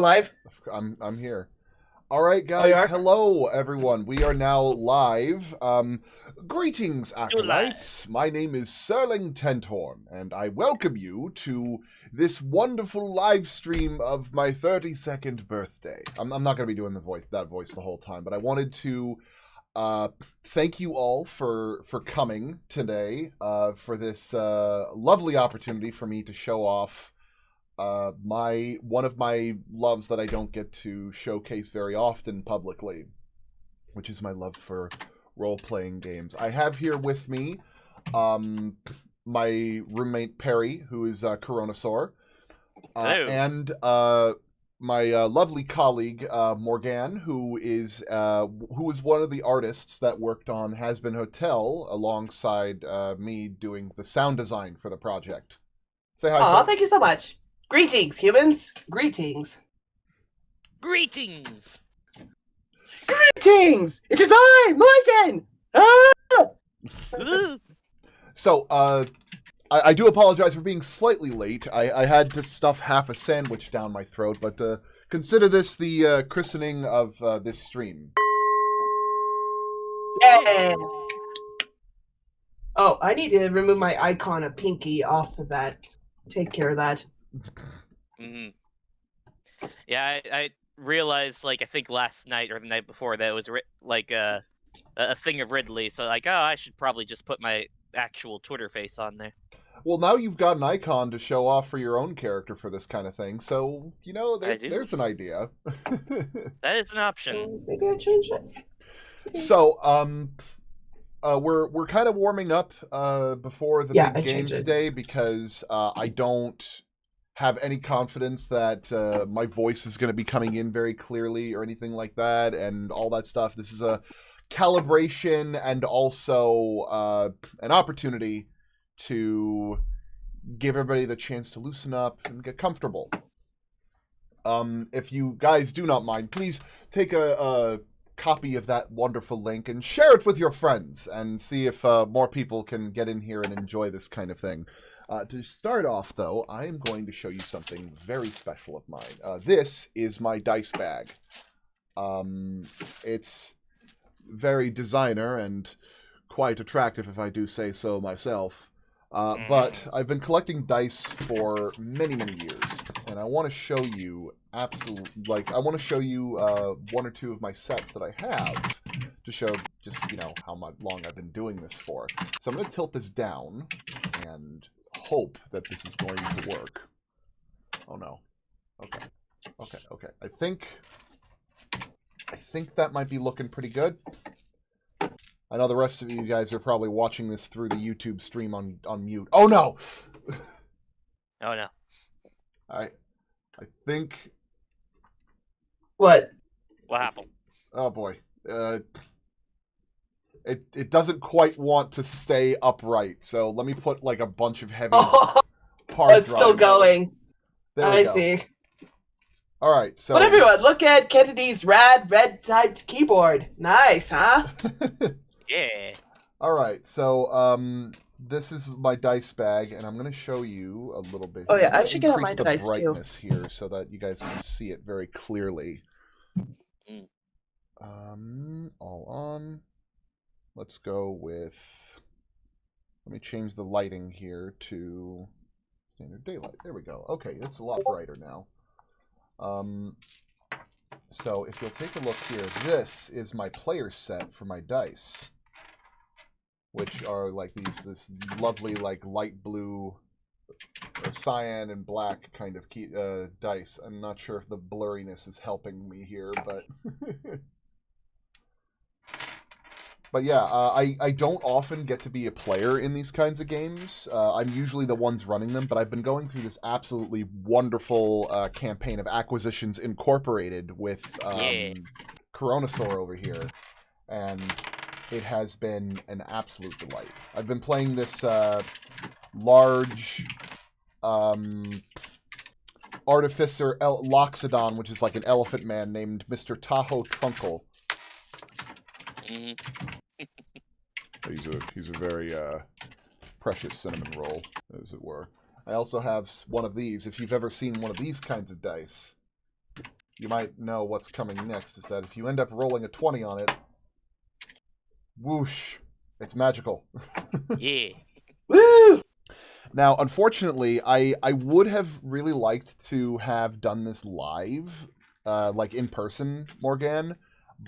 Live? I'm here. All right, Oh, you guys. are? Hello, everyone. We are now live. Greetings, Still alive. acolytes. My name is Serling Tenthorn, and I welcome you to this wonderful live stream of my 32nd birthday. I'm not going to be doing that voice the whole time, but I wanted to thank you all for coming today for this lovely opportunity for me to show off one of my loves that I don't get to showcase very often publicly, which is my love for role-playing games. I have here with me my roommate Perry, who is Coronasaur, Hello. and my lovely colleague Morgan, who is one of the artists that worked on Has Been Hotel alongside me doing the sound design for the project. Say hi, Aw, folks. thank you so much. Greetings, humans. Greetings. Greetings. Greetings! It is I, Morgan! Ah! So, I do apologize for being slightly late. I had to stuff half a sandwich down my throat, but consider this the christening of this stream. Yeah! Oh, I need to remove my icon of Pinky off of that. Take care of that. hmm Yeah, I realized, I think last night or the night before that it was a thing of Ridley. So, oh, I should probably just put my actual Twitter face on there. Well, now you've got an icon to show off for your own character for this kind of thing, so, there's an idea. That is an option. Maybe I change it. So, we're kind of warming up before the big game today because I don't have any confidence that my voice is going to be coming in very clearly or anything like that and all that stuff. This is a calibration and also an opportunity to give everybody the chance to loosen up and get comfortable. If you guys do not mind, please take a copy of that wonderful link and share it with your friends and see if more people can get in here and enjoy this kind of thing. To start off, though, I am going to show you something very special of mine. This is my dice bag. It's very designer and quite attractive, if I do say so myself. But I've been collecting dice for many, many years, and I want to show you I want to show you one or two of my sets that I have to show just, how long I've been doing this for. So I'm going to tilt this down and hope that this is going to work. Oh no. Okay. I think that might be looking pretty good. I know the rest of you guys are probably watching this through the YouTube stream on mute. Oh no! Oh no. I think... What? What happened? Oh boy. It doesn't quite want to stay upright, so let me put a bunch of heavy hard It's still going. There we I go. see. Alright, so... But everyone, look at Kennedy's rad red-typed keyboard. Nice, huh? Yeah. Alright, so this is my dice bag, and I'm going to show you a little bit. Oh yeah, I should get out my increase the dice brightness here so that you guys can see it very clearly. All on. Let's go with... Let me change the lighting here to standard daylight. There we go. Okay, it's a lot brighter now. So if you'll take a look here, this is my player set for my dice, which are this lovely light blue or cyan and black kind of dice. I'm not sure if the blurriness is helping me here, but but yeah, I don't often get to be a player in these kinds of games. I'm usually the ones running them, but I've been going through this absolutely wonderful campaign of Acquisitions Incorporated with Coronasaur over here, and it has been an absolute delight. I've been playing this large Artificer Loxodon, which is like an elephant man named Mr. Tahoe Trunkle. He's a very precious cinnamon roll, as it were. I also have one of these. If you've ever seen one of these kinds of dice, you might know what's coming next is that if you end up rolling a 20 on it, whoosh, it's magical. Yeah. Woo! Now, unfortunately, I would have really liked to have done this live, like in person, Morgan,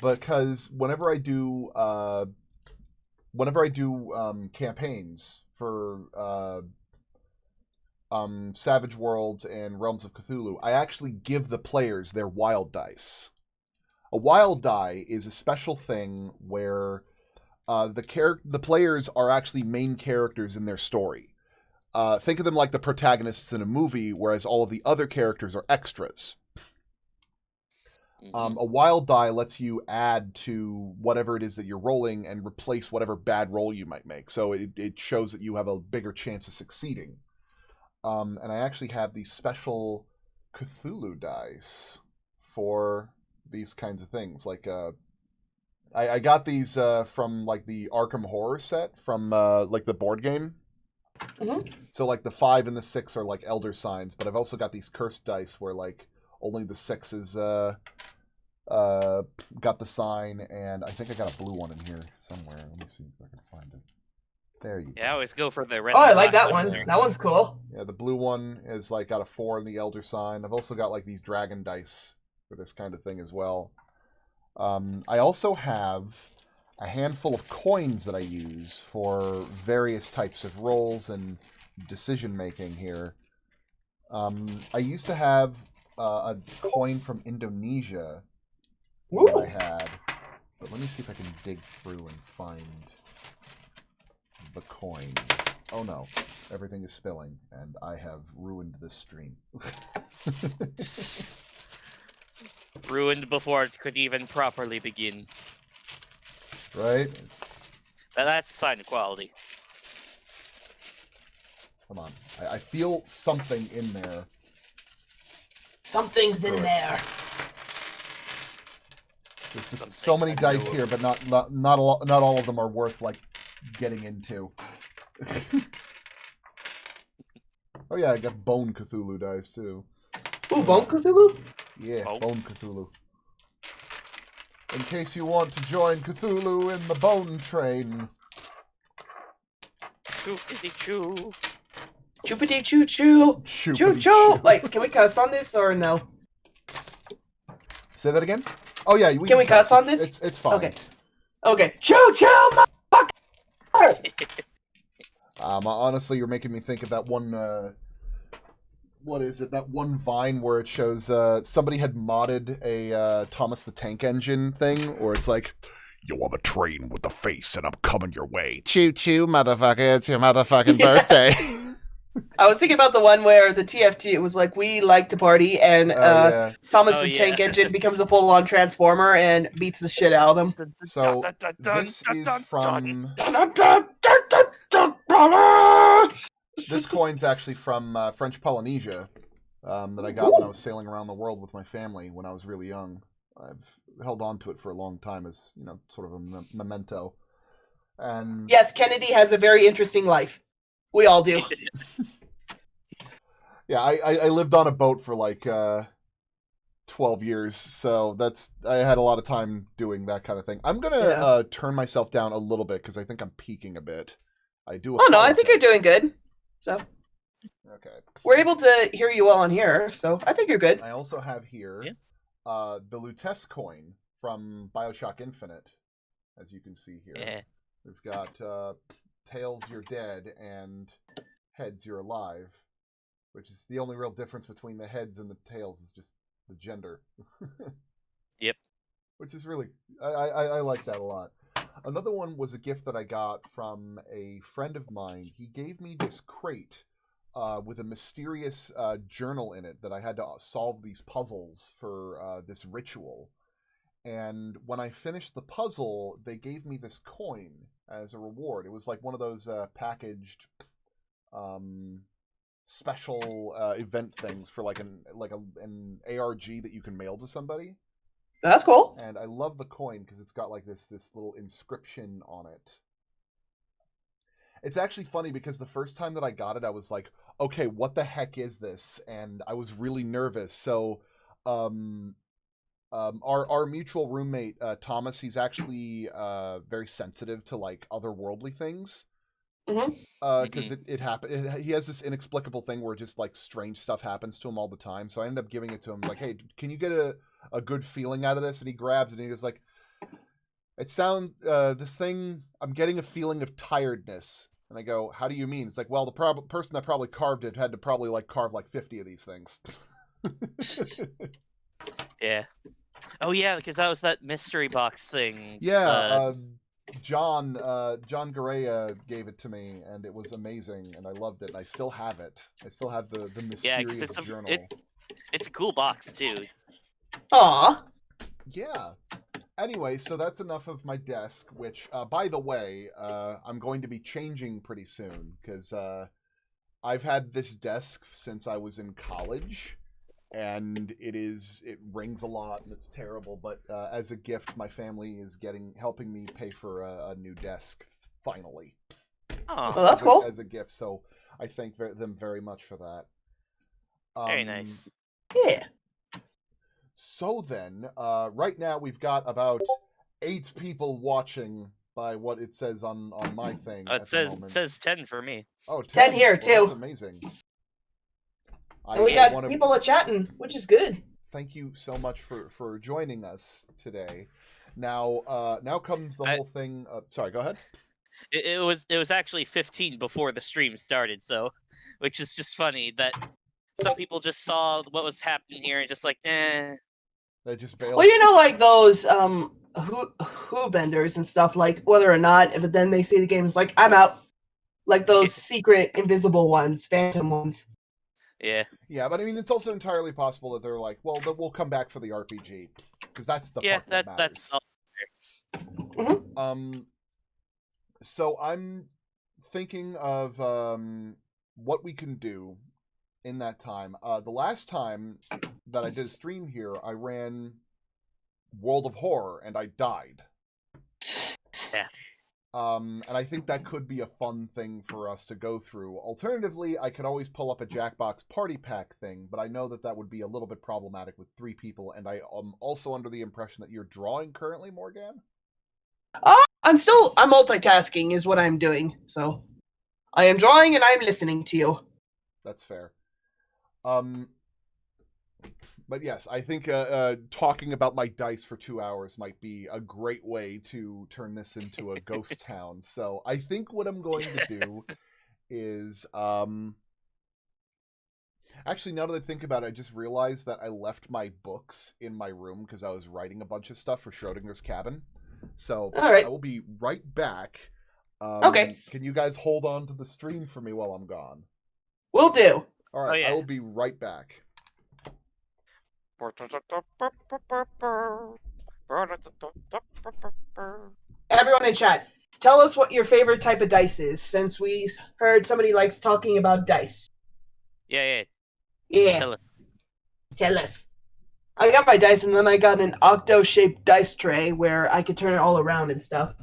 because whenever I do campaigns for Savage Worlds and Realms of Cthulhu, I actually give the players their wild dice. A wild die is a special thing where the players are actually main characters in their story. Think of them like the protagonists in a movie, whereas all of the other characters are extras. A wild die lets you add to whatever it is that you're rolling and replace whatever bad roll you might make. So it shows that you have a bigger chance of succeeding. And I actually have these special Cthulhu dice for these kinds of things. Like, I got these from like the Arkham Horror set from like the board game. Mm-hmm. So like the 5 and the 6 are like elder signs, but I've also got these cursed dice where like only the 6 is got the sign, and I think I got a blue one in here somewhere. Let me see if I can find it. There you go. Yeah, I always go for the red. Oh, I like that one. There. That one's cool. Yeah, the blue one is like got a 4 in the elder sign. I've also got like these dragon dice for this kind of thing as well. I also have a handful of coins that I use for various types of rolls and decision making here. I used to have a coin from Indonesia that I had, but let me see if I can dig through and find the coin. Oh no, everything is spilling, and I have ruined this stream. Ruined before it could even properly begin. Right? That's a sign of quality. Come on. I feel something in there. Something's in there. There's just so many dice here, but not all of them are worth like getting into. Oh yeah, I got Bone Cthulhu dice too. Ooh, Bone Cthulhu? Yeah, Oh. Bone Cthulhu. In case you want to join Cthulhu in the Bone Train. Choo-pitty-choo. Choopity choo choo. Choo choo. Wait, can we cuss on this or no? Say that again? Oh yeah, Can we cuss on this? It's fine. Okay. Okay. Choo choo, motherfucker! Honestly, you're making me think of that one. What is it? That one Vine where it shows somebody had modded a Thomas the Tank Engine thing, or it's like, "You have a train with a face, and I'm coming your way. Choo choo, motherfucker! It's your motherfucking birthday." I was thinking about the one where the TFT, it was like, we like to party, and Thomas the Tank Engine becomes a full-on transformer and beats the shit out of them. So this is from. This coin's actually from French Polynesia that I got when I was sailing around the world with my family when I was really young. I've held on to it for a long time as, you know, sort of a memento. And yes, Kennedy has a very interesting life. We all do. Yeah, I lived on a boat for like 12 years, so I had a lot of time doing that kind of thing. I'm gonna turn myself down a little bit because I think I'm peaking a bit. I do. Oh no, I think you're doing good. So okay, we're able to hear you well on here, so I think you're good. I also have here the Lutece coin from BioShock Infinite, as you can see here. Yeah. We've got tails, you're dead, and heads, you're alive. Which is the only real difference between the heads and the tails is just the gender. Yep. Which is really, I like that a lot. Another one was a gift that I got from a friend of mine. He gave me this crate with a mysterious journal in it that I had to solve these puzzles for this ritual. And when I finished the puzzle, they gave me this coin as a reward. It was like one of those packaged special event things for like an ARG that you can mail to somebody. That's cool. And I love the coin because it's got like this little inscription on it. It's actually funny because the first time that I got it, I was like, okay, what the heck is this? And I was really nervous. So our mutual roommate Thomas, he's actually very sensitive to like otherworldly things. Because it happened. He has this inexplicable thing where just like strange stuff happens to him all the time. So I ended up giving it to him, like, "Hey, can you get a good feeling out of this?" And he grabs it and he was like, this thing. I'm getting a feeling of tiredness. And I go, "How do you mean?" It's like, "Well, the person that probably carved it had to probably like carve like 50 of these things." Yeah. Oh yeah, because that was that mystery box thing. Yeah. John Garea gave it to me, and it was amazing, and I loved it. And I still have it. I still have the mysterious journal. It's a cool box too. Aw. Yeah. Anyway, so that's enough of my desk. Which, by the way, I'm going to be changing pretty soon because I've had this desk since I was in college. And it rings a lot and it's terrible, but as a gift my family is helping me pay for a new desk finally. Oh, well, that's cool. As a gift, so I thank them very much for that. Very nice. Yeah. So then, right now we've got about 8 people watching by what it says on my thing. It says 10 for me. Oh, 10 here too. That's amazing. And we got people chatting, which is good. Thank you so much for joining us today. Now comes the whole thing. Sorry, go ahead. It was actually 15 before the stream started, so which is just funny that some people just saw what was happening here and just like, eh. They just bailed. Well, you know, like those who benders and stuff, like whether or not, but then they see the game, it's like, I'm out. Like those secret invisible ones, phantom ones. Yeah. Yeah, but I mean, it's also entirely possible that they're like, well, we'll come back for the RPG because that's the part that matters. That's also fair. So I'm thinking of what we can do in that time. The last time that I did a stream here, I ran World of Horror and I died. Yeah. And I think that could be a fun thing for us to go through. Alternatively, I could always pull up a Jackbox Party Pack thing, but I know that would be a little bit problematic with 3 people, and I am also under the impression that you're drawing currently, Morgan? I'm multitasking is what I'm doing, so I am drawing and I'm listening to you. That's fair. But yes, I think talking about my dice for 2 hours might be a great way to turn this into a ghost town. So I think what I'm going to do is... Actually, now that I think about it, I just realized that I left my books in my room because I was writing a bunch of stuff for Schrodinger's cabin. So I will be right back. Okay. Can you guys hold on to the stream for me while I'm gone? Will do. All right, I will be right back. Everyone in chat, tell us what your favorite type of dice is, since we heard somebody likes talking about dice. Yeah. Tell us. I got my dice, and then I got an octo-shaped dice tray where I could turn it all around and stuff.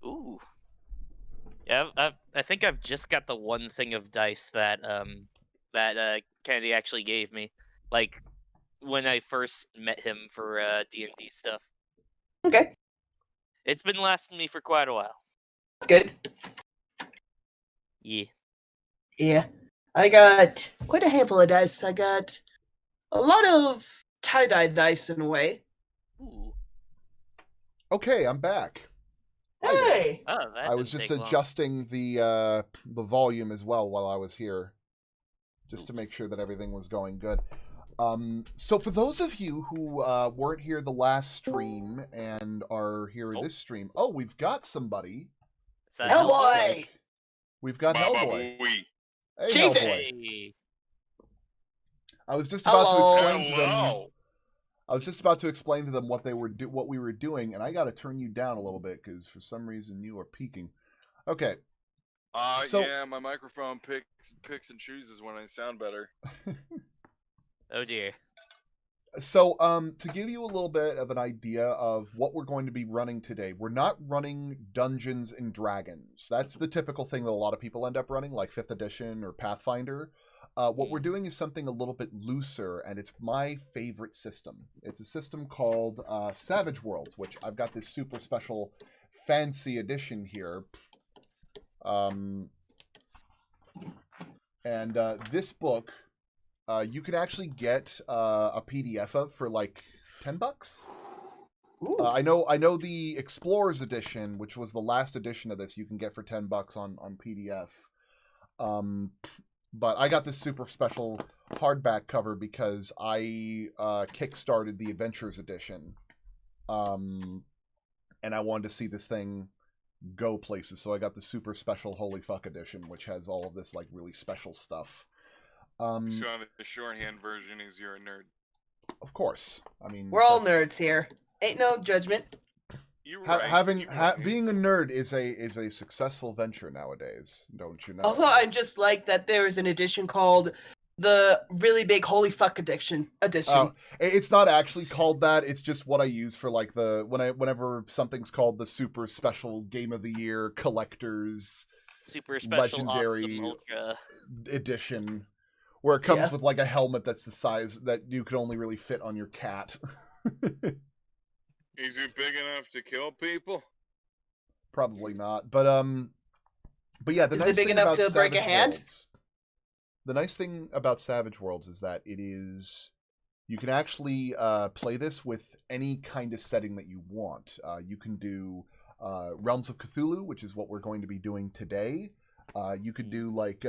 Ooh. Yeah, I think I've just got the one thing of dice that Kennedy actually gave me, like when I first met him for D&D stuff. Okay. It's been lasting me for quite a while. That's good. Yeah. Yeah. I got quite a handful of dice. I got a lot of tie-dye dice in a way. Ooh. Okay, I'm back. Hey! I was just adjusting the volume as well while I was here, just to make sure that everything was going good. So for those of you who weren't here the last stream and are here this stream, we've got somebody. Hellboy! We've got Hellboy. Hey, Jesus! Hellboy. I was just about to explain to them. I was just about to explain to them what we were doing, and I got to turn you down a little bit because for some reason you are peaking. Okay. Yeah, my microphone picks and chooses when I sound better. Oh dear. So, to give you a little bit of an idea of what we're going to be running today, we're not running Dungeons and Dragons. That's the typical thing that a lot of people end up running, like 5th edition or Pathfinder. What we're doing is something a little bit looser, and it's my favorite system. It's a system called Savage Worlds, which I've got this super special fancy edition here. And this book, you can actually get a PDF of for like $10. I know the Explorers edition, which was the last edition of this, you can get for $10 on PDF. But I got this super special hardback cover because I kickstarted the Adventures edition, and I wanted to see this thing go places. So I got the super special Holy Fuck edition, which has all of this like really special stuff. So the shorthand version is you're a nerd. Of course, I mean we're all nerds here. Ain't no judgment. You're right. Being a nerd is a successful venture nowadays, don't you know? Also, I just like that there is an edition called the really big Holy Fuck edition. It's not actually called that. It's just what I use for like whenever something's called the super special Game of the Year collectors super special legendary awesome, ultra edition, where it comes with like a helmet that's the size that you could only really fit on your cat. Is it big enough to kill people? Probably not, but yeah. Is it big enough to break a hand? The nice thing about Savage Worlds is that you can actually play this with any kind of setting that you want. You can do Realms of Cthulhu, which is what we're going to be doing today. You could do like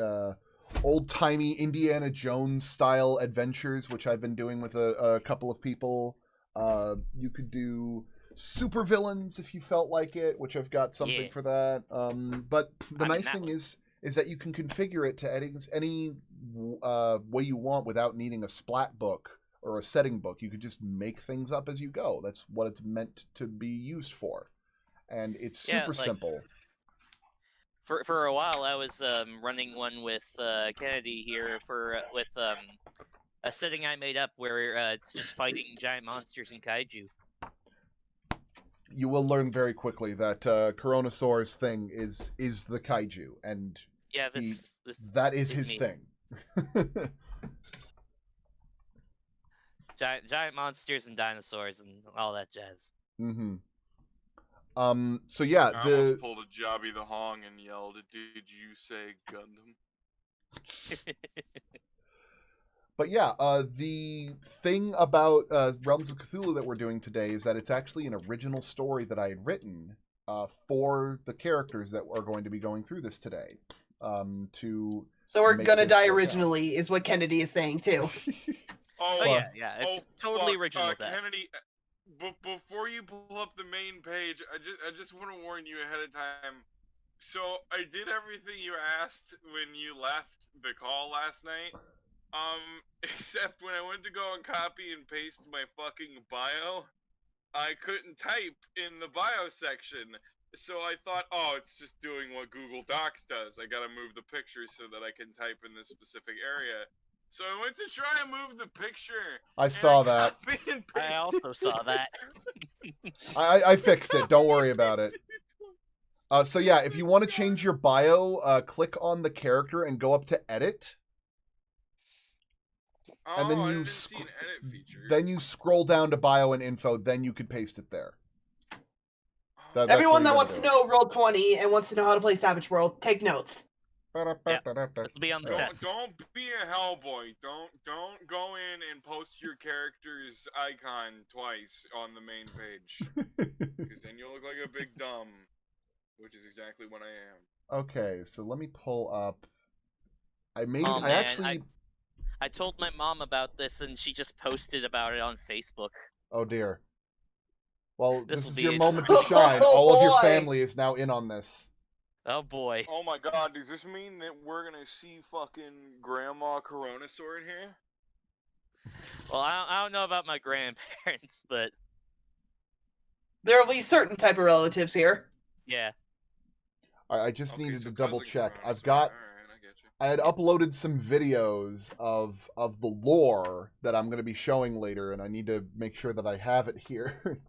old-timey Indiana Jones style adventures, which I've been doing with a couple of people. You could do super villains if you felt like it, which I've got something for that. But the nice thing is that you can configure it to any way you want without needing a splat book or a setting book. You could just make things up as you go. That's what it's meant to be used for, and it's super simple. For a while, I was running one with Kennedy here with a setting I made up where it's just fighting giant monsters and kaiju. You will learn very quickly that Coronosaur's thing is the kaiju, and that is his thing. giant monsters and dinosaurs and all that jazz. Mm-hmm. So yeah, I almost pulled a Jobby the Hong and yelled, "Did you say Gundam?" But yeah, the thing about Realms of Cthulhu that we're doing today is that it's actually an original story that I had written for the characters that are going to be going through this today. So we're gonna die originally, is what Kennedy is saying too. yeah, it's totally original. Kennedy, before you pull up the main page, I just want to warn you ahead of time. So I did everything you asked when you left the call last night. Except when I went to go and copy and paste my fucking bio, I couldn't type in the bio section. So I thought, it's just doing what Google Docs does. I gotta move the picture so that I can type in this specific area. So I went to try and move the picture. I saw that. I also saw that. I fixed it. Don't worry about it. So yeah, if you want to change your bio, click on the character and go up to edit. And then you scroll down to bio and info, then you can paste it there. Everyone that wants to know Roll20 and wants to know how to play Savage World, take notes. It'll be on the test. Don't be a Hellboy. Don't go in and post your character's icon twice on the main page. Because then you'll look like a big dumb, which is exactly what I am. Okay, so let me pull up. I told my mom about this, and she just posted about it on Facebook. Oh, dear. Well, this is your moment to shine. All of your family is now in on this. Oh, boy. Oh, my God. Does this mean that we're going to see fucking Grandma Coronosaur in here? Well, I don't know about my grandparents, but... There will be certain type of relatives here. Yeah. I just needed to double check. I had uploaded some videos of the lore that I'm going to be showing later, and I need to make sure that I have it here.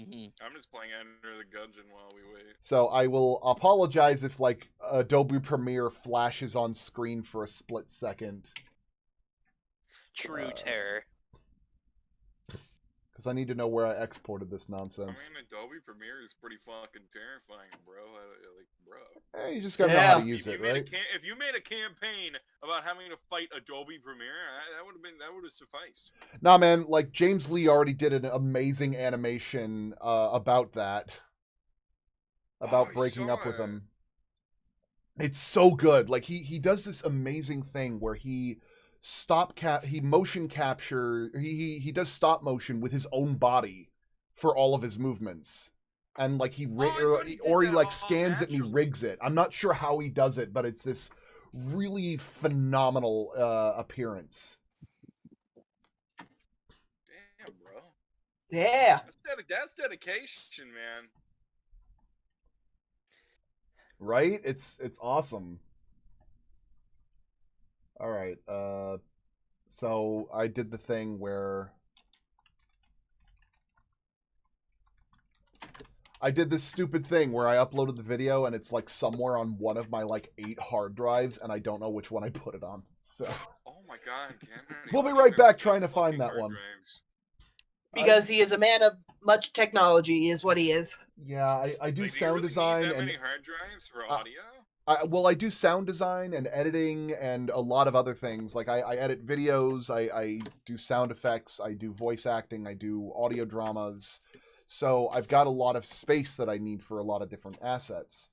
I'm just playing Enter the Gungeon while we wait. So I will apologize if like Adobe Premiere flashes on screen for a split second. True terror. Because I need to know where I exported this nonsense. I mean, Adobe Premiere is pretty fucking terrifying, bro. Like, bro. Hey, you just gotta know how to use it, right? If you made a campaign about having to fight Adobe Premiere, that would have sufficed. Nah, man. Like James Lee already did an amazing animation about that, about breaking up with him. It's so good. Like he does this amazing thing where he motion capture. He does stop motion with his own body for all of his movements, and like he like scans it and he rigs it. I'm not sure how he does it, but it's this really phenomenal appearance. Damn, bro. Yeah. That's dedication, man. Right? It's awesome. All right. So I did the thing where I did this stupid thing where I uploaded the video and it's like somewhere on one of my like 8 hard drives and I don't know which one I put it on. So. Oh my god, Cameron. We'll be right back trying to find that one. Because he is a man of much technology, is what he is. Yeah, I do sound design need that and many hard drives for audio? I do sound design and editing and a lot of other things. Like I edit videos, I do sound effects, I do voice acting, I do audio dramas. So I've got a lot of space that I need for a lot of different assets.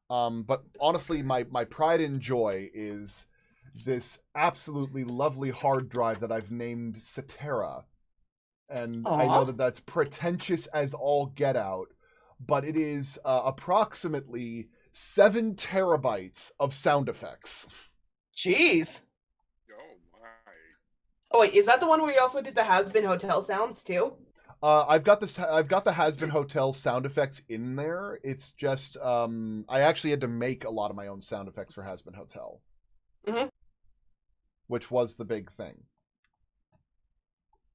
But honestly, my pride and joy is this absolutely lovely hard drive that I've named Cetera. And I know that that's pretentious as all get out, but it is approximately 7 terabytes of sound effects. Jeez. Oh my. Oh wait, is that the one where you also did the Has-Been Hotel sounds too? I've got the Has-Been Hotel sound effects in there. It's just I actually had to make a lot of my own sound effects for Has-Been Hotel. Mm-hmm. Which was the big thing.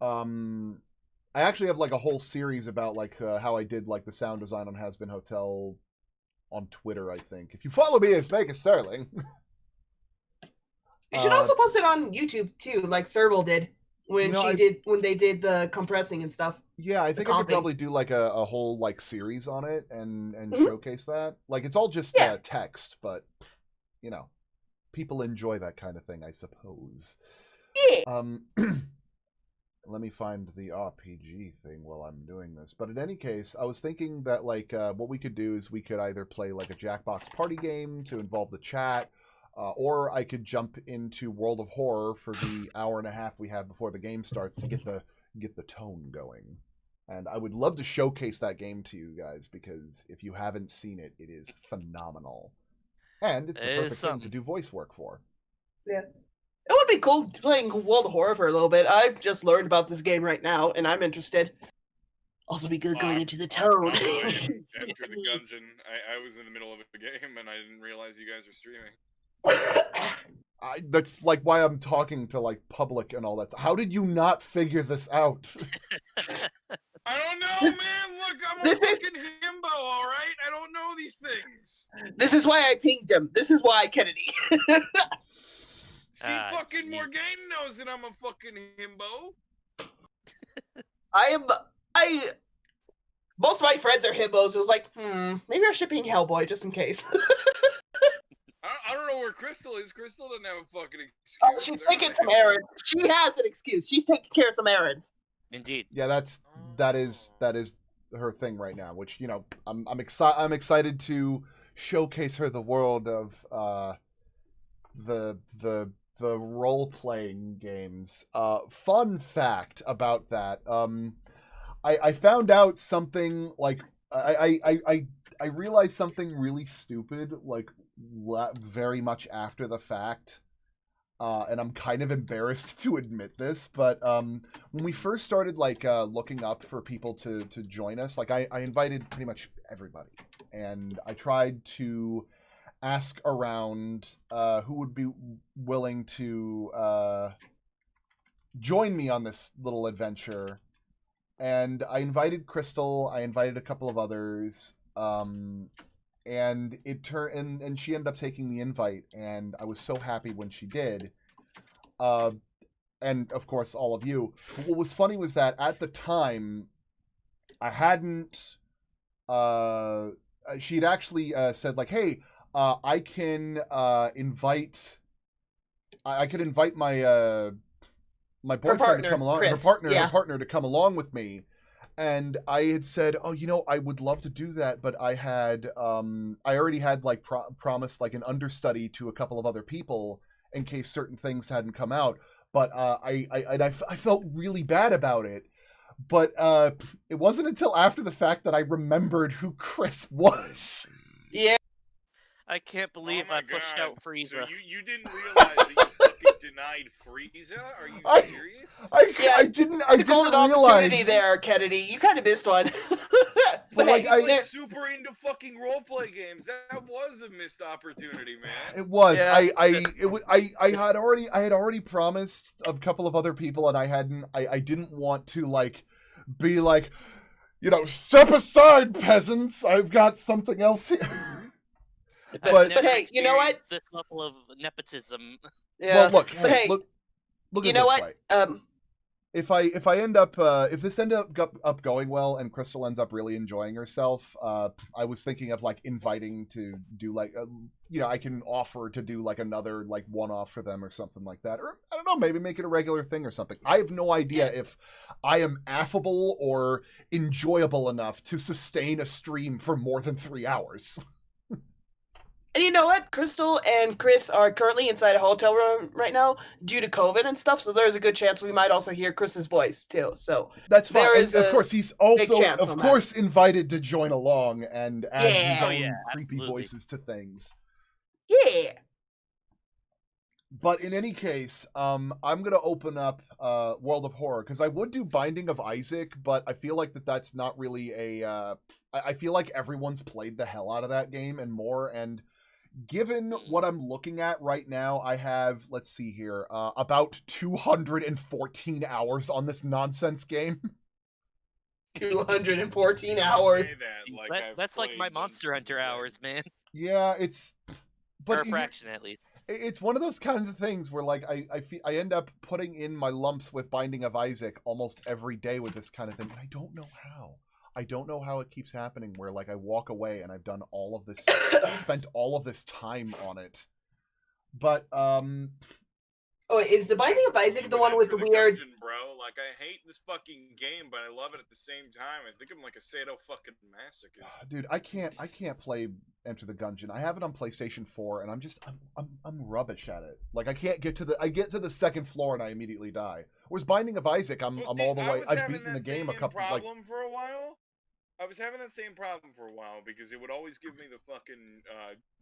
I actually have like a whole series about like how I did like the sound design on Has-Been Hotel on Twitter, I think. If you follow me as Vegas Sterling. You should also post it on YouTube too, like Serval did when they did the compressing and stuff. Yeah, I think I could probably do like a whole like series on it and showcase that. Like it's all just text, but you know, people enjoy that kind of thing, I suppose. Yeah. Let me find the RPG thing while I'm doing this. But in any case, I was thinking that like what we could do is we could either play like a Jackbox party game to involve the chat, or I could jump into World of Horror for the hour and a half we have before the game starts to get the tone going. And I would love to showcase that game to you guys because if you haven't seen it, it is phenomenal. And it's the perfect thing to do voice work for. Yeah. It would be cool playing World of Horror for a little bit. I've just learned about this game right now, and I'm interested. Also be good going into the tone. Enter the Gungeon. I was in the middle of a game, and I didn't realize you guys were streaming. That's like why I'm talking to like public and all that. How did you not figure this out? I don't know, man. Look, I'm a fucking himbo, all right? I don't know these things. This is why I pinged him. This is why, Kennedy. See, fucking Morgane knows that I'm a fucking himbo. Most of my friends are himbos. It was like, maybe I should ping Hellboy just in case. I don't know where Crystal is. Crystal doesn't have a fucking excuse. Oh, she's taking some errands. She has an excuse. She's taking care of some errands. Indeed. Yeah, that is her thing right now. Which I'm excited to showcase her the world of the role-playing games. Fun fact about that. I found out something like I realized something really stupid like very much after the fact. And I'm kind of embarrassed to admit this, but when we first started like looking up for people to join us, like I invited pretty much everybody, and I tried to ask around who would be willing to join me on this little adventure. and I invited Crystal. I invited a couple of others. And it turned, and she ended up taking the invite, and I was so happy when she did. And of course, all of you. But what was funny was that at the time, I hadn't. She'd actually said like, "Hey, I can invite. I could invite my my boyfriend to come along. Chris. Her partner to come along with me." And I had said, "Oh, I would love to do that, but I had, I already had like promised like an understudy to a couple of other people in case certain things hadn't come out." But I felt really bad about it. But it wasn't until after the fact that I remembered who Chris was. Yeah. I can't believe I pushed out Frieza. So you didn't realize that you fucking denied Frieza? Are you serious? I didn't realize. Opportunity there, Kennedy. You kind of missed one. But hey, I super into fucking roleplay games. That was a missed opportunity, man. It was. Yeah. I had already promised a couple of other people, and I didn't want to like be like, step aside, peasants. I've got something else here. But hey, you know what? This level of nepotism. Yeah. Well, look. You know what? Way. If I end up if this ends up going well and Crystal ends up really enjoying herself, I was thinking of like inviting to do like I can offer to do like another like one-off for them or something like that, or I don't know, maybe make it a regular thing or something. I have no idea if I am affable or enjoyable enough to sustain a stream for more than 3 hours. And you know what? Crystal and Chris are currently inside a hotel room right now due to COVID and stuff, so there's a good chance we might also hear Chris's voice too. So that's fine. And of course, he's also invited to join along and add his own creepy voices to things. Yeah. But in any case, I'm gonna open up World of Horror because I would do Binding of Isaac, but I feel like that's not really a. I feel like everyone's played the hell out of that game and more. And given what I'm looking at right now, I have, let's see here, about 214 hours on this nonsense game. 214 hours. That's like my Monster Hunter hours, man. Yeah, it's... But a fraction, at least. It's one of those kinds of things where, like, I end up putting in my lumps with Binding of Isaac almost every day with this kind of thing. I don't know how. I don't know how it keeps happening where, like, I walk away and I've done all of this, spent all of this time on it. But, Oh, is the Binding of Isaac the one with the weird... Dungeon, bro. Like, I hate this fucking game, but I love it at the same time. I think I'm like a Sado fucking masochist. Dude, I can't play Enter the Gungeon. I have it on PlayStation 4, and I'm rubbish at it. Like, I get to the second floor and I immediately die. Whereas Binding of Isaac, I'm all the way. I've beaten the game a couple problem for a while. I was having that same problem for a while because it would always give me the fucking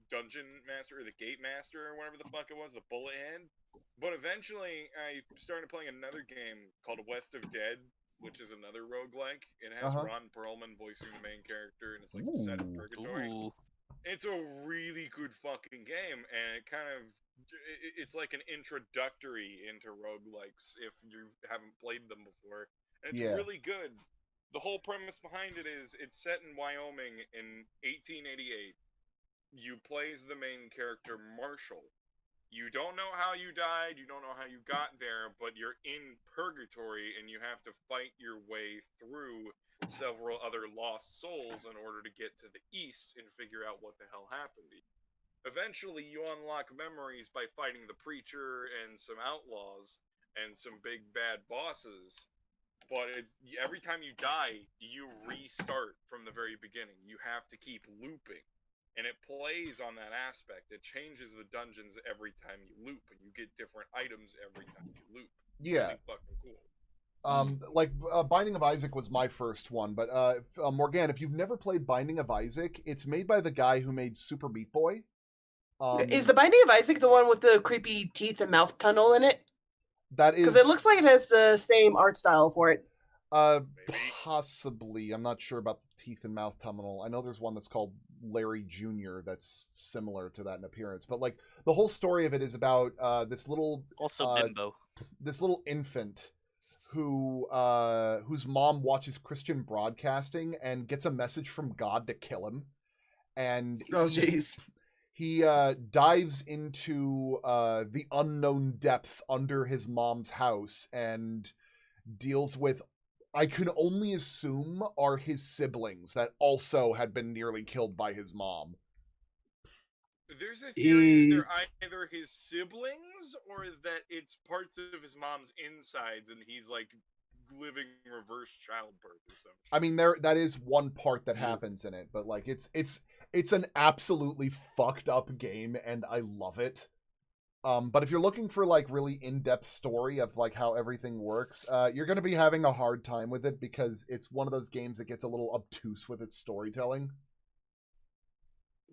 Dungeon Master or the Gate Master or whatever the fuck it was, the bullet hand. But eventually, I started playing another game called West of Dead, which is another roguelike. It has Ron Perlman voicing the main character, and it's like set in Purgatory. Ooh. It's a really good fucking game, and it's like an introductory into roguelikes if you haven't played them before. And it's really good. The whole premise behind it is it's set in Wyoming in 1888. You play as the main character, Marshall. You don't know how you died, you don't know how you got there, but you're in Purgatory and you have to fight your way through several other lost souls in order to get to the east and figure out what the hell happened to you. Eventually, you unlock memories by fighting the preacher and some outlaws and some big bad bosses. But every time you die, you restart from the very beginning. You have to keep looping. And it plays on that aspect. It changes the dungeons every time you loop, and you get different items every time you loop. Yeah. It's fucking cool. Like, Binding of Isaac was my first one, but Morgan, if you've never played Binding of Isaac, it's made by the guy who made Super Meat Boy. Is the Binding of Isaac the one with the creepy teeth and mouth tunnel in it? That is... Because it looks like it has the same art style for it. Possibly. I'm not sure about the teeth and mouth tunnel. I know there's one that's called Larry Jr. that's similar to that in appearance. But, like, the whole story of it is about this little... Also Bimbo. This little infant whose mom watches Christian broadcasting and gets a message from God to kill him, and he dives into the unknown depths under his mom's house and deals with, I can only assume, are his siblings that also had been nearly killed by his mom. There's a theory that they're either his siblings or that it's parts of his mom's insides and he's like living reverse childbirth or something. I mean, that is one part that happens in it, but like it's an absolutely fucked up game and I love it. But if you're looking for like really in-depth story of like how everything works, you're going to be having a hard time with it because it's one of those games that gets a little obtuse with its storytelling.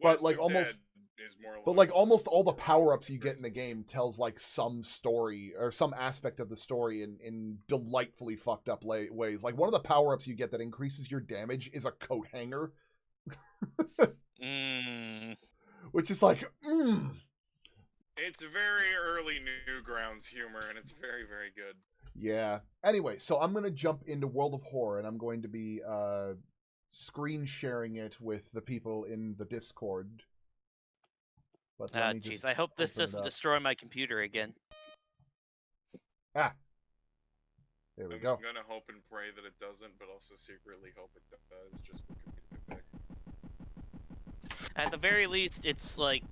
But like almost all the power-ups you get in the game tells like some story or some aspect of the story in delightfully fucked up ways. Like one of the power-ups you get that increases your damage is a coat hanger. Which is like, It's very early Newgrounds humor, and it's very, very good. Yeah. Anyway, so I'm going to jump into World of Horror, and I'm going to be screen sharing it with the people in the Discord. But jeez, I hope this doesn't destroy my computer again. There we go. I'm going to hope and pray that it doesn't, but also secretly hope it does, just for comedic effect. At the very least, it's like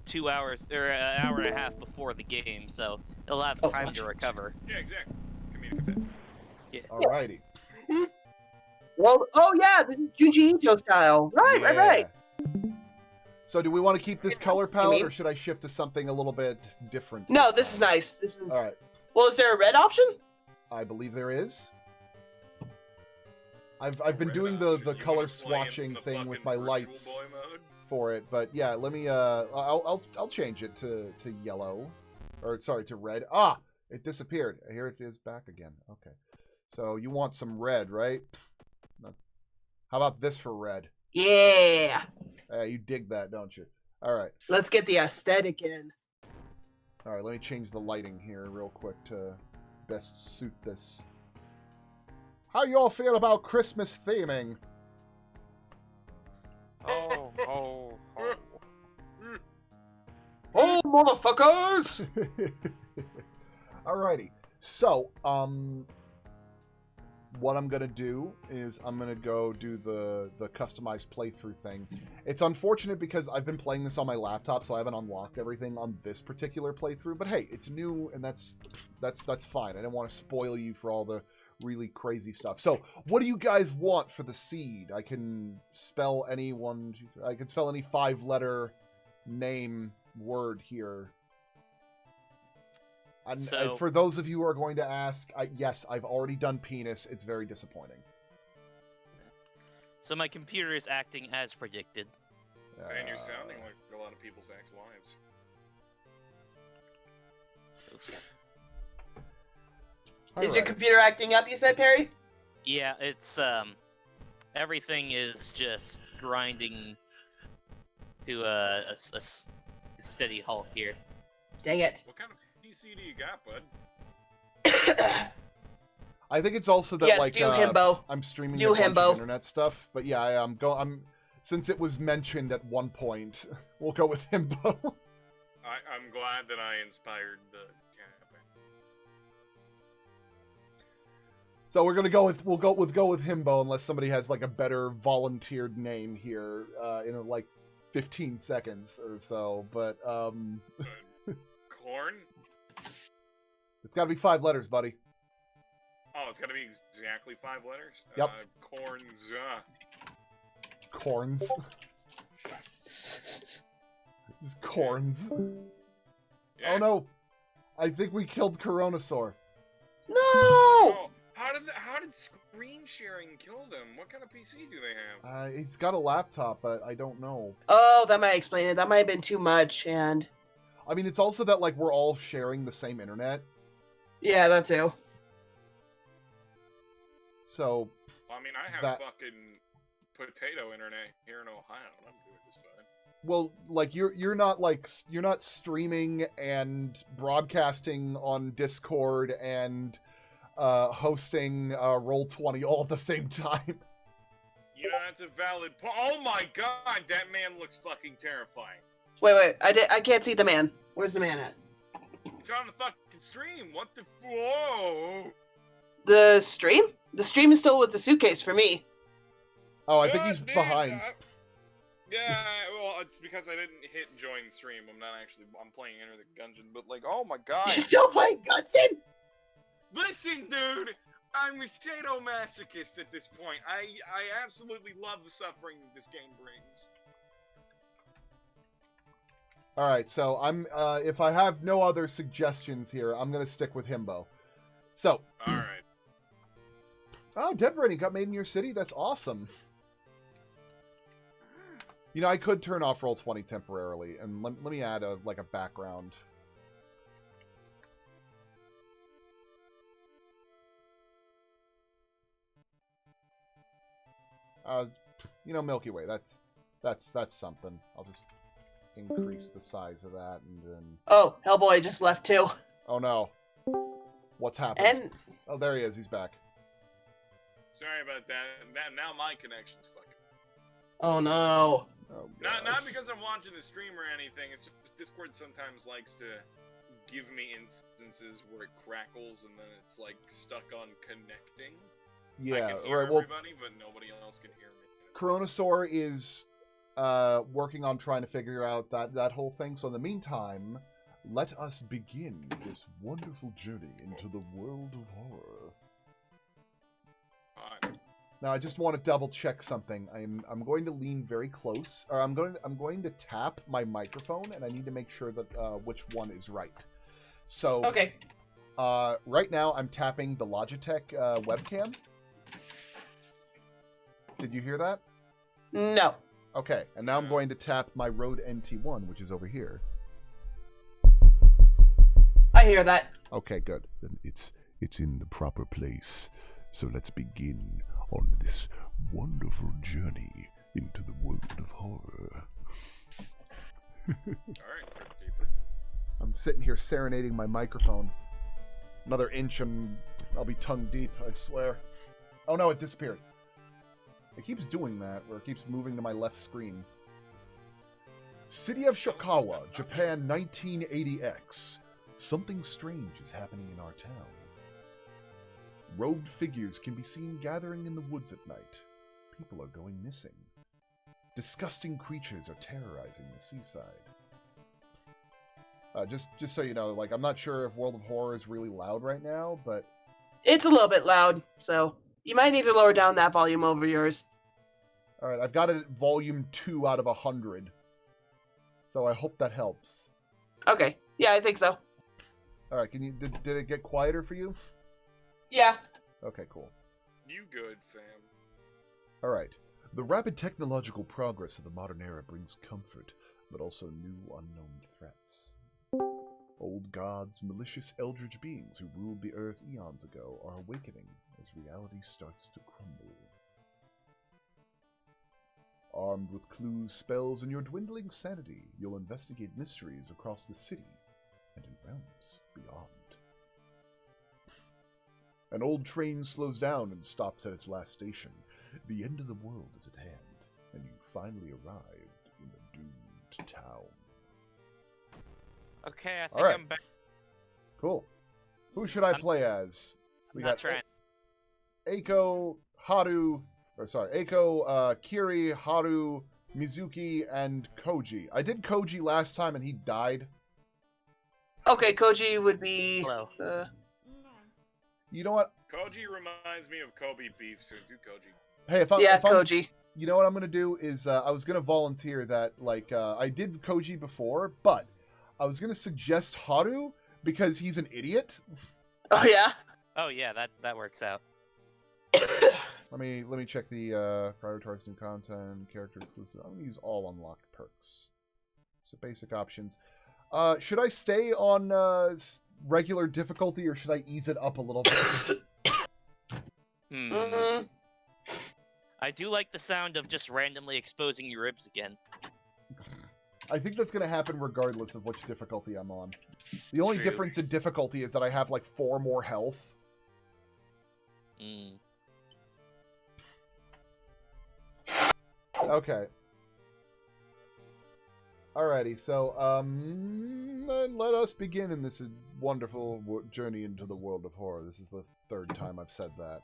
2 hours or an hour and a half before the game, so it'll have time to recover. Yeah, exactly. Comedic effect. Yeah. Alrighty. Well, this is Junji Ito style. Right. So do we want to keep this color palette, or should I shift to something a little bit different? No, this is nice. This is... All right. Well, is there a red option? I believe there is. I've been doing the color swatching thing with my lights for it, but yeah, let me I'll change it to yellow, or sorry, to red. It disappeared. Here it is back again. Okay, so you want some red, right? How about this for red? Yeah. You dig that, don't you? All right. Let's get the aesthetic in. All right, let me change the lighting here real quick to best suit this. How y'all feel about Christmas theming? Oh, motherfuckers! Alrighty. So, what I'm gonna do is I'm gonna go do the customized playthrough thing. It's unfortunate because I've been playing this on my laptop, so I haven't unlocked everything on this particular playthrough. But hey, it's new, and that's fine. I didn't want to spoil you for all the really crazy stuff. So, what do you guys want for the seed? I can spell any 5-letter name word here. And for those of you who are going to ask, yes, I've already done penis. It's very disappointing. So my computer is acting as predicted. And you're sounding like a lot of people's ex-wives. Is your computer acting up, you said, Perry? Yeah, it's, everything is just grinding to a steady halt here. Dang it. What kind of PC do you got, bud? I think it's also that himbo. I'm streaming a bunch of internet stuff, but yeah, I'm since it was mentioned at one point, we'll go with himbo. I'm glad that I inspired the campaign. So we'll go with himbo unless somebody has like a better volunteered name here in like 15 seconds or so, but Corn? It's got to be 5 letters, buddy. Oh, it's got to be exactly 5 letters? Yep. Corns. Corns. This is corns. Yeah. Oh no! I think we killed Coronasaur. No! Oh, how did screen sharing kill them? What kind of PC do they have? He's got a laptop, but I don't know. Oh, that might explain it. That might have been too much, and... I mean, it's also that, like, we're all sharing the same internet. Yeah, that too. So... Well, I mean, I have fucking potato internet here in Ohio, and I'm doing just fine. Well, like, you're not streaming and broadcasting on Discord and hosting Roll20 all at the same time. You know, that's a valid point. Oh my god, that man looks fucking terrifying. Wait, I can't see the man. Where's the man at? It's on the fucking stream. What the? Whoa! The stream? The stream is still with the suitcase for me. Oh, I think he's behind. Yeah, well, it's because I didn't hit join stream. I'm playing Enter the Gungeon, but like, oh my god. You're still playing Gungeon? Listen, dude! I'm a sadomasochist at this point. I absolutely love the suffering this game brings. Alright, so I'm, if I have no other suggestions here, I'm gonna stick with Himbo. So. Alright. Oh, Dead Rating got made in your city? That's awesome. You know, I could turn off Roll20 temporarily, and let me add a background. You know, Milky Way, that's something. I'll just increase the size of that, and then... Oh, Hellboy just left too. Oh no. What's happened? And... Oh, there he is, he's back. Sorry about that. Now my connection's fucking... Oh no. Oh, not because I'm watching the stream or anything, it's just Discord sometimes likes to give me instances where it crackles and then it's like stuck on connecting. Yeah, I can hear everybody, but nobody else can hear me. Chronosaur is working on trying to figure out that whole thing, so in the meantime, let us begin this wonderful journey into the world of horror. Now, I just want to double check something. I'm going to lean very close, or I'm going to tap my microphone, and I need to make sure that which one is right. So, okay. Right now I'm tapping the Logitech webcam. Did you hear that? No. Okay, and now I'm going to tap my Rode NT1, which is over here. I hear that. Okay, good. Then it's in the proper place. So let's begin on this wonderful journey into the world of horror. Alright, deeper. I'm sitting here serenading my microphone. Another inch and I'll be tongue deep, I swear. Oh no, it disappeared. It keeps doing that, where it keeps moving to my left screen. City of Shikawa, Japan 1980X. Something strange is happening in our town. Robed figures can be seen gathering in the woods at night. People are going missing. Disgusting creatures are terrorizing the seaside. Just so you know, like, I'm not sure if World of Horror is really loud right now, but... It's a little bit loud, so you might need to lower down that volume over yours. Alright, I've got it at volume 2 out of 100. So I hope that helps. Okay, yeah, I think so. Alright, did it get quieter for you? Yeah. Okay, cool. You good, fam. Alright. The rapid technological progress of the modern era brings comfort, but also new unknown threats. Old gods, malicious eldritch beings who ruled the earth eons ago are awakening as reality starts to crumble. Armed with clues, spells, and your dwindling sanity, you'll investigate mysteries across the city and in realms beyond. An old train slows down and stops at its last station. The end of the world is at hand, and you finally arrived in the doomed town. Okay, I think I'm back. Cool. Who should I play as? We got Eiko, Haru, Kiri, Haru, Mizuki, and Koji. I did Koji last time and he died. Okay, Koji would be... Hello. You know what? Koji reminds me of Kobe beef, so do Koji. Hey, Koji. You know what I'm gonna do is I was gonna volunteer that, like, I did Koji before, but I was gonna suggest Haru because he's an idiot. Oh yeah. Oh yeah, that works out. Let me check the prioritize new content, character exclusive. I'm gonna use all unlocked perks. So basic options. Should I stay on regular difficulty or should I ease it up a little bit? I do like the sound of just randomly exposing your ribs again. I think that's going to happen regardless of which difficulty I'm on. The only difference in difficulty is that I have like 4 more health. Okay. Alrighty, so, let us begin in this wonderful journey into the world of horror. This is the third time I've said that.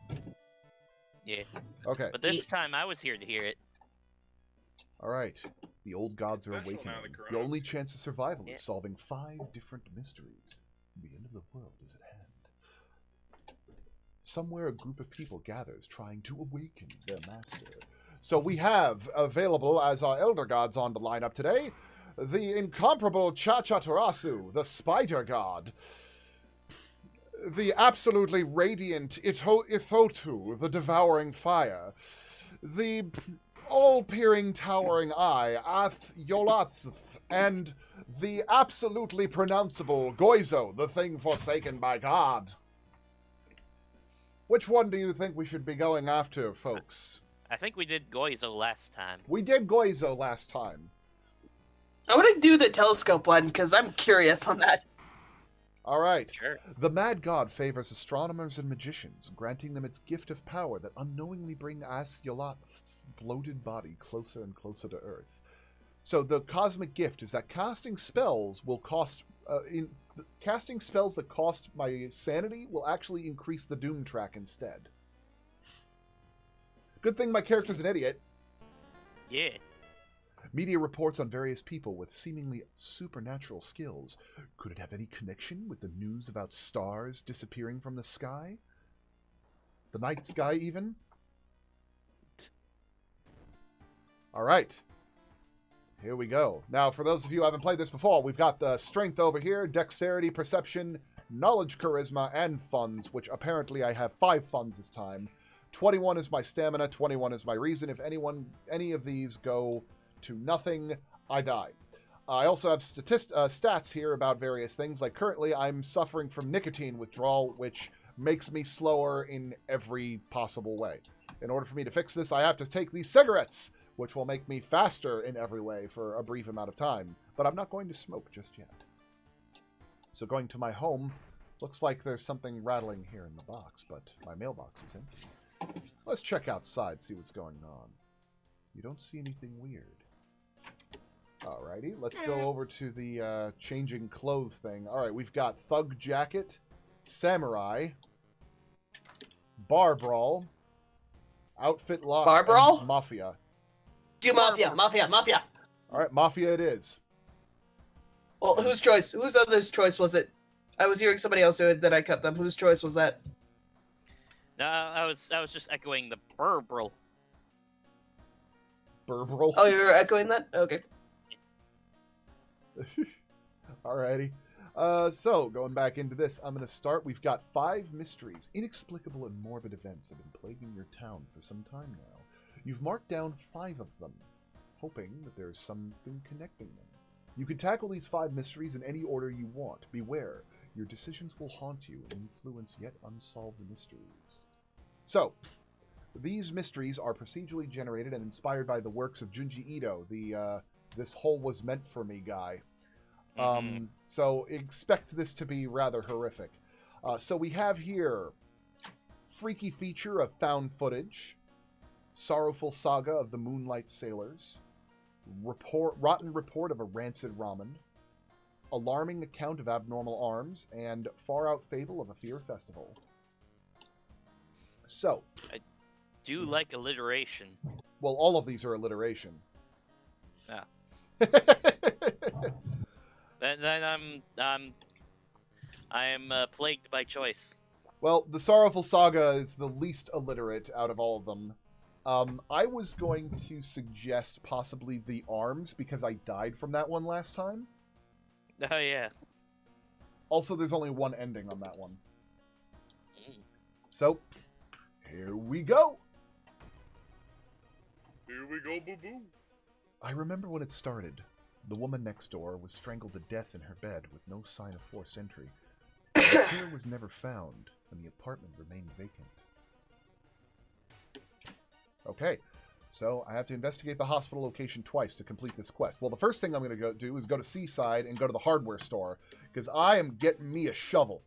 Yeah. Okay. But this time I was here to hear it. Alright. The old gods are awakening. Your only chance of survival is solving 5 different mysteries. The end of the world is at hand. Somewhere a group of people gathers trying to awaken their master. So we have available as our elder gods on the lineup today, the incomparable Chachatarasu, the spider god. The absolutely radiant Ithotu, the devouring fire. The all-peering towering eye, Ath Yolath, and the absolutely pronounceable Goizo, the thing forsaken by God. Which one do you think we should be going after, folks? I think we did Goizo last time. We did Goizo last time. I want to do the telescope one, because I'm curious on that. Alright. Sure. The mad god favors astronomers and magicians, granting them its gift of power that unknowingly bring Asyolath's bloated body closer and closer to Earth. So the cosmic gift is that casting spells will cost... casting spells that cost my sanity will actually increase the doom track instead. Good thing my character's an idiot. Yeah. Media reports on various people with seemingly supernatural skills. Could it have any connection with the news about stars disappearing from the sky? The night sky, even? Alright. Here we go. Now, for those of you who haven't played this before, we've got the strength over here, dexterity, perception, knowledge, charisma, and funds, which apparently I have 5 funds this time. 21 is my stamina, 21 is my reason. If any of these go to nothing, I die. I also have stats here about various things, like currently I'm suffering from nicotine withdrawal, which makes me slower in every possible way. In order for me to fix this, I have to take these cigarettes, which will make me faster in every way for a brief amount of time. But I'm not going to smoke just yet. So going to my home, looks like there's something rattling here in the box, but my mailbox is empty. Let's check outside, see what's going on. You don't see anything weird. Alrighty, let's go over to the changing clothes thing. Alright, we've got Thug Jacket, Samurai, Bar Brawl, Outfit Lock, Bar Brawl? Mafia. Do Mafia. Alright, Mafia it is. Well, whose other's choice was it? I was hearing somebody else do it, then I cut them. Whose choice was that? No, I was just echoing the Burbrel. Burbrel? Oh, you were echoing that? Okay. Alrighty. So, going back into this, I'm going to start. We've got 5 mysteries. Inexplicable and morbid events have been plaguing your town for some time now. You've marked down 5 of them, hoping that there's something connecting them. You can tackle these 5 mysteries in any order you want. Beware, your decisions will haunt you and influence yet unsolved mysteries. So, these mysteries are procedurally generated and inspired by the works of Junji Ito, the This Hole Was Meant For Me guy. So expect this to be rather horrific. So we have here Freaky Feature of Found Footage, Sorrowful Saga of the Moonlight Sailors, Rotten Report of a Rancid Ramen, Alarming Account of Abnormal Arms, and Far Out Fable of a Fear Festival. So, I do like alliteration. Well, all of these are alliteration. Yeah. Then I am plagued by choice. Well, the Sorrowful Saga is the least illiterate out of all of them. I was going to suggest possibly the Arms, because I died from that one last time. Oh, yeah. Also, there's only one ending on that one. So, here we go! Here we go, boo-boo. I remember when it started. The woman next door was strangled to death in her bed with no sign of forced entry. The killer was never found, and the apartment remained vacant. Okay, so I have to investigate the hospital location twice to complete this quest. Well, the first thing I'm going to do is go to Seaside and go to the hardware store, because I am getting me a shovel.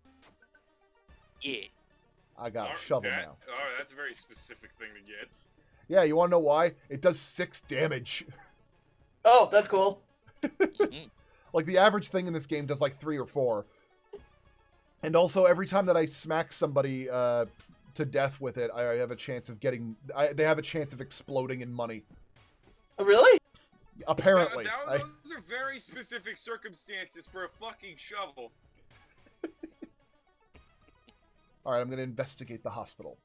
Yeah. I got a shovel now. Oh, that's a very specific thing to get. Yeah, you want to know why? It does 6 damage. Oh, that's cool. Like, the average thing in this game does, like, 3 or 4. And also, every time that I smack somebody to death with it, I have a chance of getting... they have a chance of exploding in money. Oh, really? Apparently. Those are very specific circumstances for a fucking shovel. Alright, I'm going to investigate the hospital.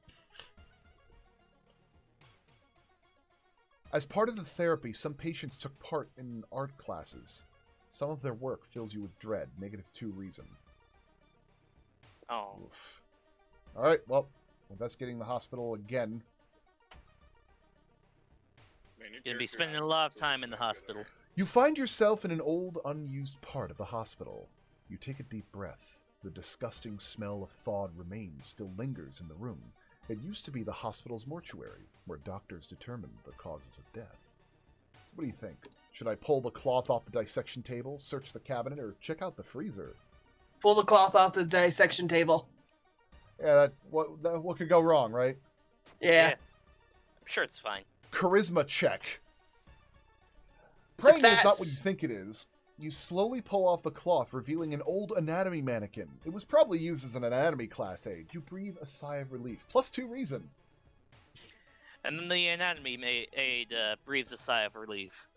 As part of the therapy, some patients took part in art classes. Some of their work fills you with dread. -2 reason. Oh. Alright, well, investigating the hospital again. You're going to be spending a lot of time in the hospital. You find yourself in an old, unused part of the hospital. You take a deep breath. The disgusting smell of thawed remains still lingers in the room. It used to be the hospital's mortuary, where doctors determined the causes of death. What do you think? Should I pull the cloth off the dissection table, search the cabinet, or check out the freezer? Pull the cloth off the dissection table. Yeah, what could go wrong, right? Yeah. I'm sure it's fine. Charisma check. Praying is Success. not what you think it is. You slowly pull off the cloth, revealing an old anatomy mannequin. It was probably used as an anatomy class aid. You breathe a sigh of relief. +2 reason. And then the anatomy aid breathes a sigh of relief.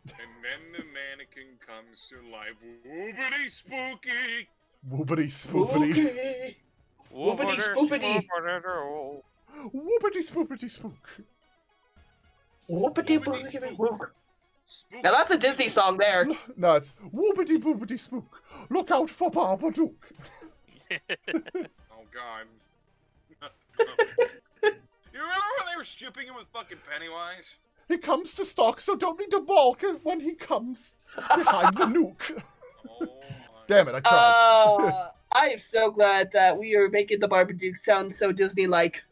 And then the mannequin comes to life. Woobity spooky! Woobity spoopity. Okay. Whoopity spoopity. Woopity spoopity spook. Whoopity boopity boop. Now that's a Disney song there. No, it's whoopity boopity spook. Look out for Babadook. Oh god. You remember when they were stripping him with fucking Pennywise? He comes to stalk, so don't need to balk when he comes behind the nuke. Oh my. Damn it, I tried. I am so glad that we are making the Babadook sound so Disney-like.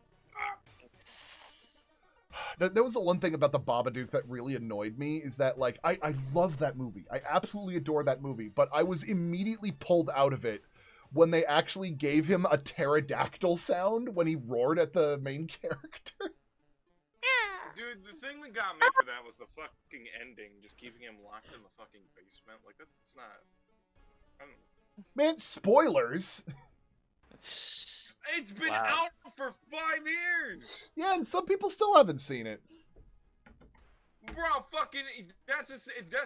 That was the one thing about the Babadook that really annoyed me, is that, like, I love that movie. I absolutely adore that movie, but I was immediately pulled out of it when they actually gave him a pterodactyl sound when he roared at the main character. Dude, the thing that got me for that was the fucking ending, just keeping him locked in the fucking basement. Like, that's not... I don't know. Man, spoilers! It's been out for 5 years! Yeah, and some people still haven't seen it. Bro, fucking, that's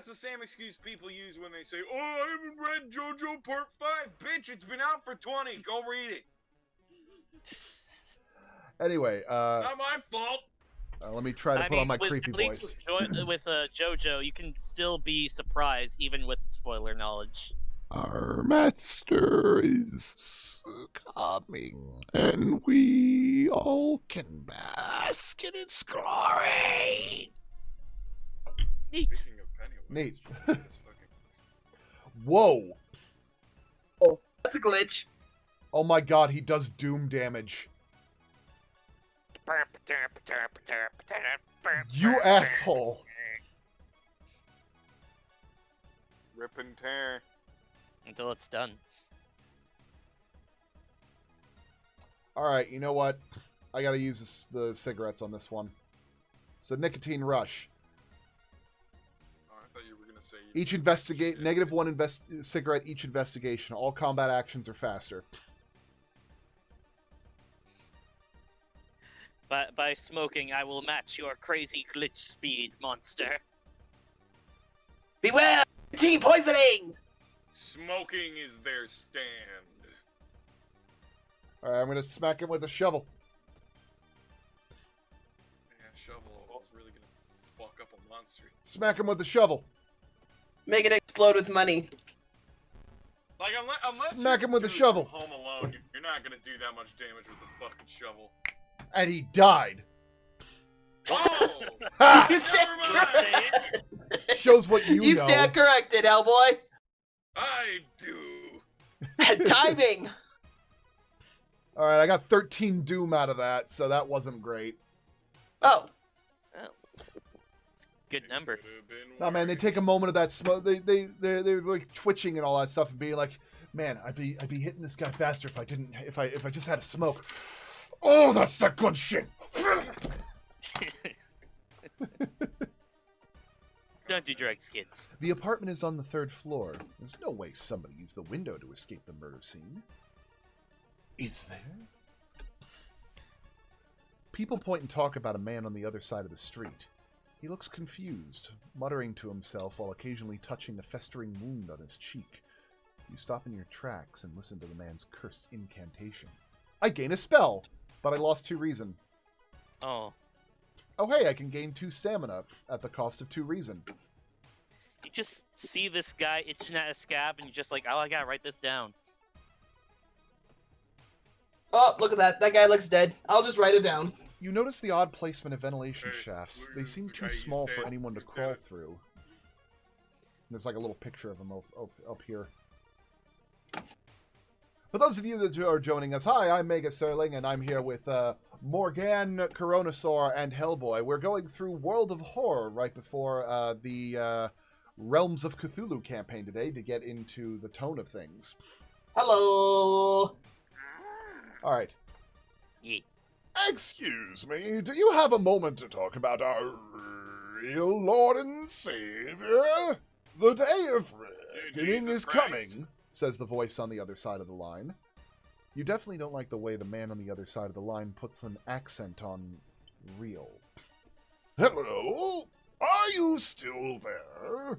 the same excuse people use when they say, oh, I haven't read JoJo Part 5. Bitch, it's been out for 20. Go read it. Anyway, not my fault. Let me try to put on my creepy voice. With JoJo, you can still be surprised, even with spoiler knowledge. Our master is coming, and we all can bask in its glory. Neat. Speaking of Pennywise, Neat. Whoa. Oh, that's a glitch. Oh my god, he does doom damage. You asshole. Rip and tear. Until it's done. Alright, you know what? I gotta use the cigarettes on this one. So, nicotine rush. Oh, I thought you were gonna say... Each investigate... -1 cigarette each investigation. All combat actions are faster. By smoking, I will match your crazy glitch speed, monster. Beware! Tea poisoning! Smoking is their stand. Alright, I'm gonna smack him with a shovel. Yeah, shovel is really gonna fuck up a monster. Smack him with the shovel. Make it explode with money. Like, unless Smack him with a shovel. Home Alone, you're not gonna do that much damage with the fucking shovel. And he died. Oh! Ha! You stand corrected. Shows what you know. You stand corrected, Hellboy. I do. Timing. Alright, I got 13 doom out of that, so that wasn't great. Oh. Good number. No, man, they take a moment of that smoke. They're like twitching and all that stuff and being like, Man, I'd be hitting this guy faster if I just had a smoke. Oh, that's the good shit. Don't do drugs, kids. The apartment is on the 3rd floor. There's no way somebody used the window to escape the murder scene. Is there? People point and talk about a man on the other side of the street. He looks confused, muttering to himself while occasionally touching a festering wound on his cheek. You stop in your tracks and listen to the man's cursed incantation. I gain a spell, but I lost 2 reason. Oh. Oh hey, I can gain 2 stamina at the cost of 2 reason. You just see this guy itching at a scab and you're just like, oh, I gotta write this down. Oh, look at that. That guy looks dead. I'll just write it down. You notice the odd placement of ventilation shafts. They seem too small for anyone to crawl through. There's like a little picture of him up here. For those of you that are joining us, hi, I'm Mega Serling, and I'm here with Morgan, Coronosaur, and Hellboy. We're going through World of Horror right before the Realms of Cthulhu campaign today to get into the tone of things. Hello! Alright. Yeah. Excuse me, do you have a moment to talk about our real Lord and Savior? The day of reckoning is coming, says the voice on the other side of the line. You definitely don't like the way the man on the other side of the line puts an accent on real. Hello? Are you still there?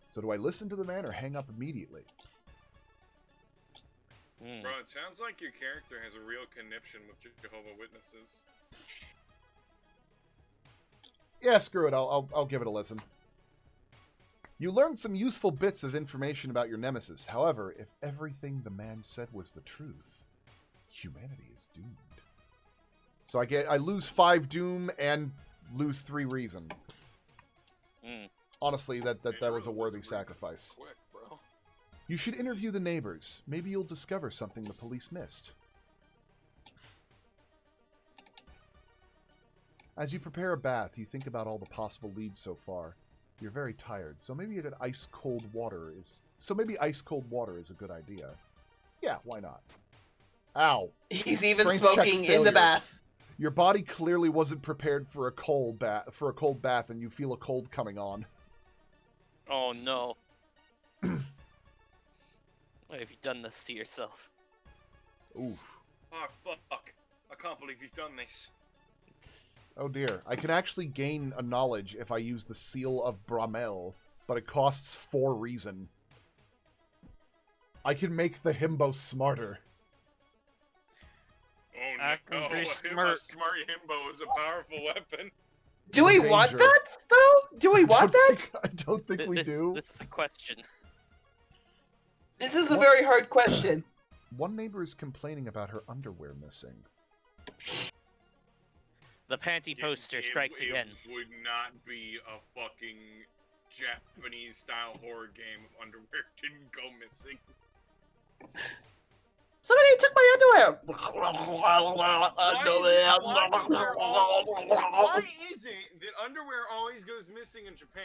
So do I listen to the man or hang up immediately? Bro, it sounds like your character has a real conniption with Jehovah's Witnesses. Yeah, screw it. I'll give it a listen. You learned some useful bits of information about your nemesis. However, if everything the man said was the truth, humanity is doomed. So I lose 5 doom and lose 3 reason. Honestly, that was a worthy sacrifice. Quick, bro. You should interview the neighbors. Maybe you'll discover something the police missed. As you prepare a bath, you think about all the possible leads so far. You're very tired, so maybe ice cold water is a good idea. Yeah, why not? Ow. He's even Strength smoking check in the failure. bath. Your body clearly wasn't prepared for a cold bath, and you feel a cold coming on. Oh no. Why have you done this to yourself? Oof. Oh, fuck. I can't believe you've done this. Oh dear. I can actually gain a knowledge if I use the Seal of Bramel, but it costs 4 reason. I can make the himbo smarter. Oh no, a smart himbo is a powerful weapon. Do we want that, though? Do we want that? I don't think we do. This is a question. This is a very hard question. One neighbor is complaining about her underwear missing. The panty poster strikes again. It would not be a fucking Japanese-style horror game if underwear didn't go missing. Somebody took my underwear! Why is it that underwear always goes missing in Japan?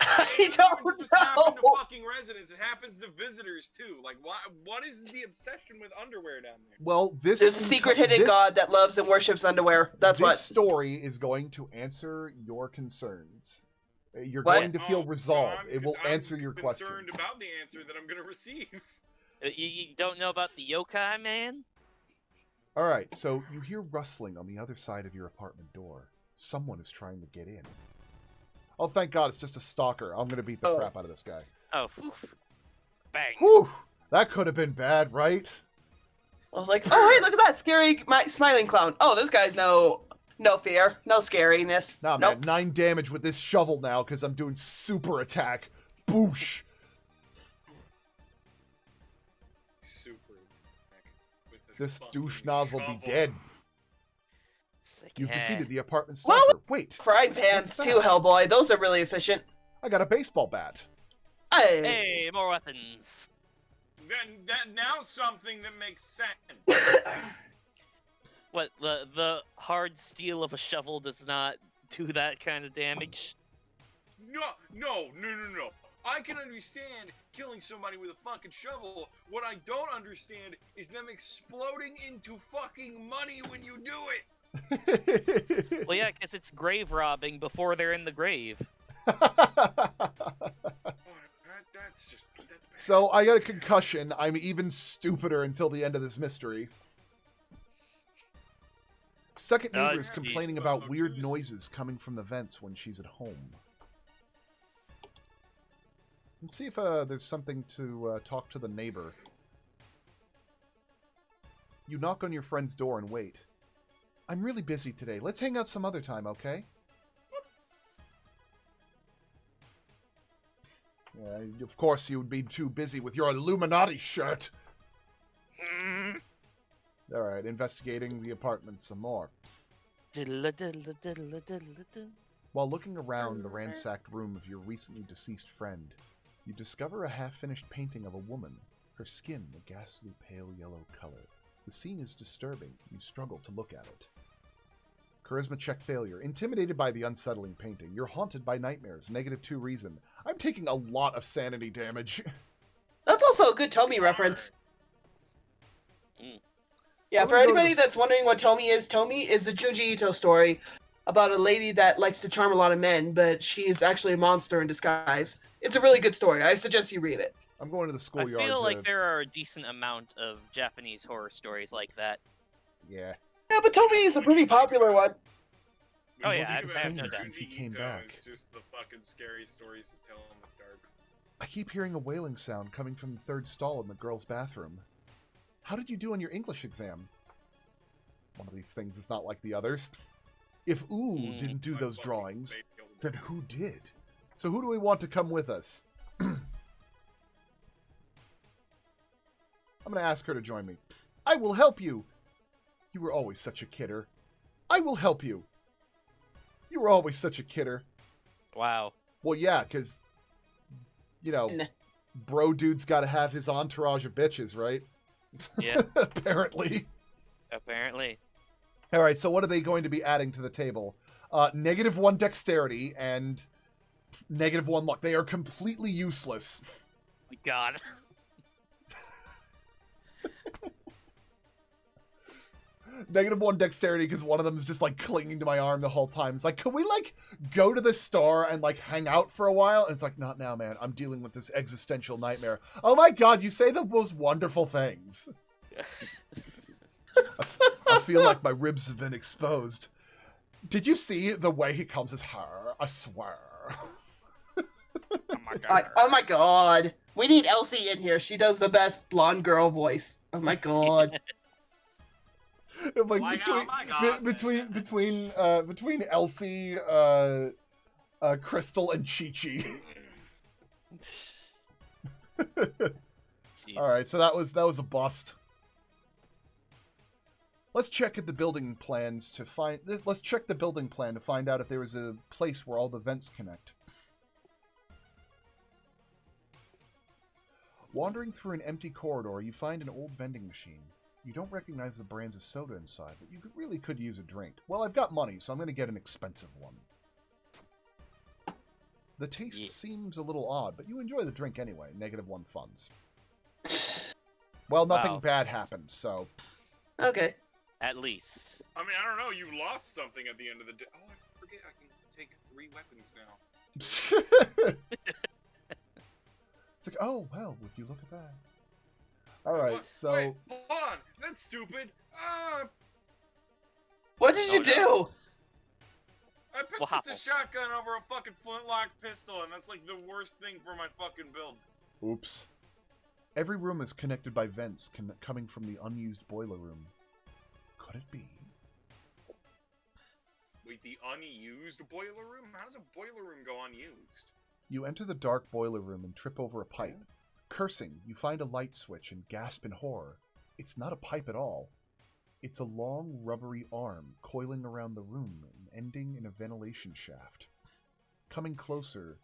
I don't just happen to know! fucking residents. It happens to visitors too. Like, what is the obsession with underwear down there? Well, There's a secret hidden god that loves and worships underwear. That's what. This story is going to answer your concerns. You're going to feel resolved. It will answer your questions. I'm concerned about the answer that I'm going to receive. You don't know about the yokai, man? Alright, so you hear rustling on the other side of your apartment door. Someone is trying to get in. Oh, thank God, it's just a stalker. I'm going to beat the crap out of this guy. Oh, whew. Bang. Whew! That could have been bad, right? I was like, oh, hey, look at that scary smiling clown. Oh, this guy's no fear, no scariness. Nah, man, 9 damage with this shovel now because I'm doing super attack. Boosh! Super attack. This douche nozzle be dead. You've defeated the apartment Well, stalker. Wait! Frying pans too, Hellboy. Those are really efficient. I got a baseball bat. Hey, more weapons. That now something that makes sense. What, the hard steel of a shovel does not do that kind of damage? No. I can understand killing somebody with a fucking shovel. What I don't understand is them exploding into fucking money when you do it. Well, yeah, because it's grave robbing before they're in the grave. That's bad. So I got a concussion. I'm even stupider until the end of this mystery. Second neighbor is complaining about weird noises coming from the vents when she's at home. Let's see if there's something to talk to the neighbor. You knock on your friend's door and wait. I'm really busy today. Let's hang out some other time, okay? Yeah, of course you would be too busy with your Illuminati shirt. Alright, investigating the apartment some more. While looking around the ransacked room of your recently deceased friend, you discover a half-finished painting of a woman, her skin a ghastly pale yellow color. The scene is disturbing. You struggle to look at it. Charisma check failure. Intimidated by the unsettling painting. You're haunted by nightmares. -2 reason. I'm taking a lot of sanity damage. That's also a good Tomy reference. Yeah, for anybody that's wondering what Tomy is a Junji Ito story about a lady that likes to charm a lot of men, but she's actually a monster in disguise. It's a really good story. I suggest you read it. I'm going to the schoolyard. I feel like there are a decent amount of Japanese horror stories like that. Yeah. Yeah, but Tomy is a pretty popular one. Oh yeah, I have no doubt. Since he came back. It's just the fucking scary stories to tell in the dark. I keep hearing a wailing sound coming from the third stall in the girls' bathroom. How did you do on your English exam? One of these things is not like the others. If didn't do those drawings, then who did? So who do we want to come with us? I'm going to ask her to join me. I will help you! You were always such a kidder. I will help you! You were always such a kidder. Wow. Well, yeah, because, you know, bro dude's got to have his entourage of bitches, right? Yeah. Apparently. All right, so what are they going to be adding to the table? -1 dexterity and -1 luck. They are completely useless. Oh my God. -1 dexterity because one of them is just like clinging to my arm the whole time. It's like, can we like go to the store and like hang out for a while? And it's like, not now, man. I'm dealing with this existential nightmare. Oh my God, you say the most wonderful things. I feel like my ribs have been exposed. Did you see the way he comes as her? I swear. Oh my God. We need Elsie in here. She does the best blonde girl voice. Oh my God. Like between Elsie, Crystal, and Chi-Chi. All right, so that was a bust. Let's check at the building plans to find. Let's check the building plan to find out if there is a place where all the vents connect. Wandering through an empty corridor, you find an old vending machine. You don't recognize the brands of soda inside, but you really could use a drink. Well, I've got money, so I'm going to get an expensive one. The taste seems a little odd, but you enjoy the drink anyway. -1 funds. Well, nothing bad happened, so... Okay. At least. I mean, I don't know. You lost something at the end of the day. Oh, I forget. I can take 3 weapons now. It's like, oh, well, would you look at that? Alright, so... Wait, hold on! That's stupid! What did you do? I picked up the shotgun over a fucking flintlock pistol, and that's like the worst thing for my fucking build. Oops. Every room is connected by vents coming from the unused boiler room. Could it be? Wait, the unused boiler room? How does a boiler room go unused? You enter the dark boiler room and trip over a pipe. Cursing, you find a light switch and gasp in horror. It's not a pipe at all. It's a long, rubbery arm coiling around the room and ending in a ventilation shaft. Coming closer,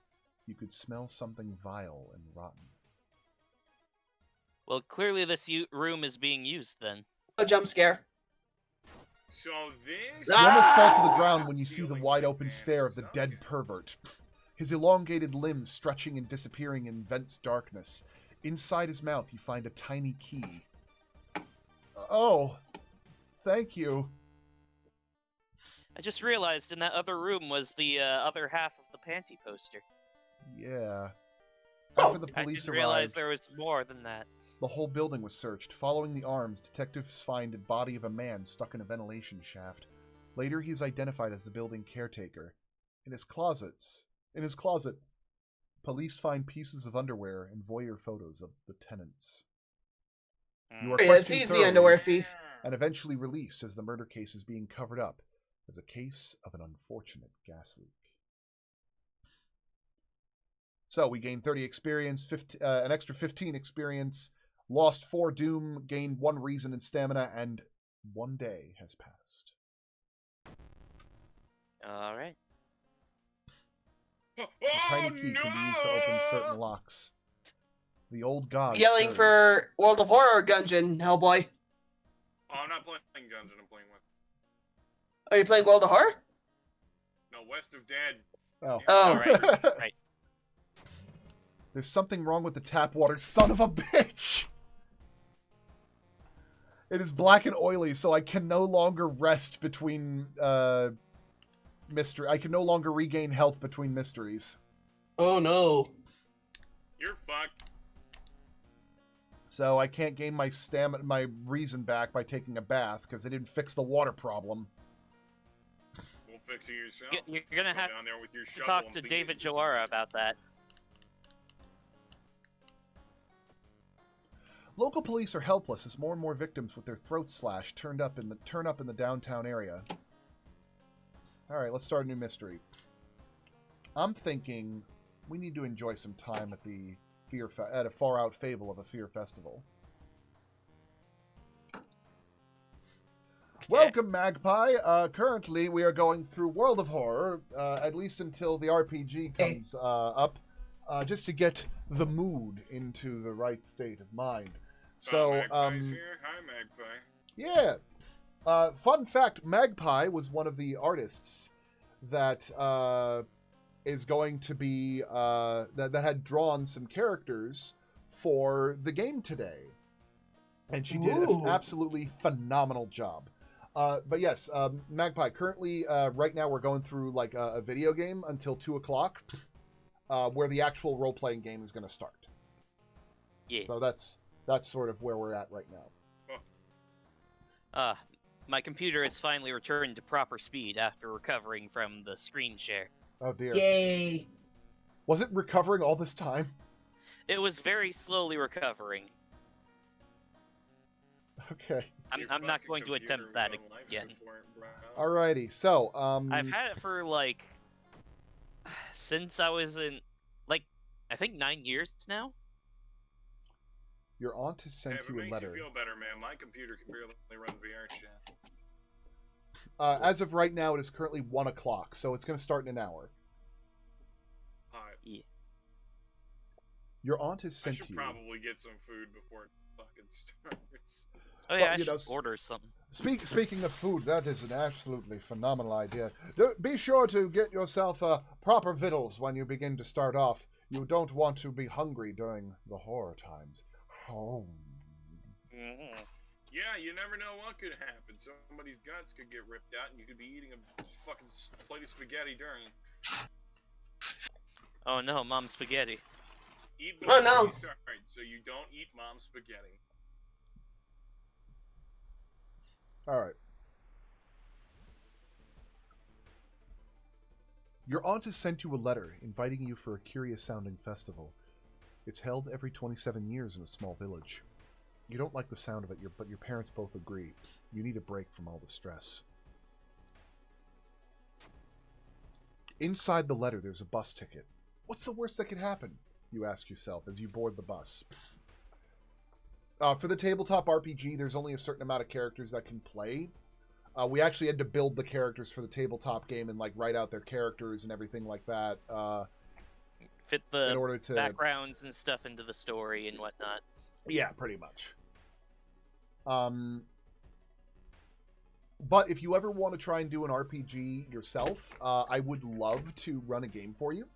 you could smell something vile and rotten. Well, clearly this room is being used, then. A jump scare. So this... You almost fall to the ground when you see the wide-open stare of the dead pervert. his elongated limbs stretching and disappearing in dense darkness. Inside his mouth, you find a tiny key. Oh, thank you. I just realized in that other room was the other half of the panty poster. Yeah. After the police I didn't realize arrived, there was more than that. the whole building was searched. Following the arms, detectives find a body of a man stuck in a ventilation shaft. Later, he is identified as the building caretaker. In his closet, police find pieces of underwear and voyeur photos of the tenants. You are Yes, questioned he's the thoroughly underwear thief. and eventually released as the murder case is being covered up as a case of an unfortunate gas leak. So we gained 30 experience, an extra 15 experience, lost 4 doom, gained 1 reason and stamina, and 1 day has passed. All right. A tiny key can be used to open certain locks. The old god Yelling stirs. for World of Horror Gungeon, Hellboy. Oh, I'm not playing Gungeon, I'm playing with. Are you playing World of Horror? No, West of Dead. Oh. Oh. Right. There's something wrong with the tap water, son of a bitch! It is black and oily, so I can no longer rest between, I can no longer regain health between mysteries. Oh no. You're fucked. So I can't gain my stamina, my reason back by taking a bath, because they didn't fix the water problem. We'll fix it yourself. You're gonna Go have down there with your to shovel talk and to beat David it. Joara about that. Local police are helpless as more and more victims with their throats slashed turn up in the downtown area. All right, let's start a new mystery. I'm thinking we need to enjoy some time at the at a far out fable of a fear festival. Okay. Welcome, Magpie. Currently, we are going through World of Horror, at least until the RPG comes up, just to get the mood into the right state of mind. So, Magpie's here. Hi, Magpie. yeah. Fun fact: Magpie was one of the artists that is going to be that had drawn some characters for the game today, and she did an absolutely phenomenal job. But yes, Magpie. Currently, right now we're going through like a video game until 2 o'clock, where the actual role-playing game is going to start. Yeah. So that's sort of where we're at right now. My computer has finally returned to proper speed after recovering from the screen share. Oh dear. Yay. Was it recovering all this time? It was very slowly recovering. Okay. I'm not going to attempt that again. Alrighty, so, I've had it for, like, since I was in, like, I think 9 years now? your aunt has sent you a letter. If it makes you feel better, man, my computer can barely run VR chat. As of right now, it is currently 1 o'clock, so it's going to start in an hour. Hot. Yeah. Your aunt has I sent should you... probably get some food before it fucking starts. Oh yeah, Well, I you should know, order something. Speaking of food, that is an absolutely phenomenal idea. Be sure to get yourself proper victuals when you begin to start off. You don't want to be hungry during the horror times. Oh. Mm-hmm. Yeah, you never know what could happen. Somebody's guts could get ripped out, and you could be eating a fucking plate of spaghetti during. Oh no, Mom spaghetti. Eat Oh, no. you start, so you don't eat Mom's spaghetti. All right. Your aunt has sent you a letter inviting you for a curious-sounding festival. It's held every 27 years in a small village. You don't like the sound of it, but your parents both agree. You need a break from all the stress. Inside the letter, there's a bus ticket. What's the worst that could happen? You ask yourself as you board the bus. For the tabletop RPG, there's only a certain amount of characters that can play. We actually had to build the characters for the tabletop game and like write out their characters and everything like that. Fit the in order to... backgrounds and stuff into the story and whatnot. Yeah, pretty much. But if you ever want to try and do an RPG yourself, I would love to run a game for you.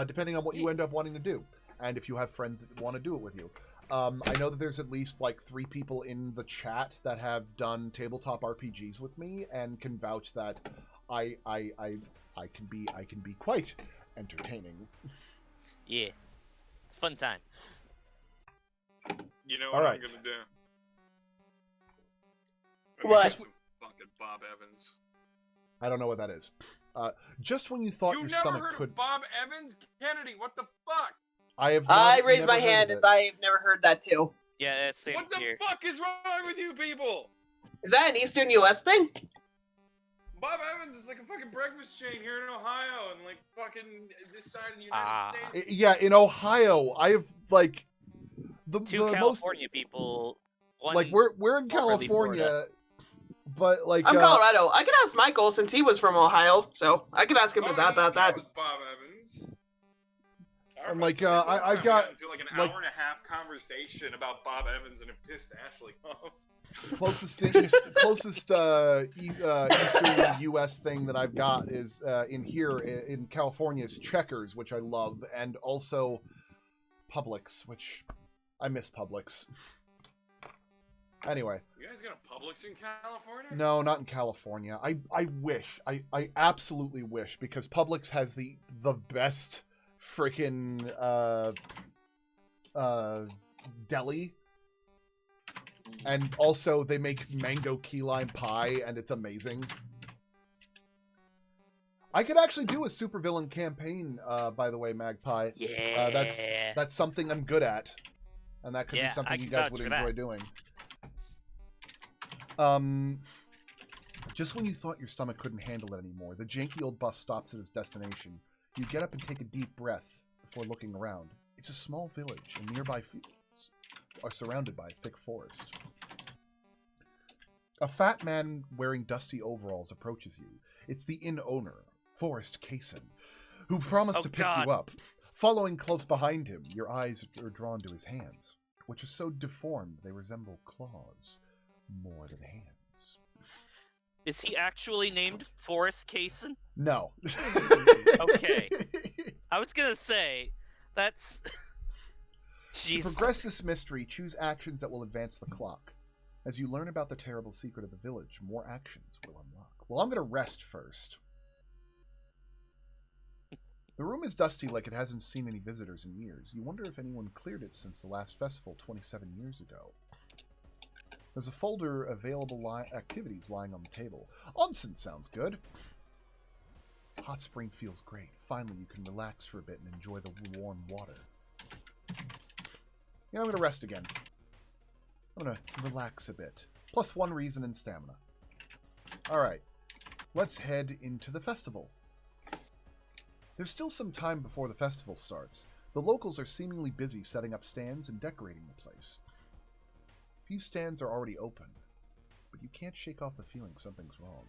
depending on what you end up wanting to do, and if you have friends that want to do it with you. I know that there's at least like 3 people in the chat that have done tabletop RPGs with me and can vouch that I can be quite entertaining. Yeah, fun time. You know what I'm gonna do? What? Some fucking Bob Evans. I don't know what that is. Just when you thought your stomach You've never heard could. of Bob Evans? Kennedy, what the fuck? I raised my hand as I've never heard that too. Yeah, that's same What the here. fuck is wrong with you people? Is that an Eastern U.S. thing? Bob Evans is like a fucking breakfast chain here in Ohio and like fucking this side of the United States. Yeah, in Ohio, I have like the 2 the California most, people. One like we're in formerly California, Florida. but like I'm Colorado. I could ask Michael since he was from Ohio, so I could ask him about that. Was Bob Evans. And like I've got into like an like, hour and a half conversation about Bob Evans and it pissed Ashley off. closest Eastern U.S. thing that I've got is in here in California is Checkers, which I love, and also Publix, which I miss Publix. Anyway. You guys got a Publix in California? No, not in California. I wish. I absolutely wish, because Publix has the best freaking deli. And also they make mango key lime pie and it's amazing. I could actually do a supervillain campaign, by the way, Magpie. Yeah. That's something I'm good at. And that could be something you guys would enjoy doing. Just when you thought your stomach couldn't handle it anymore, the janky old bus stops at its destination. You get up and take a deep breath before looking around. It's a small village, and nearby fields are surrounded by a thick forest. A fat man wearing dusty overalls approaches you. It's the inn owner, Forrest Kaysen, who promised to pick you up. Following close behind him, your eyes are drawn to his hands, which are so deformed they resemble claws more than hands. Is he actually named Forrest Kaysen? No. Okay. I was gonna say, that's... To progress this mystery, choose actions that will advance the clock. As you learn about the terrible secret of the village, more actions will unlock. Well, I'm going to rest first. The room is dusty like it hasn't seen any visitors in years. You wonder if anyone cleared it since the last festival 27 years ago. There's a folder of available activities lying on the table. Onsen sounds good. Hot spring feels great. Finally, you can relax for a bit and enjoy the warm water. Yeah, I'm going to rest again. I'm going to relax a bit. Plus 1 reason and stamina. Alright. Let's head into the festival. There's still some time before the festival starts. The locals are seemingly busy setting up stands and decorating the place. Few stands are already open, but you can't shake off the feeling something's wrong.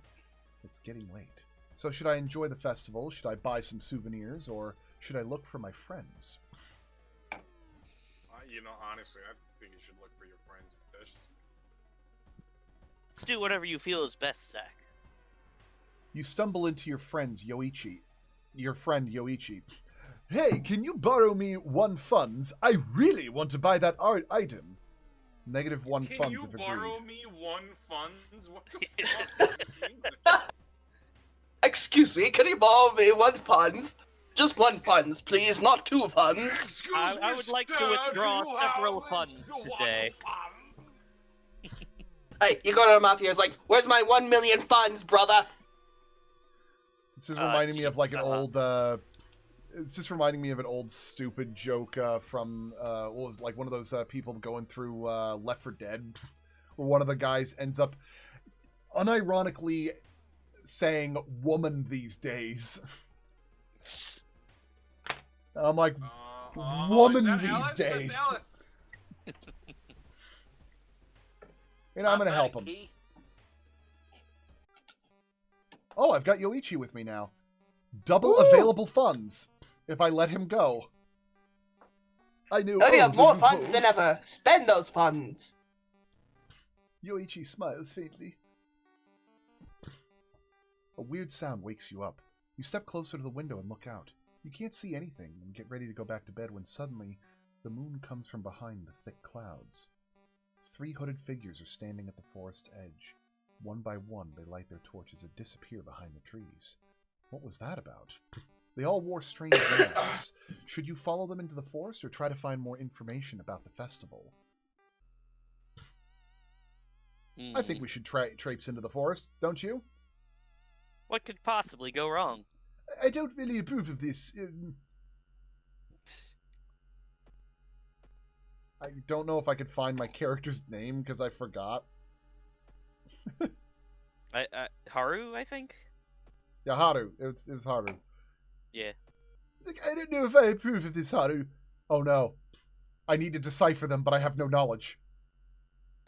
It's getting late. So should I enjoy the festival? Should I buy some souvenirs? Or should I look for my friends? You know, honestly, I think you should look for your friends. That's just... Let's do whatever you feel is best, Zach. You stumble into your friend Yoichi. Hey, can you borrow me 1 funds? I really want to buy that art item. -1 funds if agreed. Can you borrow me 1 funds? What the fuck does this mean? Excuse me, can you borrow me 1 funds? Just 1 funds, please, not 2 funds. I would like to withdraw several funds today. Hey, you go to the mafia, it's like, where's my 1 million funds, brother? This is reminding me of like an old, it's just reminding me of an old stupid joke from, what was like one of those people going through Left 4 Dead, where one of the guys ends up unironically saying woman these days. And I'm like, woman these days. And I'm going to help him. Oh, I've got Yoichi with me now. Double available funds if I let him go. I knew. Oh, you have more funds than ever. Spend those funds. Yoichi smiles faintly. A weird sound wakes you up. You step closer to the window and look out. You can't see anything and get ready to go back to bed when suddenly the moon comes from behind the thick clouds. 3 hooded figures are standing at the forest's edge. One by one, they light their torches and disappear behind the trees. What was that about? They all wore strange masks. Should you follow them into the forest or try to find more information about the festival? I think we should traipse into the forest, don't you? What could possibly go wrong? I don't really approve of this. I don't know if I could find my character's name because I forgot. Haru, I think? Yeah, Haru. It was Haru. Yeah. I don't know if I approve of this, Haru. Oh no. I need to decipher them, but I have no knowledge.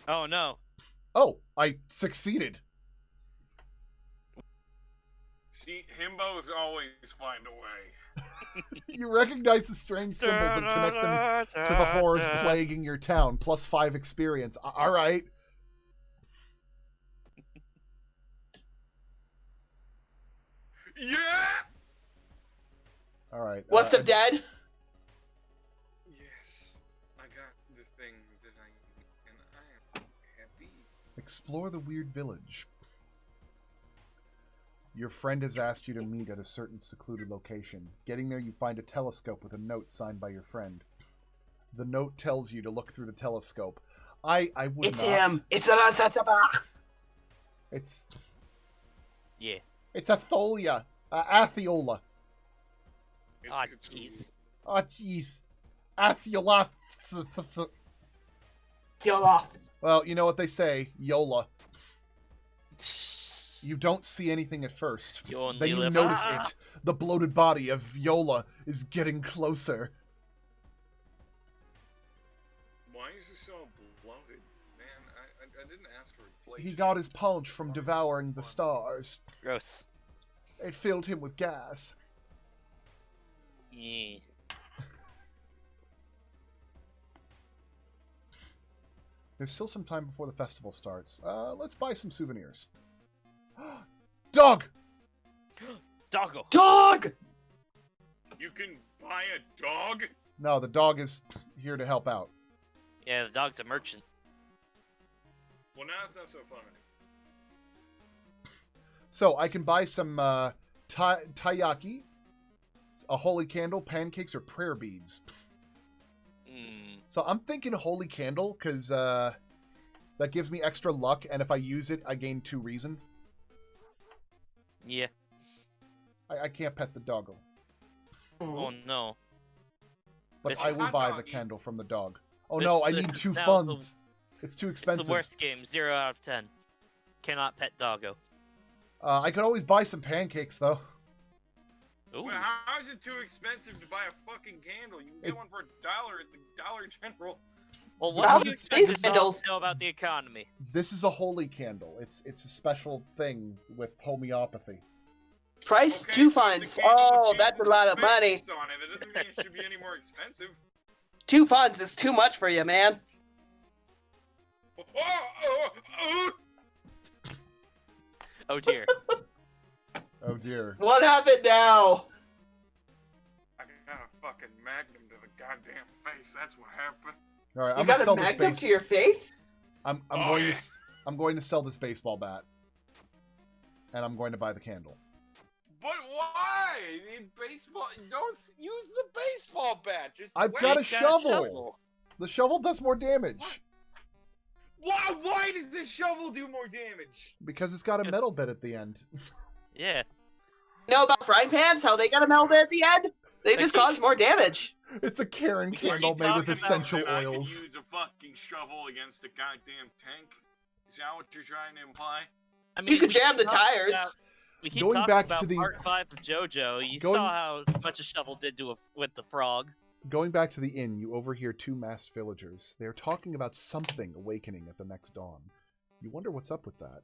Oh no. Oh, I succeeded. See, himbos always find a way. You recognize the strange symbols and connect them to the horrors plaguing your town. +5 experience. All right. Yeah! All right. West of Dead? Yes. I got the thing that I need, and I am happy. Explore the weird village. Your friend has asked you to meet at a certain secluded location. Getting there, you find a telescope with a note signed by your friend. The note tells you to look through the telescope. I would It's not. him. It's Razazabach. It's... Yeah. It's Atholia. Athiola. It's Ah, Cthulhu. jeez. Oh, jeez. Athiola. Seal off. Well, you know what they say. Yola. You don't see anything at first. You only Then you live- notice Ah! it. The bloated body of Yola is getting closer. Why is it so bloated? Man, I didn't ask for inflation. He got his punch from devouring the stars. Gross. It filled him with gas. Yeah. There's still some time before the festival starts. Let's buy some souvenirs. Dog! Doggo. Dog! You can buy a dog? No, the dog is here to help out. Yeah, the dog's a merchant. Well, now it's not so funny. So, I can buy some taiyaki, a holy candle, pancakes, or prayer beads. So I'm thinking holy candle, because that gives me extra luck, and if I use it, I gain 2 reason. Yeah. I can't pet the doggo. Oh no. But This I is will hot buy the doggy. candle from the dog. Oh This- no, I this need is 2 now funds. It's too It's expensive. the worst game. 0 out of 10. Cannot pet doggo. I could always buy some pancakes, though. Ooh. Well, how is it too expensive to buy a fucking candle? You can get one for $1 at the Dollar General. Well, Well, what do you it's- expect these to candles- know about the economy? This is a holy candle. It's a special thing with homeopathy. Price Okay, 2 so the funds. candle Oh, with that's a Jesus' lot of money. face on it. That doesn't mean it should be any more expensive. 2 funds is too much for you, man. Oh dear. Oh dear. What happened now? I got a fucking magnum to the goddamn face. That's what happened. All right, You I'm got gonna a sell this magnum base. to your face? I'm Oh, going yeah. to I'm going to sell this baseball bat, and I'm going to buy the candle. But why? In baseball, don't use the baseball bat. Just I've wait. got a He's shovel. The shovel does more damage Why does the shovel do more damage? because it's got a metal bit at the end. Yeah. You know about frying pans? How they got a melt at the end? They just cause more damage. It's a Karen Are you candle made with talking about essential that I oils. could use a fucking shovel against a goddamn tank? Is that what you're trying to imply? I mean, You could we jam the keep talking tires. about- We keep Going talking back about to the- part 5 of JoJo. You Going- saw how much a shovel did to with the frog. Going back to the inn, you overhear 2 masked villagers. They are talking about something awakening at the next dawn. You wonder what's up with that.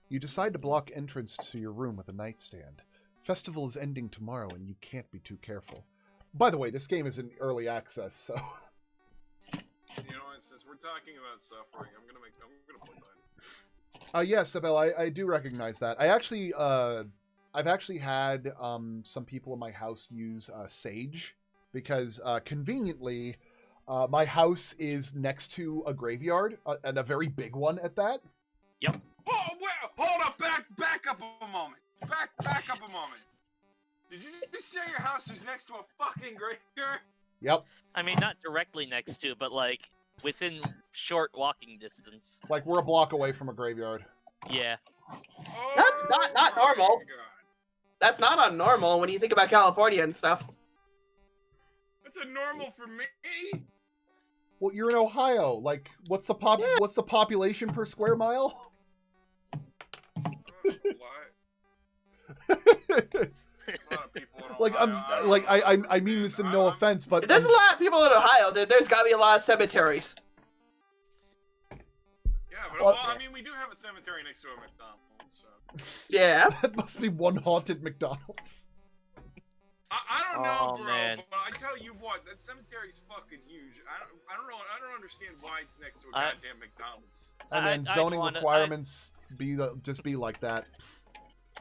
You decide to block entrance to your room with a nightstand. Festival is ending tomorrow, and you can't be too careful. By the way, this game is in early access, so... You know, since we're talking about suffering, I'm gonna put that. Yes, Isabel, I do recognize that. I actually I've actually had some people in my house use Sage because conveniently, my house is next to a graveyard and a very big one at that. Yep. Oh, well, hold up, back up a moment. Back up a moment. Did you just say your house is next to a fucking graveyard? Yep. I mean, not directly next to, but like within short walking distance. Like we're a block away from a graveyard. Yeah. Oh, That's not normal. God. That's not unnormal when you think about California and stuff. That's a normal for me. Well, you're in Ohio. Like, what's the population per square mile? A lot of people in Like Ohio. I mean this in no offense, but There's a lot of people in Ohio. There's got to be a lot of cemeteries. Yeah, but well, I mean, we do have a cemetery next to a McDonald's. So. Yeah. That must be one haunted McDonald's. I don't know, bro, man. but I tell you what, that cemetery's fucking huge. I don't know. I don't understand why it's next to a goddamn McDonald's. And then zoning requirements just be like that.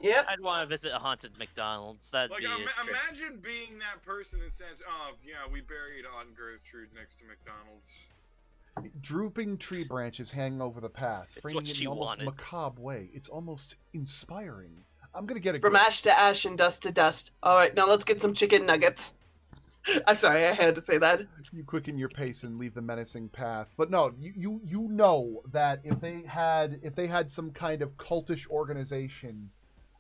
Yep. I'd want to visit a haunted McDonald's. That'd Like, be a trip. imagine being that person that says, "Oh, yeah, we buried Aunt Gertrude next to McDonald's." Drooping tree branches hang over the path, It's framing what it in she an almost wanted. macabre way. It's almost inspiring. I'm gonna get a From ash to ash and dust to dust. All right, now let's get some chicken nuggets. I'm sorry, I had to say that. You quicken your pace and leave the menacing path. But no, you know that if they had some kind of cultish organization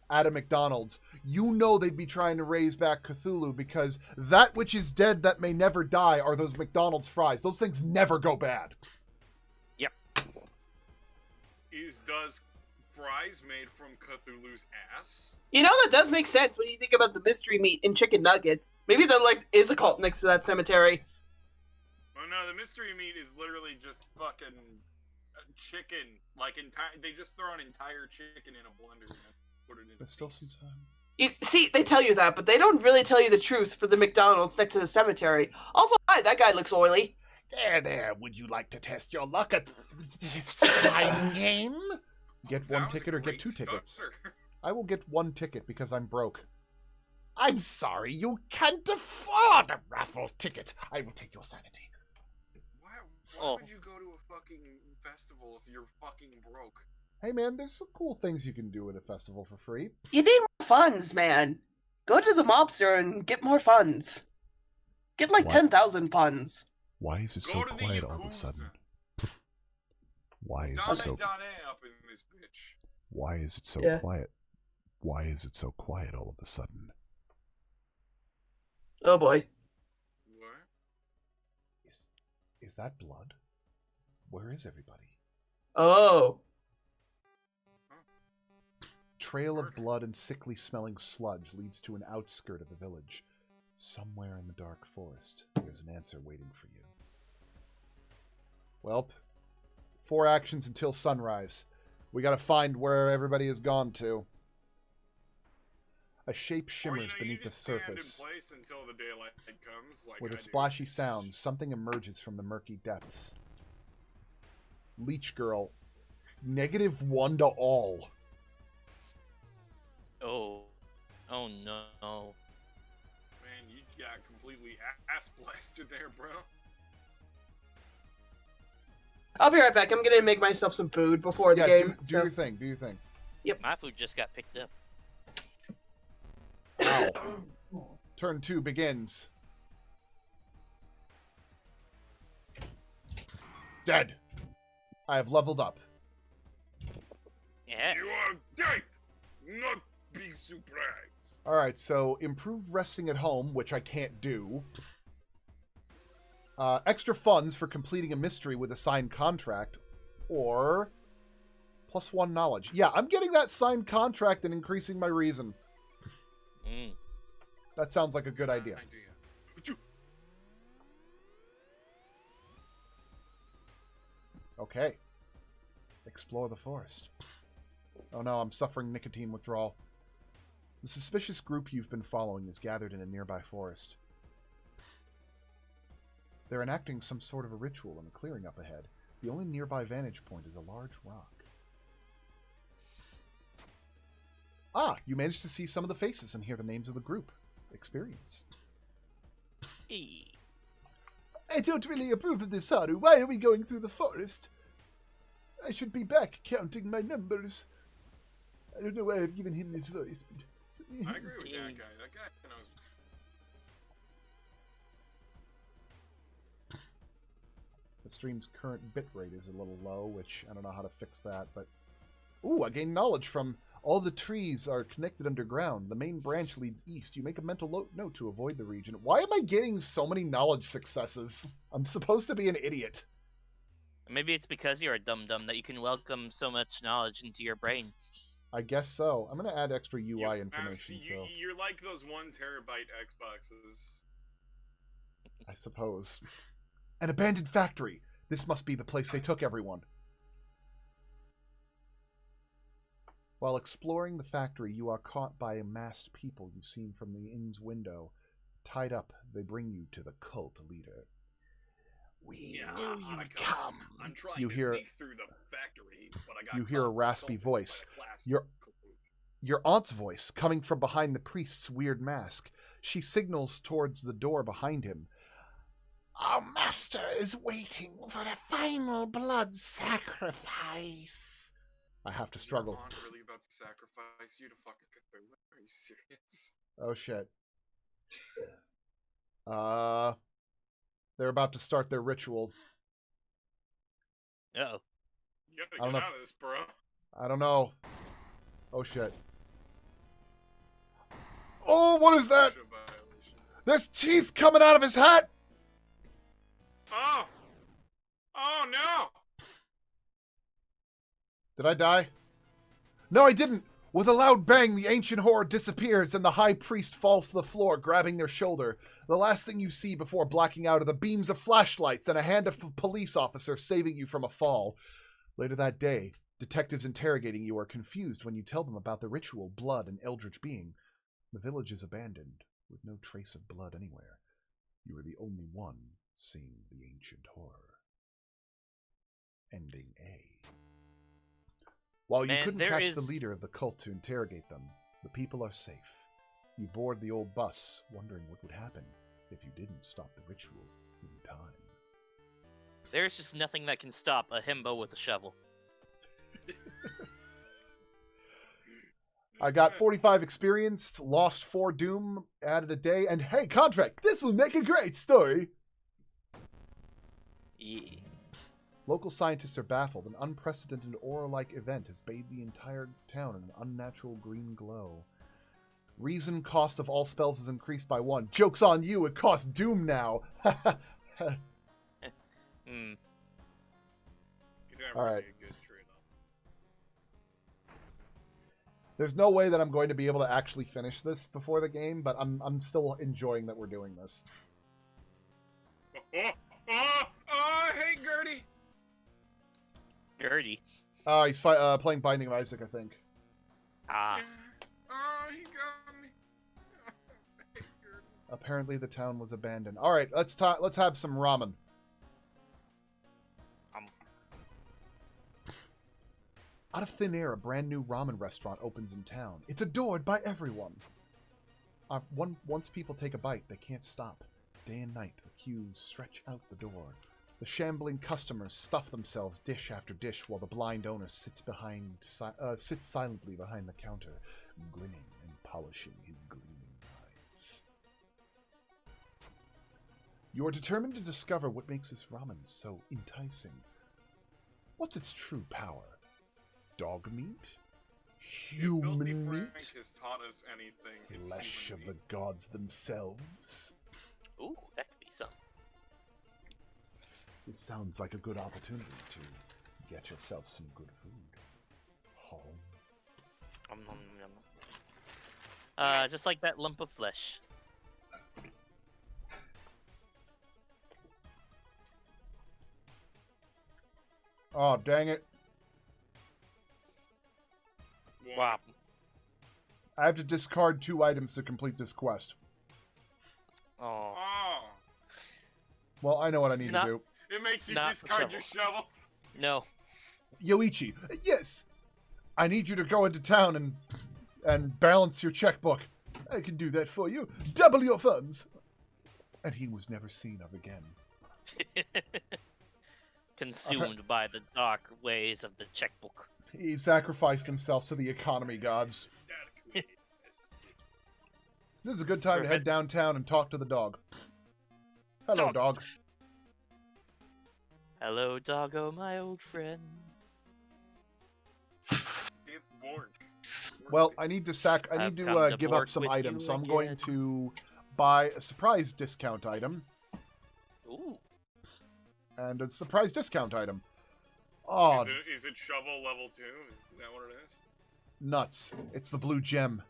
at a McDonald's, you know they'd be trying to raise back Cthulhu, because that which is dead that may never die are those McDonald's fries. Those things never go bad. Yep. Does fries made from Cthulhu's ass? You know, that does make sense when you think about the mystery meat in chicken nuggets. Maybe there is a cult next to that cemetery. Oh no, the mystery meat is literally just fucking chicken. Like they just throw an entire chicken in a blender and put it in. There's still some time. You see, they tell you that, but they don't really tell you the truth for the McDonald's next to the cemetery. Also, hi, that guy looks oily. There. Would you like to test your luck at this slime game? Get one ticket or get two tickets. I will get one ticket because I'm broke. I'm sorry, you can't afford a raffle ticket. I will take your sanity. Why would you go to a fucking festival if you're fucking broke? Hey man, there's some cool things you can do at a festival for free. You need more funds, man. Go to the mobster and get more funds. Get like 10,000 funds. Why is it so quiet all of a sudden? Why is it so... up in this bitch. Why is it so quiet? Why is it so quiet all of a sudden? Oh boy. What? Is that blood? Where is everybody? Oh. Trail of blood and sickly smelling sludge leads to an outskirt of the village. Somewhere in the dark forest, there's an answer waiting for you. Welp, 4 actions until sunrise. We gotta find where everybody has gone to. A shape shimmers beneath the surface. Stand in place until the daylight comes, like With a I do. splashy sound, something emerges from the murky depths. Leech Girl. -1 to all. Oh no. Man, you got completely ass blasted there, bro. I'll be right back. I'm gonna make myself some food before the game. Do your thing. Do your thing. My food just got picked up. Ow. Turn 2 begins. Dead. I have leveled up. Yeah. You are dead. Not be surprised. Alright, so improve resting at home, which I can't do. Extra funds for completing a mystery with a signed contract. Or +1 knowledge. Yeah, I'm getting that signed contract and increasing my reason. That sounds like a good idea. Okay. Explore the forest. Oh no, I'm suffering nicotine withdrawal. The suspicious group you've been following is gathered in a nearby forest. They're enacting some sort of a ritual in a clearing up ahead. The only nearby vantage point is a large rock. Ah, You managed to see some of the faces and hear the names of the group. Experience. I don't really approve of this, Haru. Why are we going through the forest? I should be back counting my numbers. I don't know why I've given him this voice, but... I agree with that guy. That guy knows. The stream's current bitrate is a little low, which I don't know how to fix that, but... Ooh, I gained knowledge from... All the trees are connected underground. The main branch leads east. You make a mental note to avoid the region. Why am I getting so many knowledge successes? I'm supposed to be an idiot. Maybe it's because you're a dum-dum that you can welcome so much knowledge into your brain. I guess so. I'm going to add extra UI information, so... You're like those 1 terabyte Xboxes. I suppose. An abandoned factory. This must be the place they took everyone. While exploring the factory, you are caught by masked people you've seen from the inn's window. Tied up, they bring you to the cult leader. We knew you'd come. I'm trying to sneak through the factory, but I got You hear a raspy voice. Your aunt's voice, coming from behind the priest's weird mask. She signals towards the door behind him. Our master is waiting for a final blood sacrifice. I have to struggle. Your aunt really about to sacrifice you to fucking get through it? Are you serious? Oh shit. They're about to start their ritual. Uh-oh. You gotta get out of this, bro. I don't know. Oh shit. Oh, what is that? There's teeth coming out of his hat! Oh! Oh no! Did I die? No, I didn't! With a loud bang, the ancient horde disappears and the high priest falls to the floor, grabbing their shoulder. The last thing you see before blacking out are the beams of flashlights and a hand of a police officer saving you from a fall. Later that day, detectives interrogating you are confused when you tell them about the ritual, blood, and eldritch being. The village is abandoned, with no trace of blood anywhere. You are the only one seeing the ancient horror. Ending A. While you couldn't catch the leader of the cult to interrogate them, the people are safe. You board the old bus, wondering what would happen if you didn't stop the ritual in time. There's just nothing that can stop a himbo with a shovel. I got 45 experience, lost 4 doom, added a day, and hey, contract! This will make a great story! Yeah. Local scientists are baffled. An unprecedented aura-like event has bathed the entire town in an unnatural green glow. Reason cost of all spells is increased by 1. Joke's on you, it costs doom now! Alright. There's no way that I'm going to be able to actually finish this before the game, but I'm still enjoying that we're doing this. Hey, Gertie! Gertie? He's playing Binding of Isaac, I think. Ah. Oh, he got me. Apparently the town was abandoned. Alright, let's have some ramen. Out of thin air, a brand new ramen restaurant opens in town. It's adored by everyone. Once people take a bite, they can't stop. Day and night, the queues stretch out the door. The shambling customers stuff themselves dish after dish while the blind owner sits silently behind the counter, grinning and polishing his gleaming eyes. You are determined to discover what makes this ramen so enticing. What's its true power? Dog meat? Human meat? Has taught us anything. Flesh of the gods themselves? Ooh, that could be something. This sounds like a good opportunity to get yourself some good food. Home. Just like that lump of flesh. Oh, dang it. Wow. I have to discard 2 items to complete this quest. Oh. Well, I know what I need to do. It makes you discard your shovel. No. Yoichi, yes! I need you to go into town and and balance your checkbook. I can do that for you. Double your funds. And he was never seen of again. Consumed by the dark ways of the checkbook. He sacrificed himself to the economy gods. This is a good time to head downtown and talk to the dog. Hello, dog. Hello, doggo, my old friend. Well, I need to give up some items, so I'm going to buy a surprise discount item. Ooh. And a surprise discount item. Oh. Is it shovel level 2? Is that what it is? Nuts. It's the blue gem.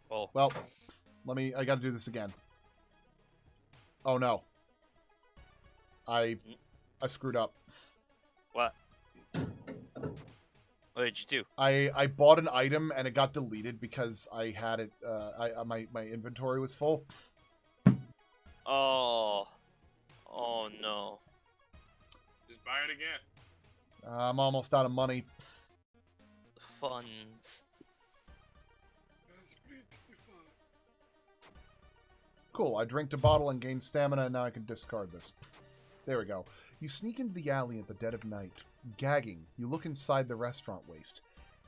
Oh. Well, I gotta do this again. Oh no. I screwed up. What? What did you do? I bought an item and it got deleted because I had it, my inventory was full. Oh. Oh no. Just buy it again. I'm almost out of money. Funds. Cool, I drank a bottle and gained stamina, and now I can discard this. There we go. You sneak into the alley at the dead of night. Gagging, you look inside the restaurant waste.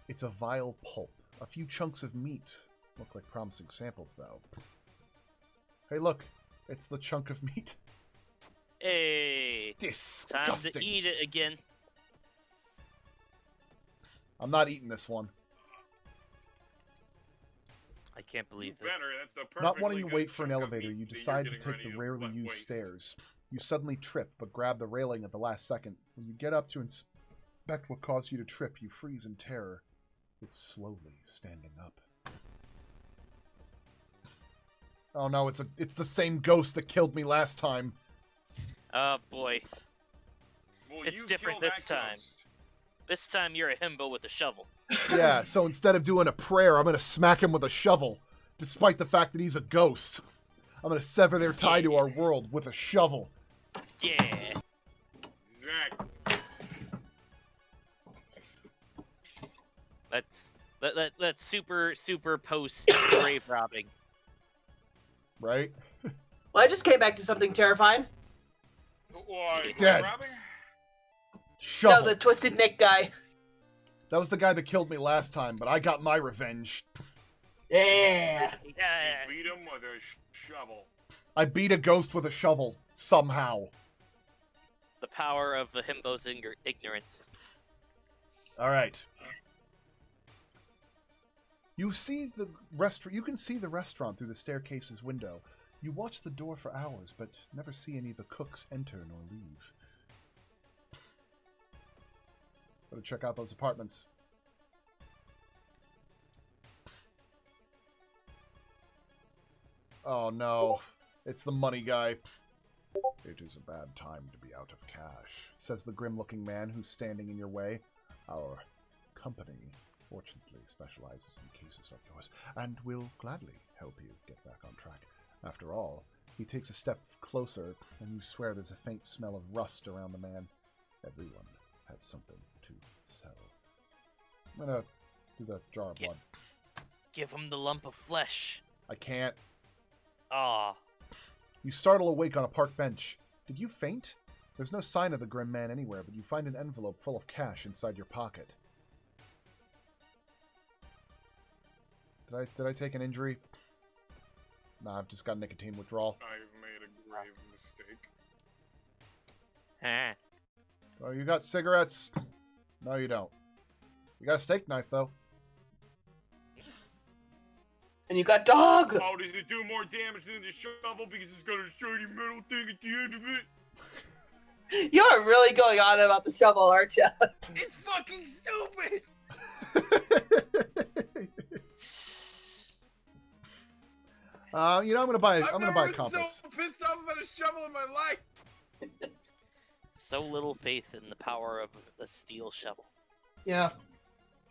It's a vile pulp. A few chunks of meat. Look like promising samples, though. Hey, look. It's the chunk of meat. Hey. Disgusting. Time to eat it again. I'm not eating this one. I can't believe this. Not wanting to wait for an elevator, you decide to take the rarely used stairs. You suddenly trip, but grab the railing at the last second. When you get up to inspect what caused you to trip, you freeze in terror. It's slowly standing up. Oh no, it's the same ghost that killed me last time. Oh boy. Well, it's different this time. Ghost. This time you're a himbo with a shovel. Yeah, so instead of doing a prayer, I'm going to smack him with a shovel, despite the fact that he's a ghost. I'm going to sever their tie to our world with a shovel. Yeah. Exactly. That's super post grave robbing. Right? Well, I just came back to something terrifying. Why? Dead. Robbing? Shovel. No, the Twisted Nick guy. That was the guy that killed me last time, but I got my revenge. Yeah. You beat him with a shovel. I beat a ghost with a shovel, somehow. The power of the himbo's ignorance. Alright. You see the restaurant. You can see the restaurant through the staircase's window. You watch the door for hours, but never see any of the cooks enter nor leave. Better check out those apartments. Oh no, it's the money guy. It is a bad time to be out of cash, says the grim-looking man who's standing in your way. Our company, fortunately, specializes in cases like yours, and will gladly help you get back on track. After all, he takes a step closer, and you swear there's a faint smell of rust around the man. Everyone has something to sell. I'm gonna do the jar of blood. Give him the lump of flesh. I can't. Ah. You startle awake on a park bench. Did you faint? There's no sign of the grim man anywhere, but you find an envelope full of cash inside your pocket. Did I take an injury? Nah, I've just got nicotine withdrawal. I've made a grave mistake. Huh. Oh, you got cigarettes? No, you don't. You got a steak knife, though. And you got dog! Oh, does it do more damage than the shovel because it's got a shiny metal thing at the end of it? You're really going on about the shovel, aren't you? It's fucking stupid! You know, I'm gonna buy a I've compass. never been so pissed off about a shovel in my life. So little faith in the power of a steel shovel. Yeah.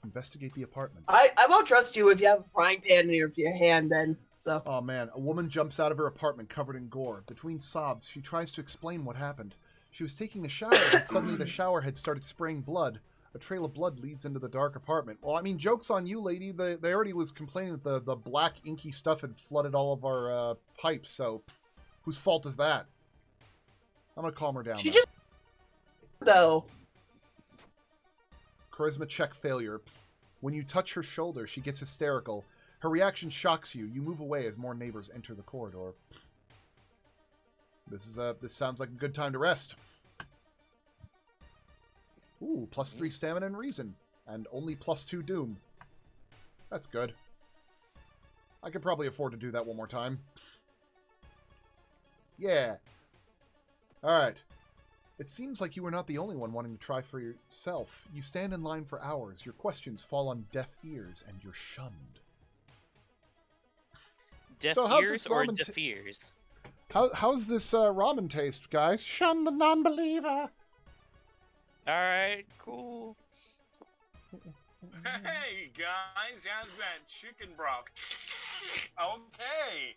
Investigate the apartment. I won't trust you if you have a frying pan in your hand then, so. Oh man, a woman jumps out of her apartment covered in gore. Between sobs, she tries to explain what happened. She was taking a shower, and suddenly the shower head started spraying blood. A trail of blood leads into the dark apartment. Well, I mean, joke's on you, lady. They already was complaining that the black inky stuff had flooded all of our pipes, so whose fault is that? I'm going to calm her down. She just... though. Charisma check failure. When you touch her shoulder, she gets hysterical. Her reaction shocks you. You move away as more neighbors enter the corridor. This sounds like a good time to rest. Ooh, +3 stamina and reason. And only +2 doom. That's good. I could probably afford to do that one more time. Yeah. Alright. It seems like you are not the only one wanting to try for yourself. You stand in line for hours. Your questions fall on deaf ears, and you're shunned. Deaf ears or deaf ears? How's this ramen taste, guys? Shun the non-believer. Alright, cool. Hey, guys, how's that chicken broth? Okay.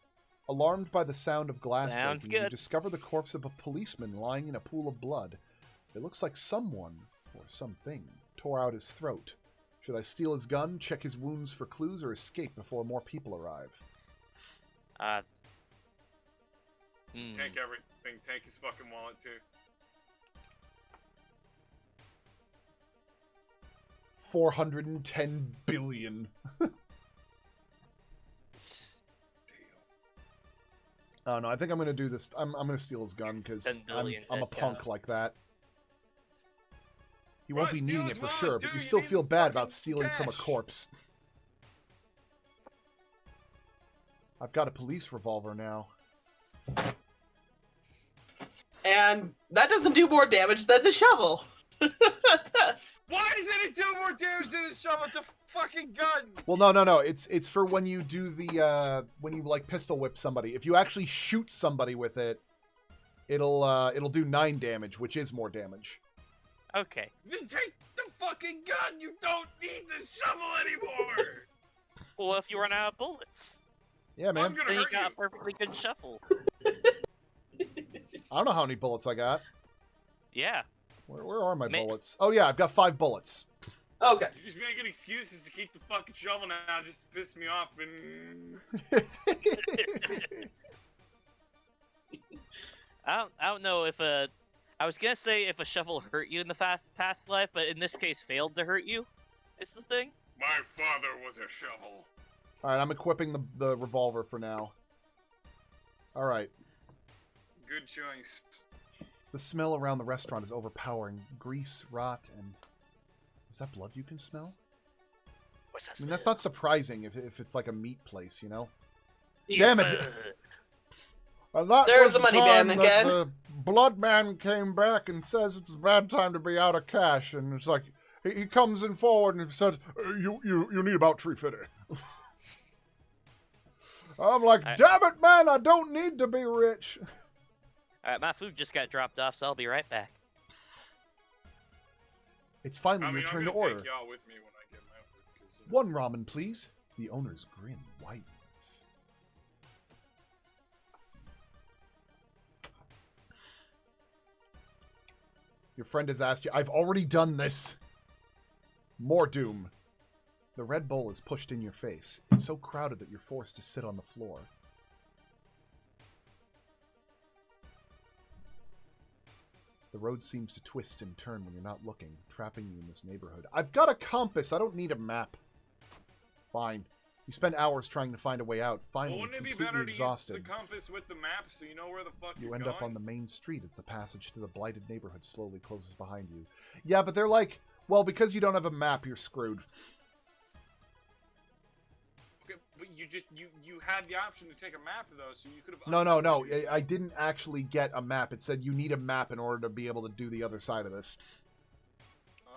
Alarmed by the sound of glass Sounds breaking, good. you discover the corpse of a policeman lying in a pool of blood. It looks like someone, or something, tore out his throat. Should I steal his gun, check his wounds for clues, or escape before more people arrive? Take everything. Take his fucking wallet, too. 410 billion. Oh no, I think I'm gonna do this. I'm gonna steal his gun because I'm a punk like that. He won't be needing it for sure, but you still feel bad about stealing from a corpse. I've got a police revolver now. And that doesn't do more damage than the shovel. Why doesn't it do more damage than a shovel? It's a fucking gun! Well, no. It's for when you do the when you like pistol whip somebody. If you actually shoot somebody with it, it'll do 9 damage, which is more damage. Okay. Then take the fucking gun! You don't need the shovel anymore! Well, if you run out of bullets, Yeah, man. I'm gonna then you hurt got you. a perfectly good shuffle. I don't know how many bullets I got. Yeah. Where are my bullets? Oh yeah, I've got 5 bullets. Okay. You're just making excuses to keep the fucking shovel now just to piss me off and... I don't know if I was gonna say if a shovel hurt you in the past life, but in this case failed to hurt you. Is the thing. My father was a shovel. Alright, I'm equipping the revolver for now. Alright. Good choice. The smell around the restaurant is overpowering. Grease, rot, and... Is that blood you can smell? What's that I mean, that's not surprising if it's like a meat place, you know? Yeah. Damn it! And that There's was the money time man that again. The blood man came back and says it's a bad time to be out of cash, and it's like he comes in forward and he says, "You need about $350." I'm like, damn it, man! I don't need to be rich. Alright, my food just got dropped off, so I'll be right back. It's finally your turn to order. Take y'all with me when I get my food, 'cause, 1 ramen, please. The owner's grin widens. Your friend has asked you. I've already done this. More doom. The red bowl is pushed in your face. It's so crowded that you're forced to sit on the floor. The road seems to twist and turn when you're not looking, trapping you in this neighborhood. I've got a compass. I don't need a map. Fine. You spend hours trying to find a way out. Finally, wouldn't it be completely better exhausted. to use the compass with the map so you know where the fuck You you're end going? up on the main street as the passage to the blighted neighborhood slowly closes behind you. Yeah, but they're like, well, because you don't have a map, you're screwed. Okay, but you had the option to take a map though, so you could have. No. I didn't actually get a map. It said you need a map in order to be able to do the other side of this. Oh.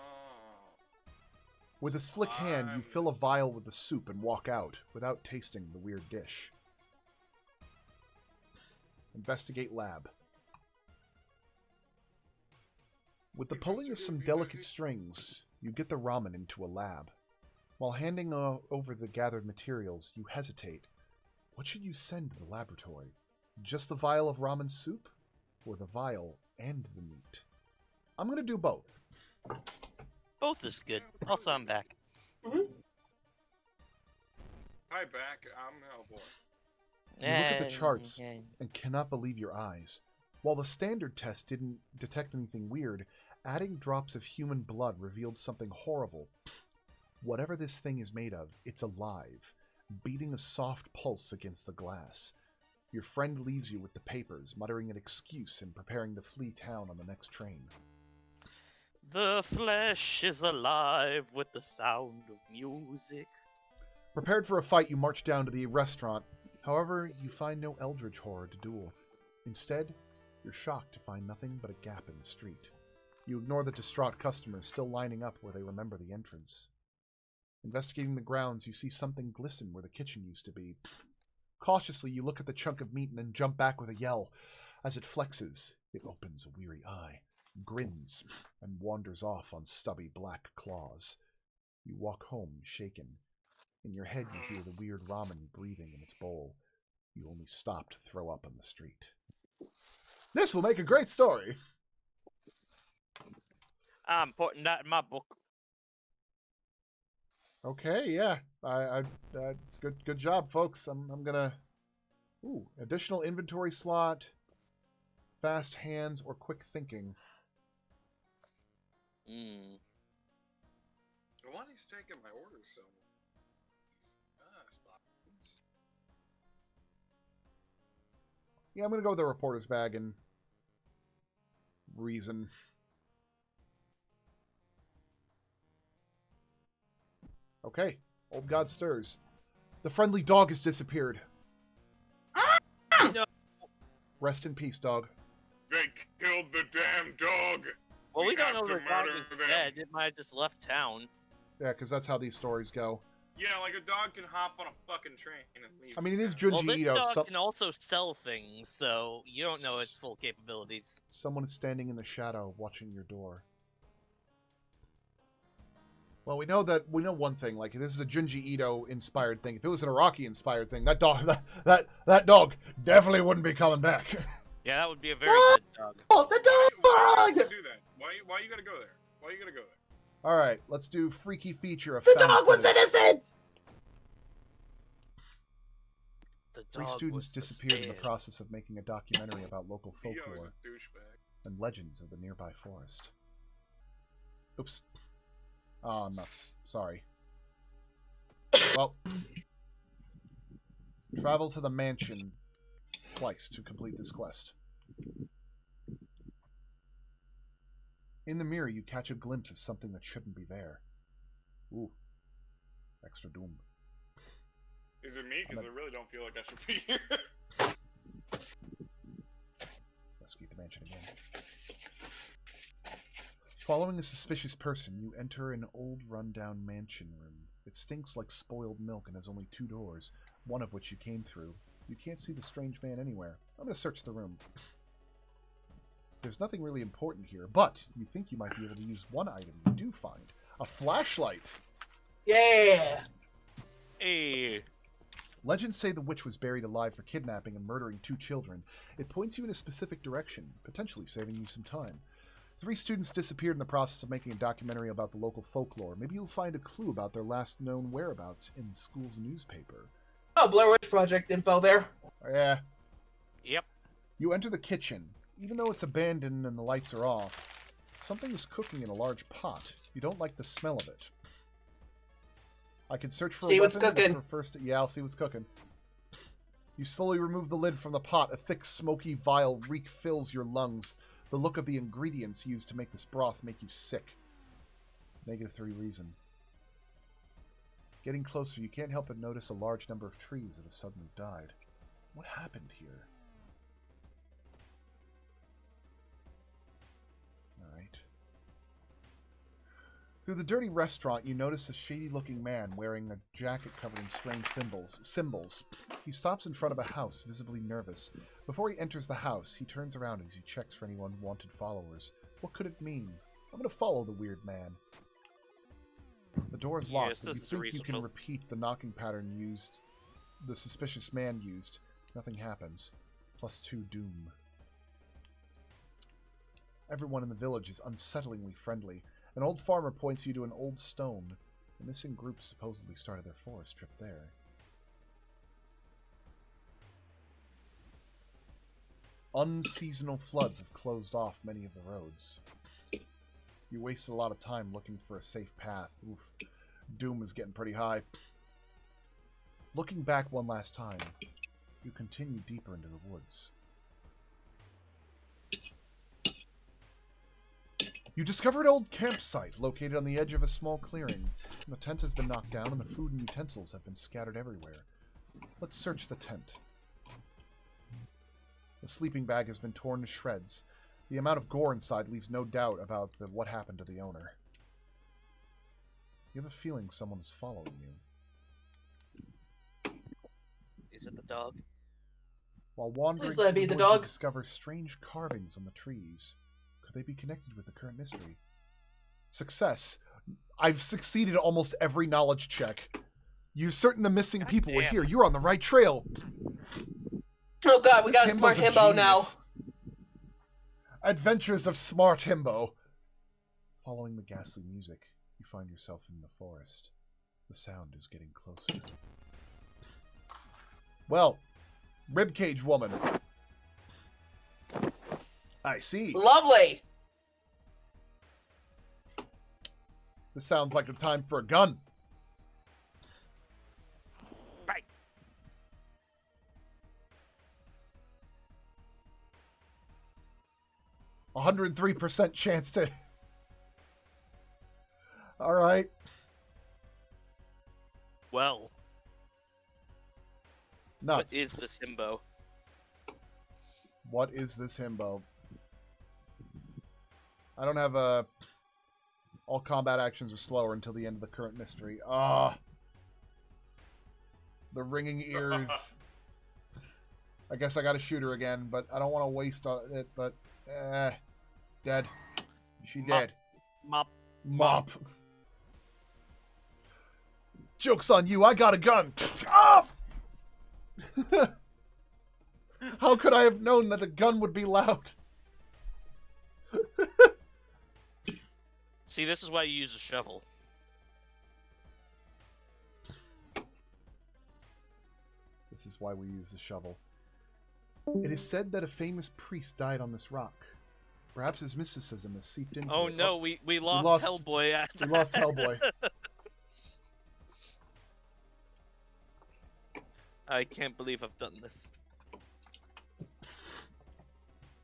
With a slick hand, you fill a vial with the soup and walk out without tasting the weird dish. Investigate lab. With the pulling of some delicate strings, you get the ramen into a lab. While handing over the gathered materials, you hesitate. What should you send to the laboratory? Just the vial of ramen soup? Or the vial and the meat? I'm going to do both. Both is good. Also, I'm back. Mm-hmm. Hi, back. I'm Hellboy. You look at the charts and cannot believe your eyes. While the standard test didn't detect anything weird, adding drops of human blood revealed something horrible. Whatever this thing is made of, it's alive, beating a soft pulse against the glass. Your friend leaves you with the papers, muttering an excuse and preparing to flee town on the next train. The flesh is alive with the sound of music. Prepared for a fight, you march down to the restaurant. However, you find no eldritch horror to duel. Instead, you're shocked to find nothing but a gap in the street. You ignore the distraught customers still lining up where they remember the entrance. Investigating the grounds, you see something glisten where the kitchen used to be. Cautiously, you look at the chunk of meat and then jump back with a yell. As it flexes, it opens a weary eye, grins, and wanders off on stubby black claws. You walk home, shaken. In your head, you hear the weird ramen breathing in its bowl. You only stop to throw up on the street. This will make a great story! I'm putting that in my book. Okay, yeah. Good job, folks. I'm gonna... Ooh, additional inventory slot, fast hands, or quick thinking. Why he's taking my orders so much? Yeah, I'm gonna go with the reporter's bag and reason. Okay, old god stirs. The friendly dog has disappeared. No. Rest in peace, dog. They killed the damn dog! Well, we don't have know to the dog murder is them. dead. It might have just left town. Yeah, because that's how these stories go. Yeah, like a dog can hop on a fucking train and leave. I mean, it is town. Well, Junji this Ito. dog can also sell things, so you don't know its full capabilities. Someone is standing in the shadow, watching your door. Well, we know one thing. Like, this is a Junji Ito inspired thing. If it was an Araki inspired thing, that dog, that dog definitely wouldn't be coming back. Yeah, that would be a very good dog. Oh, the Why dog! you do that? Why you gotta go there? Why you gotta go there? All right, let's do freaky feature of The found dog was footage. innocent! The Three dog students was the disappeared in the stand. process of making a documentary about local Theo's folklore a douchebag. and legends of the nearby forest. Oops. Oh, nuts. Sorry. Well, travel to the mansion twice to complete this quest. In the mirror, you catch a glimpse of something that shouldn't be there. Ooh. Extra doom. Is it me? Because I really don't feel like I should be here. Rescue the mansion again. Following a suspicious person, you enter an old rundown mansion room. It stinks like spoiled milk and has only 2 doors, one of which you came through. You can't see the strange man anywhere. I'm going to search the room. There's nothing really important here, but you think you might be able to use one item you do find. A flashlight! Yeah! Hey. Legends say the witch was buried alive for kidnapping and murdering 2 children. It points you in a specific direction, potentially saving you some time. 3 students disappeared in the process of making a documentary about the local folklore. Maybe you'll find a clue about their last known whereabouts in the school's newspaper. Oh, Blair Witch Project info there. Oh, yeah. Yep. You enter the kitchen. Even though it's abandoned and the lights are off, something is cooking in a large pot. You don't like the smell of it. I can search for See a what's weapon, but cooking. for first, yeah, I'll see what's cooking. You slowly remove the lid from the pot. A thick, smoky, vile reek fills your lungs. The look of the ingredients used to make this broth make you sick. -3 reason. Getting closer, you can't help but notice a large number of trees that have suddenly died. What happened here? Alright. Through the dirty restaurant, you notice a shady-looking man wearing a jacket covered in strange symbols. He stops in front of a house, visibly nervous. Before he enters the house, he turns around as he checks for anyone wanted followers. What could it mean? I'm going to follow the weird man. The door is locked, Yes, but you this is think you can reasonable. repeat the knocking pattern the suspicious man used. Nothing happens. +2 doom. Everyone in the village is unsettlingly friendly. An old farmer points you to an old stone. The missing group supposedly started their forest trip there. Unseasonal floods have closed off many of the roads. You wasted a lot of time looking for a safe path. Oof. Doom is getting pretty high. Looking back one last time, you continue deeper into the woods. You discover an old campsite located on the edge of a small clearing. The tent has been knocked down and the food and utensils have been scattered everywhere. Let's search the tent. The sleeping bag has been torn to shreds. The amount of gore inside leaves no doubt about what happened to the owner. You have a feeling someone is following you. Is it the dog? While wandering Please let it be the dog. you discover strange carvings on the trees. Could they be connected with the current mystery? Success. I've succeeded almost every knowledge check. You're certain the missing people were here. You're on the right trail. Oh god, we got a smart himbo now. Adventures of Smart Himbo. Following the ghastly music, you find yourself in the forest. The sound is getting closer. Well, Ribcage Woman. I see. Lovely. This sounds like the time for a gun. Right. 103% chance to... Alright. Well. Nuts. What is this himbo? What is this himbo? I don't have a... All combat actions are slower until the end of the current mystery. Ah. The ringing ears. I guess I gotta shoot her again, but I don't want to waste it, but... Dead. She dead. Mop. Joke's on you, I got a gun! Off! How could I have known that a gun would be loud? See, this is why you use a shovel. This is why we use the shovel. It is said that a famous priest died on this rock. Perhaps his mysticism has seeped into Oh it. no, we lost Hellboy after We lost Hellboy. I can't believe I've done this.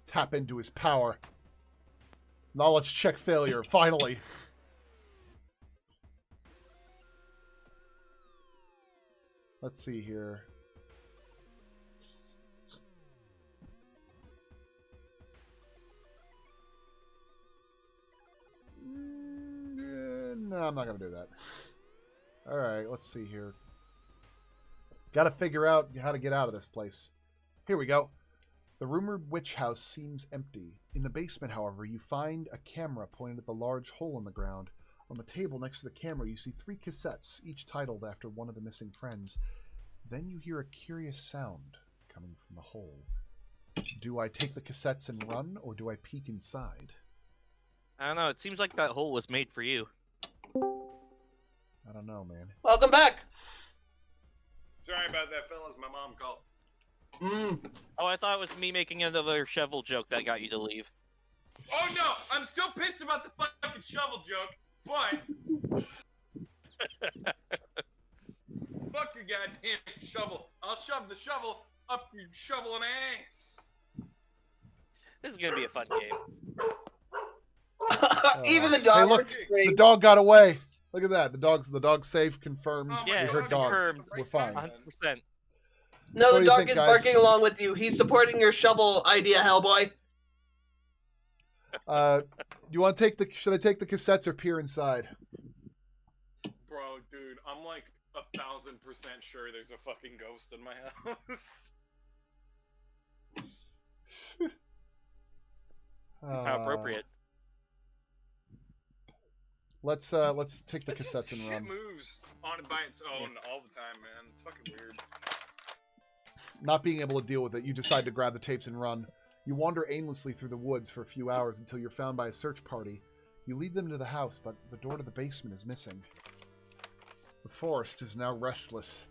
Tap into his power. Knowledge check failure, finally. Let's see here. No, I'm not going to do that. Alright, let's see here. Got to figure out how to get out of this place. Here we go. The rumored witch house seems empty. In the basement, however, you find a camera pointed at the large hole in the ground. On the table next to the camera, you see 3 cassettes, each titled after one of the missing friends. Then you hear a curious sound coming from the hole. Do I take the cassettes and run, or do I peek inside? I don't know, it seems like that hole was made for you. I don't know, man. Welcome back. Sorry about that, fellas. My mom called. Oh, I thought it was me making another shovel joke that got you to leave. Oh no! I'm still pissed about the fucking shovel joke, but... Fuck your goddamn shovel. I'll shove the shovel up your shoveling ass. This is gonna be a fun game. Even the dog. Hey, look, the dog got away. Look at that. The dog's safe, confirmed. Oh, Yeah, we heard dog. confirmed. We're fine. 100%. No, What do the you dog think, is guys? barking along with you. He's supporting your shovel idea, Hellboy. Do you want to take the? Should I take the cassettes or peer inside? Bro, dude, I'm like 1,000% sure there's a fucking ghost in my house. How appropriate. Let's take the cassettes and shit run. moves on it by its own all the time, man. It's fucking weird. Not being able to deal with it, you decide to grab the tapes and run. You wander aimlessly through the woods for a few hours until you're found by a search party. You lead them to the house, but the door to the basement is missing. The forest is now restless.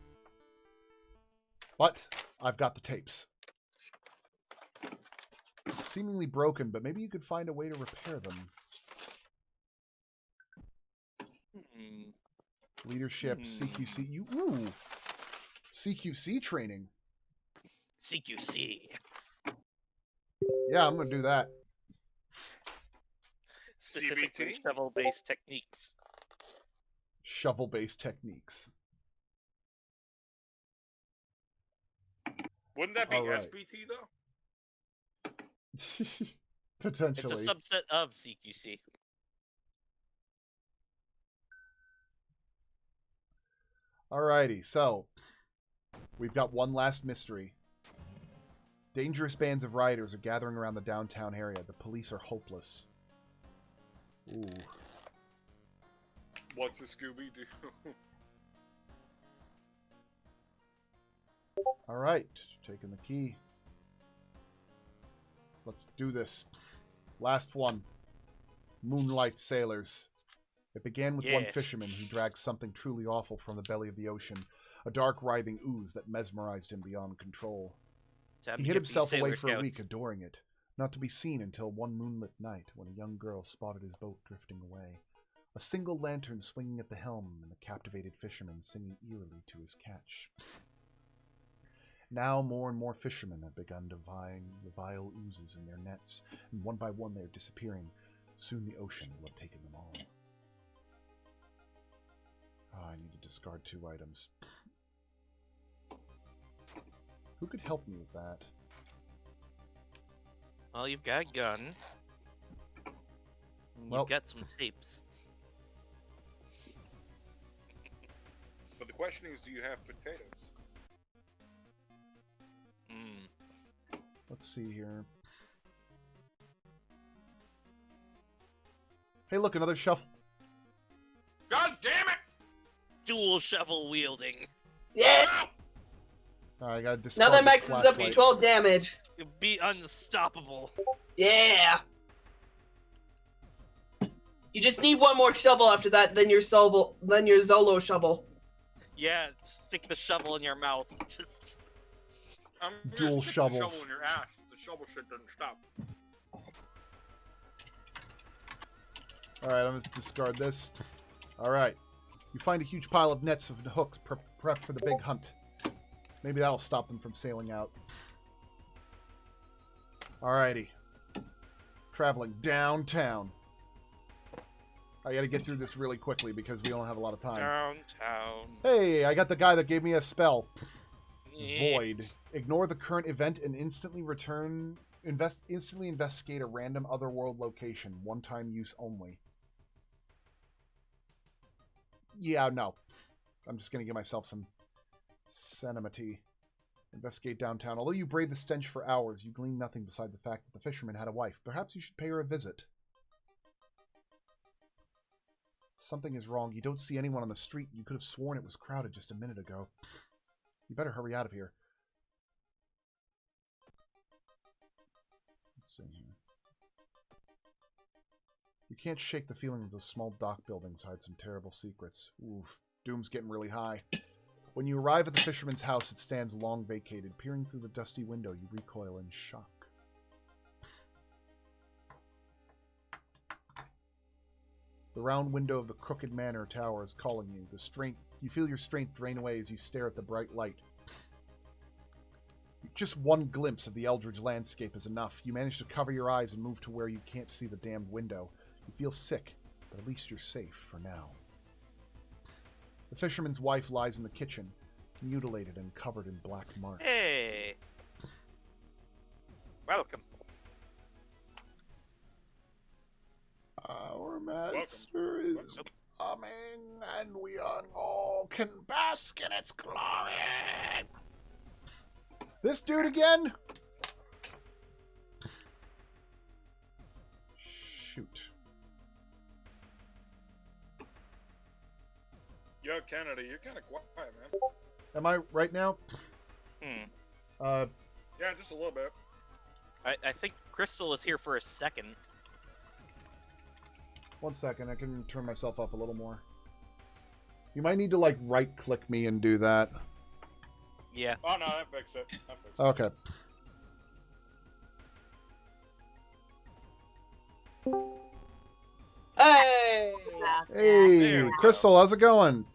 But I've got the tapes. Seemingly broken, but maybe you could find a way to repair them. Leadership, CQC. Ooh! CQC training. CQC. Yeah, I'm going to do that. Specifically CBT? shovel-based techniques. Shovel-based techniques. Wouldn't that be All right. SBT, though? Potentially. It's a subset of CQC. Alrighty, so we've got one last mystery. Dangerous bands of rioters are gathering around the downtown area. The police are hopeless. Ooh. What's a Scooby-Doo? Alright, taking the key. Let's do this. Last one. Moonlight sailors. It began with one fisherman who dragged something truly awful from the belly of the ocean. A dark, writhing ooze that mesmerized him beyond control. He hid himself away for a week, adoring it, not to be seen until one moonlit night when a young girl spotted his boat drifting away. A single lantern swinging at the helm and the captivated fisherman singing eerily to his catch. Now more and more fishermen have begun divine the vile oozes in their nets, and one by one they are disappearing. Soon the ocean will have taken them all. I need to discard 2 items. Who could help me with that? Well, you've got a gun. And you've got some tapes. But the question is, do you have potatoes? Let's see here. Hey, look, another shovel. God damn it! Dual shovel wielding. Yeah! I gotta discard Now that this maxes up flashlight. your 12 damage. You'd be unstoppable. Yeah! You just need one more shovel after that, then your Zolo shovel. Yeah, stick the shovel in your mouth. Just I'm Dual stick shovels. The shovel in your ass. The shovel shit doesn't stop. Alright, I'm gonna discard this. Alright. You find a huge pile of nets of hooks prepped for the big hunt. Maybe that'll stop them from sailing out. Alrighty. Traveling downtown. I gotta get through this really quickly because we don't have a lot of time. downtown. Hey, I got the guy that gave me a spell. Yeah. Void. Ignore the current event and instantly investigate a random otherworld location. One-time use only. Yeah, no. I'm just gonna give myself some sanity. Investigate downtown. Although you brave the stench for hours, you glean nothing beside the fact that the fisherman had a wife. Perhaps you should pay her a visit. Something is wrong. You don't see anyone on the street. You could have sworn it was crowded just a minute ago. You better hurry out of here. Let's see here. You can't shake the feeling that those small dock buildings hide some terrible secrets. Oof. Doom's getting really high. When you arrive at the fisherman's house, it stands long vacated. Peering through the dusty window, you recoil in shock. The round window of the crooked manor tower is calling you. You feel your strength drain away as you stare at the bright light. Just one glimpse of the Eldridge landscape is enough. You manage to cover your eyes and move to where you can't see the damned window. You feel sick, but at least you're safe for now. The fisherman's wife lies in the kitchen, mutilated and covered in black marks. Hey. Welcome. Our master is coming, and we all can bask in its glory. This dude again? Shoot. Yo, Kennedy, you're kind of quiet, man. Am I right now? Yeah, just a little bit. I think Crystal was here for a second. 1 second. I can turn myself up a little more. You might need to, like, right-click me and do that. Yeah. Oh, no, I fixed it. Okay. Hey! Hey, Crystal, how's it going?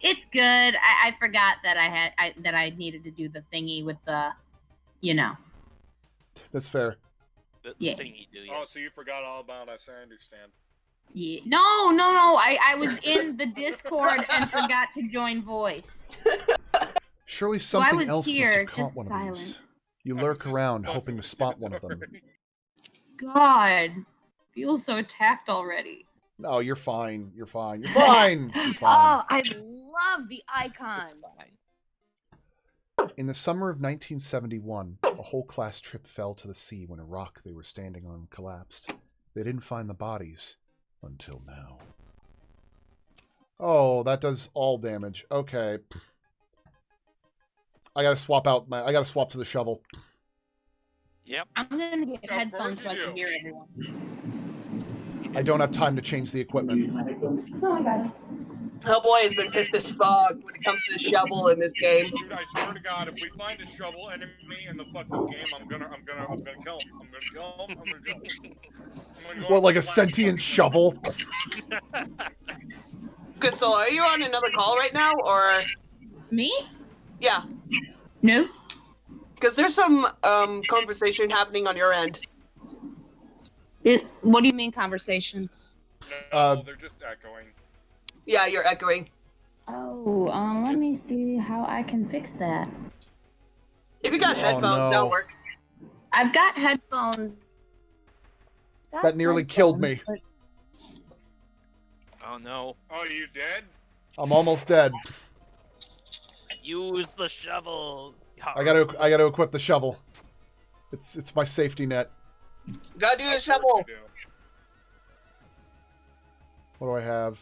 It's good. I forgot that I needed to do the thingy with the, you know. That's fair. The Yeah. thing you do, yes. Oh, so you forgot all about us. I understand. Yeah. No. I was in the Discord and forgot to join voice. Surely something was else here, must have caught just one of silent. these. You lurk around, hoping to spot one of them. God, feels so attacked already. No, you're fine. You're fine. You're fine. You're fine. Oh, I love the icons. In the summer of 1971, a whole class trip fell to the sea when a rock they were standing on collapsed. They didn't find the bodies until now. Oh, that does all damage. Okay. I gotta swap to the shovel. Yep. I'm gonna get Of headphones course so I you can do. hear everyone. I don't have time to change the equipment. No, I got it. Hellboy has been pissed as fuck when it comes to the shovel in this game. Dude, I swear to God, if we find a shovel enemy in the fucking game, I'm gonna kill him. What, like a sentient shovel? Crystal, are you on another call right now, or? Me? Yeah, No. because there's some conversation happening on your end. What do you mean conversation? No, they're just echoing. Yeah, you're echoing. Oh, let me see how I can fix that. If you got headphones, no. that'll work. I've got headphones. That nearly killed me. Oh no. Oh, you dead? I'm almost dead. Use the shovel. I gotta equip the shovel. It's my safety net. Gotta do the Of course shovel. you do. What do I have?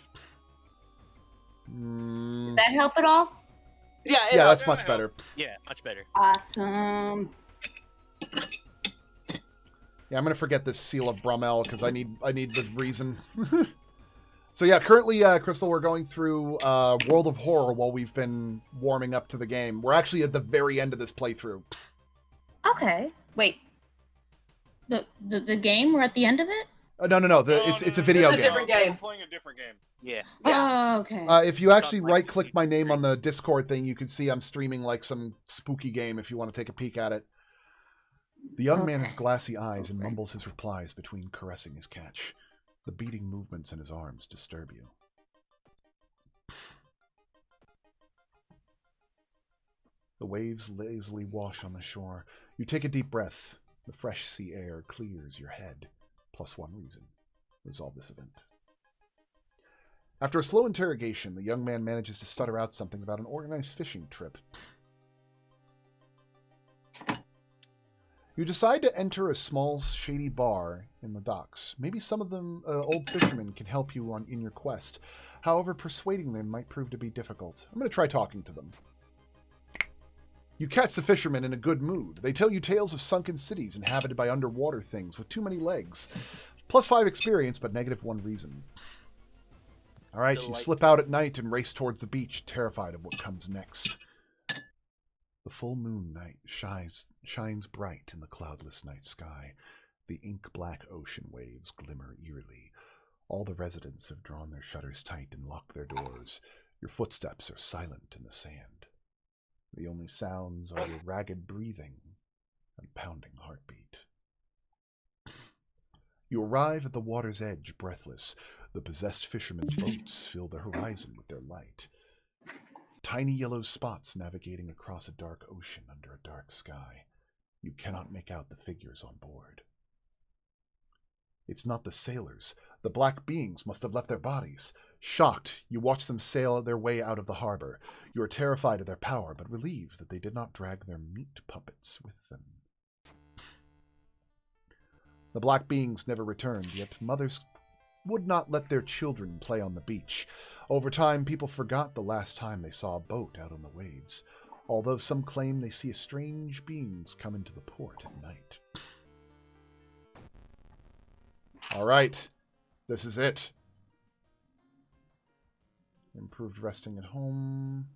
Did that help at all? Yeah, Yeah, helps. that's much better. Yeah, much better. Awesome. Yeah, I'm gonna forget this seal of Brummel because I need the reason. So yeah, currently, Crystal, we're going through World of Horror while we've been warming up to the game. We're actually at the very end of this playthrough. Okay. Wait. The game? We're at the end of it? No. It's a video It's a game. different game. We're playing a different game. Yeah. Yeah. Oh, okay. If you actually Not like right-click my name on the Discord thing, you can see I'm streaming like some spooky game if you want to take a peek at it. The young man has Okay. glassy eyes and mumbles his replies between caressing his catch. The beating movements in his arms disturb you. The waves lazily wash on the shore. You take a deep breath. The fresh sea air clears your head. +1 reason. Resolve this event. After a slow interrogation, the young man manages to stutter out something about an organized fishing trip. You decide to enter a small, shady bar in the docks. Maybe some of them old fishermen can help you in your quest. However, persuading them might prove to be difficult. I'm going to try talking to them. You catch the fishermen in a good mood. They tell you tales of sunken cities inhabited by underwater things with too many legs. +5 experience, but -1 reason. All right, you slip out at night and race towards the beach, terrified of what comes next. The full moon night shines bright in the cloudless night sky. The ink-black ocean waves glimmer eerily. All the residents have drawn their shutters tight and locked their doors. Your footsteps are silent in the sand. The only sounds are your ragged breathing and pounding heartbeat. You arrive at the water's edge, breathless. The possessed fishermen's boats fill the horizon with their light. Tiny yellow spots navigating across a dark ocean under a dark sky. You cannot make out the figures on board. It's not the sailors. The black beings must have left their bodies. Shocked, you watch them sail their way out of the harbor. You are terrified of their power, but relieved that they did not drag their meat puppets with them. The black beings never returned, yet mothers would not let their children play on the beach. Over time, people forgot the last time they saw a boat out on the waves, although some claim they see strange beings come into the port at night. All right, this is it. Improved resting at home.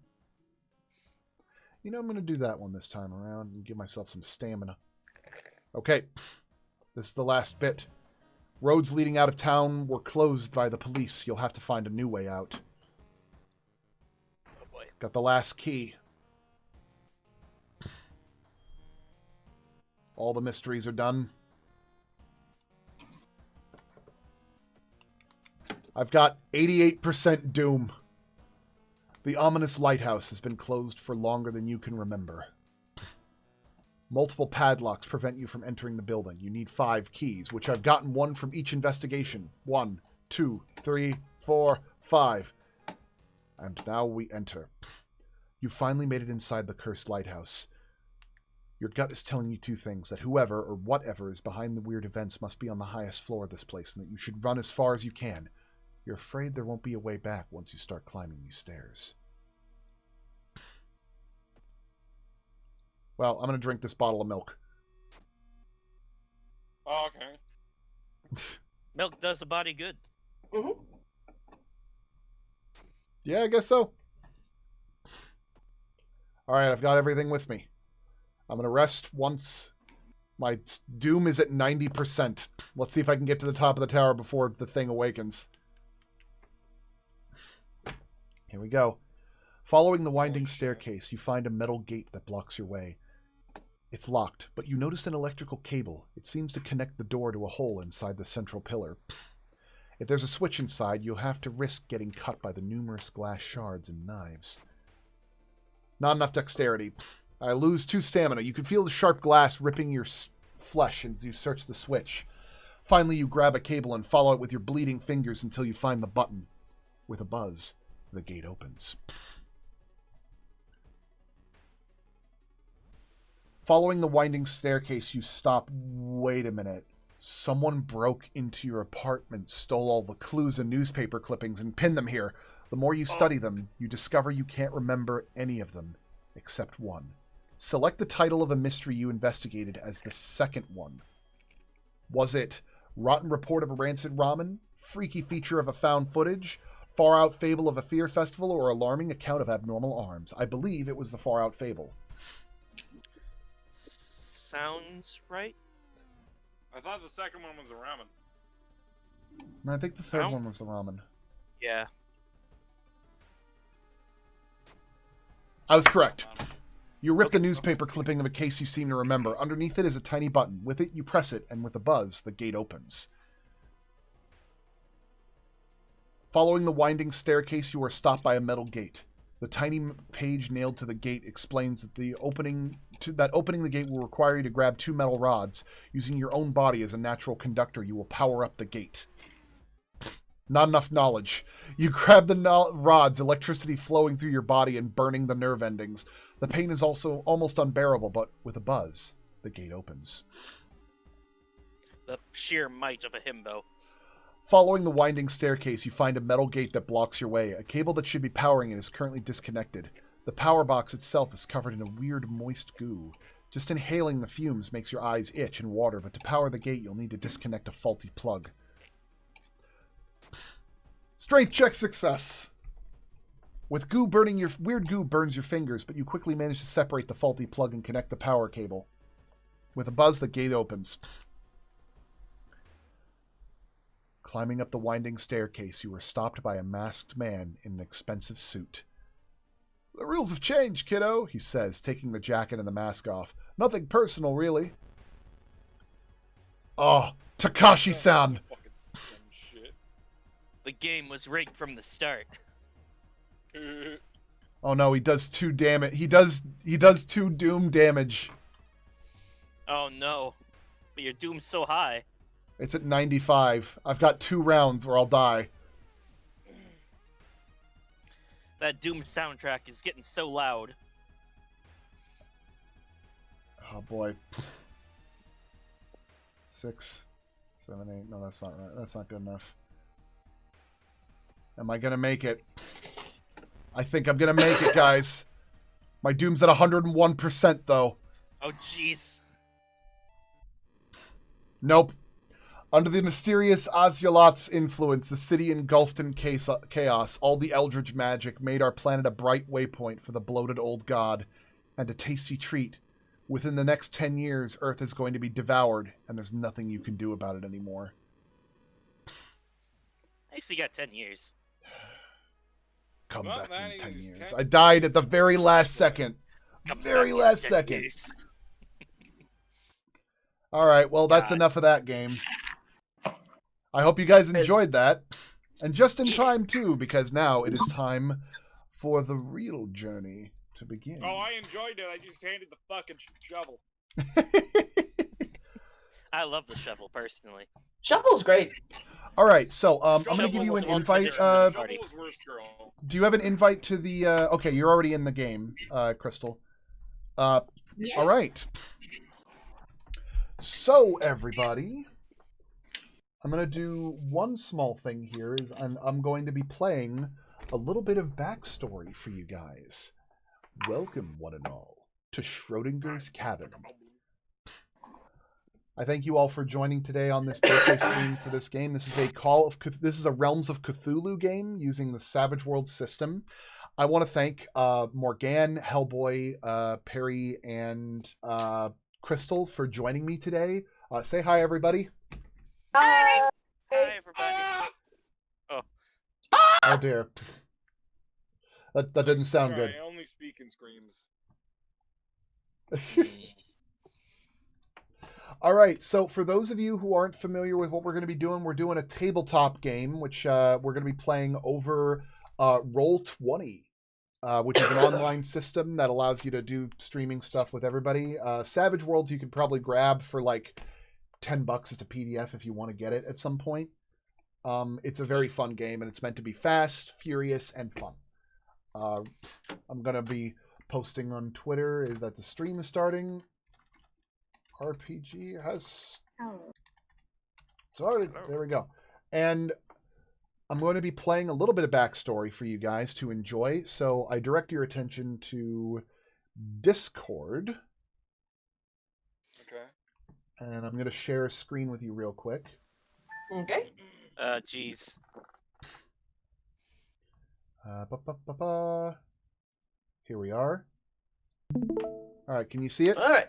You know, I'm going to do that one this time around and give myself some stamina. Okay. This is the last bit. Roads leading out of town were closed by the police. You'll have to find a new way out. Oh boy. Got the last key. All the mysteries are done. I've got 88% doom. The ominous lighthouse has been closed for longer than you can remember. Multiple padlocks prevent you from entering the building. You need 5 keys, which I've gotten 1 from each investigation. 1, 2, 3, 4, 5. And now we enter. You finally made it inside the cursed lighthouse. Your gut is telling you 2 things, that whoever or whatever is behind the weird events must be on the highest floor of this place, and that you should run as far as you can. You're afraid there won't be a way back once you start climbing these stairs. Well, I'm going to drink this bottle of milk. Oh, okay. Milk does the body good. Mm-hmm. Yeah, I guess so. Alright, I've got everything with me. I'm going to rest once my doom is at 90%. Let's see if I can get to the top of the tower before the thing awakens. Here we go. Following the winding staircase, you find a metal gate that blocks your way. It's locked, but you notice an electrical cable. It seems to connect the door to a hole inside the central pillar. If there's a switch inside, you'll have to risk getting cut by the numerous glass shards and knives. Not enough dexterity. I lose 2 stamina. You can feel the sharp glass ripping your flesh as you search the switch. Finally, you grab a cable and follow it with your bleeding fingers until you find the button. With a buzz, the gate opens. Following the winding staircase, you stop. Wait a minute. Someone broke into your apartment, stole all the clues and newspaper clippings, and pinned them here. The more you study them, you discover you can't remember any of them, except one. Select the title of a mystery you investigated as the second one. Was it Rotten Report of a Rancid Ramen, Freaky Feature of a Found Footage, Far Out Fable of a Fear Festival, or Alarming Account of Abnormal Arms? I believe it was the Far Out Fable. Sounds right. I thought the second one was a ramen. No, I think the third one was the ramen. Yeah. I was correct. You rip the newspaper clipping of a case you seem to remember. Underneath it is a tiny button. With it, you press it, and with a buzz, the gate opens. Following the winding staircase, you are stopped by a metal gate. The tiny page nailed to the gate explains that opening the gate will require you to grab 2 metal rods. Using your own body as a natural conductor, you will power up the gate. Not enough knowledge. You grab the rods, electricity flowing through your body and burning the nerve endings. The pain is also almost unbearable, but with a buzz, the gate opens. The sheer might of a himbo. Following the winding staircase, you find a metal gate that blocks your way. A cable that should be powering it is currently disconnected. The power box itself is covered in a weird moist goo. Just inhaling the fumes makes your eyes itch and water, but to power the gate, you'll need to disconnect a faulty plug. Strength check success! With goo burning your... Weird goo burns your fingers, but you quickly manage to separate the faulty plug and connect the power cable. With a buzz, the gate opens. Climbing up the winding staircase, you are stopped by a masked man in an expensive suit. "The rules have changed, kiddo," he says, taking the jacket and the mask off. "Nothing personal, really." Oh, Takashi-san! The game was rigged from the start. Oh no, he does 2 damage. He does 2 doom damage. Oh no. But your doom's so high. It's at 95. I've got 2 rounds or I'll die. That Doom soundtrack is getting so loud. Oh boy. 6, 7, 8. No, that's not right. That's not good enough. Am I gonna make it? I think I'm gonna make it, guys. My doom's at 101% though. Oh jeez. Nope. Under the mysterious Ozyoloth's influence, the city engulfed in chaos. All the eldritch magic made our planet a bright waypoint for the bloated old god, and a tasty treat. Within the next 10 years, Earth is going to be devoured, and there's nothing you can do about it anymore. I actually got 10 years. Come Well, back in 10 is years. 10 I died at the years. very last second. Come Very back in last 10 second. years. All right, well, that's God. enough of that game. I hope you guys enjoyed that. And just in time, too, because now it is time for the real journey to begin. Oh, I enjoyed it. I just handed the fucking shovel. I love the shovel, personally. Shovel's great. All right, so I'm going to Shovel give you was an the invite. ultimate party. Shovel was worse, girl. Do you have an invite to the... Okay, you're already in the game, Crystal. Yeah. All right. So, everybody, I'm going to do one small thing here. Is I'm going to be playing a little bit of backstory for you guys. Welcome, one and all, to Schrodinger's Cabin. I thank you all for joining today on this birthday stream for this game. This is a Realms of Cthulhu game using the Savage World system. I want to thank Morgan, Hellboy, Perry, and Crystal for joining me today. Say hi, everybody. Hi. Hi, everybody. Oh dear, that didn't sound Sorry, good. I only speak in screams. All right, so for those of you who aren't familiar with what we're going to be doing, we're doing a tabletop game, which we're going to be playing over Roll20, which is an online system that allows you to do streaming stuff with everybody. Savage Worlds you can probably grab for like $10 as a PDF if you want to get it at some point. It's a very fun game, and it's meant to be fast, furious, and fun. I'm going to be posting on Twitter that the stream is starting. RPG has started. There we go. And I'm going to be playing a little bit of backstory for you guys to enjoy. So I direct your attention to Discord. Okay. And I'm going to share a screen with you real quick. Okay. Jeez. Here we are. All right, can you see it? All right.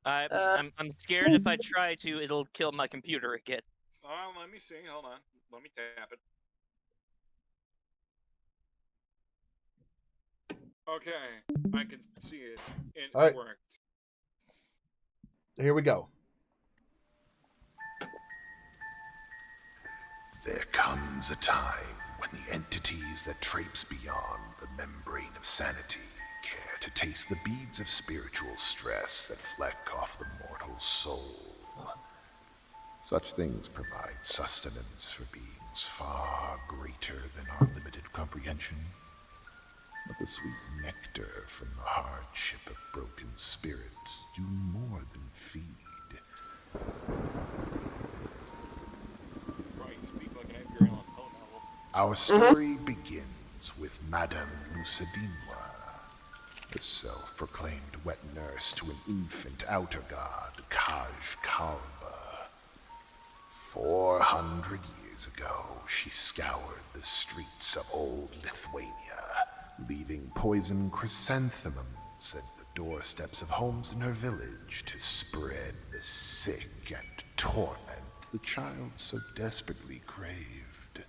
I'm scared if I try to, it'll kill my computer again. Let me see. Hold on. Let me tap it. Okay, I can see it. It All right. worked. Here we go. There comes a time when the entities that traipse beyond the membrane of sanity care to taste the beads of spiritual stress that fleck off the mortal soul. Such things provide sustenance for beings far greater than our limited comprehension. But the sweet nectar from the hardship of broken spirits do more than feed. Probably speak like an Edgar Allan Poe novel. Our story begins with Madame Lucidinwa, the self-proclaimed wet nurse to an infant outer god, Kaj Kalba. 400 years ago, she scoured the streets of old Lithuania, leaving poison chrysanthemums at the doorsteps of homes in her village to spread the sick and torment the child so desperately craved.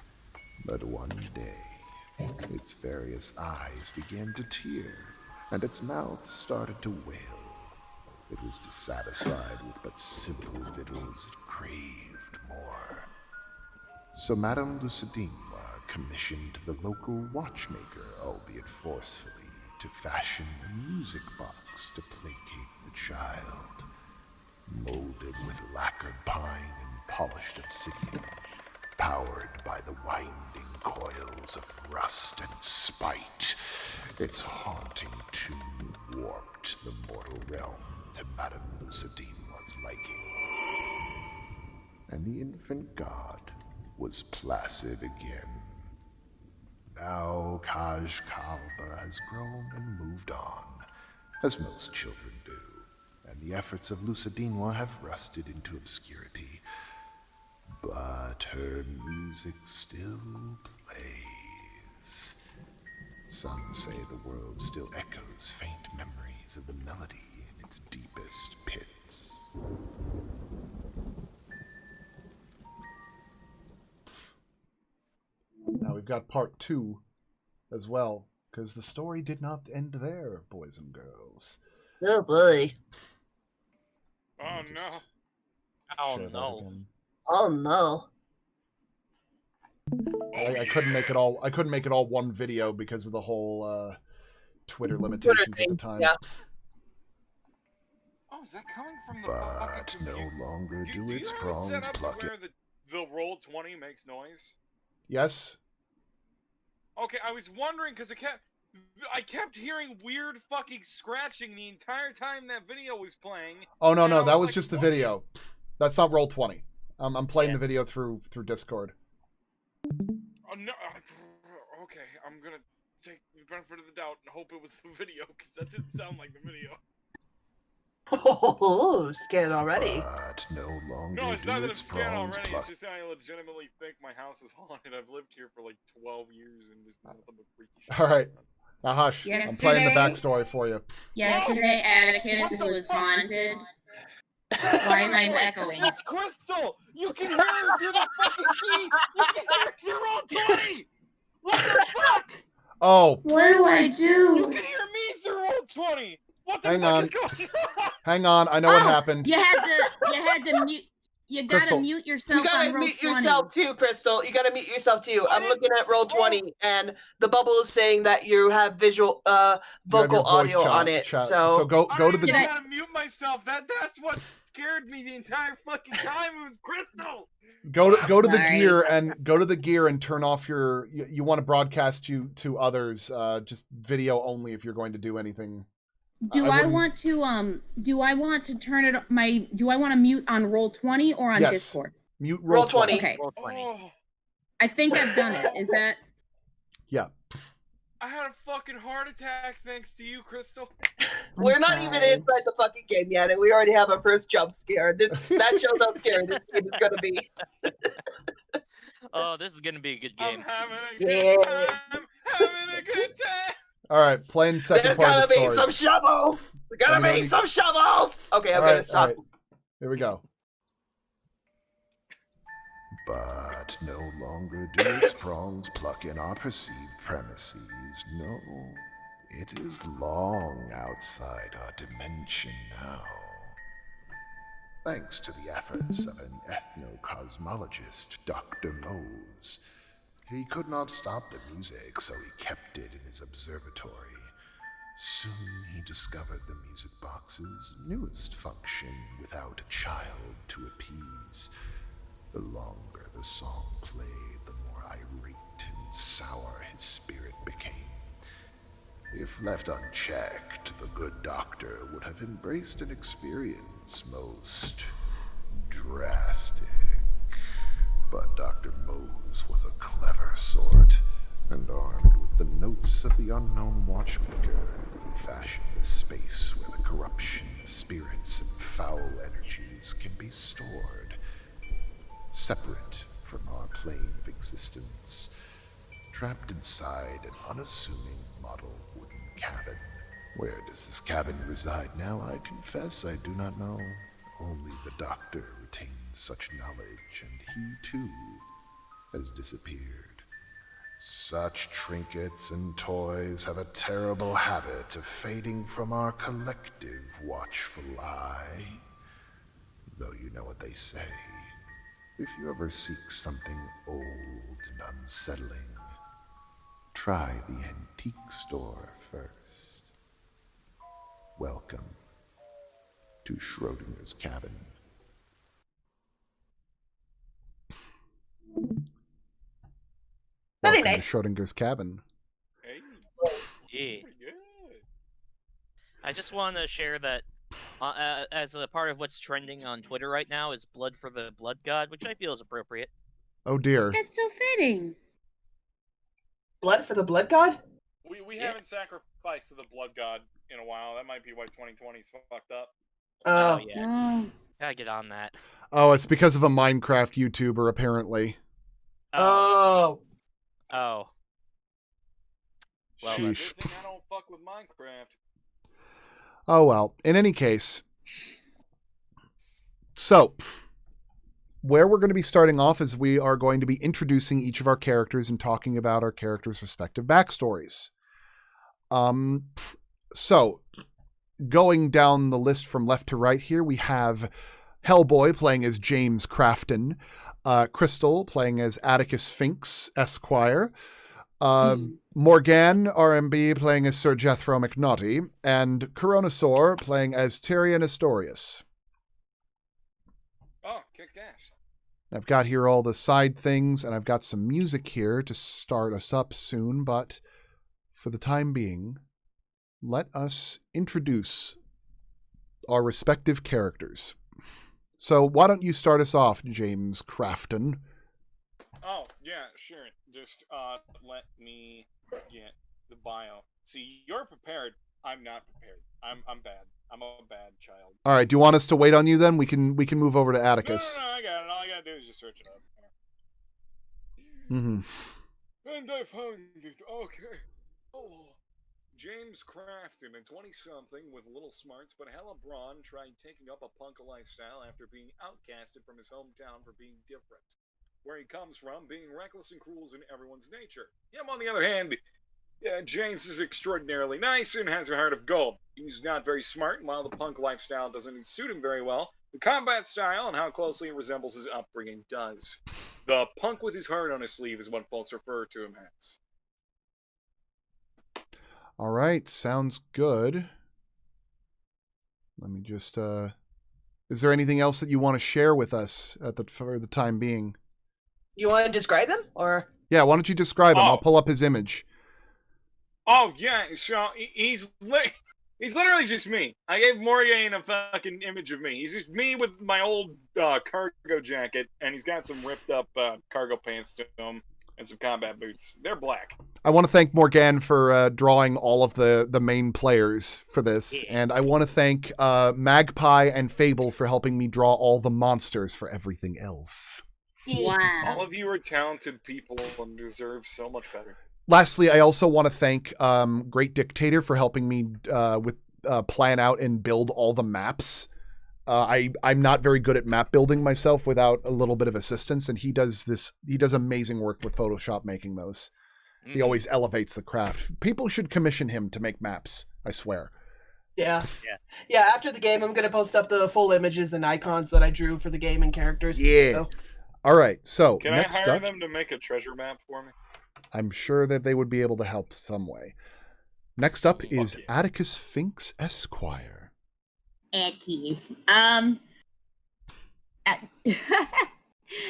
But one day, its various eyes began to tear, and its mouth started to wail. It was dissatisfied with but simple victuals, it craved more. So Madame Lucidinwa commissioned the local watchmaker, albeit forcefully, to fashion a music box to placate the child. Molded with lacquered pine and polished obsidian, powered by the winding coils of rust and spite, its haunting tune warped the mortal realm to Madame Lucidinwa's liking. And the infant god was placid again. Now Kaj Kalba has grown and moved on, as most children do, and the efforts of Lucidinois have rusted into obscurity. But her music still plays. Some say the world still echoes faint memories of the melody in its deepest pits. Now we've got part 2 as well, because the story did not end there, boys and girls. Oh boy. Oh Just no. Oh share that no. again. Oh no. I couldn't make it all. I couldn't make it all one video because of the whole Twitter limitations at the time. Yeah. Oh, is that coming from the But fucking no computer? longer do you its have it prongs set up to pluck it. where the roll 20 makes noise? Yes. Okay, I was wondering because I kept hearing weird fucking scratching the entire time that video was playing. Oh no, and no, I that was like, just the what video. That's not Roll20. I'm playing Yeah. the video through Discord. Oh no. Okay, I'm gonna take the benefit of the doubt and hope it was the video because that didn't sound like the video. Oh, scared already. But no longer No, it's not do that I'm its scared prongs already. pluck. It's just that I legitimately think my house is haunted. I've lived here for like 12 years and just nothing but freaky shit. All right. Now hush. I'm playing the Yesterday- backstory for you. Yesterday, Atticus was haunted. Why am I echoing? It's Crystal! You can hear her through the fucking key! You can hear her through roll 20! What the fuck? Oh, What do I You do? can hear me through roll 20! What the Hang fuck on. is going on? hang on. I know what happened. You had to mute. You gotta Crystal. mute yourself You gotta on roll mute 20. yourself too, Crystal. You gotta mute yourself too. I I'm didn't- looking at roll 20, and the bubble is saying that you have visual, You have your vocal voice audio chat- on it. chat. So go I to don't the. even Did know how to mute myself. That's what scared me the entire fucking time. It was Crystal! Go to the Sorry. gear and turn off your. You want to broadcast you to others. Just video only if you're going to do anything. Do I I wouldn't- want to do I want to turn it do I want to mute on roll 20 or on Yes. Discord? Mute Roll roll 20. 20. Okay. Roll 20. Oh, I think I've done it. Is that Yeah. I had a fucking heart attack thanks to you, Crystal. we're not even inside the fucking game yet, and we already have our first jump scare. That shows how scary this game is gonna be. Oh, this is gonna be a good I'm game. having a Yeah. good time. Having a good time. All right. Playing second There's part gotta of the be story. some shovels. There's gotta Everybody- be some shovels. Okay, I'm All gonna right, stop. all right. Here we go. But no longer do its prongs pluck in our perceived premises. No, it is long outside our dimension now. Thanks to the efforts of an ethnocosmologist, Dr. Mose. He could not stop the music, so he kept it in his observatory. Soon he discovered the music box's newest function without a child to appease. The longer the song played, the more irate and sour his spirit became. If left unchecked, the good doctor would have embraced an experience most drastic. But Dr. Mose was a clever sort, and armed with the notes of the unknown watchmaker, he fashioned a space where the corruption of spirits and foul energies can be stored, separate from our plane of existence, trapped inside an unassuming model wooden cabin. Where does this cabin reside now? I confess I do not know. Only the doctor retains such knowledge, and he too has disappeared. Such trinkets and toys have a terrible habit of fading from our collective watchful eye. Though you know what they say. If you ever seek something old and unsettling, try the antique store first. Welcome to Schrodinger's cabin. Very Welcome nice. to Schrodinger's cabin. Hey, Yeah. pretty good. I just want to share that as a part of what's trending on Twitter right now is blood for the blood god, which I feel is appropriate. Oh dear. That's so fitting. Blood for the blood god? We Yeah. haven't sacrificed to the blood god in a while. That might be why 2020's fucked up. Oh yeah. Gotta get on that. Oh, it's because of a Minecraft YouTuber, apparently. Oh. Oh. Well, Good Sheesh. thing I don't fuck with Minecraft. Oh, well. In any case. So, where we're going to be starting off is we are going to be introducing each of our characters and talking about our characters' respective backstories. So, going down the list from left to right here, we have Hellboy playing as James Crafton, Crystal playing as Atticus Finks, Esquire, Morgan RMB playing as Sir Jethro McNaughty, and Coronosaur playing as Tyrion Astorius. Oh, kick ass. I've got here all the side things, and I've got some music here to start us up soon, but for the time being, let us introduce our respective characters. So why don't you start us off, James Crafton? Oh, yeah, sure. Just let me get the bio. See, you're prepared. I'm not prepared. I'm bad. I'm a bad child. All right, do you want us to wait on you then? We can move over to Atticus. No, I got it. All I gotta do is just search it up. Mm-hmm. And I found it. Okay. Oh. James Crafton, a 20-something with little smarts but hella brawn, tried taking up a punk lifestyle after being outcasted from his hometown for being different. Where he comes from, being reckless and cruel is in everyone's nature. Him, on the other hand, James is extraordinarily nice and has a heart of gold. He's not very smart, and while the punk lifestyle doesn't suit him very well, the combat style and how closely it resembles his upbringing does. The punk with his heart on his sleeve is what folks refer to him as. All right, sounds good. Let me just, is there anything else that you want to share with us for the time being? You want to describe him, or? Yeah, why don't you describe him? I'll pull up his image. Oh, yeah, so he's literally just me. I gave Morgan a fucking image of me. He's just me with my old cargo jacket, and he's got some ripped up cargo pants to him and some combat boots. They're black. I want to thank Morgan for drawing all of the main players for this, and I want to thank Magpie and Fable for helping me draw all the monsters for everything else. Wow. All of you are talented people and deserve so much better. Lastly, I also want to thank Great Dictator for helping me plan out and build all the maps. I'm not very good at map building myself without a little bit of assistance, and he does amazing work with Photoshop making those. He always elevates the craft. People should commission him to make maps, I swear. Yeah. After the game, I'm going to post up the full images and icons that I drew for the game and characters. Yeah. So. All right, so Can next I hire up, them to make a treasure map for me? I'm sure that they would be able to help some way. Next up is Atticus Finks, Esquire. Atticus.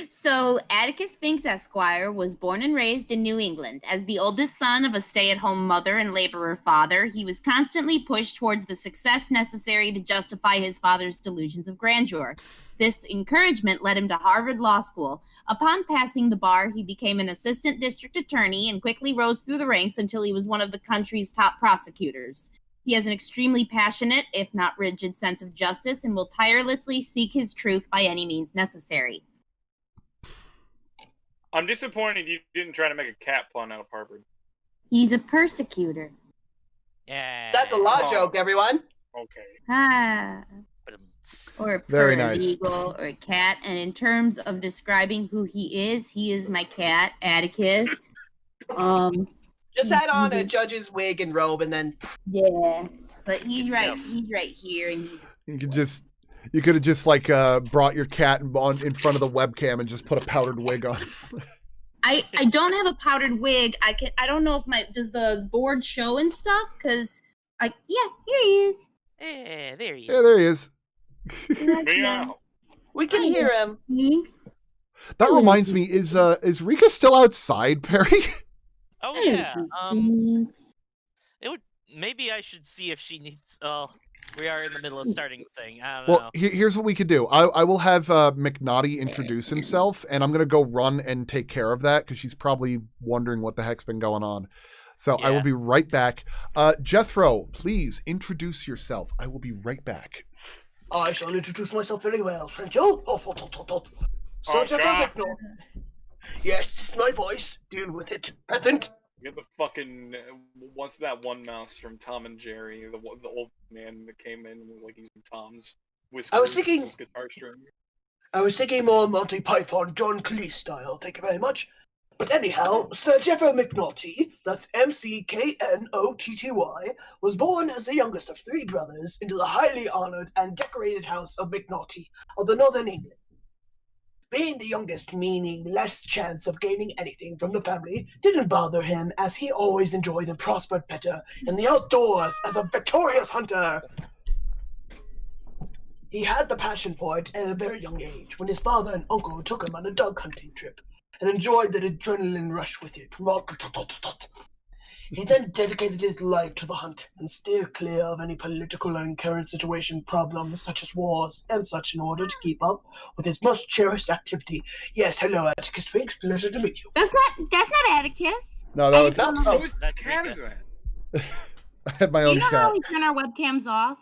So Atticus Finks Esquire was born and raised in New England. As the oldest son of a stay-at-home mother and laborer father, he was constantly pushed towards the success necessary to justify his father's delusions of grandeur. This encouragement led him to Harvard Law School. Upon passing the bar, he became an assistant district attorney and quickly rose through the ranks until he was one of the country's top prosecutors. He has an extremely passionate, if not rigid, sense of justice and will tirelessly seek his truth by any means necessary. I'm disappointed you didn't try to make a cat pun out of Harvard. He's a persecutor. Yeah. That's a law joke, everyone. Okay. Or a Very nice. paralegal, or a cat. And in terms of describing who he is my cat, Atticus. Just add on a judge's wig and robe, and then. Yeah, but he's right. He's right here, and he's. You could have just like brought your cat in front of the webcam and just put a powdered wig on. I don't have a powdered wig. I don't know if does the board show and stuff? Cause here he is. Yeah, there he is. Yeah, there he is. Meow. We can hear him. Thanks. That reminds me, is Rika still outside, Perry? Oh yeah. Thanks. Maybe I should see if she needs. Oh, we are in the middle of starting the thing. I don't know. Well, here's what we could do. I will have McNaughty introduce himself, and I'm gonna go run and take care of that because she's probably wondering what the heck's been going on. So I will be right back. Jethro, please introduce yourself. I will be right back. I shall introduce myself very well, thank you. Sir Jeffrey McNaughton. Yes, it's my voice. Deal with it, peasant. Get the fucking what's that one mouse from Tom and Jerry? The old man that came in and was like using Tom's whiskers. I was thinking as guitar string. I was thinking more Monty Python, John Cleese style. Thank you very much. But anyhow, Sir Jeffrey McNaughty, that's McKnotty, was born as the youngest of 3 brothers into the highly honoured and decorated house of McNaughty of the Northern England. Being the youngest, meaning less chance of gaining anything from the family, didn't bother him, as he always enjoyed and prospered better in the outdoors as a victorious hunter. He had the passion for it at a very young age, when his father and uncle took him on a dog hunting trip, and enjoyed the adrenaline rush with it. He then dedicated his life to the hunt, and steered clear of any political and current situation problems, such as wars, and such in order to keep up with his most cherished activity. Yes, hello, Atticus Finks, pleasure to meet you. That's not Atticus. No, that was... Whose cat is that? I had my own You know cat. how we turn our webcams off?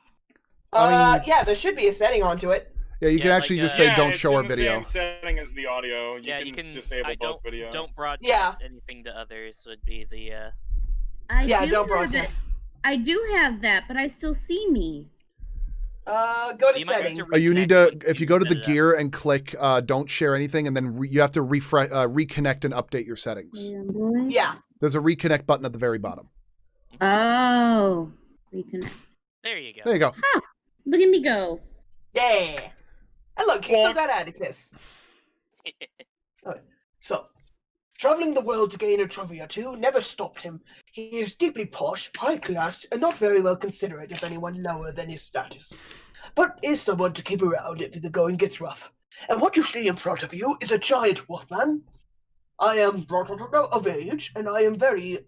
Yeah, there should be a setting onto it. Yeah, you can actually just say don't show our it's in video. the same setting as the audio. You can disable both video. Don't broadcast anything to others would be the don't broadcast. I do have that, but I still see me. Go to settings. You need to, if you go to the gear and click don't share anything, and then you have to reconnect and update your settings. Yeah. There's a reconnect button at the very bottom. Oh, reconnect. There you go. There you go. Huh. Look at me go. Yeah. And look, he still got Atticus. So, traveling the world to gain a trophy or two never stopped him. He is deeply posh, high class, and not very well considerate of anyone lower than his status, but is someone to keep around if the going gets rough. And what you see in front of you is a giant wolfman. I am of age, and I am very,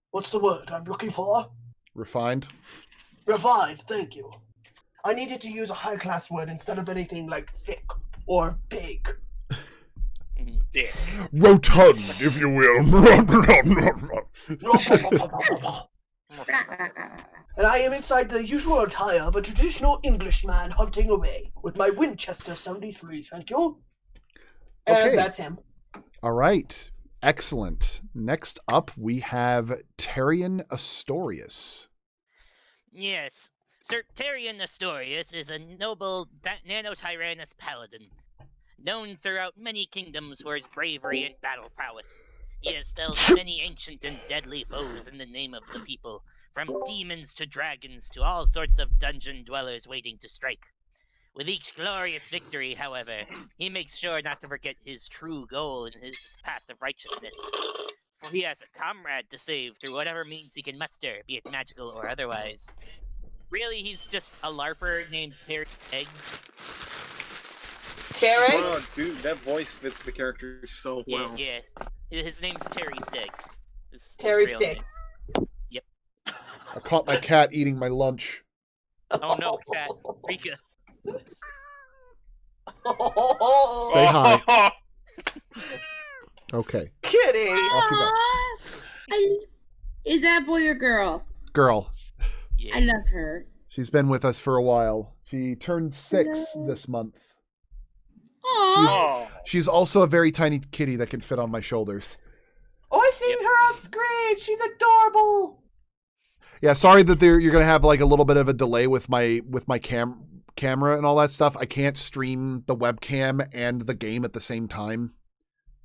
what's the word I'm looking for? Refined. Refined, thank you. I needed to use a high-class word instead of anything like thick or big. Yeah. Rotund, if you will. And I am inside the usual attire of a traditional Englishman hunting away with my Winchester 73, thank you. And Okay. that's him. All right. Excellent. Next up, we have Tyrion Astorius. Yes. Sir Tyrion Astorius is a noble nano-tyrannous paladin, known throughout many kingdoms for his bravery and battle prowess. He has felled many ancient and deadly foes in the name of the people, from demons to dragons to all sorts of dungeon dwellers waiting to strike. With each glorious victory, however, he makes sure not to forget his true goal in his path of righteousness. For he has a comrade to save through whatever means he can muster, be it magical or otherwise. Really, he's just a LARPer named Terry Eggs. Terry? Oh, dude, that voice fits the character so well. Yeah. His name's Terry Stiggs. Terry Stiggs. Yep. I caught my cat eating my lunch. Oh no, cat. Rika. Say hi. Okay. Kitty! Off you go. Is that boy or girl? Girl. Yeah. I love her. She's been with us for a while. She turned 6 this month. Aww. She's also a very tiny kitty that can fit on my shoulders. Oh, I see her on screen. She's adorable. Yeah, sorry that you're going to have like a little bit of a delay with my camera and all that stuff. I can't stream the webcam and the game at the same time,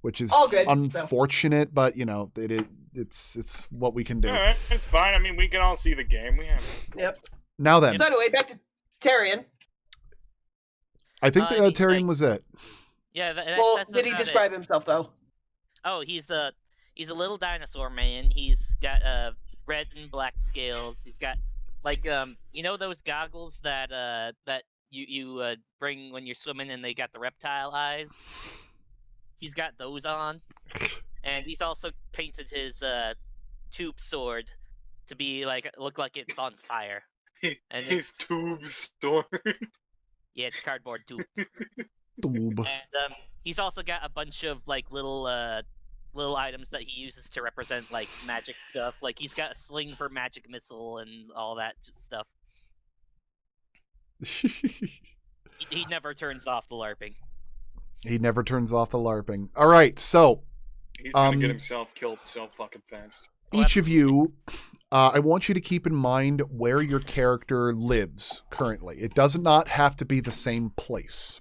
which is unfortunate, but you know, it's what we can do. Alright, it's fine. I mean, we can all see the game. We have. Yep. Now then. So anyway, back to Tyrion. I think Tyrion was it. Yeah. Well, did he describe himself though? Oh, he's a little dinosaur man. He's got red and black scales. He's got like you know those goggles that you bring when you're swimming and they got the reptile eyes. He's got those on, and he's also painted his tube sword to be look like it's on fire. And his tube sword. Yeah, it's cardboard tube. Tube. And he's also got a bunch of like little items that he uses to represent like magic stuff. Like he's got a sling for magic missile and all that stuff. He never turns off the LARPing. He never turns off the LARPing. All right, so He's gonna get himself killed so fucking fast. each of you, I want you to keep in mind where your character lives currently. It does not have to be the same place,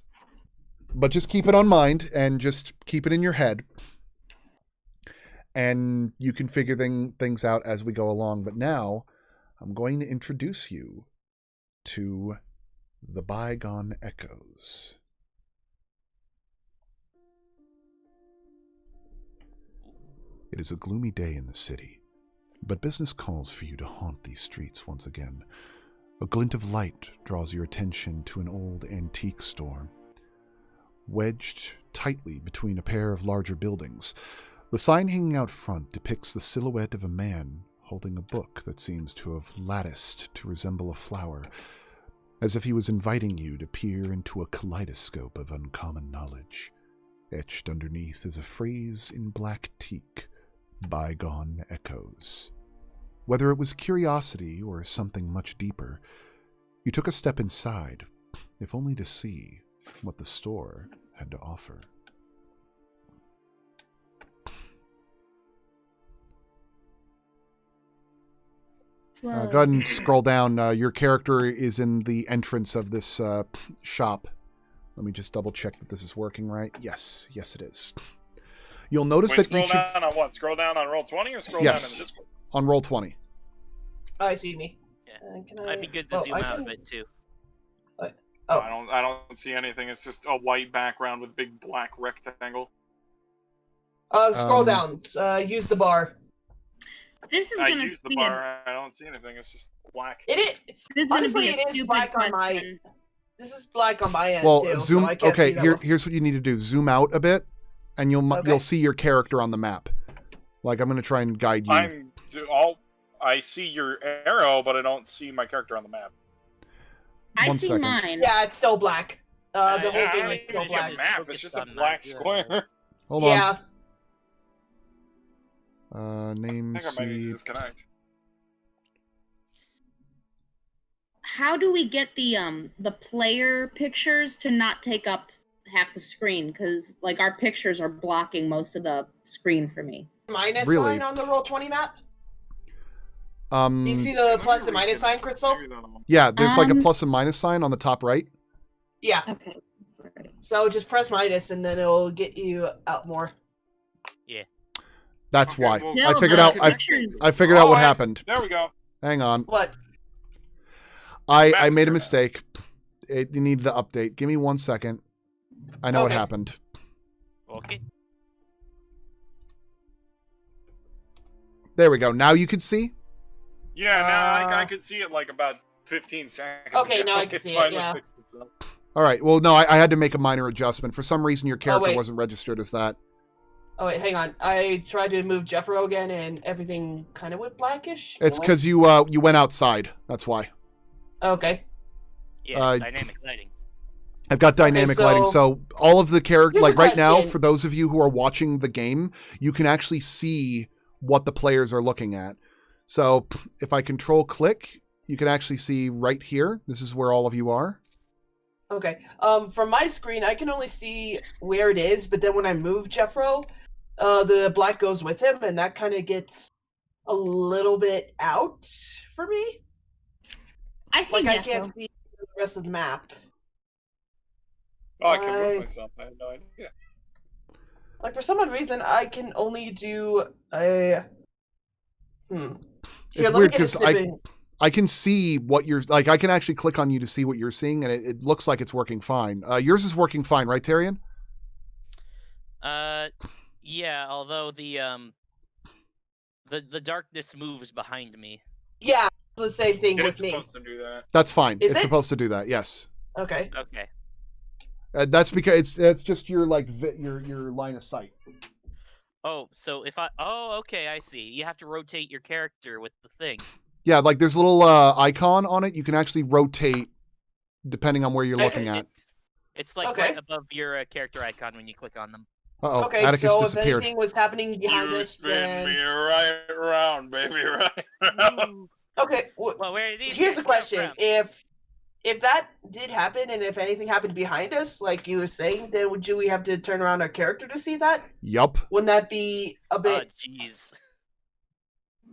but just keep it on mind and just keep it in your head. And you can figure things out as we go along. But now I'm going to introduce you to the Bygone Echoes. It is a gloomy day in the city, but business calls for you to haunt these streets once again. A glint of light draws your attention to an old antique store. Wedged tightly between a pair of larger buildings, the sign hanging out front depicts the silhouette of a man holding a book that seems to have latticed to resemble a flower, as if he was inviting you to peer into a kaleidoscope of uncommon knowledge. Etched underneath is a phrase in black teak, Bygone Echoes. Whether it was curiosity or something much deeper, you took a step inside, if only to see what the store had to offer. Go ahead and scroll down. Your character is in the entrance of this shop. Let me just double check that this is working right. Yes, it is. You'll notice that scroll each down on what? Scroll down on Roll20 or scroll down in the Discord? On Roll20. I see me. Yeah. Might be good to zoom out a bit too. I don't see anything. It's just a white background with a big black rectangle. Scroll down. Use the bar. This is gonna use the be bar. I don't see anything. It's just black. It is. This is Honestly, gonna be a it is stupid black on question. my. This is black on my end Well, too. zoom. So I can't Okay, see that well. here's what you need to do. Zoom out a bit, and you'll see your character on the map. Like, I'm going to try and guide you. I see your arrow, but I don't see my character on the map. I One see second. mine. Yeah, it's still black. The whole I thing don't is even still see a black. map. It's just a black square. Hold on. Yeah. Name I think I might need to seed. disconnect. How do we get the player pictures to not take up half the screen? Because like our pictures are blocking most of the screen for me. Minus Really? sign on the Roll20 map. Do you see the plus and minus sign, Crystal? Yeah, there's like a plus and minus sign on the top right. Yeah. Okay. Right. So just press minus, and then it'll get you out more. Yeah. That's Okay, why. well- Still, I figured the out. pictures- I figured out what Alright. happened. There we go. Hang on. What? I Map's made a turned mistake. It needed to update. Give me 1 second. I know what Okay. happened. Okay. There we go. Now you can see. Yeah, now I could see it like about 15 seconds. Okay, ago. now I can see it, finally yeah. fixed itself. All right. Well, no, I had to make a minor adjustment. For some reason, your character wait. wasn't registered as that. Oh wait, hang on. I tried to move Jeffro again, and everything kind of went blackish. It's What? because you went outside. That's why. Okay. Yeah. Dynamic lighting. I've got dynamic so- lighting, so all of the character, Here's a like right now, question. for those of you who are watching the game, you can actually see what the players are looking at. So if I control click, you can actually see right here. This is where all of you are. Okay. From my screen, I can only see where it is, but then when I move Jeffro, the black goes with him, and that kind of gets a little bit out for me. I see Like I Jethro. can't see the rest of the map. Oh, I can I- move myself. I had no idea. Like for some odd reason, I can only do a. Here, It's let me weird get a 'cause snippet. I can see what you're like. I can actually click on you to see what you're seeing, and it looks like it's working fine. Yours is working fine, right, Tyrion? Yeah. Although the darkness moves behind me. Yeah, it's the same thing It's with me. supposed to do that. That's fine. Is It's it? supposed to do that. Yes. Okay. Okay. That's because it's just your like your line of sight. Oh, so if I. Oh, okay. I see. You have to rotate your character with the thing. Yeah, like there's a little icon on it. You can actually rotate depending on where you're looking at. It's like Okay. right above your character icon when you click on them. Uh-oh, Okay, Atticus so if disappeared. anything was happening behind You us, spin then me right around, baby, right around. okay. Well, where are these? Here's a guys come question: from? if that did happen, and if anything happened behind us, like you were saying, then would we have to turn around our character to see that? Yup. Wouldn't that be a bit? Oh, jeez.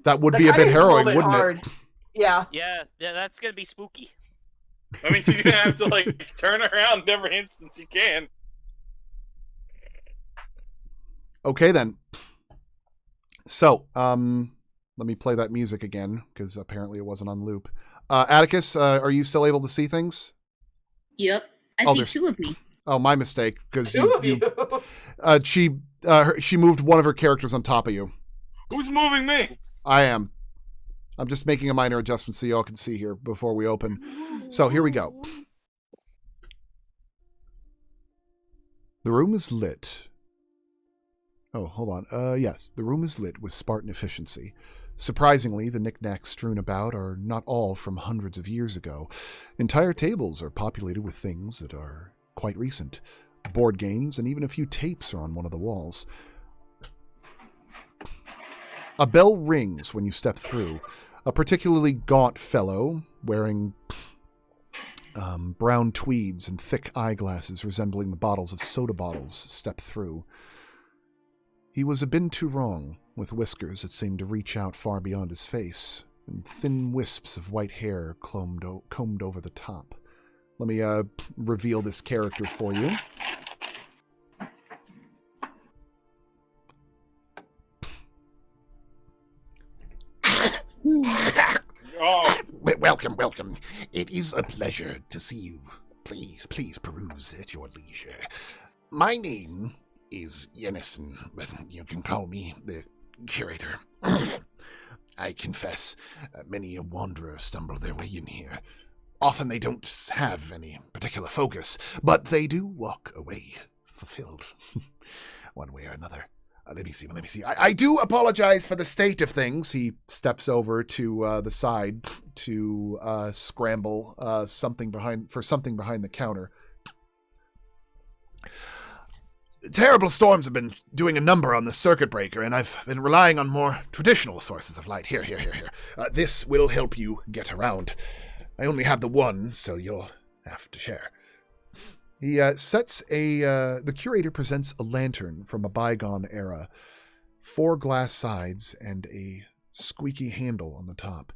That would be a bit harrowing, wouldn't hard. it? Yeah. Yeah, that's gonna be spooky. I mean, you're gonna have to like turn around every instance you can. Okay then. So, let me play that music again because apparently it wasn't on loop. Atticus, are you still able to see things? Yep. I see two of me. Oh, my mistake. Because Two of you. she moved one of her characters on top of you. Who's moving me? I am. I'm just making a minor adjustment so y'all can see here before we open. So here we go. The room is lit. Oh, hold on. Yes, the room is lit with Spartan efficiency. Surprisingly, the knickknacks strewn about are not all from hundreds of years ago. Entire tables are populated with things that are quite recent. Board games and even a few tapes are on one of the walls. A bell rings when you step through. A particularly gaunt fellow, wearing brown tweeds and thick eyeglasses resembling the bottles of soda bottles, step through. He was a bin too wrong, with whiskers that seemed to reach out far beyond his face, and thin wisps of white hair combed over the top. Let me reveal this character for you. Oh. Welcome, welcome. It is a pleasure to see you. Please peruse at your leisure. My name is Jennison, but you can call me the curator. I confess, many a wanderer stumble their way in here. Often they don't have any particular focus, but they do walk away fulfilled, one way or another. Let me see. I do apologize for the state of things. He steps over to the side to scramble something behind the counter. Terrible storms have been doing a number on the circuit breaker, and I've been relying on more traditional sources of light. Here. This will help you get around. I only have the one, so you'll have to share. He the curator presents a lantern from a bygone era, 4 glass sides and a squeaky handle on the top.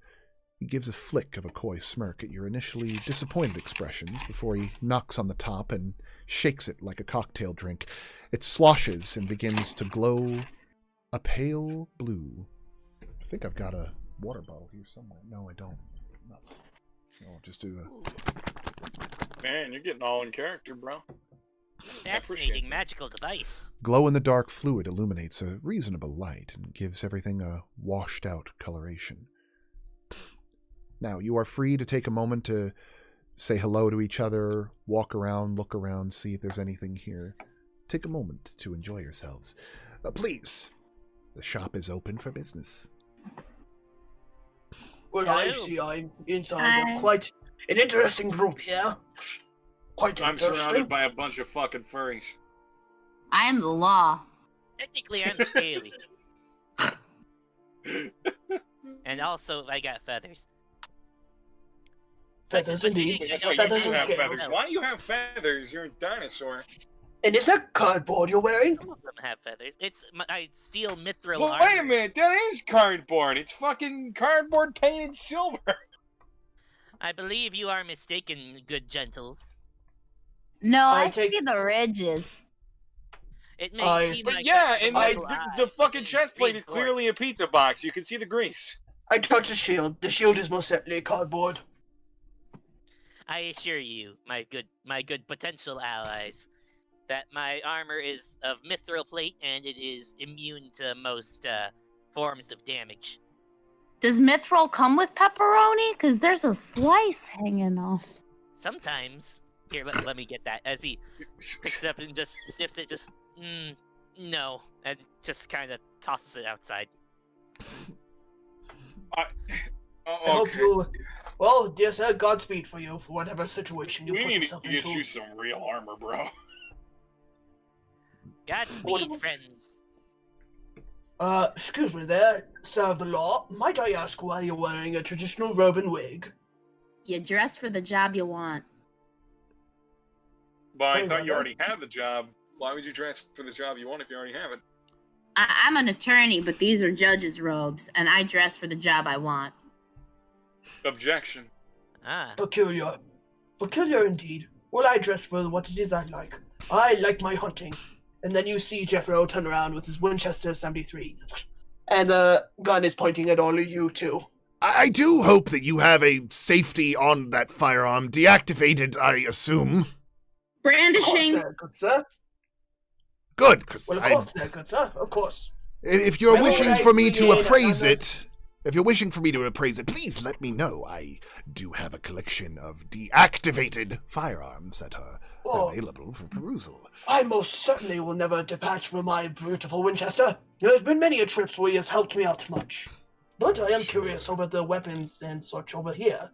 He gives a flick of a coy smirk at your initially disappointed expressions before he knocks on the top and shakes it like a cocktail drink. It sloshes and begins to glow a pale blue. I think I've got a water bottle here somewhere. No, I don't. Nuts. I'll just do that. Man, you're getting all in character, bro. Fascinating magical device. Glow-in-the-dark fluid illuminates a reasonable light and gives everything a washed-out coloration. Now, you are free to take a moment to say hello to each other, walk around, look around, see if there's anything here. Take a moment to enjoy yourselves. Please, the shop is open for business. Well, I see I'm inside quite an interesting group here. Quite I'm interesting. surrounded by a bunch of fucking furries. I am the law. Technically, I'm scaly. And also, I got feathers. Feathers indeed. That's why you do have feathers. Why do you have feathers? You're a dinosaur. And is that cardboard you're wearing? Some of them have feathers. I steal mithril Well, armor. wait a minute. That is cardboard. It's fucking cardboard painted silver. I believe you are mistaken, good gentles. No, I see the ridges. It may seem But like yeah, and the fucking eyes chest plate is clearly a pizza box. You can see the grease. I touch the shield. The shield is most certainly cardboard. I assure you, my good potential allies, that my armor is of mithril plate and it is immune to most forms of damage. Does mithril come with pepperoni? Because there's a slice hanging off. Sometimes. Here, let me get that. As he picks it up and just sniffs it, no, and just kind of tosses it outside. I hope you... Well, dear sir, Godspeed for you for whatever situation you put yourself into. We need to get you some real armor, bro. Godspeed, friends. Excuse me there, sir of the law. Might I ask why you're wearing a traditional robe and wig? You dress for the job you want. But I Wait, thought you what? already had the job. Why would you dress for the job you want if you already have it? I'm an attorney, but these are judge's robes, and I dress for the job I want. Objection. Ah. Peculiar. Peculiar indeed. Well, I dress for what it is I like. I like my hunting. And then you see Jeffro turn around with his Winchester 73. And the gun is pointing at all of you, too. I do hope that you have a safety on that firearm deactivated, I assume. Of course, Brandishing. sir, good sir. Good, because Well, of course, sir, good sir. Of course. if you're Well, wishing for me to actually, appraise I'm it, if you're wishing for me to appraise it, please let me know. I do have a collection of deactivated firearms that are available for perusal. I most certainly will never detach from my beautiful Winchester. There's been many a trips where he has helped me out much. But I am curious over the weapons and such over here.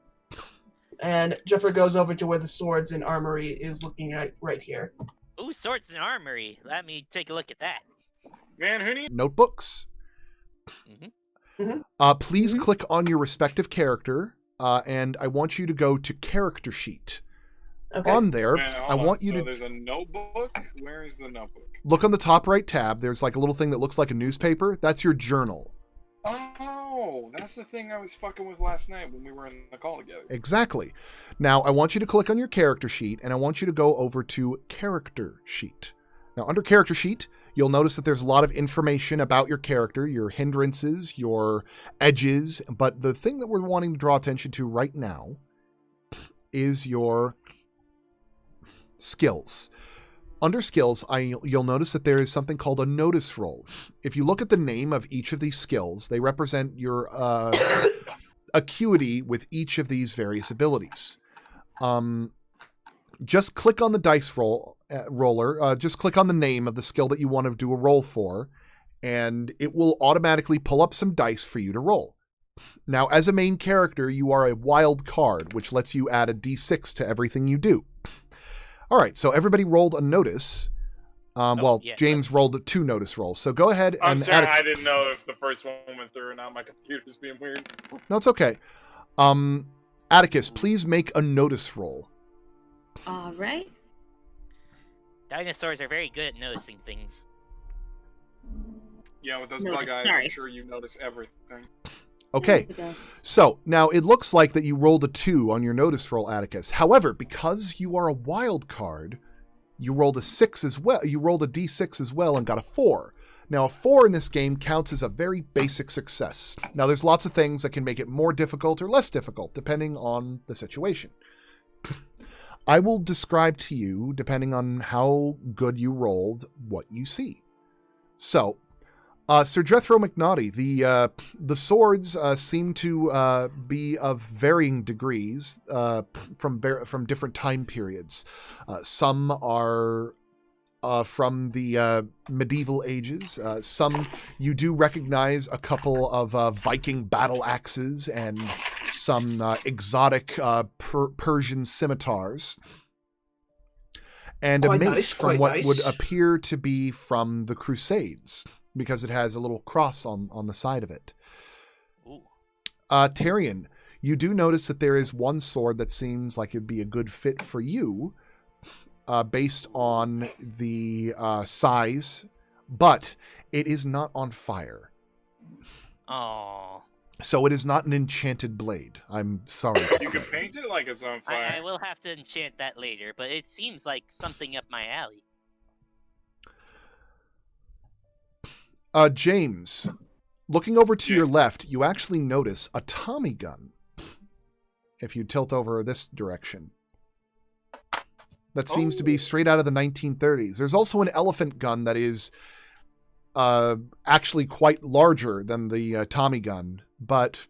And Jeffrey goes over to where the swords and armory is looking at right here. Ooh, swords and armory. Let me take a look at that. Man, who needs... Notebooks. Please click on your respective character, and I want you to go to character sheet. Okay. On there, Man, I want you so to there's a notebook? Where is the notebook? look on the top right tab. There's like a little thing that looks like a newspaper. That's your journal. Oh, that's the thing I was fucking with last night when we were in the call together. Exactly. Now, I want you to click on your character sheet, and I want you to go over to character sheet. Now, under character sheet, you'll notice that there's a lot of information about your character, your hindrances, your edges, but the thing that we're wanting to draw attention to right now is your skills. Under skills, you'll notice that there is something called a notice roll. If you look at the name of each of these skills, they represent your acuity with each of these various abilities. Just click on the dice roller. Just click on the name of the skill that you want to do a roll for, and it will automatically pull up some dice for you to roll. Now, as a main character, you are a wild card, which lets you add a d6 to everything you do. All right, so everybody rolled a notice. James rolled 2 notice rolls. So go ahead and I'm sorry, I didn't know if the first one went through or not. My computer's being weird. No, it's okay. Atticus, please make a notice roll. All right. Dinosaurs are very good at noticing things. Yeah, with those Notice, bug eyes, sorry. I'm sure you notice everything. Okay, so now it looks like that you rolled a 2 on your notice roll, Atticus. However, because you are a wild card, you rolled a 6 as well. You rolled a d6 as well and got a 4. Now, a 4 in this game counts as a very basic success. Now, there's lots of things that can make it more difficult or less difficult, depending on the situation. I will describe to you, depending on how good you rolled, what you see. So, Sir Jethro McNaughty, the swords seem to be of varying degrees from different time periods. Some are from the medieval ages. Some you do recognize a couple of Viking battle axes and some exotic Persian scimitars. And Quite a mace nice, from quite what nice. would appear to be from the Crusades, because it has a little cross on the side of it. Ooh. Tyrion, you do notice that there is one sword that seems like it'd be a good fit for you, based on the size, but it is not on fire. Oh. So it is not an enchanted blade. I'm sorry to You say. can paint it like it's on fire. I will have to enchant that later, but it seems like something up my alley. James, looking over to your left, you actually notice a Tommy gun. If you tilt over this direction. That seems to be straight out of the 1930s. There's also an elephant gun that is actually quite larger than the Tommy gun, but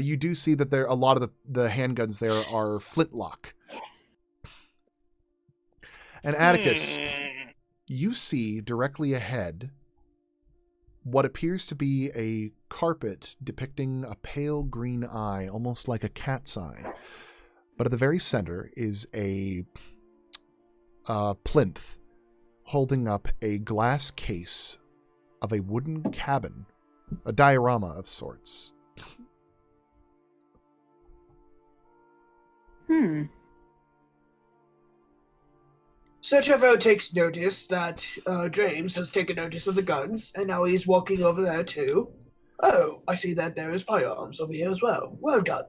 you do see that a lot of the handguns there are flintlock. And Atticus, you see directly ahead what appears to be a carpet depicting a pale green eye, almost like a cat's eye. But at the very center is a plinth holding up a glass case of a wooden cabin, a diorama of sorts. Sir Trevor takes notice that James has taken notice of the guns, and now he's walking over there too. Oh, I see that there is firearms over here as well. Well done.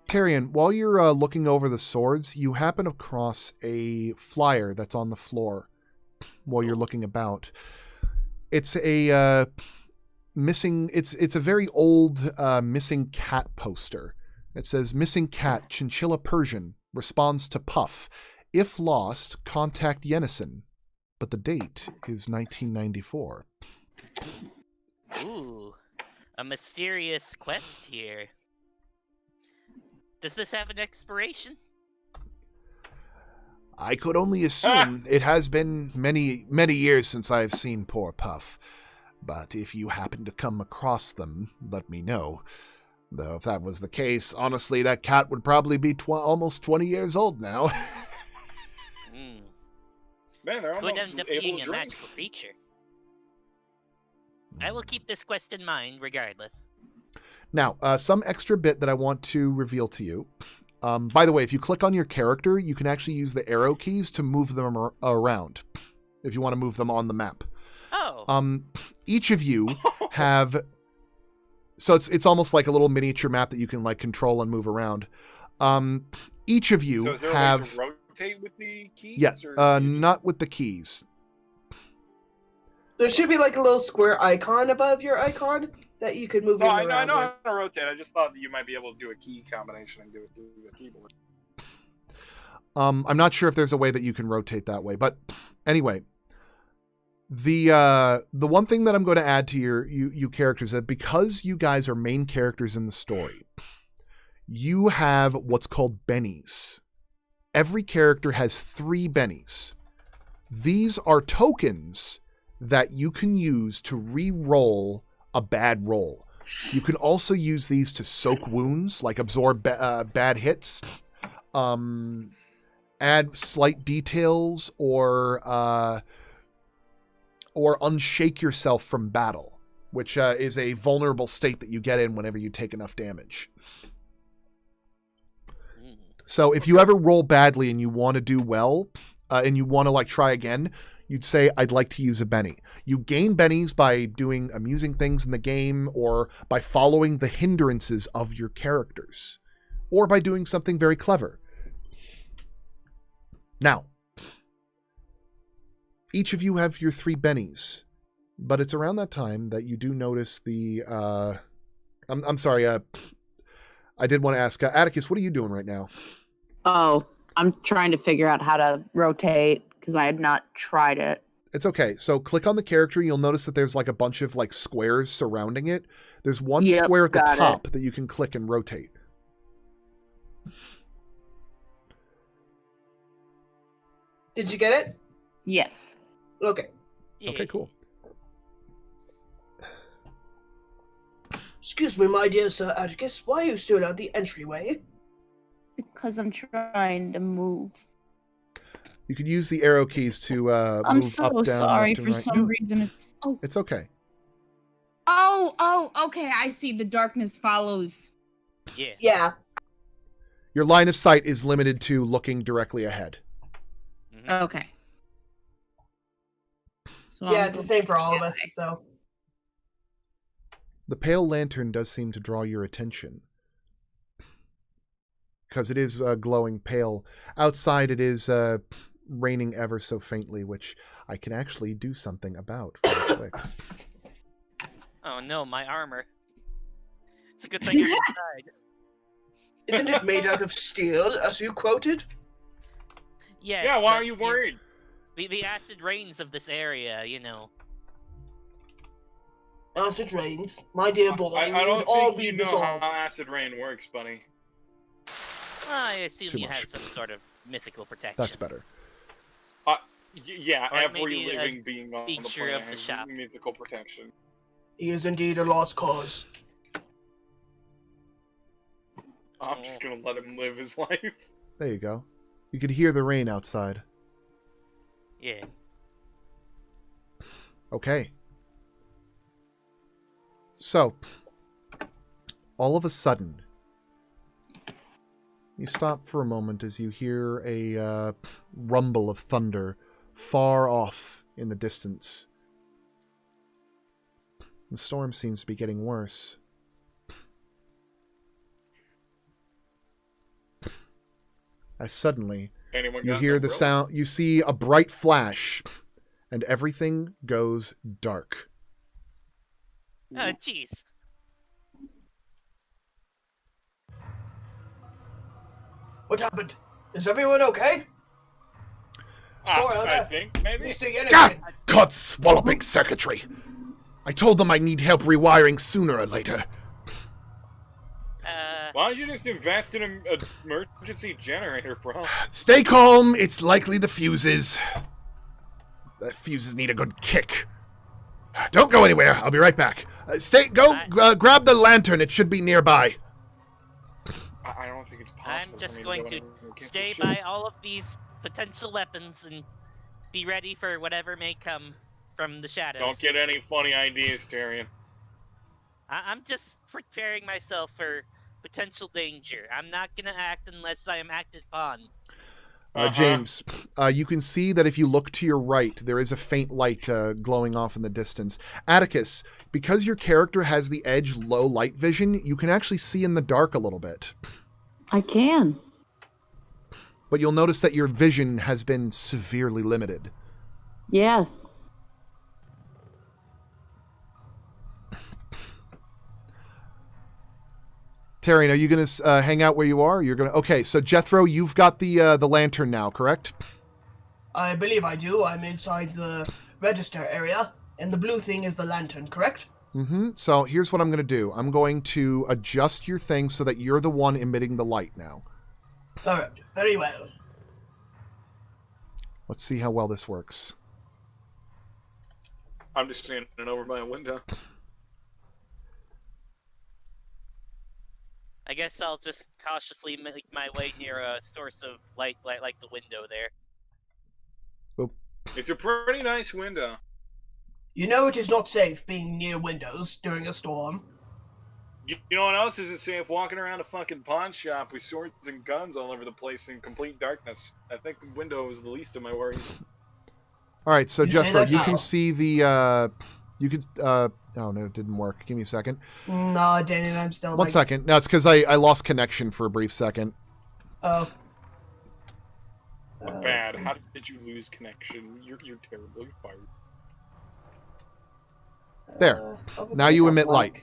Tyrion, while you're looking over the swords, you happen across a flyer that's on the floor while you're looking about. It's a missing. It's a very old missing cat poster. It says "Missing cat, chinchilla Persian, responds to Puff. If lost, contact Yenison." But the date is 1994. Ooh, a mysterious quest here. Does this have an expiration? I could only assume. It has been many, many years since I've seen poor Puff. But if you happen to come across them, let me know. Though if that was the case, honestly, that cat would probably be almost 20 years old now. Man, they're Could almost end up able being to a drink. magical creature. I will keep this quest in mind, regardless. Now, some extra bit that I want to reveal to you. By the way, if you click on your character, you can actually use the arrow keys to move them around, if you want to move them on the map. Oh. Each of you have... So it's almost like a little miniature map that you can like control and move around. Each of you So is there have... a way to rotate with the keys? Yeah, or not with the keys. There should be like a little square icon above your icon that you could move No, it around. I know with. how to rotate. I just thought that you might be able to do a key combination and do it through the keyboard. I'm not sure if there's a way that you can rotate that way, but anyway, the one thing that I'm going to add to you characters is that because you guys are main characters in the story, you have what's called bennies. Every character has 3 bennies. These are tokens that you can use to re-roll a bad roll. You can also use these to soak wounds, like absorb bad hits, add slight details, or unshake yourself from battle, which is a vulnerable state that you get in whenever you take enough damage. So if you ever roll badly and you want to do well, and you want to like try again, you'd say, I'd like to use a Benny. You gain bennies by doing amusing things in the game, or by following the hindrances of your characters, or by doing something very clever. Now, each of you have your 3 bennies, but it's around that time that you do notice the, I'm sorry, I did want to ask, Atticus, what are you doing right now? Oh, I'm trying to figure out how to rotate because I had not tried it. It's okay. So click on the character. You'll notice that there's like a bunch of like squares surrounding it. There's one square at the top that you can click and rotate. Did you get it? Yes. Okay. Yeah. Okay, cool. Excuse me, my dear Sir Atticus, why are you stood out the entryway? Because I'm trying to move. You could use the arrow keys to I'm move so up, down, sorry left, and for right. some reason. It's okay. Oh, okay. I see. The darkness follows. Yeah. Yeah. Your line of sight is limited to looking directly ahead. Mm-hmm. Okay. So Yeah, it's the same for all of us, so. The pale lantern does seem to draw your attention, because it is glowing pale. Outside it is raining ever so faintly, which I can actually do something about really quick. Oh no, my armor. It's a good thing you're inside. Isn't it made out of steel, as you quoted? Yes, Yeah, why but are you worried? The acid rains of this area, you know. Acid rains, my dear boy, I we don't would all think be you know how dissolved. acid rain works, Bunny. I assume Too you much. have some sort of mythical protection. That's better. Yeah, Or every maybe a living being on the feature planet of the has shop. mythical protection. He is indeed a lost cause. I'm just gonna let him live his life. There you go. You could hear the rain outside. Yeah. Okay. So, all of a sudden, You stop for a moment as you hear a rumble of thunder far off in the distance. The storm seems to be getting worse. As suddenly, you hear the sound, you see a bright flash, and everything goes dark. Oh, jeez. What happened? Is everyone okay? I think maybe. Mr. Yennegan. God! Codswalloping circuitry! I told them I need help rewiring sooner or later. Why don't you just invest in an emergency generator, bro? Stay calm, it's likely the fuses. The fuses need a good kick. Don't go anywhere, I'll be right back. Grab the lantern, it should be nearby. I don't think it's possible. I'm just going to stay by all of these potential weapons and be ready for whatever may come from the shadows. Don't get any funny ideas, Tyrion. I'm just preparing myself for potential danger. I'm not gonna act unless I am acted upon. James, you can see that if you look to your right, there is a faint light glowing off in the distance. Atticus, because your character has the edge low light vision, you can actually see in the dark a little bit. I can. But you'll notice that your vision has been severely limited. Yeah. Taryn, are you going to hang out where you are? You're going to. Okay, so Jethro, you've got the lantern now, correct? I believe I do. I'm inside the register area, and the blue thing is the lantern, correct? Mm-hmm. So here's what I'm going to do. I'm going to adjust your thing so that you're the one emitting the light now. All right. Very well. Let's see how well this works. I'm just standing over by a window. I guess I'll just cautiously make my way near a source of light like the window there. Oop. It's a pretty nice window. You know it is not safe being near windows during a storm. You know what else isn't safe? Walking around a fucking pawn shop with swords and guns all over the place in complete darkness. I think the window is the least of my worries. All right, so Jethro, you now. can see the. You could. Oh no, it didn't work. Give me a second. No, Danny, I'm still. One second. No, it's because I lost connection for a brief second. Oh. Bad. How did you lose connection? You're terrible. You're fired. There. Now you emit light.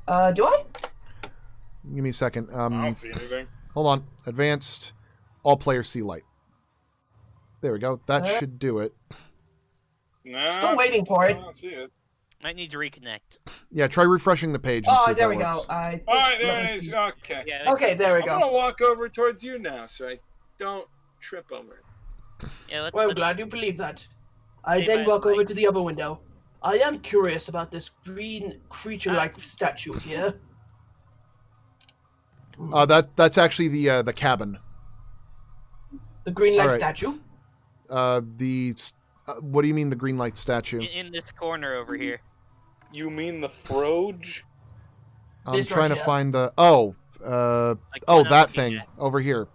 Do I? Give me a second. I don't see anything. Hold on. Advanced. All players see light. There we go. That should do it. No, still waiting for it. I don't see it. Might need to reconnect. Yeah, try refreshing the page and see if there that we works. go. Alright, there it is. Okay. Yeah, Okay, there we go. I'm gonna walk over towards you now so I don't trip over it. Yeah, Well, I'm glad you believe that. I Hey, then man, walk over like- to the other window. I am curious about this green creature-like statue here. That's actually the cabin. The green light Alright. statue? What do you mean the green light statue? in this corner over here. You mean the Froge? I'm This trying to right here. find the. Like Oh, what I'm that looking thing at. over here.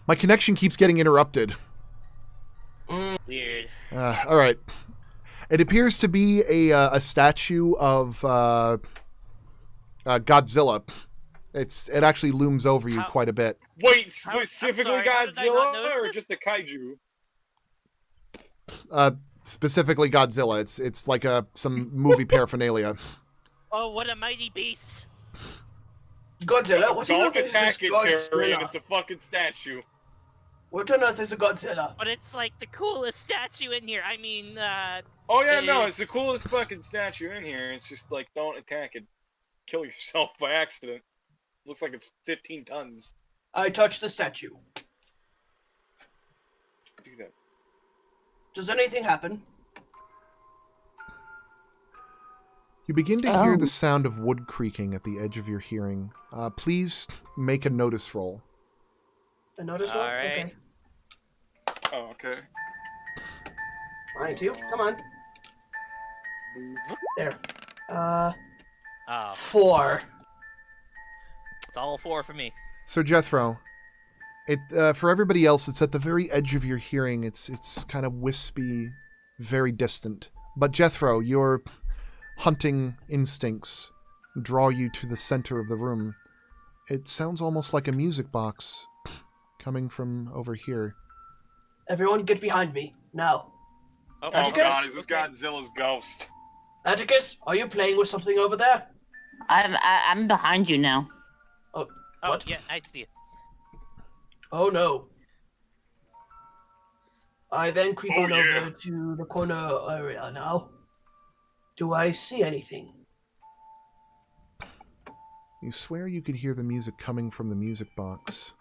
My connection keeps getting interrupted. Weird. All right. It appears to be a statue of Godzilla. It actually looms over you How- quite a bit. Wait, I'm specifically sorry, how did I not Godzilla notice or this? just the kaiju? Specifically Godzilla. It's like some movie paraphernalia. Oh, what a mighty beast! Godzilla? What on Don't earth is attack this it, Tyrion. Godzilla? It's a fucking statue. What on earth is a Godzilla? But it's like the coolest statue in here. I mean, Oh yeah, no, Eh. it's the coolest fucking statue in here. It's just like, don't attack it. Kill yourself by accident. Looks like it's 15 tons. I touch the statue. Do that. Does anything happen? You begin to hear Oh. the sound of wood creaking at the edge of your hearing. Please make a notice roll. A notice one? Alright. Okay. Oh, okay. Mine too. Come on. There. oh, 4. It's all 4 for me. So Jethro, for everybody else, it's at the very edge of your hearing. It's kind of wispy, very distant. But Jethro, your hunting instincts draw you to the center of the room. It sounds almost like a music box coming from over here. Everyone get behind me, now. Oh Atticus? god, is this Godzilla's ghost? Atticus, are you playing with something over there? I'm behind you now. Oh, What? yeah, I see it. Oh no. I then creep Oh, on yeah. over to the corner area now. Do I see anything? You swear you could hear the music coming from the music box.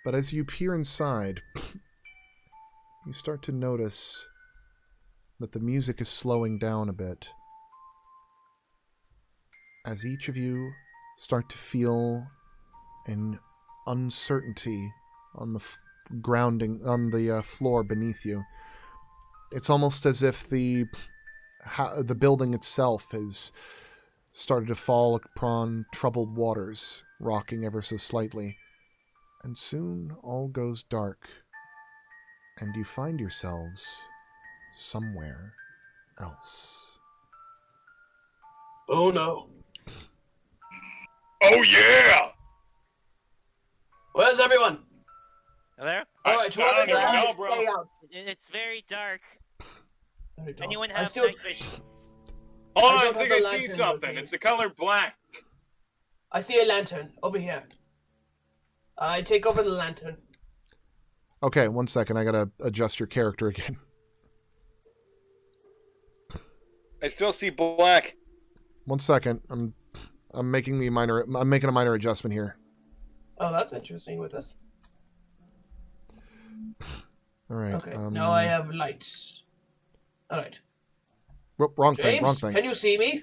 But as you peer inside, you start to notice that the music is slowing down a bit. As each of you start to feel an uncertainty on the floor beneath you. It's almost as if the building itself has started to fall upon troubled waters, rocking ever so slightly. And soon all goes dark, and you find yourselves somewhere else. Oh no. Oh yeah! Where's everyone? Hello? Alright, whoever's I don't know, out, bro. stay out. It's very dark. Very dark. Anyone I have still, night vision? Oh, I I don't think have I the see lantern with something. me. It's the color black. I see a lantern over here. I take over the lantern. Okay, 1 second. I gotta adjust your character again. I still see black. 1 second. I'm making a minor adjustment here. Oh, that's interesting with this. All right. Okay, now I have lights. Alright. Wrong thing. James, Wrong thing. can you see me?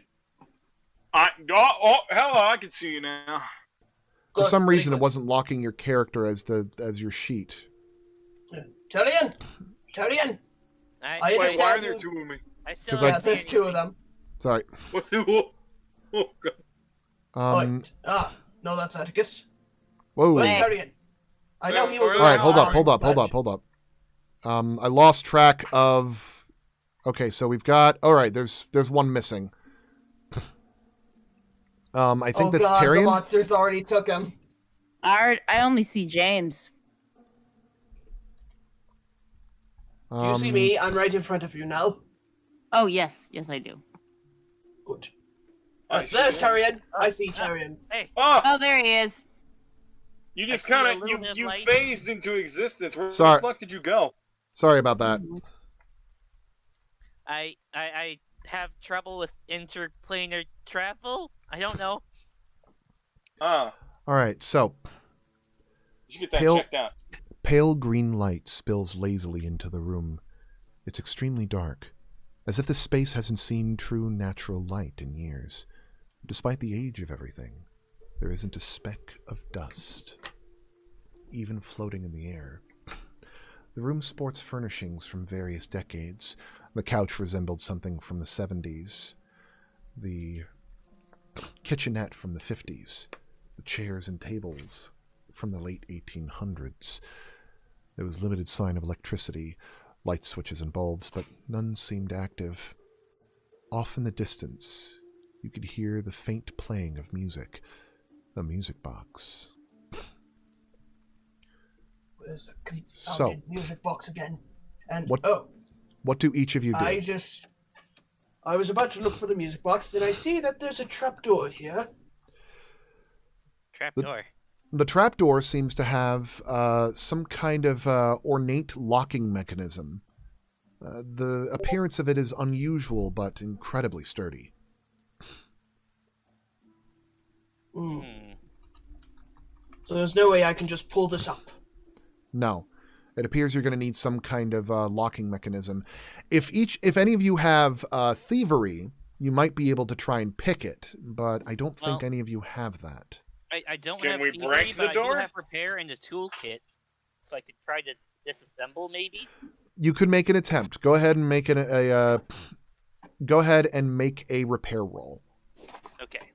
Hello, I can see you now. For Good, some very reason, it good. wasn't locking your character as your sheet. Tyrion! Tyrion! I Wait, why are understand there you. 2 of me? I still 'Cause don't Yeah, see there's 2 of anything. them. Sorry. What the? Oh god. No, that's Atticus. Whoa. Where's Hey. Tyrion? I know he was. All All right, hold around up. Orange. I lost track of. Okay, so we've got. All right, there's one missing. I think that's God, Tyrion. the monsters already took him. I only see James. Do you see me? I'm right in front of you now. Oh, yes. Yes, I do. Good. I see There's it. Tyrion. I see Tyrion. Hey, Oh, Oh, there he is. you just I see a kind of little bit of you light. phased into existence. Where Sorry. the fuck did you go? Sorry about that. I have trouble with interplanar travel. I don't know. Ah, All right, so you should get that Pale- checked out. pale green light spills lazily into the room. It's extremely dark, as if the space hasn't seen true natural light in years. Despite the age of everything, there isn't a speck of dust, even floating in the air. The room sports furnishings from various decades. The couch resembled something from the 70s. The kitchenette from the 50s. The chairs and tables from the late 1800s. There was limited sign of electricity, light switches and bulbs, but none seemed active. Off in the distance, you could hear the faint playing of music. A music box. Where's the So- confounded music box again? And What- oh, What do each of you do? I was about to look for the music box, and I see that there's a trapdoor here. Trapdoor. The trapdoor seems to have some kind of ornate locking mechanism. The appearance of it is unusual, but incredibly sturdy. Hmm. So there's no way I can just pull this up. No. It appears you're going to need some kind of locking mechanism. If any of you have thievery, you might be able to try and pick it, but I don't think Well- any of you have that. I don't Can have we thievery, break the but I door? do have repair and a toolkit, so I could try to disassemble maybe. You could make an attempt. Go ahead and make a repair roll. Okay.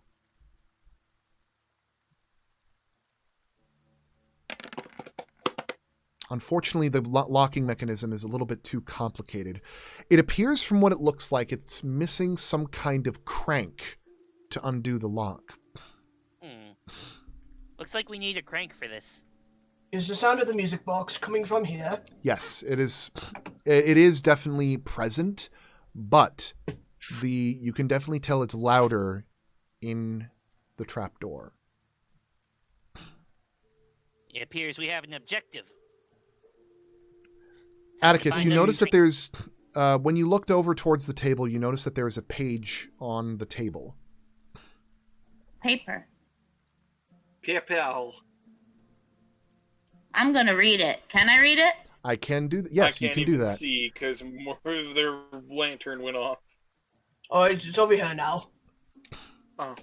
Unfortunately, the locking mechanism is a little bit too complicated. It appears from what it looks like it's missing some kind of crank to undo the lock. Looks like we need a crank for this. Is the sound of the music box coming from here? Yes, it is. It is definitely present, but you can definitely tell it's louder in the trapdoor. It appears we have an objective. Atticus, you notice that there's, when you looked over towards the table, you notice that there is a page on the table. Paper. Papel. I'm gonna read it. Can I read it? I can do that. Yes, you can do that. I can't even see because more of their lantern went off. Oh, it's over here now. Oh.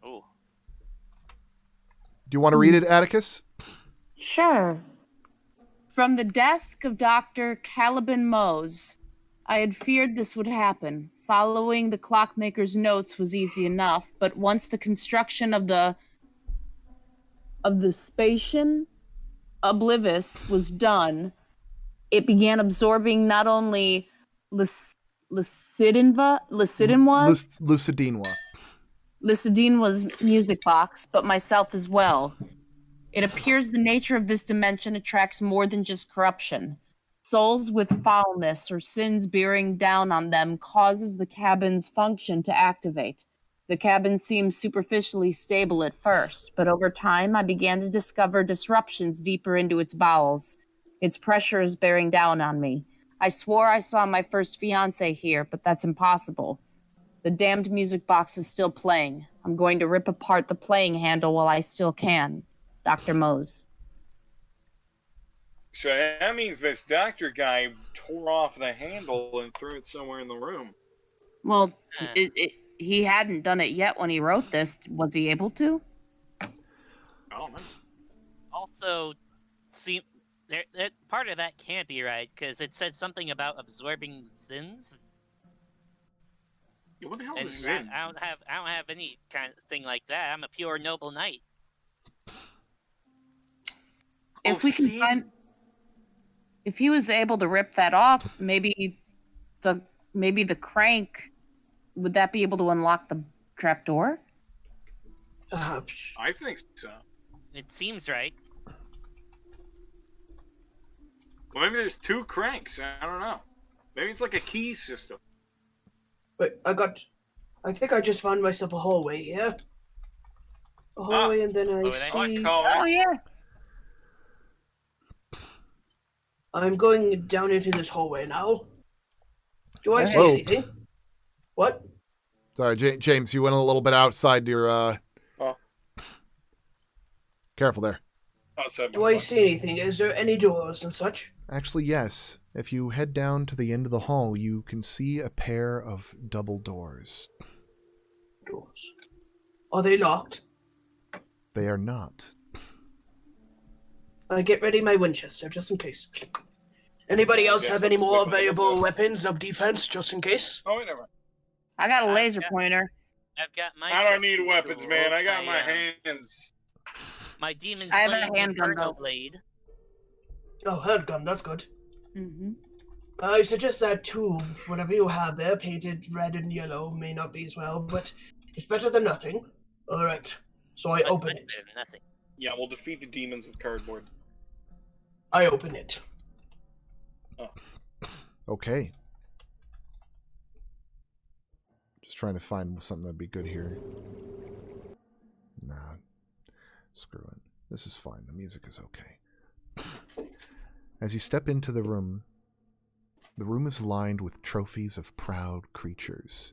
Oh. Do you want to read it, Atticus? Sure. From the desk of Dr. Caliban Mose, I had feared this would happen. Following the clockmaker's notes was easy enough, but once the construction of the Spatian Oblivious was done, it began absorbing not only Lucidinwa's music box, but myself as well. It appears the nature of this dimension attracts more than just corruption. Souls with foulness or sins bearing down on them causes the cabin's function to activate. The cabin seemed superficially stable at first, but over time I began to discover disruptions deeper into its bowels. Its pressure is bearing down on me. I swore I saw my first fiancé here, but that's impossible. The damned music box is still playing. I'm going to rip apart the playing handle while I still can. Dr. Mose. So that means this doctor guy tore off the handle and threw it somewhere in the room. Well, he hadn't done it yet when he wrote this. Was he able to? Oh, man. Also, see, part of that can't be right, because it said something about absorbing sins. What the hell And is sin? I don't have any kind of thing like that. I'm a pure noble knight. If he was able to rip that off, maybe the crank, would that be able to unlock the trapdoor? Perhaps. I think so. It seems right. Well, maybe there's two cranks. I don't know. Maybe it's like a key system. Wait, I think I just found myself a hallway here. A hallway, and then I see... Oh, yeah. I'm going down into this hallway now. Do I see Whoa. anything? What? Sorry, James, you went a little bit outside your, Oh. Careful there. Outside Do I see anything? Is there any doors and such? Actually, yes. If you head down to the end of the hall, you can see a pair of double doors. Doors. Are they locked? They are not. I get ready my Winchester, just in case. Anybody else have any more available weapons of defense, just in case? Oh, wait, never mind. I got a laser pointer. I've got my. I don't need weapons, man. I got my hands. My demon I have a slaying handgun, inferno though. blade. Oh, handgun, that's good. Mm-hmm. I suggest that tube, whatever you have there, painted red and yellow, may not be as well, but it's better than nothing. Alright, so I open it. Nothing. Yeah, we'll defeat the demons with cardboard. I open it. Okay. Just trying to find something that'd be good here. Nah. Screw it. This is fine. The music is okay. As you step into the room is lined with trophies of proud creatures.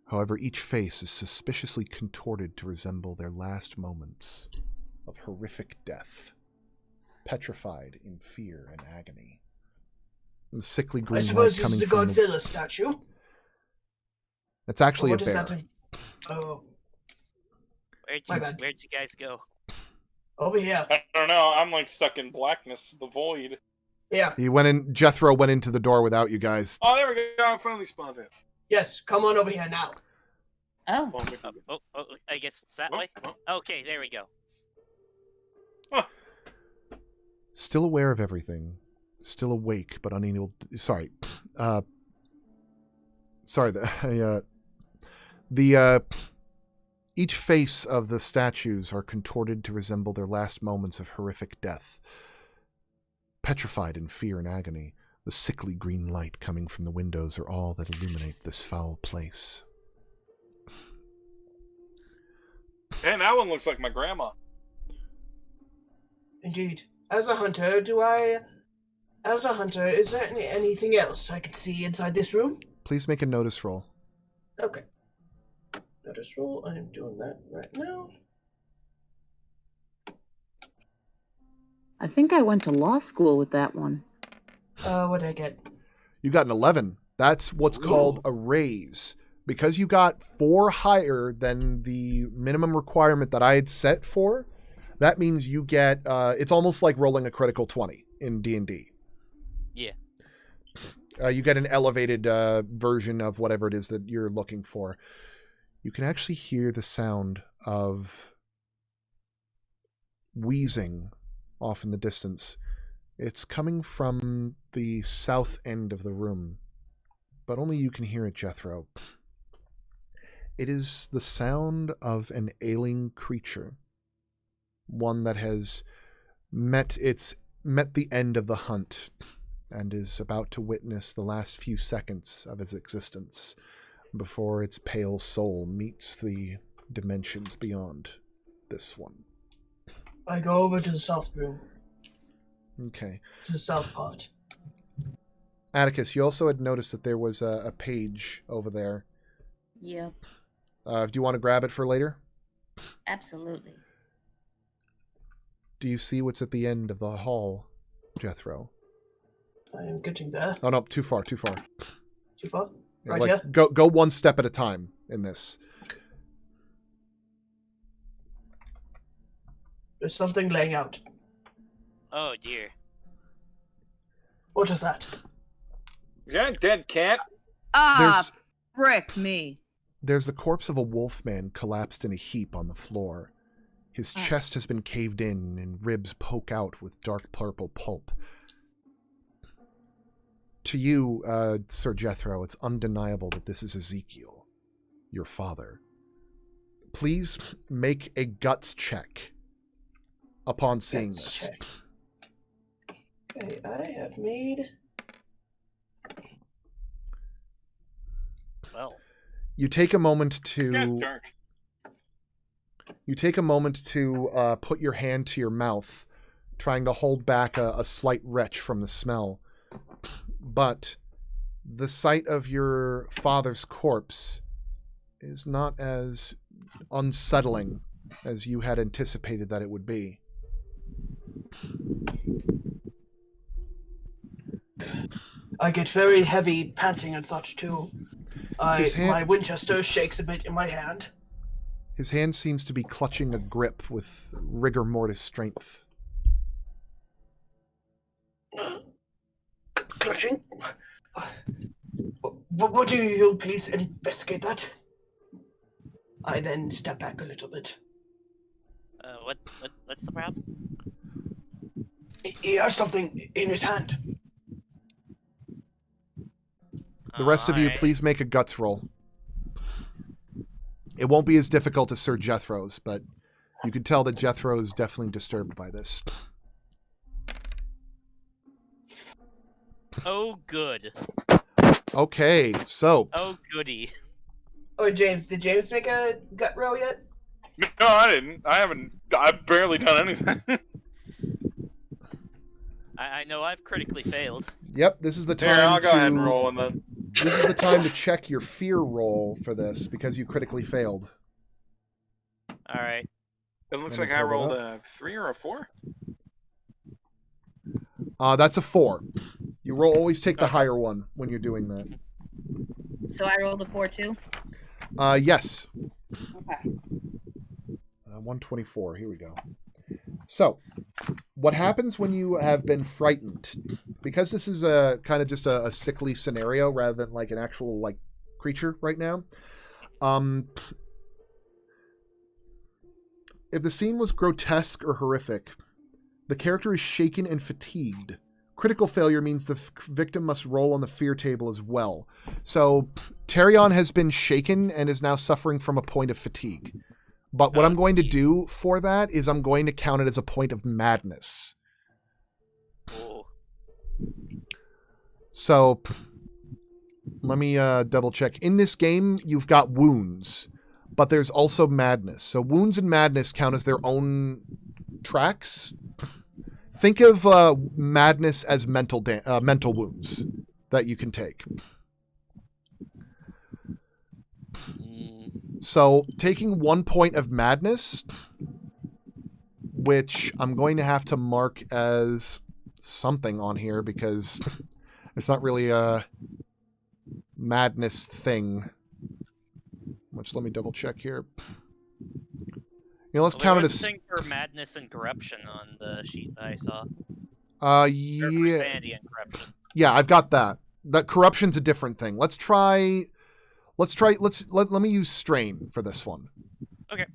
However, each face is suspiciously contorted to resemble their last moments of horrific death, petrified in fear and agony. The sickly green I suppose light this coming is a from Godzilla statue. It's actually a What is bear. that? Oh, Where'd bad. you guys go? over here. I don't know. I'm like stuck in blackness, the void. Yeah. He went in. Jethro went into the door without you guys. Oh, there we go. I finally spawned in. Yes, come on over here now. Oh. I guess it's that way. Oh. Okay, there we go. Still aware of everything. Still awake, but unable... Sorry. Each face of the statues are contorted to resemble their last moments of horrific death. Petrified in fear and agony, the sickly green light coming from the windows are all that illuminate this foul place. Hey, that one looks like my grandma. Indeed. As a hunter, is there anything else I could see inside this room? Please make a notice roll. Okay. Notice roll. I'm doing that right now. I think I went to law school with that one. What did I get? You got an 11. That's what's called a raise. Because you got 4 higher than the minimum requirement that I had set for, that means you get, it's almost like rolling a critical 20 in D&D. Yeah. You get an elevated version of whatever it is that you're looking for. You can actually hear the sound of wheezing off in the distance. It's coming from the south end of the room, but only you can hear it, Jethro. It is the sound of an ailing creature, one that has met the end of the hunt and is about to witness the last few seconds of its existence before its pale soul meets the dimensions beyond this one. I go over to the south room. Okay. To the south part. Atticus, you also had noticed that there was a page over there. Yep. Do you want to grab it for later? Absolutely. Do you see what's at the end of the hall, Jethro? I am getting there. Oh, no, too far. Too far? Yeah, Right like, here? Go one step at a time in this. There's something laying out. Oh dear. What is that? Is that a dead cat? Ah, frick me. There's the corpse of a wolfman collapsed in a heap on the floor. His chest has been caved in and ribs poke out with dark purple pulp. To you, Sir Jethro, it's undeniable that this is Ezekiel, your father. Please make a guts check upon seeing this. Check. Okay, I have made... Well. You take a moment It's to... got dark. You take a moment to put your hand to your mouth, trying to hold back a slight retch from the smell. But the sight of your father's corpse is not as unsettling as you had anticipated that it would be. I get very heavy panting and such too. My Winchester shakes a bit in my hand. His hand seems to be clutching a grip with rigor mortis strength. Clutching? Would you please investigate that? I then step back a little bit. What's the problem? He has something in his hand. The rest of you, please make a guts roll. It won't be as difficult as Sir Jethro's, but you can tell that Jethro is definitely disturbed by this. Oh, good. Okay, so... Oh, goody. Oh, James, did James make a gut roll yet? No, I didn't. I've barely done anything. I know I've critically failed. Yep, this is the time Here, I'll go ahead and roll and then. This is the time to check your fear roll for this, because you critically failed. Alright. It looks like I rolled a 3 or a 4. That's a 4. You always take the higher one when you're doing that. So I rolled a 4 too? Yes. Okay. 124. Here we go. So, what happens when you have been frightened? Because this is a kind of just a sickly scenario rather than like an actual like creature right now. If the scene was grotesque or horrific, The character is shaken and fatigued. Critical failure means the victim must roll on the fear table as well. So Tarion has been shaken and is now suffering from a point of fatigue. But what I'm going to do for that is I'm going to count it as a point of madness. Oh. So let me double check. In this game, you've got wounds, but there's also madness. So wounds and madness count as their own tracks. Think of madness as mental wounds that you can take. So taking 1 point of madness, which I'm going to have to mark as something on here because it's not really a madness thing. Which, let me double check here. Let's count it as thing for madness and corruption on the sheet that I saw. Yeah. Sanity and corruption. Yeah, I've got that. That corruption's a different thing. Let me use strain for this one. Okay.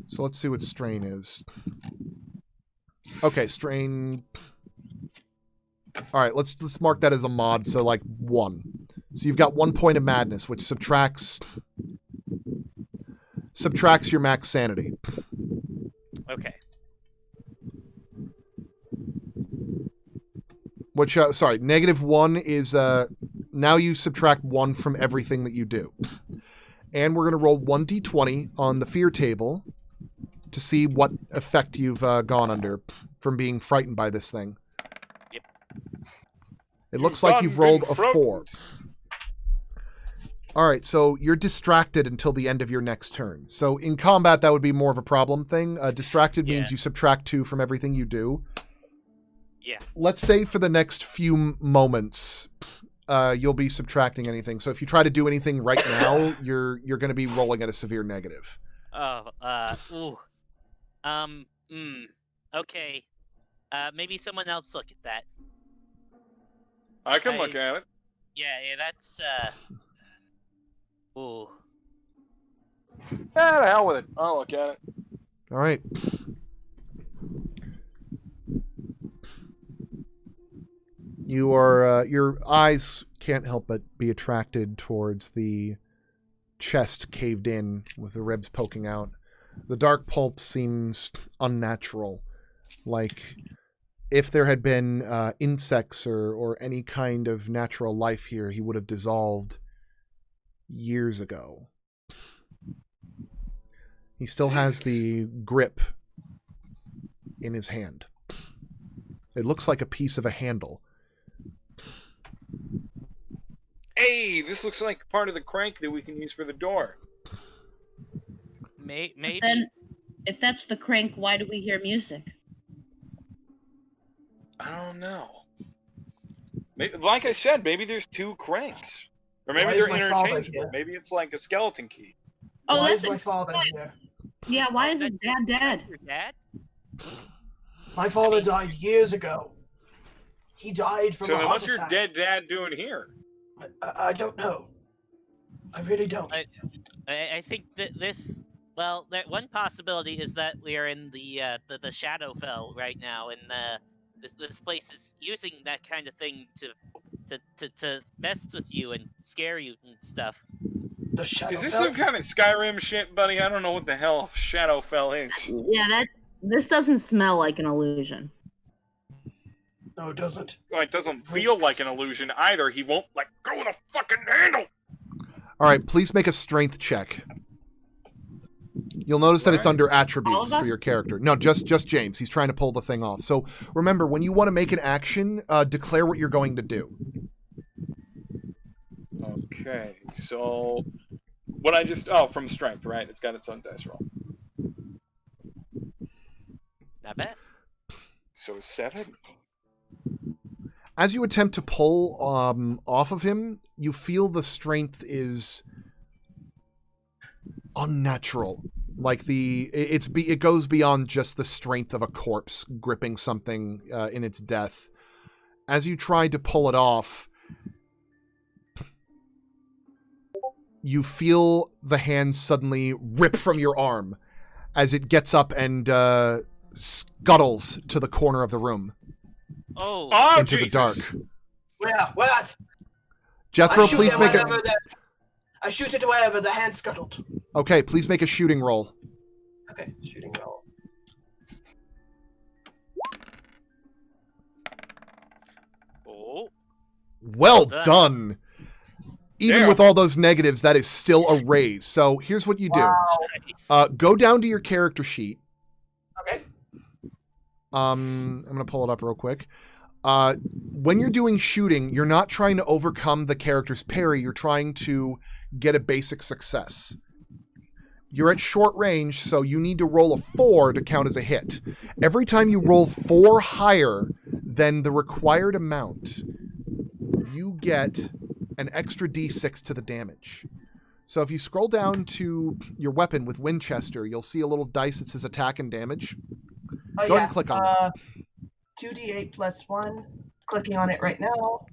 So let's see what strain is. Okay, strain. All right, let's mark that as a mod. So like 1. So you've got 1 point of madness, which subtracts your max sanity. Okay. Which, -1 is, now you subtract 1 from everything that you do. And we're going to roll 1d20 on the fear table to see what effect you've gone under from being frightened by this thing. Yep. It looks like you've rolled a 4. All right, so you're distracted until the end of your next turn. So in combat, that would be more of a problem thing. Distracted means you subtract 2 from everything you do. Yeah. Let's say for the next few moments, you'll be subtracting anything. So if you try to do anything right now, you're going to be rolling at a severe negative. Okay. Maybe someone else look at that. I can look at it. Yeah, that's, ooh. Ah, the hell with it. I'll look at it. All right. You are, your eyes can't help but be attracted towards the chest caved in with the ribs poking out. The dark pulp seems unnatural, like if there had been insects or any kind of natural life here, he would have dissolved years ago. He still has the grip in his hand. It looks like a piece of a handle. Hey, this looks like part of the crank that we can use for the door. Maybe. Then, if that's the crank, why do we hear music? I don't know. Like I said, maybe there's 2 cranks. Or maybe they're interchangeable. Maybe it's like a skeleton key. Oh, Why that's is my father here? Yeah, why is his dad dead? Your dad? My father died years ago. He died from a heart what's your attack. dead dad doing here? I don't know. I really don't. I think that this. Well, that one possibility is that we are in the Shadowfell right now, and this place is using that kind of thing to mess with you and scare you and stuff. The Shadowfell? Is this some kind of Skyrim shit, buddy? I don't know what the hell Shadowfell is. Yeah, this doesn't smell like an illusion. No, it doesn't. Well, it doesn't feel like an illusion either. He won't let go of the fucking handle. All right, please make a strength check. You'll notice that it's under attributes for your character. No, just James. He's trying to pull the thing off. So remember, when you want to make an action, declare what you're going to do. Okay, so what I just from strength, right? It's got its own dice roll. Not bad. So 7. As you attempt to pull off of him, you feel the strength is unnatural. Like it goes beyond just the strength of a corpse gripping something in its death. As you try to pull it off, you feel the hand suddenly rip from your arm as it gets up and scuttles to the corner of the room. Oh, into Jesus. the dark. Where? What? Jethro, I shoot please at make wherever I shoot it wherever the hand scuttled. Okay, please make a shooting roll. Okay, shooting roll. oh. Well Well done. Even Damn. with all those negatives, that is still a raise. So here's what you do. Nice. Go down to your character sheet. Okay. I'm going to pull it up real quick. When you're doing shooting, you're not trying to overcome the character's parry. You're trying to get a basic success. You're at short range, so you need to roll a 4 to count as a hit. Every time you roll 4 higher than the required amount, you get an extra d6 to the damage. So if you scroll down to your weapon with Winchester, you'll see a little dice that says attack and damage. Oh, Go ahead and click on that. 2d8 plus 1. Clicking on it right now.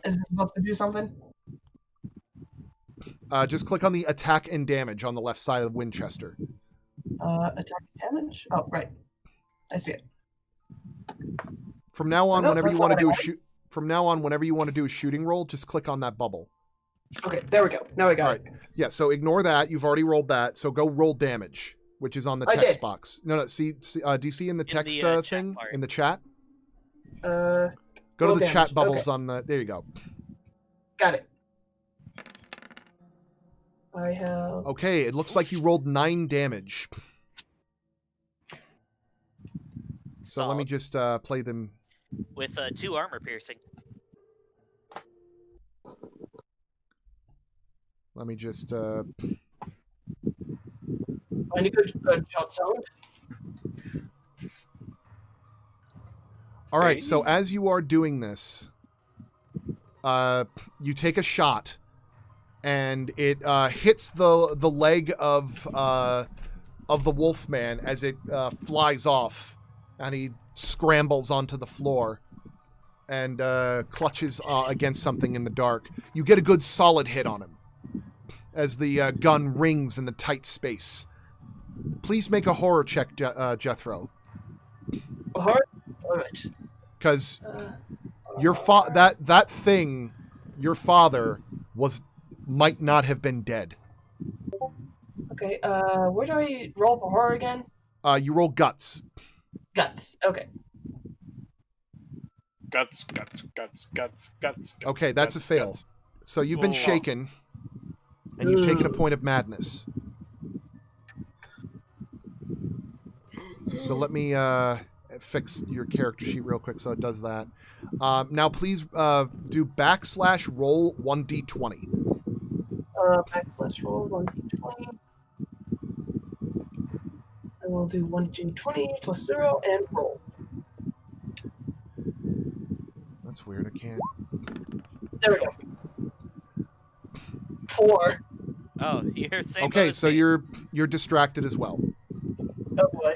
Is it supposed to do something? Just click on the attack and damage on the left side of the Winchester. Attack damage? Oh, right. I see it. From now on, No, whenever you that's want to not do a what I shoot, from now on, whenever you want to do a shooting roll, just click on that bubble. Okay, there we go. Now I got All it. right. Yeah. So ignore that. You've already rolled that. So go roll damage, which is on the I text did. box. No. See. Do you see in the text the, chat thing part. in the chat? Go Go to the damage. chat bubbles Okay. on the. There you go. Got it. I have. Okay. It looks like you rolled 9 damage. So let me Solid. just play them. With 2 armor piercing. Let me just. Any good shot sound? All right. So as you are doing this, you take a shot, and it hits the leg of the Wolfman as it flies off, and he scrambles onto the floor and clutches against something in the dark. You get a good solid hit on him as the gun rings in the tight space. Please make a horror check, Jethro, Hard? Alright. because your that thing, your father might not have been dead. Okay, where do I roll for horror again? You roll guts. Guts. Okay. Guts. Okay, that's a fail. Guts. So you've been Oh. shaken, and you've taken a point of madness. So let me fix your character sheet real quick so it does that. Now please do /roll 1d20. /roll 1d20. I will do 1d20 plus 0 and roll. That's weird, I can't. There we go. 4. Oh, you're same. Okay, so you're distracted as well. Oh boy.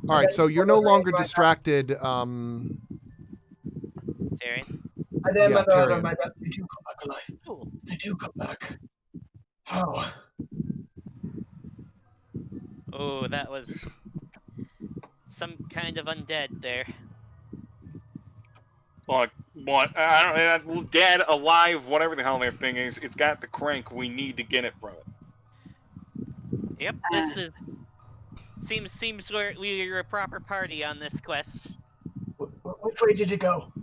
All right, so you're no longer Right now. distracted. Taryn. I then Yeah, under Tyrion. my breath. They do come back alive. Cool. They do come back. How? Oh, that was some kind of undead there. What? I don't know. Dead, alive, whatever the hell that thing is. It's got the crank. We need to get it from it. Yep, this is seems we're a proper party on this quest. Which way did it go?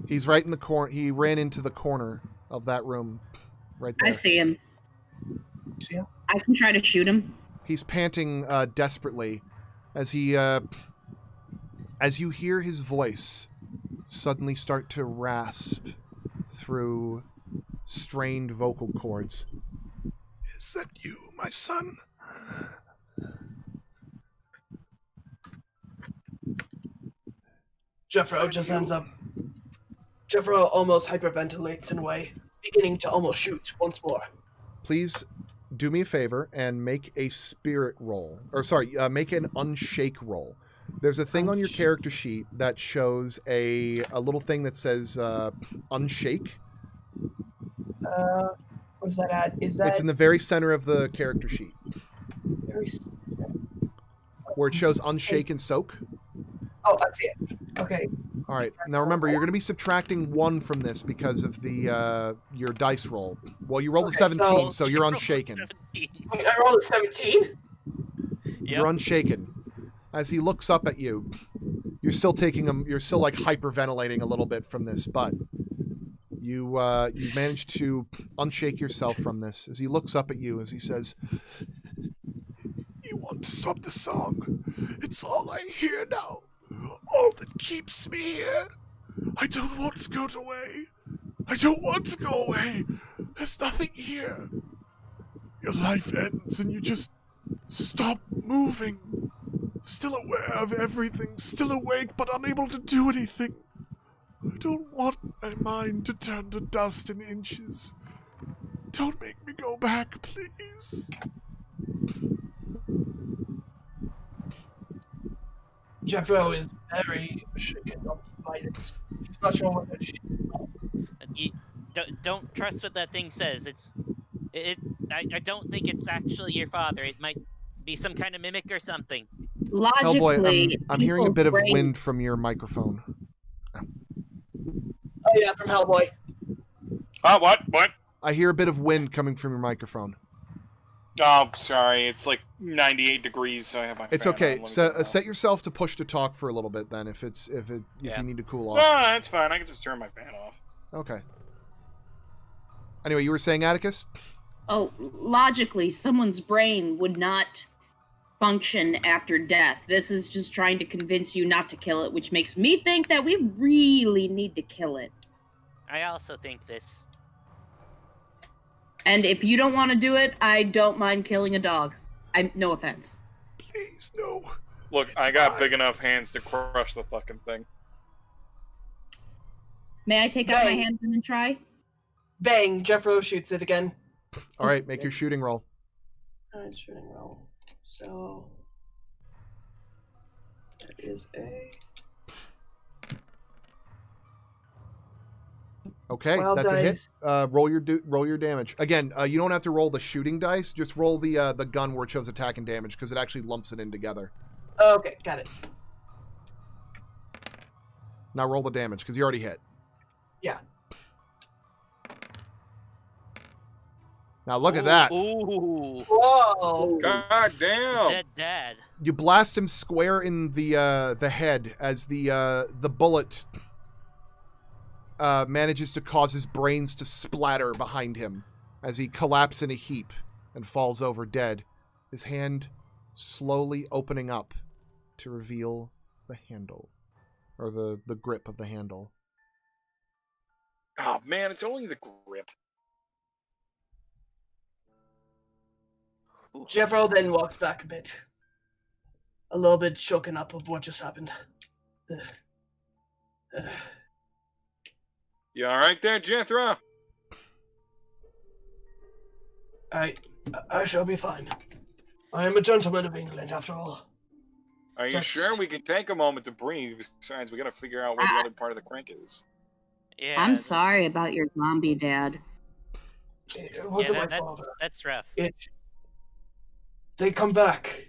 He's right in the corner. He ran into the corner of that room, right there. I see him. See him? I can try to shoot him. He's panting desperately as he, as you hear his voice suddenly start to rasp through strained vocal cords. Is that you, my son? Jeffro just ends up. Jeffro almost hyperventilates in a way, beginning to almost shoot once more. Please do me a favor and make a spirit roll. Or sorry, make an unshake roll. There's a thing on your character sheet that shows a little thing that says unshake. Where's that at? Is that? It's in the very center of the character sheet. where it shows unshake and soak. Oh, I see it. Okay. All right. Now remember, you're going to be subtracting 1 from this because of the your dice roll. Well, you rolled a 17, so you're unshaken. I rolled a 17? You're unshaken. As he looks up at you, you're still like hyperventilating a little bit from this, but you managed to unshake yourself from this. As he looks up at you, as he says, "You want to stop the song? It's all I hear now. All that keeps me here. I don't want to go away. I don't want to go away. There's nothing here. Your life ends and you just stop moving. Still aware of everything, still awake but unable to do anything. I don't want my mind to turn to dust in inches. Don't make me go back, please." Jeffro is very shaken up by this. He's not sure what to You don't trust what that thing says. I don't think it's actually your father. It might be some kind of mimic or something. Logically, Hellboy, I'm hearing a bit of brains... wind from your microphone. Oh yeah, from Hellboy. What? I hear a bit of wind coming from your microphone. Oh, sorry. It's like 98 degrees, so I have my It's fan okay. on. Set yourself to push to talk for a little bit then, if you need to cool off. No, that's fine. I can just turn my fan off. Okay. Anyway, you were saying, Atticus? Oh, logically, someone's brain would not function after death. This is just trying to convince you not to kill it, which makes me think that we really need to kill it. I also think this. And if you don't want to do it, I don't mind killing a dog. No offense. Please, no. Look, I got big enough hands to crush the fucking thing. May I take out my hand and try? Bang! Jeffro shoots it again. All right, make your shooting roll. Alright, shooting roll. So that is a... Okay, Wild that's dice. a hit. Roll your damage. Again, you don't have to roll the shooting dice. Just roll the gun where it shows attack and damage because it actually lumps it in together. Okay, got it. Now roll the damage because you already hit. Yeah. Now look at that. Ooh. Whoa! God damn! Dead dad. You blast him square in the head as the bullet manages to cause his brains to splatter behind him as he collapses in a heap and falls over dead, his hand slowly opening up to reveal the handle, or the grip of the handle. Oh man, it's only the grip. Jeffro then walks back a bit. A little bit shaken up of what just happened. You alright there, Jethro? I shall be fine. I am a gentleman of England, after all. Are you sure we can take a moment to breathe? Besides, we gotta figure out where the other part of the crank is. Yeah. I'm sorry about your zombie dad. It wasn't my father. That's rough. They come back.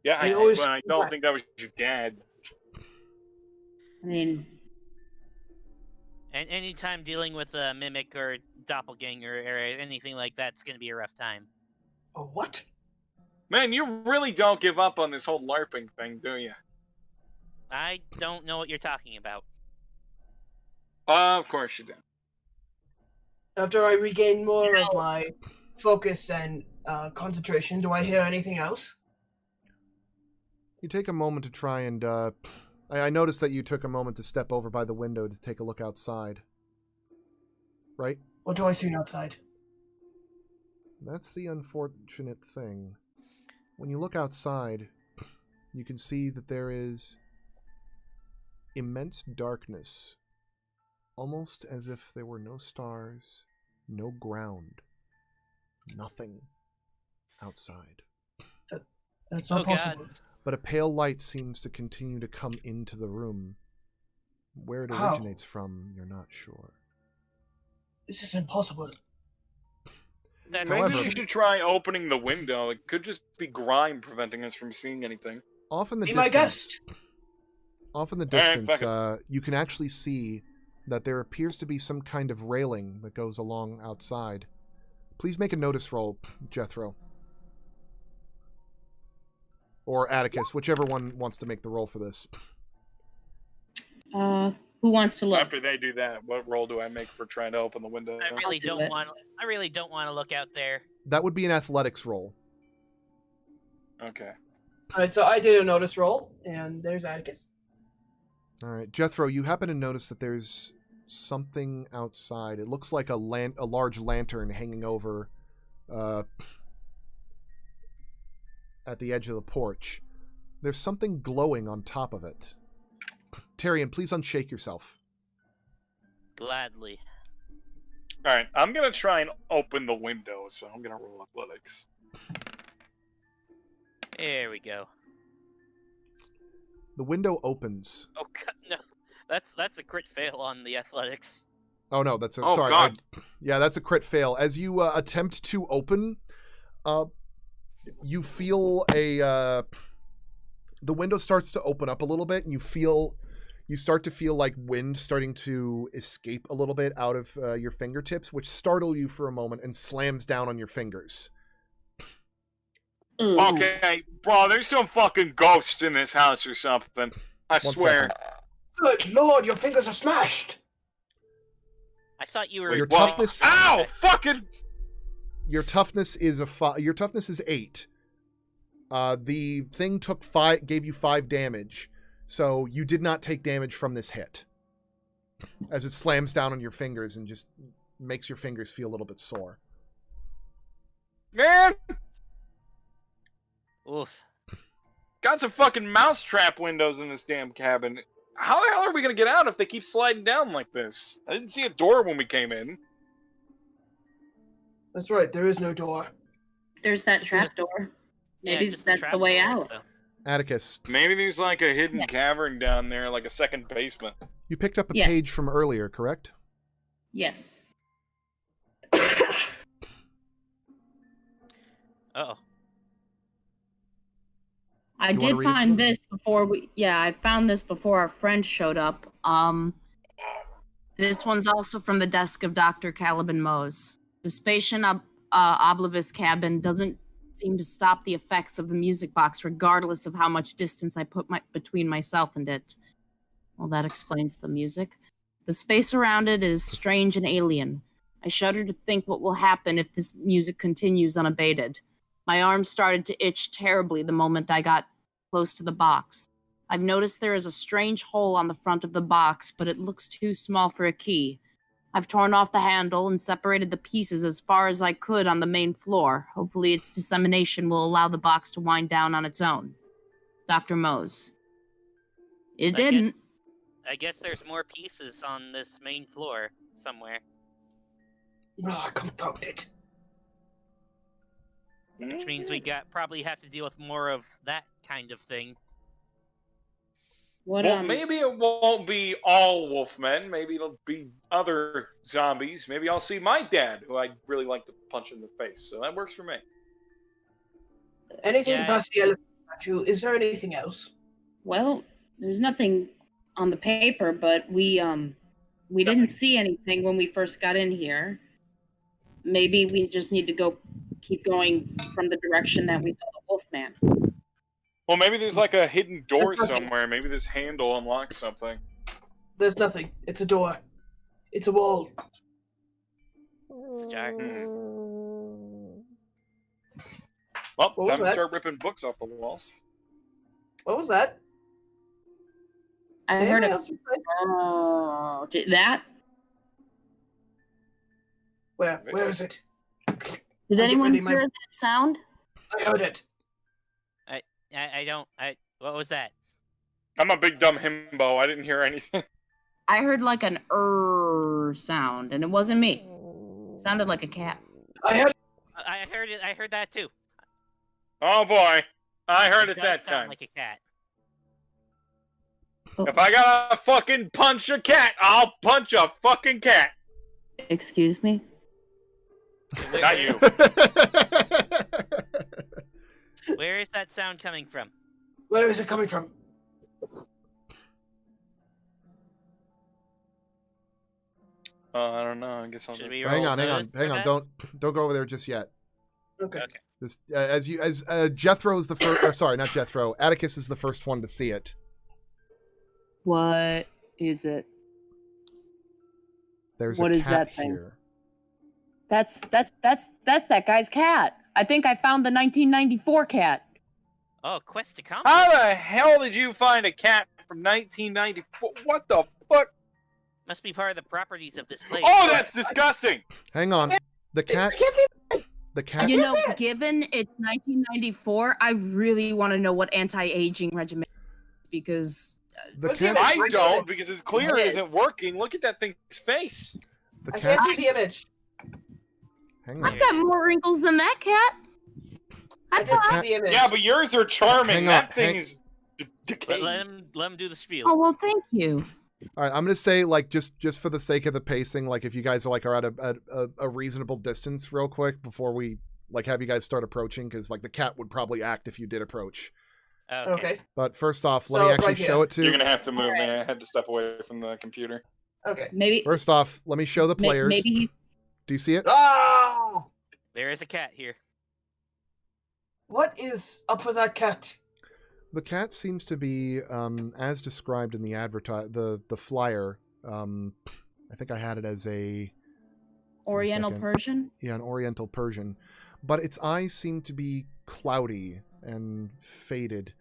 Yeah, I don't think that was your dad. I mean... And anytime dealing with a mimic or doppelganger or anything like that's going to be a rough time. A what? Man, you really don't give up on this whole LARPing thing, do you? I don't know what you're talking about. Of course you do. After I regain more of my focus and concentration, do I hear anything else? You take a moment to try and... I noticed that you took a moment to step over by the window to take a look outside. Right? What do I see outside? That's the unfortunate thing. When you look outside, you can see that there is immense darkness, almost as if there were no stars, no ground, nothing outside. That's not possible. God. But a pale light seems to continue to come into the room. Where it originates from, you're not sure. This is impossible. Maybe However- we should try opening the window. It could just be grime preventing us from seeing anything. Off in the Be my distance, guest. off in the Alright, distance, fuck you can actually see that there appears to be some kind of railing that goes along outside. Please make a notice roll, Jethro. Or Atticus, whichever one wants to make the roll for this. Who wants to look? After they do that, what roll do I make for trying to open the window? I really do don't it. want. I really don't want to look out there. That would be an athletics roll. Okay. Alright, so I did a notice roll, and there's Atticus. All right, Jethro, you happen to notice that there's something outside. It looks like a large lantern hanging over at the edge of the porch. There's something glowing on top of it. Tyrion, please unshake yourself. Gladly. Alright, I'm gonna try and open the window, so I'm gonna roll athletics. There we go. The window opens. Oh god, no. That's a crit fail on the athletics. Oh no, that's a, Oh, sorry. God. Yeah, that's a crit fail. As you attempt to open, you feel the window starts to open up a little bit, and you start to feel like wind starting to escape a little bit out of your fingertips, which startle you for a moment and slams down on your fingers. Okay, bro, there's some fucking ghosts in this house or something. I One swear. second. Good lord, your fingers are smashed! I thought you were. Well, your Well, toughness. Ow! Fucking. Your toughness is Your toughness is 8. The thing gave you 5 damage, so you did not take damage from this hit. As it slams down on your fingers and just makes your fingers feel a little bit sore. Man! Oof. Got some fucking mousetrap windows in this damn cabin. How the hell are we gonna get out if they keep sliding down like this? I didn't see a door when we came in. That's right, there is no door. There's that trap door. Yeah, Maybe just that's trap the way doors, out. though. Atticus, Maybe there's like a hidden Yeah. cavern down there, like a second basement. you picked up a Yes. page from earlier, correct? Yes. Uh-oh. I You wanna did read it to find them? this before I found this before our friend showed up. This one's also from the desk of Dr. Caliban Mose. The Spatian Oblivious cabin doesn't seem to stop the effects of the music box regardless of how much distance I put between myself and it. Well, that explains the music. The space around it is strange and alien. I shudder to think what will happen if this music continues unabated. My arm started to itch terribly the moment I got close to the box. I've noticed there is a strange hole on the front of the box, but it looks too small for a key. I've torn off the handle and separated the pieces as far as I could on the main floor. Hopefully its dissemination will allow the box to wind down on its own. Dr. Mose. It So didn't. I guess there's more pieces on this main floor somewhere. Ah, confound it. Which means we probably have to deal with more of that kind of thing. What Well, maybe it won't be all Wolfmen. Maybe it'll be other zombies. Maybe I'll see my dad, who I'd really like to punch in the face. So that works for me. Anything Yeah. past the elephant statue? Is there anything else? Well, there's nothing on the paper, but we didn't see anything when we first got in here. Maybe we just need to keep going from the direction that we saw the Wolfman. Well, maybe there's like a hidden door There's nothing. somewhere. Maybe this handle unlocks something. There's nothing. It's a door. It's a wall. It's dark. Well, What was time to that? start ripping books off the walls. What was that? I heard Anything a else you say? that. Where is it? Did I'll anyone get ready, hear that sound? I heard it. What was that? I'm a big dumb himbo. I didn't hear anything. I heard like an sound, and it wasn't me. It sounded like a cat. I heard. I heard it. I heard that too. Oh boy, I heard it does that sound time. like a cat. If I gotta fucking punch a cat, I'll punch a fucking cat. Excuse me? Not you. Where is that sound coming from? Where is it coming from? I don't know. I guess I'll Should we hang roll on. notice for Hang on. that? Don't go over there just yet. Okay. Just, as Jethro's the first. Sorry, not Jethro. Atticus is the first one to see it. What is it? There's What a is cat that thing? here. That's that guy's cat. I think I found the 1994 cat. Oh, quest accomplished. How the hell did you find a cat from 1994? What the fuck? Must be part of the properties of this place. Oh, that's disgusting! Hang on. The cat. The cat. You know, given it's 1994, I really want to know what anti-aging regimen is because The What's cat. the I don't, because it's clear it isn't working. Look at that thing's face. The I can't cat. see the image. Hang I've on. got more wrinkles than that cat. I can't cat- see the image. Yeah, but yours are charming. Hang that on, thing hang- is Let decayed. him do the spiel. Oh well, thank you. All right, I'm gonna say like just for the sake of the pacing, like if you guys are like at a reasonable distance, real quick before we like have you guys start approaching, because like the cat would probably act if you did approach. Okay. But first off, let So, me actually right here. show it to. You're gonna have to move, man. I had to step away from the computer. Okay. Maybe First off, let me show the players. maybe he's Do you see it? Oh! There is a cat here. What is up with that cat? The cat seems to be, as described in the the flyer. I think I had it as Oriental second. Persian. an Oriental Persian, but its eyes seem to be cloudy and faded.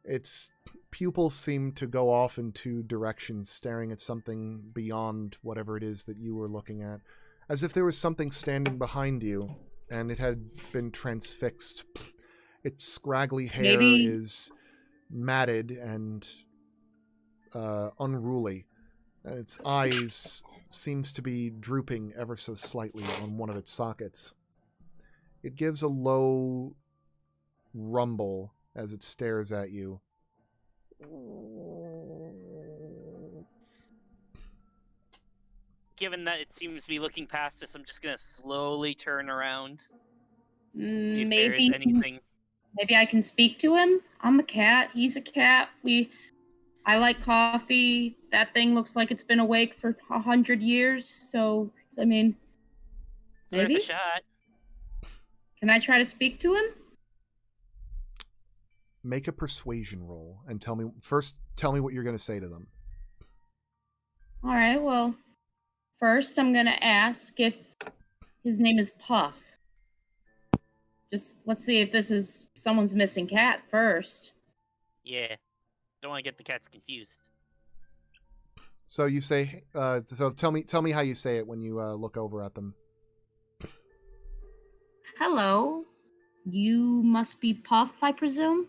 Its pupils seem to go off in two directions, staring at something beyond whatever it is that you were looking at, as if there was something standing behind you, and it had been transfixed. Its scraggly hair Maybe- is matted and unruly. And its eyes seems to be drooping ever so slightly on one of its sockets. It gives a low rumble as it stares at you. Given that it seems to be looking past us, I'm just gonna slowly turn around. See if there is Maybe anything. maybe I can speak to him. I'm a cat. He's a cat. I like coffee. That thing looks like it's been awake for 100 years. So I mean, Worth maybe a shot. can I try to speak to him? Make a persuasion roll and tell me what you're going to say to them. All right. Well, first I'm gonna ask if his name is Puff. Just let's see if this is someone's missing cat first. Yeah. Don't want to get the cats confused. So you say, so tell me how you say it when you look over at them. Hello. You must be Puff, I presume?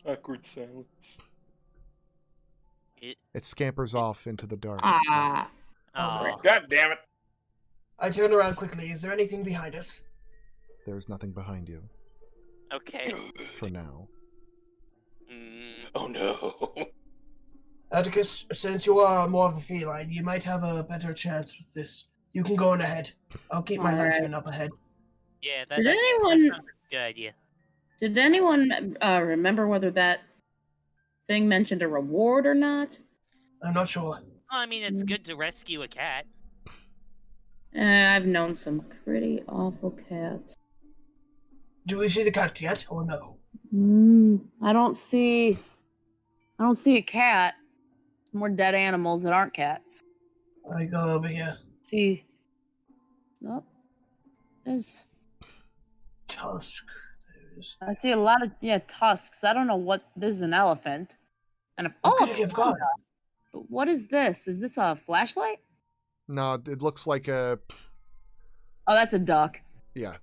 Awkward silence. It scampers off into the dark. Ah. Oh, God damn it! I turn around quickly. Is there anything behind us? There's nothing behind you okay. for now. Oh no. Atticus, since you are more of a feline, you might have a better chance with this. You can go on ahead. I'll keep my Alright. lantern up ahead. Yeah, that Did sounds anyone like a good idea. did anyone remember whether that thing mentioned a reward or not? I'm not sure. Well, I mean, it's good to rescue a cat. I've known some pretty awful cats. Do we see the cat yet, or no? I don't see a cat. It's more dead animals that aren't cats. I go over here. See, oh, there's. Tusk. There's... I see a lot of tusks. I don't know what this is. An elephant, and a What could it have gone? But what is this? Is this a flashlight? No, it looks like a Oh, that's a duck. a Yeah,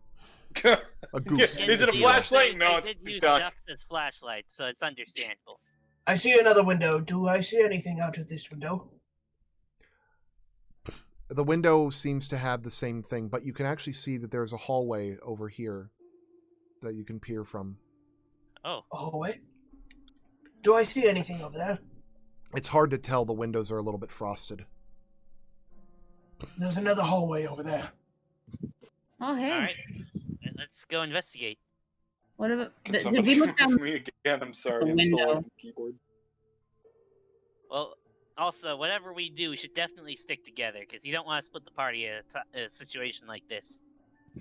goose. is it a They- flashlight? No, they it's did the use duck. ducks as flashlights, so it's understandable. I see another window. Do I see anything out of this window? The window seems to have the same thing, but you can actually see that there's a hallway over here that you can peer from. Oh, A hallway? Do I see anything over there? It's hard to tell. The windows are a little bit frosted. There's another hallway over there. Oh, hey. All right, let's go investigate. What about... Can Did somebody we look down move me again? I'm sorry. the I'm still window? on the keyboard. Well, also, whatever we do, we should definitely stick together, because you don't want to split the party in a situation like this.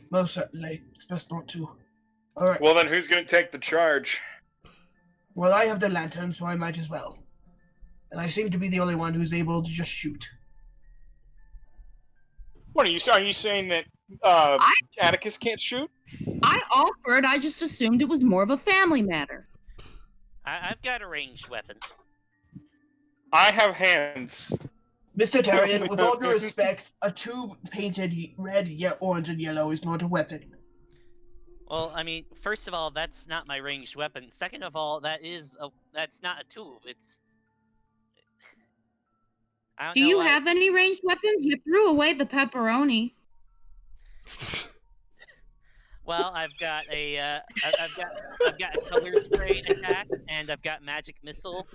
Most certainly. It's best not to. Alright. Well, then who's going to take the charge? Well, I have the lantern, so I might as well. And I seem to be the only one who's able to just shoot. What are you saying that Atticus can't shoot? I offered. I just assumed it was more of a family matter. I've got a ranged weapon. I have hands. Mr. Tarian, with all due respect, a tube painted red, orange, and yellow is not a weapon. Well, I mean, first of all, that's not my ranged weapon. Second of all, that's not a tube. It's... I don't Do know you why... have any ranged weapons? You threw away the pepperoni. Well, I've got a color spray attack, and I've got magic missile.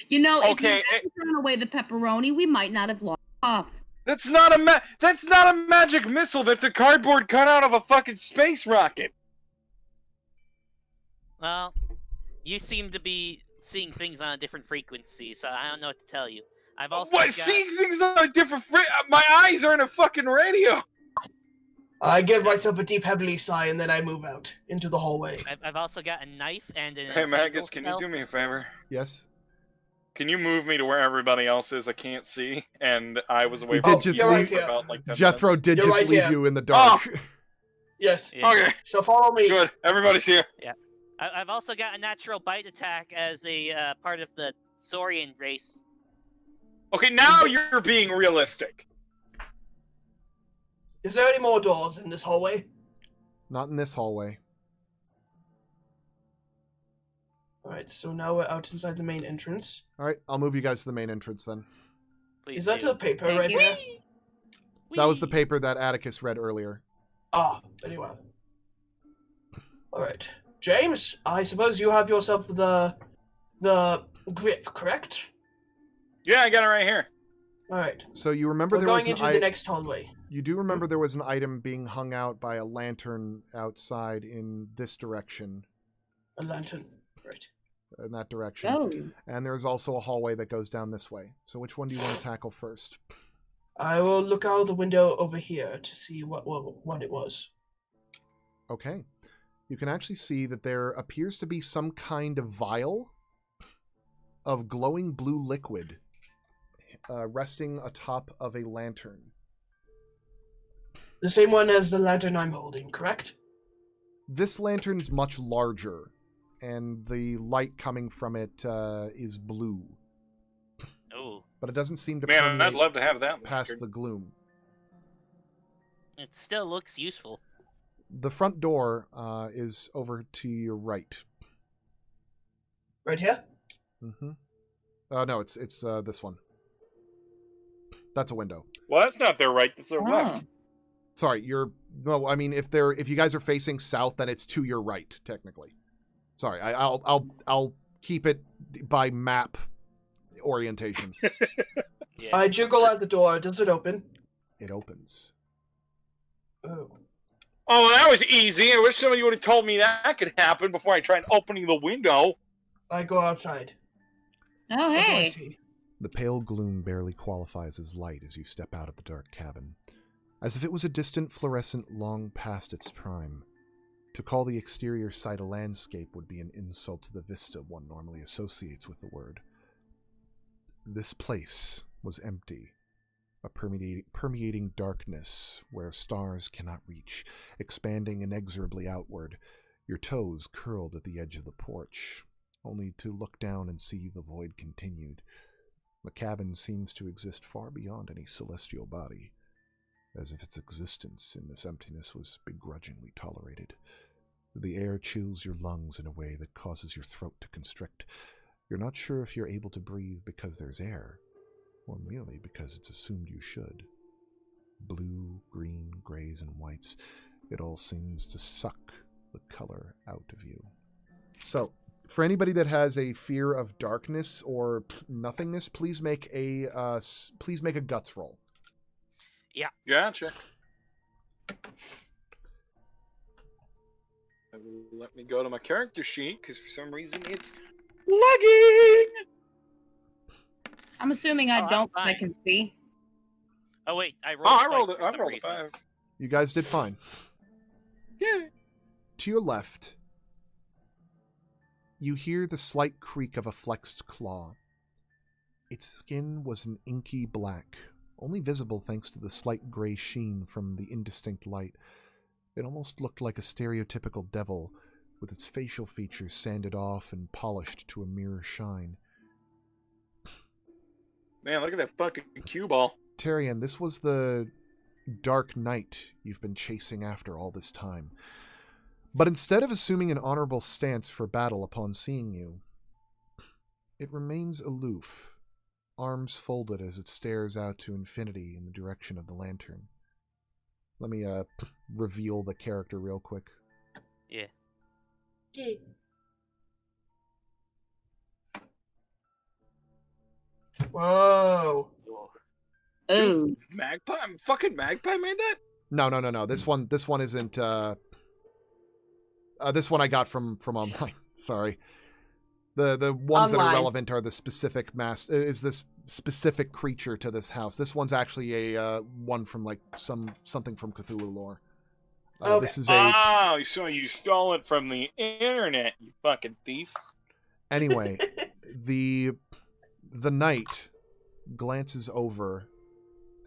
You know, if Okay, you hadn't thrown away the pepperoni, we might not have lost off. That's not a magic missile. That's a cardboard cutout of a fucking space rocket. Well, you seem to be seeing things on a different frequency, so I don't know what to tell you. I've also What? got... Seeing things on a different my eyes are in a fucking radio. I give myself a deep, heavily sigh, and then I move out into the hallway. I've also got a knife and an... Hey, Magus, can you do me a favor? Yes. Can you move me to where everybody else is? I can't see, and I was away We from did just you're leave. right here. about like 10 Jethro minutes. did You're just right leave here. you in the dark. Yes. Yeah. Okay, So follow me. good. Everybody's here. I've also got a natural bite attack as a part of the Saurian race. Okay, now you're being realistic. Is there any more doors in this hallway? Not in this hallway. Alright, so now we're out inside the main entrance. All right, I'll move you guys to the main entrance then. Please Is that do. a paper Thank right you. there? That was the Whee! paper that Atticus read earlier. Ah, very well. Alright. James, I suppose you have yourself the grip, correct? Yeah, I got it right here. Alright. So you remember We're there was going an into the next hallway. You do remember there was an item being hung out by a lantern outside in this direction, A lantern. Right. in that direction. Oh. And there's also a hallway that goes down this way. So which one do you want to tackle first? I will look out the window over here to see what it was. Okay. You can actually see that there appears to be some kind of vial of glowing blue liquid resting atop of a lantern. The same one as the lantern I'm holding, correct? This lantern's much larger, and the light coming from it is blue. Oh, But it doesn't seem to Man, I'd permeate love to have that. past lantern. the gloom. it still looks useful. The front door is over to your right. Right here? Mm-hmm. No, it's this one. That's a window. Well, that's not their right. That's their left. Sorry, no. I mean, if you guys are facing south, then it's to your right, technically. Sorry, I'll keep it by map orientation. Yeah. I jiggle out the door. Does it open? It opens. Oh. Oh, well, that was easy. I wish somebody would have told me that could happen before I tried opening the window. I go outside. Oh, What do I hey. see? The pale gloom barely qualifies as light as you step out of the dark cabin, as if it was a distant fluorescent long past its prime. To call the exterior sight a landscape would be an insult to the vista one normally associates with the word. This place was empty, a permeating darkness where stars cannot reach, expanding inexorably outward, your toes curled at the edge of the porch, only to look down and see the void continued. The cabin seems to exist far beyond any celestial body, as if its existence in this emptiness was begrudgingly tolerated. The air chills your lungs in a way that causes your throat to constrict. You're not sure if you're able to breathe because there's air, or merely because it's assumed you should. Blue, green, grays, and whites, it all seems to suck the color out of you. So, For anybody that has a fear of darkness or nothingness, please make a guts roll. Gotcha. Let me go to my character sheet, because for some reason it's lagging! I'm assuming I don't, but I can see. Oh wait, I rolled. I rolled a 5. You guys did fine. Yeah. To your left, you hear the slight creak of a flexed claw. Its skin was an inky black, only visible thanks to the slight gray sheen from the indistinct light. It almost looked like a stereotypical devil, with its facial features sanded off and polished to a mirror shine. Man, look at that fucking cue ball. Tyrion, this was the dark knight you've been chasing after all this time. But instead of assuming an honorable stance for battle upon seeing you, it remains aloof, arms folded as it stares out to infinity in the direction of the lantern. Let me reveal the character real quick. Yeah. Whoa. Oh. Magpie? Fucking Magpie made that? No. This one isn't. This one I got from online. Sorry. The ones that are relevant are the specific is this specific creature to this house. This one's actually a one from like something from Cthulhu lore. Okay. This is a. Oh, so you stole it from the internet, you fucking thief. Anyway, the knight glances over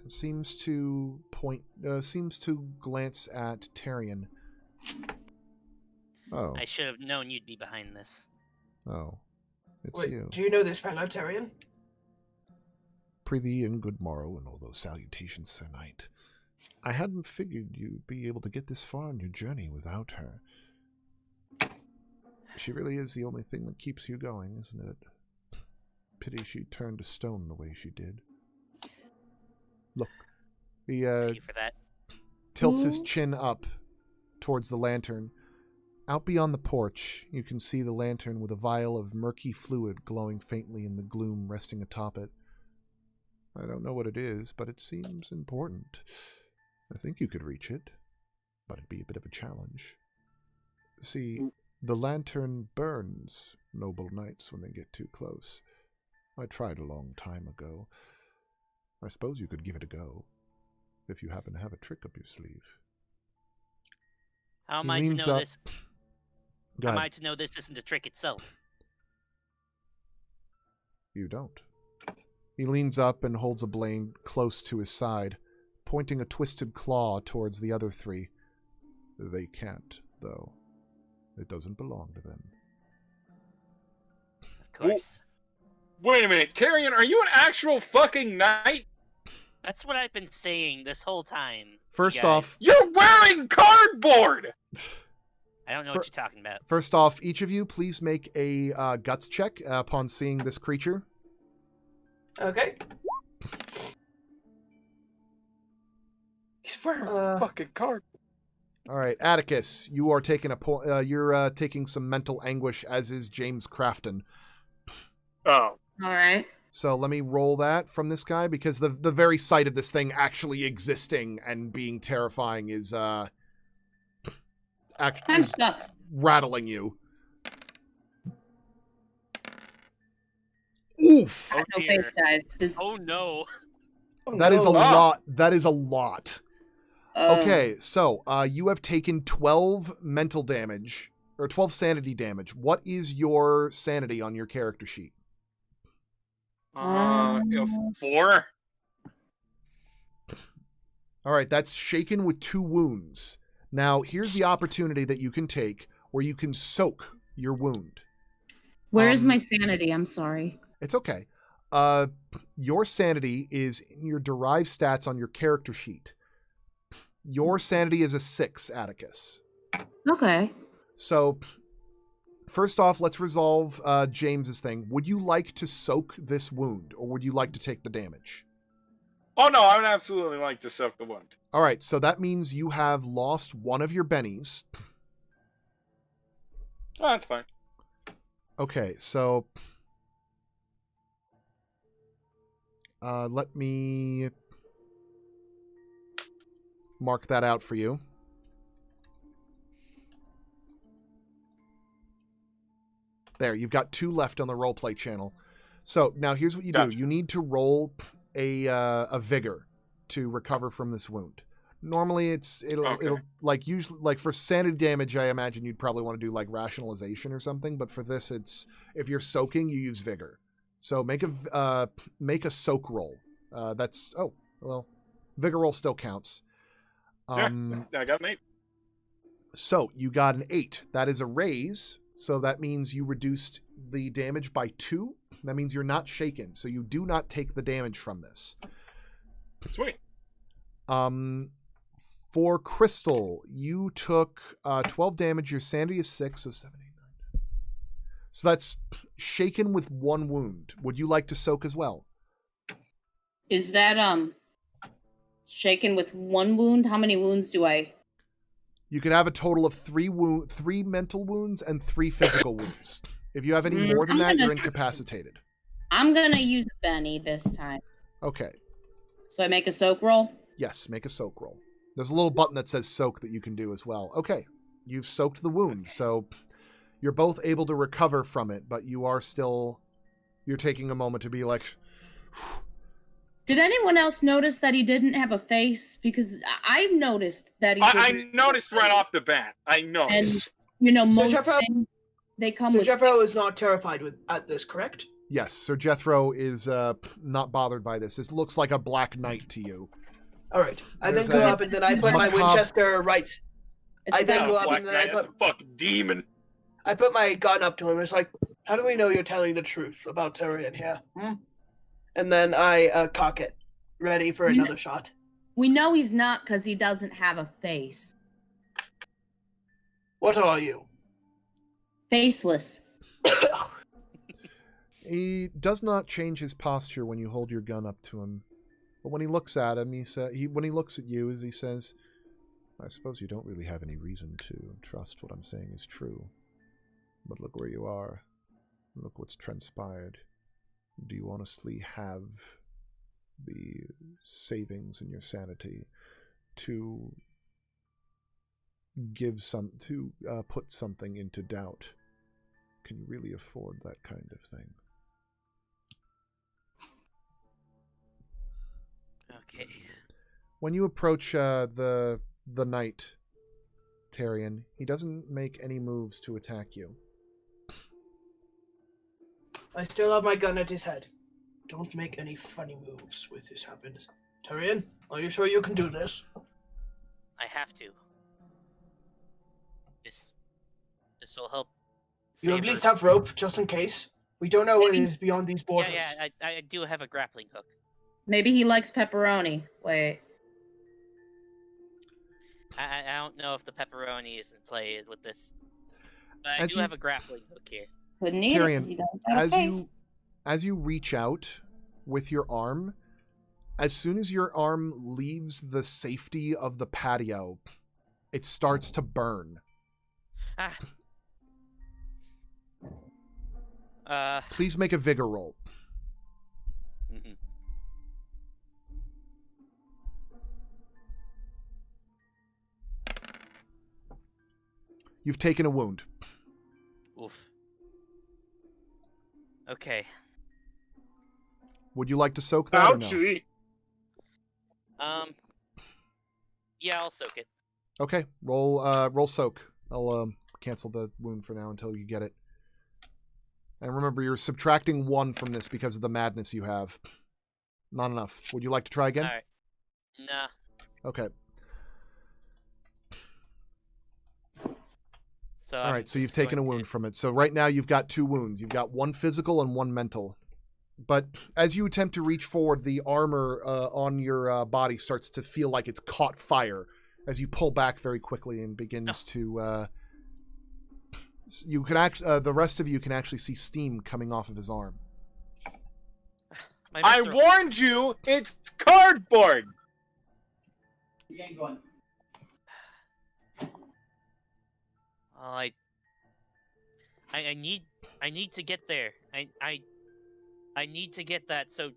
and seems to glance at Tyrion. Oh. I should have known you'd be behind this. Oh. It's Wait, you. do you know this fellow, Tyrion? Prithee and good morrow and all those salutations, Sir Knight. I hadn't figured you'd be able to get this far on your journey without her. She really is the only thing that keeps you going, isn't it? Pity she turned to stone the way she did. Look, he Thank you for that. tilts his chin up towards the lantern. Out beyond the porch, you can see the lantern with a vial of murky fluid glowing faintly in the gloom resting atop it. I don't know what it is, but it seems important. I think you could reach it, but it'd be a bit of a challenge. See, the lantern burns noble knights when they get too close. I tried a long time ago. I suppose you could give it a go, if you happen to have a trick up your sleeve. How am He I to leans know up. this? Go How am ahead. I to know this isn't a trick itself? You don't. He leans up and holds a blade close to his side, pointing a twisted claw towards the other three. They can't, though. It doesn't belong to them. Of course. Wait a minute, Tyrion, are you an actual fucking knight? That's what I've been saying this whole time. First you guys. off, You're wearing cardboard! I don't know what you're talking about. First off, each of you, please make a guts check upon seeing this creature. Okay. He's wearing fucking cardboard. All right, Atticus, you are taking you're taking some mental anguish, as is James Crafton. Oh. All right. So let me roll that from this guy, because the very sight of this thing actually existing and being terrifying is actually Sucks. rattling you. Oof. Oh, No dear. face, guys. Just, Oh no. That is a Oh, lot. That is a lot. uh, Okay, so you have taken 12 mental damage, or 12 sanity damage. What is your sanity on your character sheet? 4? All right, that's shaken with 2 wounds. Now, here's the opportunity that you can take where you can soak your wound. where's my sanity? I'm sorry. It's okay. Your sanity is in your derived stats on your character sheet. Your sanity is a 6, Atticus. Okay. So, first off, let's resolve James's thing. Would you like to soak this wound, or would you like to take the damage? Oh no, I would absolutely like to soak the wound. All right, so that means you have lost one of your bennies. Oh, that's fine. Okay, so let me mark that out for you. There, you've got 2 left on the roleplay channel. So now here's what you do. You need to roll a vigor to recover from this wound. Normally it'll like usually like for sanity damage, I imagine you'd probably want to do like rationalization or something, but for this it's if you're soaking, you use vigor. So make a soak roll. Vigor roll still counts. Sure. I got an 8. So you got an 8. That is a raise. So that means you reduced the damage by 2. That means you're not shaken. So you do not take the damage from this. Sweet. For Crystal, you took 12 damage. Your sanity is 6, so 7, 8, 9. So that's shaken with 1 wound. Would you like to soak as well? Is that shaken with 1 wound? How many wounds do I? You can have a total of 3 mental wounds and 3 physical wounds. If you have any more than that, you're incapacitated. I'm gonna use a Benny this time. Okay. So I make a soak roll? Yes, make a soak roll. There's a little button that says soak that you can do as well. Okay. You've soaked the wound, so you're both able to recover from it, but you're taking a moment to be like... Did anyone else notice that he didn't have a face? Because I've noticed that he I noticed right off the bat. I noticed. And, most things, they come with... Jethro is not terrified at this, correct? Yes, Sir Jethro is not bothered by this. This looks like a black knight to you. All right. I then go up and then I put my Winchester right. I then go up and then I put... That's a fucking demon. I put my gun up to him. It's like, how do we know you're telling the truth about Tyrion here? And then I cock it, ready for another shot. We know he's not because he doesn't have a face. What are you? Faceless. He does not change his posture when you hold your gun up to him. But when he looks at him, when he looks at you, he says, I suppose you don't really have any reason to trust what I'm saying is true. But look where you are. Look what's transpired. Do you honestly have the savings in your sanity to put something into doubt? Can you really afford that kind of thing? Okay. When you approach the knight, Tyrion, he doesn't make any moves to attack you. I still have my gun at his head. Don't make any funny moves with this happens. Tyrion, are you sure you can do this? I have to. This will help. You at least have rope, just in case. We don't know what is beyond these borders. Yeah, I do have a grappling hook. Maybe he likes pepperoni. Wait. I don't know if the pepperoni is in play with this. But I do have a grappling hook here. Couldn't eat Tyrion, it 'cause he doesn't have a face. as you reach out with your arm, as soon as your arm leaves the safety of the patio, it starts to burn. Please make a vigor roll. Mm-hmm. You've taken a wound. Oof. Okay. Would you like to soak that or no? Ouchie. Yeah, I'll soak it. Okay, roll soak. I'll cancel the wound for now until you get it. And remember, you're subtracting 1 from this because of the madness you have. Not enough. Would you like to try again? Alright. Nah. Okay. So Alright, so you've taken a wound from it. So right now you've got 2 wounds. You've got 1 physical and 1 mental. But as you attempt to reach forward, the armor on your body starts to feel like it's caught fire as you pull back very quickly and begins to... you can the rest of you can actually see steam coming off of his arm. I warned you, it's cardboard! Well, I I need to get there. I need to get that so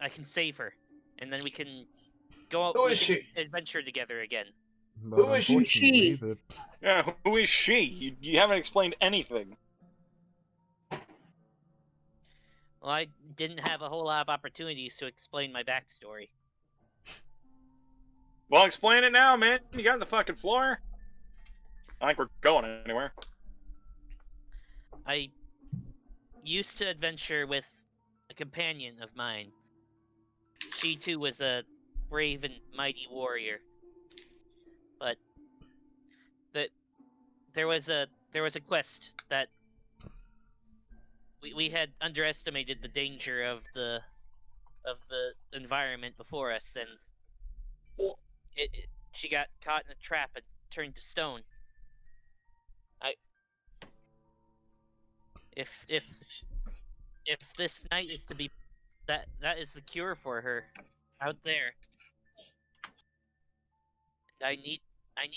I can save her, and then we can go out. Who We is can she? adventure together again. But Who is she? unfortunately, the Yeah, who is she? You haven't explained anything. Well, I didn't have a whole lot of opportunities to explain my backstory. Well, explain it now, man. You got the fucking floor. I think we're going anywhere. I used to adventure with a companion of mine. She too was a brave and mighty warrior. But there was a quest that we had underestimated the danger of the environment before us, and she got caught in a trap and turned to stone. If this night is to be that is the cure for her out there. I need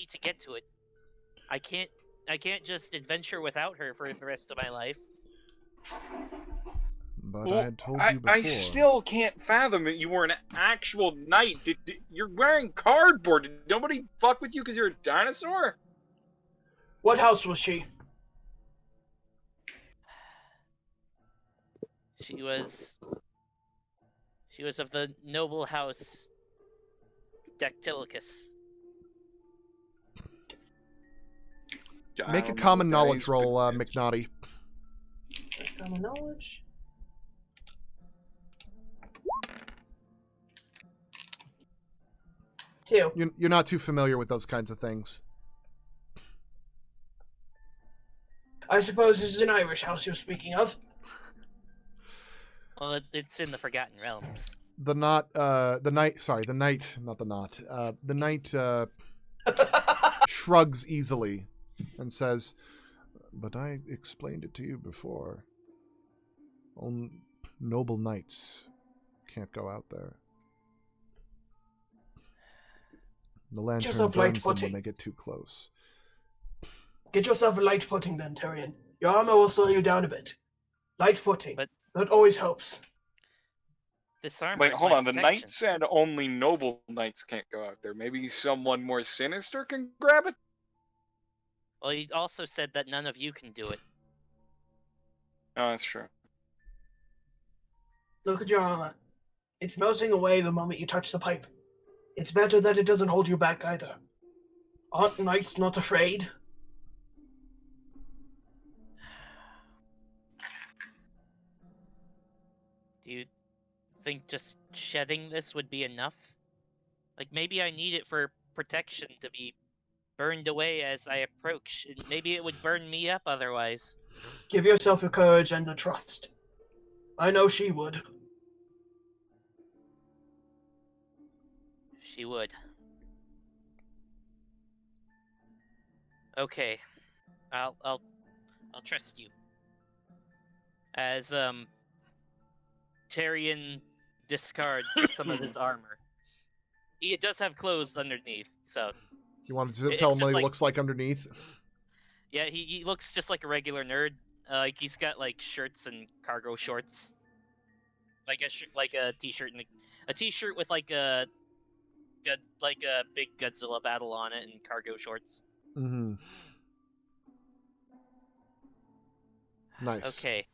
to get to it. I can't just adventure without her for the rest of my life. but Well, I had told you before. I still can't fathom that you were an actual knight. You're wearing cardboard. Did nobody fuck with you because you're a dinosaur? What house was she? She was of the noble house Dactylicus. Make a common knowledge roll, McNaughty. Common knowledge. Two. You're not too familiar with those kinds of things. I suppose this is an Irish house you're speaking of. Well, it's in the Forgotten Realms. The knight, not the knot. The knight shrugs easily and says, "But I explained it to you before. Only noble knights can't go out there. The lantern burns them when they get too close." Get yourself a light footing then, Tyrion. Your armor will slow you down a bit. Light footing. But that always helps. this armor Wait, is hold my on. The protection. knight said only noble knights can't go out there. Maybe someone more sinister can grab it? Well, he also said that none of you can do it. Oh, that's true. Look at your armor. It's melting away the moment you touch the pipe. It's better that it doesn't hold you back either. Aren't knights not afraid? Do you think just shedding this would be enough? Like, maybe I need it for protection to be burned away as I approach. And maybe it would burn me up otherwise. Give yourself the courage and the trust. I know she would. She would. Okay. I'll trust you. As Tyrion discards some of his armor. He does have clothes underneath, so You wanted to tell him what he looks like underneath? yeah, he looks just like a regular nerd. Like he's got like shirts and cargo shorts, like a t-shirt and a t-shirt with like a big Godzilla battle on it and cargo shorts. Mm-hmm. Nice. Okay.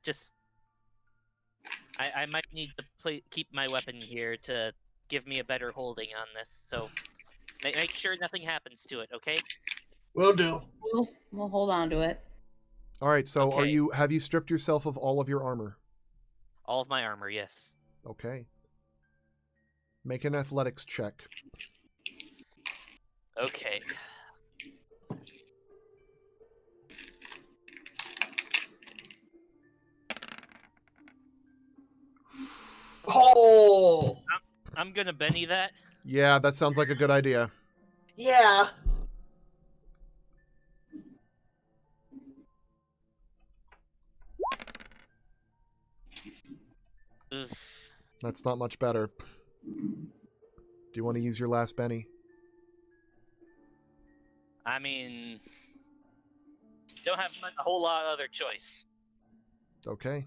Just I might need to keep my weapon here to give me a better holding on this. So make sure nothing happens to it, okay? Will do. We'll hold on to it. All right. So, Okay. have you stripped yourself of all of your armor? All of my armor, yes. Okay. Make an athletics check. Okay. Oh! I'm gonna Benny that. Yeah, that sounds like a good idea. Yeah. Ugh. That's not much better. Do you want to use your last Benny? I mean, don't have a whole lot of other choice. Okay.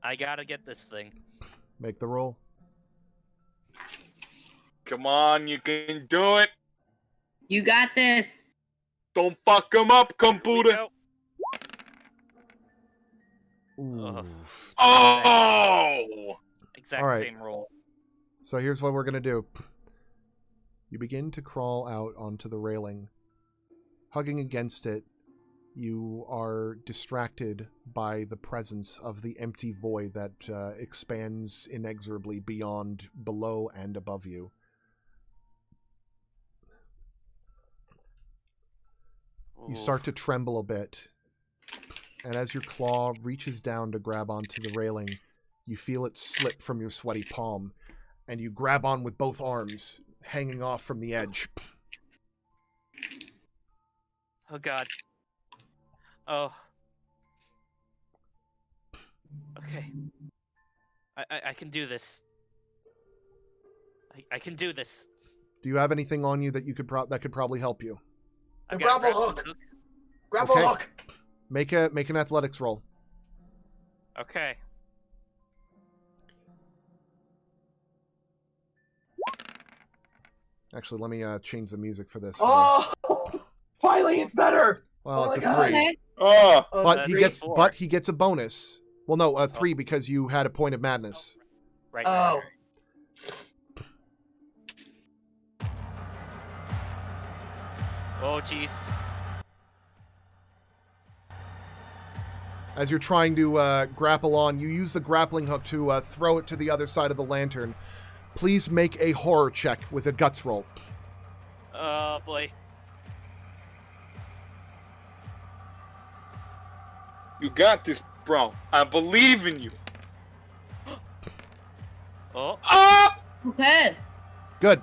I gotta get this thing. Make the roll. Come on, you can do it. You got this. Don't fuck him up, Here we computer. go. Oof. Oh! Exact All right. same roll. So here's what we're going to do. You begin to crawl out onto the railing. Hugging against it, you are distracted by the presence of the empty void that expands inexorably beyond, below, and above you. You start to tremble a bit, and as your claw reaches down to grab onto the railing, you feel it slip from your sweaty palm, and you grab on with both arms, hanging off from the edge. Oh god. Oh. Okay. I can do this. I can do this. Do you have anything on you that you could that could probably help you? The I've got a grapple hook. Grapple Okay. hook. Make an athletics roll. Okay. Actually, let me change the music for this. Oh, finally, it's better. Well, oh it's my a God. 3. Oh! Oh, But that's he a gets 4. but he gets a bonus. Well, no, a 3 because you had a point of madness. Right. Oh. Oh jeez. As you're trying to grapple on, you use the grappling hook to throw it to the other side of the lantern. Please make a horror check with a guts roll. Oh boy. You got this, bro. I believe in you. Oh. Ah! Okay. Good.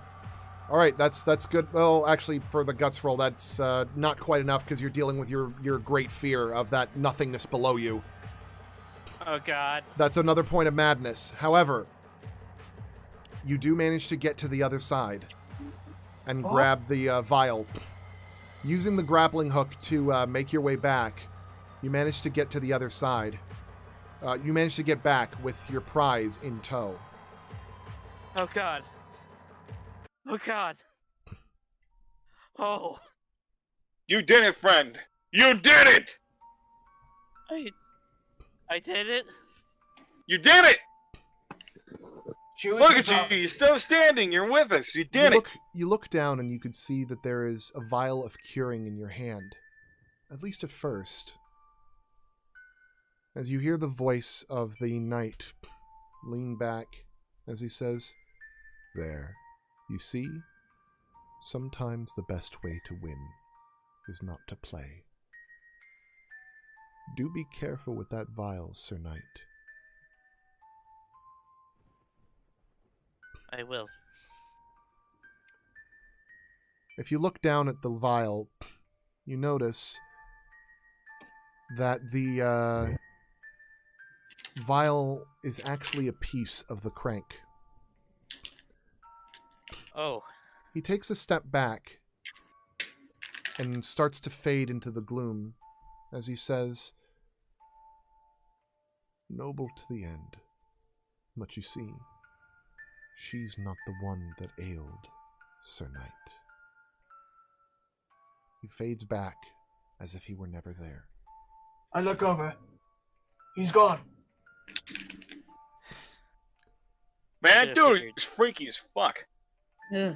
All right, that's good. Well, actually, for the guts roll, that's not quite enough because you're dealing with your great fear of that nothingness below you. Oh god. That's another point of madness. However, you do manage to get to the other side and grab the vial. Using the grappling hook to make your way back, you manage to get to the other side. You manage to get back with your prize in tow. Oh god. Oh god. Oh. You did it, friend. You did it. I did it. You did it. Chewie Look to at top. you. You're still standing. You're with us. You did it. You look down and you can see that there is a vial of curing in your hand. At least at first. As you hear the voice of the knight lean back as he says, "There, you see, sometimes the best way to win is not to play. Do be careful with that vial, Sir Knight." I will. If you look down at the vial, you notice that the vial is actually a piece of the crank. Oh. He takes a step back and starts to fade into the gloom as he says, "Noble to the end, but you see, she's not the one that ailed Sir Knight." He fades back as if he were never there. I look over. He's gone. Man, Should've dude, figured. he's freaky as fuck. Ugh,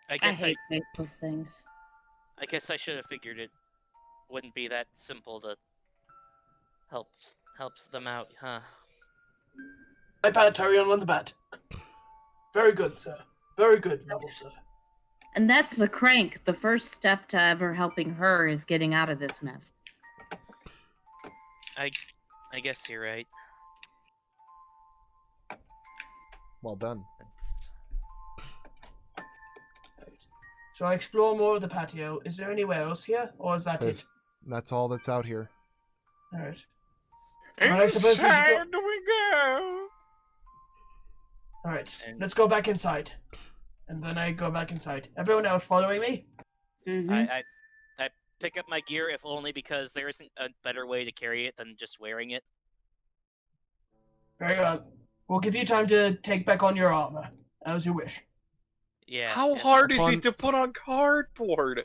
I I guess hate faceless things. I guess I should have figured it wouldn't be that simple to helps them out, huh? I pat Tyrion on the back. Very good, sir. Very good, noble sir. And that's the crank. The first step to ever helping her is getting out of this mess. I guess you're right. Well done. So I explore more of the patio. Is there anywhere else here, or is that There's- it? That's all that's out here. All right. Well, I suppose we should go- Inside we go. All right. And- Let's go back inside. And then I go back inside. Everyone else following me? Mhm. I pick up my gear, if only because there isn't a better way to carry it than just wearing it. Very well. We'll give you time to take back on your armor, as you wish. Yeah. How hard is it to put on cardboard?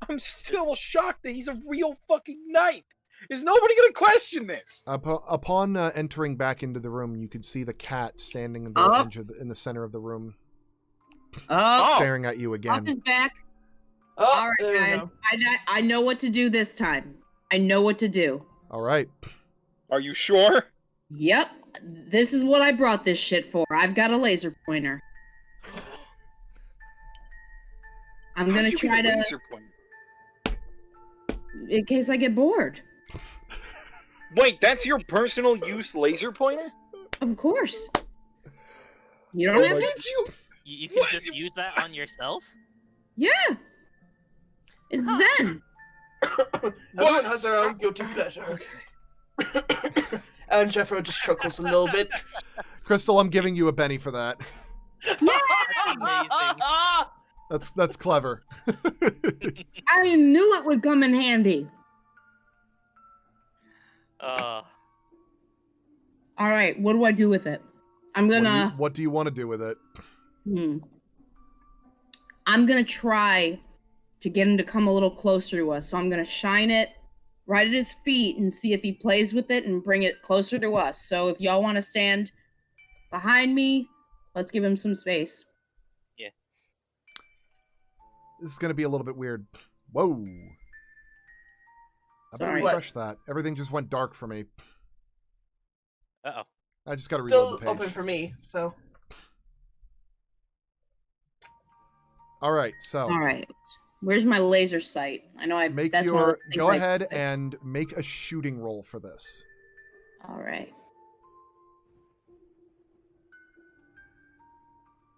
I'm still shocked that he's a real fucking knight. Is nobody gonna question this? Upon entering back into the room, you could see the cat standing in the in the center of the room, staring at you again. Off his back. Oh, All right, guys. I know what to do this time. I know what to do. All right. Are you sure? Yep. This is what I brought this shit for. I've got a laser pointer. I'm gonna try to. Laser pointer? In case I get bored. Wait, that's your personal use laser pointer? Of course. You don't have to. You can just use that on yourself? Yeah. It's Zen. Everyone has their own guilty pleasure. And Jeffro just chuckles a little bit. Crystal, I'm giving you a Benny for that. That's amazing. That's clever. I knew it would come in handy. All right, what do I do with it? I'm gonna. What do you want to do with it? I'm gonna try to get him to come a little closer to us. So I'm gonna shine it right at his feet and see if he plays with it and bring it closer to us. So if y'all want to stand behind me, let's give him some space. Yeah. This is gonna be a little bit weird. Whoa. I better refresh that. Everything just went dark for me. Uh-oh. I just gotta reload the Still page. open for me, so. Alright, so. Alright. Where's my laser sight? I know I make that's your go ahead and make a shooting roll for this. Alright.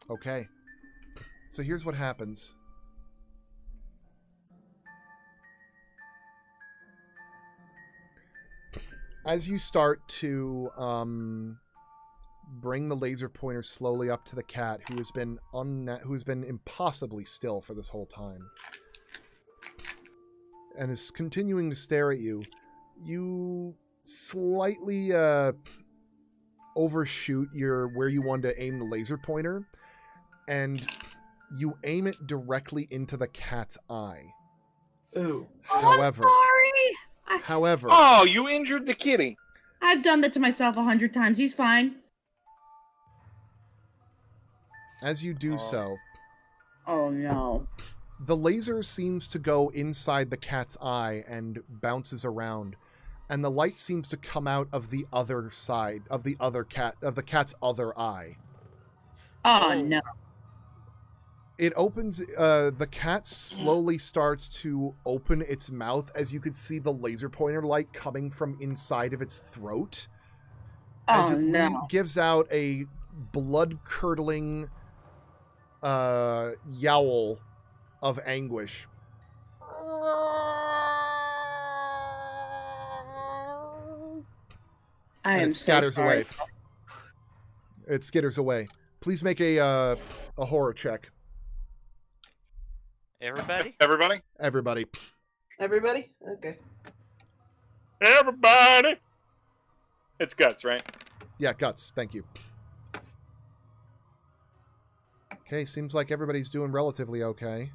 Okay. So here's what happens. As you start to bring the laser pointer slowly up to the cat, who has been impossibly still for this whole time, and is continuing to stare at you, you slightly overshoot where you wanted to aim the laser pointer, and you aim it directly into the cat's eye. Ooh. However, I'm sorry. However... Oh, you injured the kitty. I've done that to myself 100 times. He's fine. As you do so... Oh, no. The laser seems to go inside the cat's eye and bounces around, and the light seems to come out of the other side, of the cat's other eye. Oh, no. It opens, the cat slowly starts to open its mouth as you could see the laser pointer light coming from inside of its throat. As it gives out a blood-curdling yowl of anguish. It scatters away. It skitters away. Please make a horror check. Everybody? Everybody? Everybody. Everybody? Okay. Everybody! It's guts, right? Yeah, guts. Thank you. Okay, seems like everybody's doing relatively okay.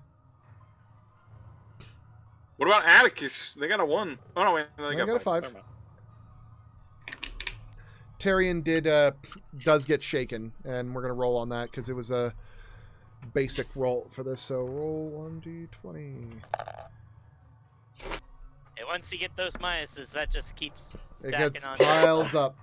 What about Atticus? They got a 1. Oh, no, wait. They got a 5. Tyrion does get shaken, and we're going to roll on that because it was a basic roll for this. So roll 1d20. And once you get those minuses, that just keeps stacking it gets on. piles up.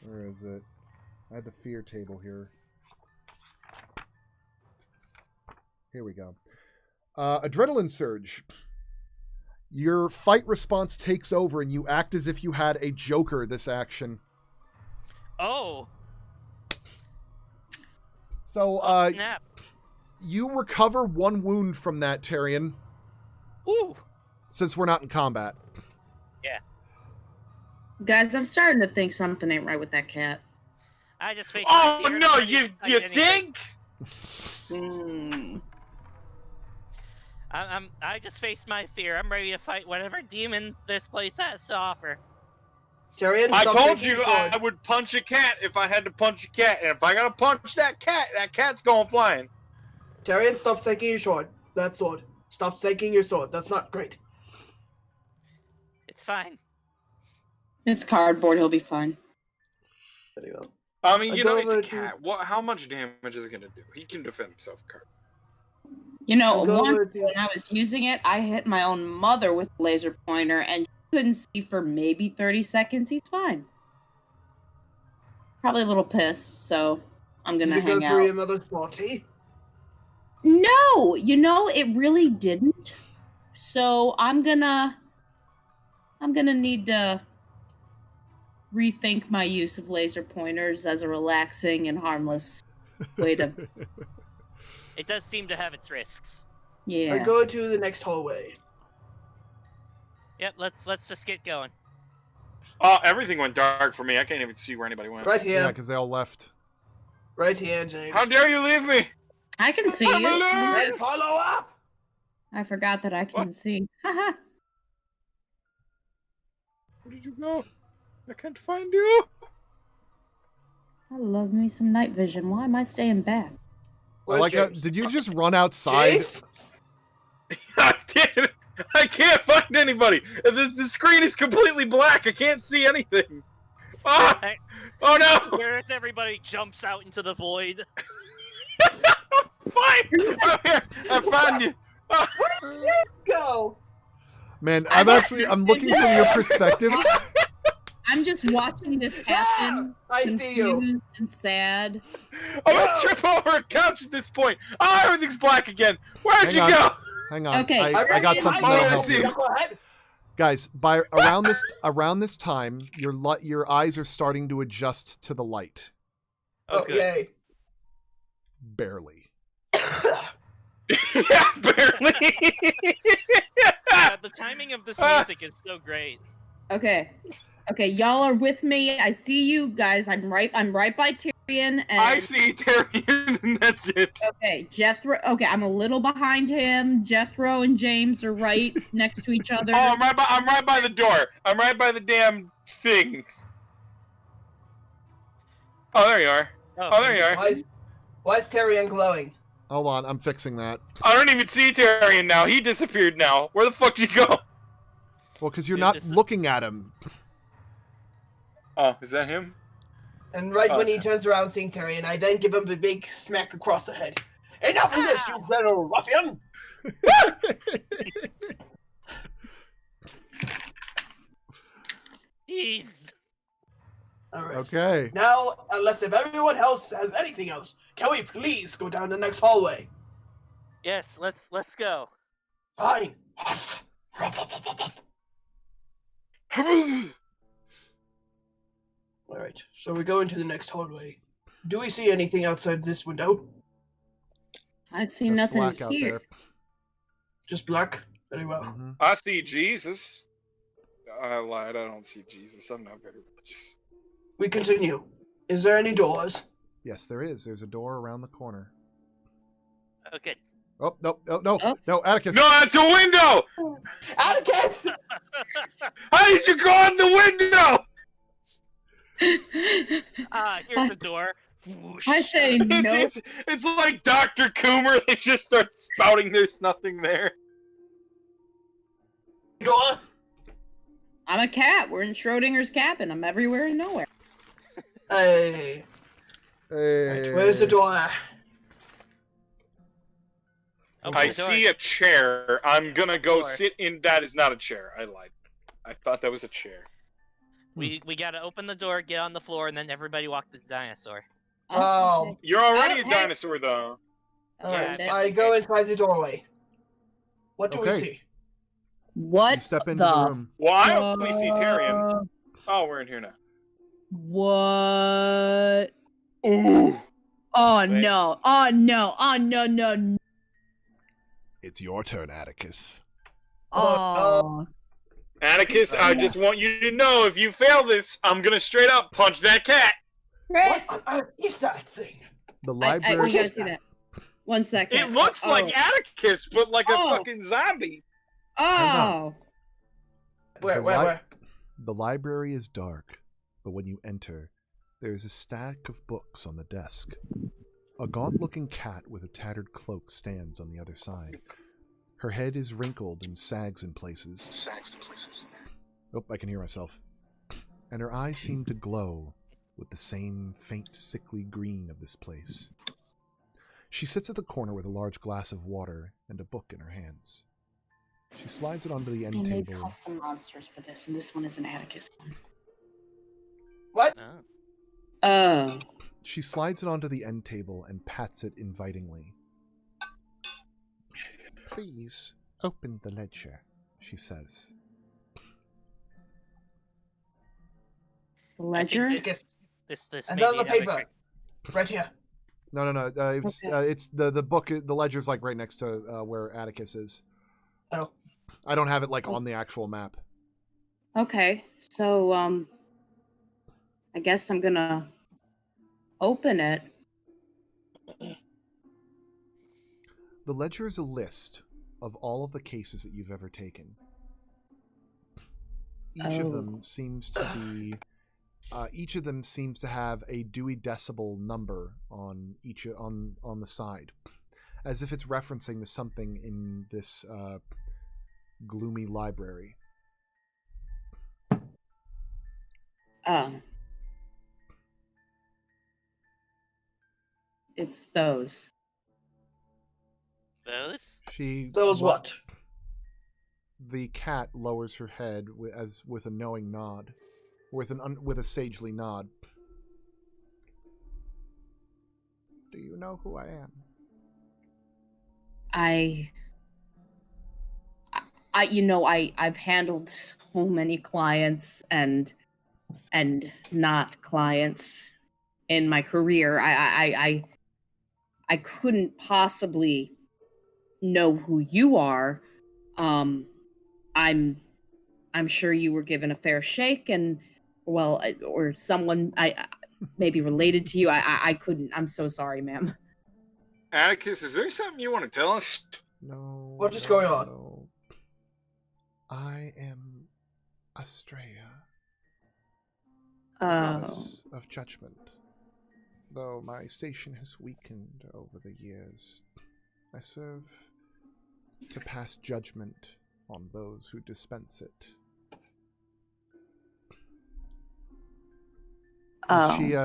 Where is it? I had the fear table here. Here we go. Adrenaline surge. Your fight response takes over, and you act as if you had a Joker this action. Oh. So, snap. You recover 1 wound from that, Tyrion. Ooh. Since we're not in combat. Yeah. Guys, I'm starting to think something ain't right with that cat. I just faced Oh my fear. no, I'm ready you to fight anything. think? I just faced my fear. I'm ready to fight whatever demon this place has to offer. Tyrion, I stop told taking you your sword. I would punch a cat if I had to punch a cat, and if I gotta punch that cat's going flying. Tyrion, stop taking your sword. That sword. Stop taking your sword. That's not great. It's fine. It's cardboard. He'll be fine. There you go. I mean, you know, it's a I'll go cat. How much damage is it gonna do? He can defend himself, Kurt. You know, I'll go once with you. when I was using it, I hit my own mother with a laser pointer, and she couldn't see for maybe 30 seconds. He's fine. Probably a little pissed, so I'm gonna Did it go hang through out. your mother's body? No, you know, it really didn't. So I'm gonna need to rethink my use of laser pointers as a relaxing and harmless way to. It does seem to have its risks. Yeah. I go to the next hallway. Yep, let's just get going. Everything went dark for me. I can't even see where anybody went. Right here. Yeah, because they all left. Right here, James. How dare you leave me? I can see you. Then follow up! I forgot that I can see. Haha. Where did you go? I can't find you. I love me some night vision. Why am I staying back? I Where's like that. James? Did you just run outside? James? I can't find anybody. The screen is completely black. I can't see anything. Ah! Hey. Oh no! Whereas everybody jumps out into the void. Fine! I'm here! I found you! Ah. Where did James go? Man, I'm looking from your perspective. I'm just watching this happen. I see you. confused and sad. I'm gonna trip over a couch at this point. Oh, everything's black again. Where'd Hang you on. go? Hang on. Okay. I got something Oh, that'll I help see. you. Guys, by around this time, your eyes are starting to adjust to the light. Oh, good. yay. Barely. Yeah, barely. The timing of this music is so great. Okay. Okay, y'all are with me. I see you guys. I'm right by Tyrion and I see Tyrion, and that's it. okay, Jethro. Okay, I'm a little behind him. Jethro and James are right next to each other. Oh, I'm right by the door. I'm right by the damn thing. Oh, there you are. Oh, there you are. Why is Tyrion glowing? Hold on, I'm fixing that. I don't even see Tyrion now. He disappeared now. Where the fuck did he go? Well, because you're Dude, not this is- looking at him. Oh, is that him? And right Oh, when he it's- turns around seeing Tyrion, I then give him a big smack across the head. Enough of this, you little ruffian! Jeez. Alright. Okay. Now, unless if everyone else has anything else, can we please go down the next hallway? Yes, let's go. Fine. Alright, so we go into the next hallway. Do we see anything outside this window? I see That's nothing black out here. there. Just black? Very well. Mhm. I see Jesus. I lied. I don't see Jesus. I'm not very religious. We continue. Is there any doors? Yes, there is. There's a door around the corner. Okay. Oh, no, no, Oh. no, Atticus. No, that's a window! Atticus! How did you go out the window? Here's the door. Whoosh. I say no. It's like Dr. Coomer. They just start spouting. There's nothing there. Door? I'm a cat. We're in Schrodinger's cabin. I'm everywhere and nowhere. Hey. Hey. Right, where's the door? Open I the door. see a chair. I'm gonna go Door. sit in. That is not a chair. I lied. I thought that was a chair. We gotta open the door, get on the floor, and then everybody walk the dinosaur. Oh. You're already a Hey. dinosaur, though. Alright, Yeah, I go inside the doorway. What do we Okay. see? What? You step into the the room. Well, I only see Tyrion. Oh, we're in here now. What? Ooh. Oh Wait. no! Oh no! Oh no! No! no. It's your turn, Atticus. Oh. Atticus, I just want you to know, if you fail this, I'm gonna straight up punch that cat. Right. What on earth is that thing? The We library. gotta see that. 1 second. It looks like Atticus, but like a fucking zombie. Oh. Where? The library is dark, but when you enter, there is a stack of books on the desk. A gaunt-looking cat with a tattered cloak stands on the other side. Her head is wrinkled and sags in places. Oh, I can hear myself. And her eyes seem to glow with the same faint, sickly green of this place. She sits at the corner with a large glass of water and a book in her hands. She slides it onto the end I made table. custom monsters for this, and this one is an Atticus one. What? Oh. She slides it onto the end table and pats it invitingly. Please, open the ledger, she says. The ledger? Guess. This Another may be paper. Right here. No. It's the book. The ledger's like right next to where Atticus is. Oh. I don't have it like on the actual map. Okay, so, I guess I'm gonna open it. The ledger is a list of all of the cases that you've ever taken. Each of them seems to be. Each of them seems to have a Dewey Decimal number on each on the side, as if it's referencing to something in this gloomy library. It's those. Those? Those what? The cat lowers her head with a knowing nod, with a sagely nod. Do you know who I am? I've handled so many clients and not clients in my career. I couldn't possibly know who you are. I'm sure you were given a fair shake, and or someone maybe related to you. I couldn't. I'm so sorry, ma'am. Atticus, is there something you want to tell us? No. What's just going on? No. I am Astrea, goddess of judgment. Though my station has weakened over the years, I serve to pass judgment on those who dispense it. She,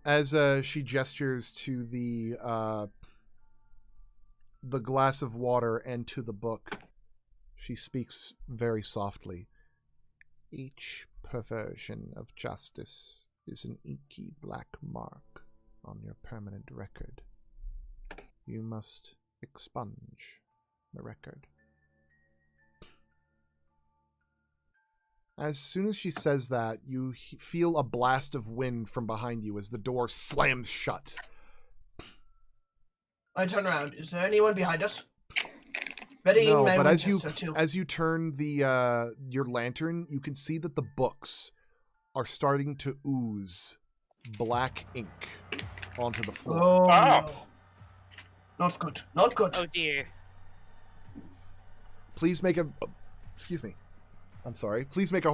as she gestures to the glass of water and to the book, she speaks very softly. Each perversion of justice is an inky black mark on your permanent record. You must expunge the record. As soon as she says that, you feel a blast of wind from behind you as the door slams shut. I turn around. Is there anyone behind us? Ready, no, my but Winchester, as you turn the your lantern, you can see that the books are starting to ooze black ink onto the floor. Oh, Ah. no. Not good. Not good. Oh dear. Please make a excuse me. I'm sorry. Please make a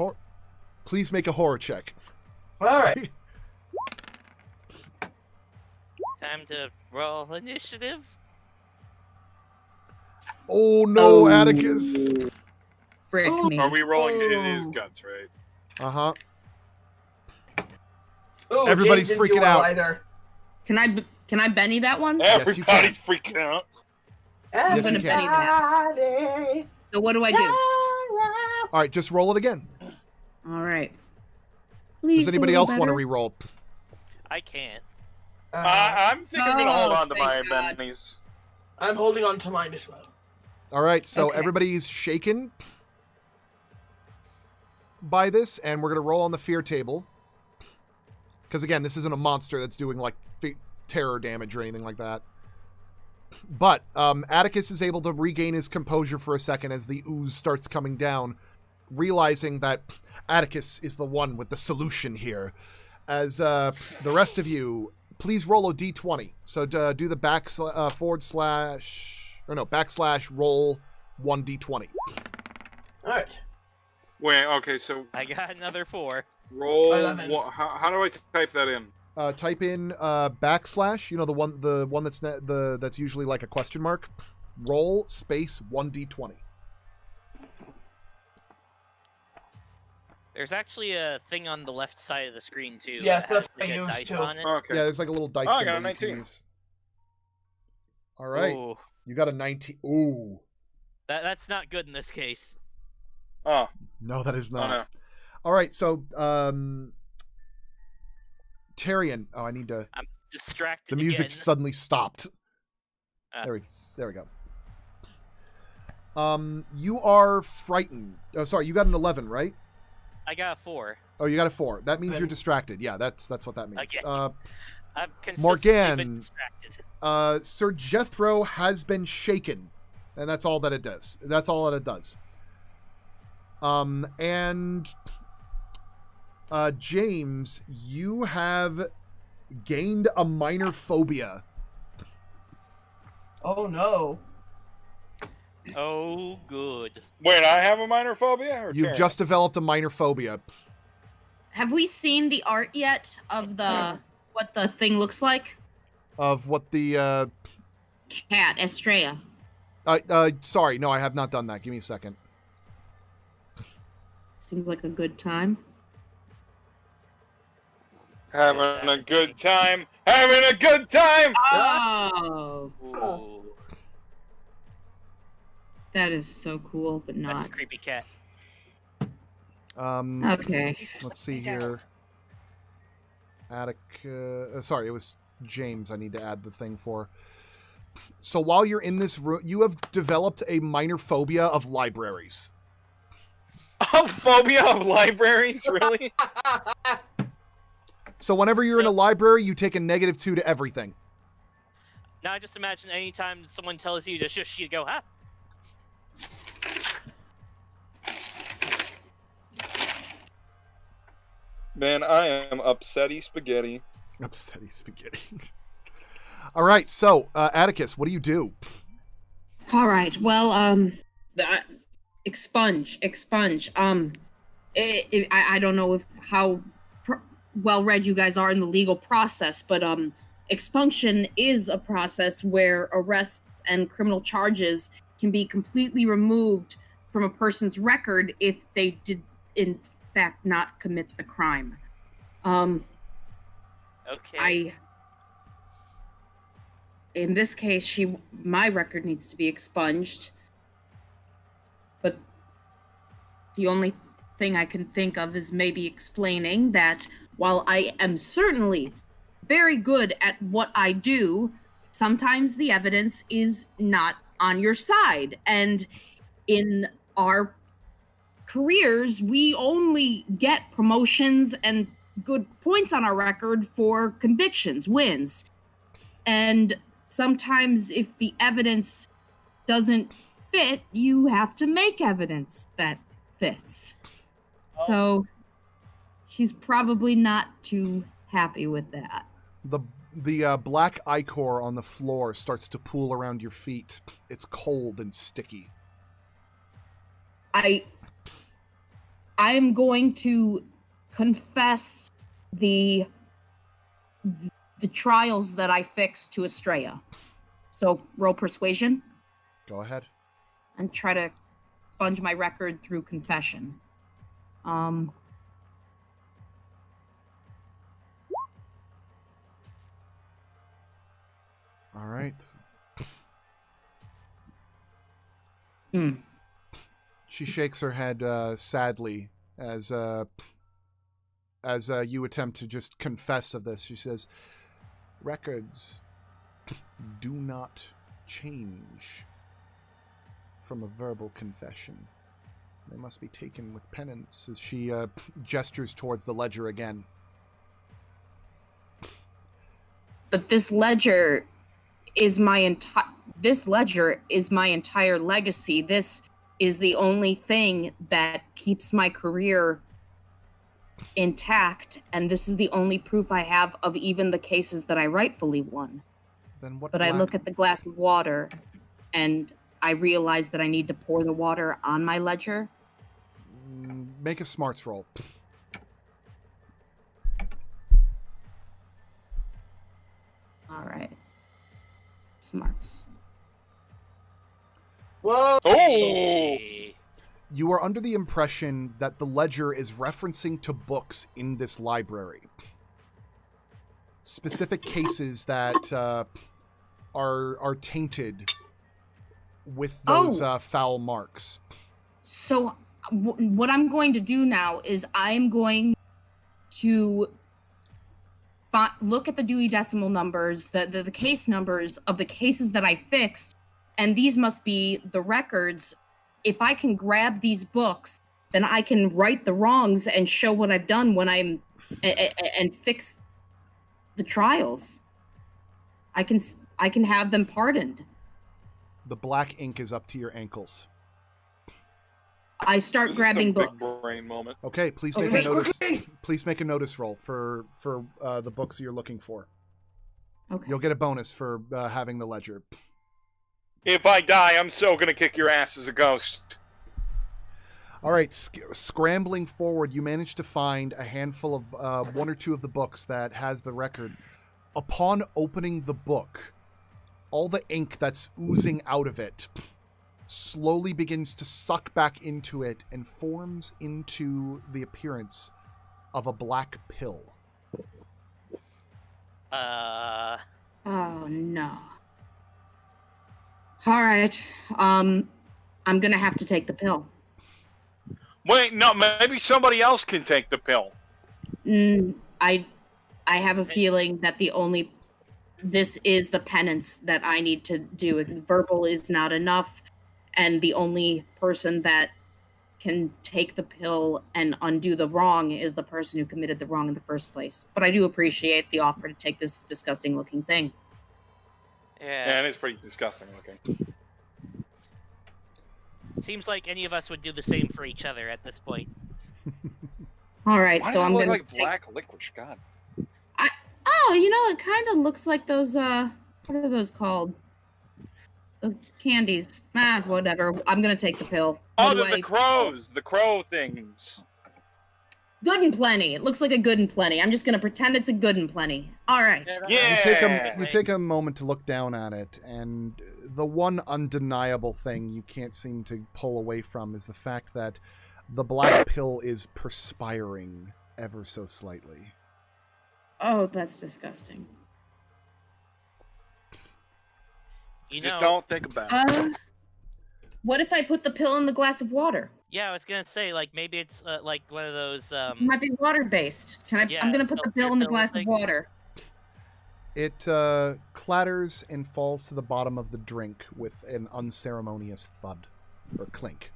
horror check. All right. Time to roll initiative. Oh no, Atticus. Frick Ooh. me. Are we rolling in Oh. his guts, right? Uh-huh. Ooh, Everybody's James didn't do freaking well out. Either. Can I Benny that one? Yes, you can. Everybody's freaking out. Yes, you gonna can. Benny that. So what do I do? All right, just roll it again. All right. Please Does anybody do else want to better. re-roll? I can't. I'm thinking I'm gonna hold Oh, on to my thank God. bennies. I'm holding on to mine as well. All right, so Okay. everybody's shaken by this, and we're going to roll on the fear table. Because, again, this isn't a monster that's doing, like, terror damage or anything like that. But Atticus is able to regain his composure for a second as the ooze starts coming down. realizing that Atticus is the one with the solution here. As the rest of you, please roll a d20. So do the backslash roll 1d20. All right. Wait, okay, so I got another 4. roll. 11. How do I type that in? Type in backslash. You know, the one that's usually like a question mark. Roll space 1d20. There's actually a thing on the left side of the screen too. Yes, that has, that's what I like, a used dice too. on it. Okay. Yeah, there's like a little dice Oh, I symbol got a you can 19. use. All right. Ooh, You got a 19. Ooh. that's not good in this case. Oh, No, that is oh not. no. All right, so Tyrion. Oh, I need to. I'm distracted. The music again. suddenly stopped. Ah. There we go. You are frightened. Oh, sorry, you got an 11, right? I got a 4. Oh, you got a 4. That means Then- you're distracted. Yeah, that's what that means. Okay. I've consistently Morgan. been distracted. Sir Jethro has been shaken, and that's all that it does. That's all that it does. And James, you have gained a minor phobia. Oh no. Oh, good. Wait, I have a minor phobia? Or You've Tara? just developed a minor phobia. Have we seen the art yet of the what the thing looks like? Of what the Cat, Estrella. sorry, no, I have not done that. Give me a second. Seems like a good time. Having a good time. Having a good time! Oh, Ooh, that is so cool, but that's not. a creepy cat. Okay. Let's see here. Sorry, it was James I need to add the thing for. So while you're in this room, you have developed a minor phobia of libraries. A phobia of libraries, really? So whenever you're in a library, you take a -2 to everything. Now I just imagine anytime someone tells you to shush, you go, ah. Man, I am upsetty spaghetti. Upsetty spaghetti. All right, so Atticus, what do you do? All right. Well, expunge. I don't know how well read you guys are in the legal process, but expunction is a process where arrests and criminal charges can be completely removed from a person's record if they did in fact not commit the crime. Okay. In this case, my record needs to be expunged. But the only thing I can think of is maybe explaining that while I am certainly very good at what I do, sometimes the evidence is not on your side. And in our careers, we only get promotions and good points on our record for convictions, wins. And sometimes if the evidence doesn't fit, you have to make evidence that fits. So she's probably not too happy with that. The black ichor on the floor starts to pool around your feet. It's cold and sticky. I'm going to confess the trials that I fixed to Estrella. So roll persuasion Go ahead. and try to sponge my record through confession. All right. She shakes her head sadly as you attempt to just confess of this. She says, "Records do not change from a verbal confession. They must be taken with penance." As she gestures towards the ledger again. But this ledger is my entire legacy. This is the only thing that keeps my career intact, and this is the only proof I have of even the cases that I rightfully won. Then what? But I look at the glass of water, and I realize that I need to pour the water on my ledger. Make a smarts roll. All right. Smarts. Whoa! Oh! Hey. You are under the impression that the ledger is referencing to books in this library. Specific cases that are tainted with those foul marks. So what I'm going to do now is I'm going to look at the Dewey Decimal numbers, the case numbers of the cases that I fixed, and these must be the records. If I can grab these books, then I can right the wrongs and show what I've done when I'm and fix the trials. I can have them pardoned. The black ink is up to your ankles. I start grabbing big books. brain moment. Okay, please make a notice. Please make a notice roll for the books you're looking for. Okay. You'll get a bonus for having the ledger. If I die, I'm so gonna kick your ass as a ghost. All right, scrambling forward, you manage to find a handful of one or two of the books that has the record. Upon opening the book, all the ink that's oozing out of it slowly begins to suck back into it and forms into the appearance of a black pill. Oh no. All right. I'm gonna have to take the pill. Wait, no, maybe somebody else can take the pill. I have a feeling that this is the penance that I need to do. Verbal is not enough, and the only person that can take the pill and undo the wrong is the person who committed the wrong in the first place. But I do appreciate the offer to take this disgusting looking thing. Yeah, it is pretty disgusting looking. Seems like any of us would do the same for each other at this point. All right, Why so does I'm it look gonna like black licorice? God. it kind of looks like those what are those called? The candies. Whatever. I'm gonna take the pill. Oh, the crows, the crow things. Good and plenty. It looks like a good and plenty. I'm just gonna pretend it's a good and plenty. All right. Yeah. You take a moment to look down at it, and the one undeniable thing you can't seem to pull away from is the fact that the black pill is perspiring ever so slightly. Oh, that's disgusting. Just don't think about it. What if I put the pill in the glass of water? Yeah, I was gonna say, like, maybe it's like one of those. It might be water-based. I'm gonna put the pill in the glass of water. It clatters and falls to the bottom of the drink with an unceremonious thud or clink.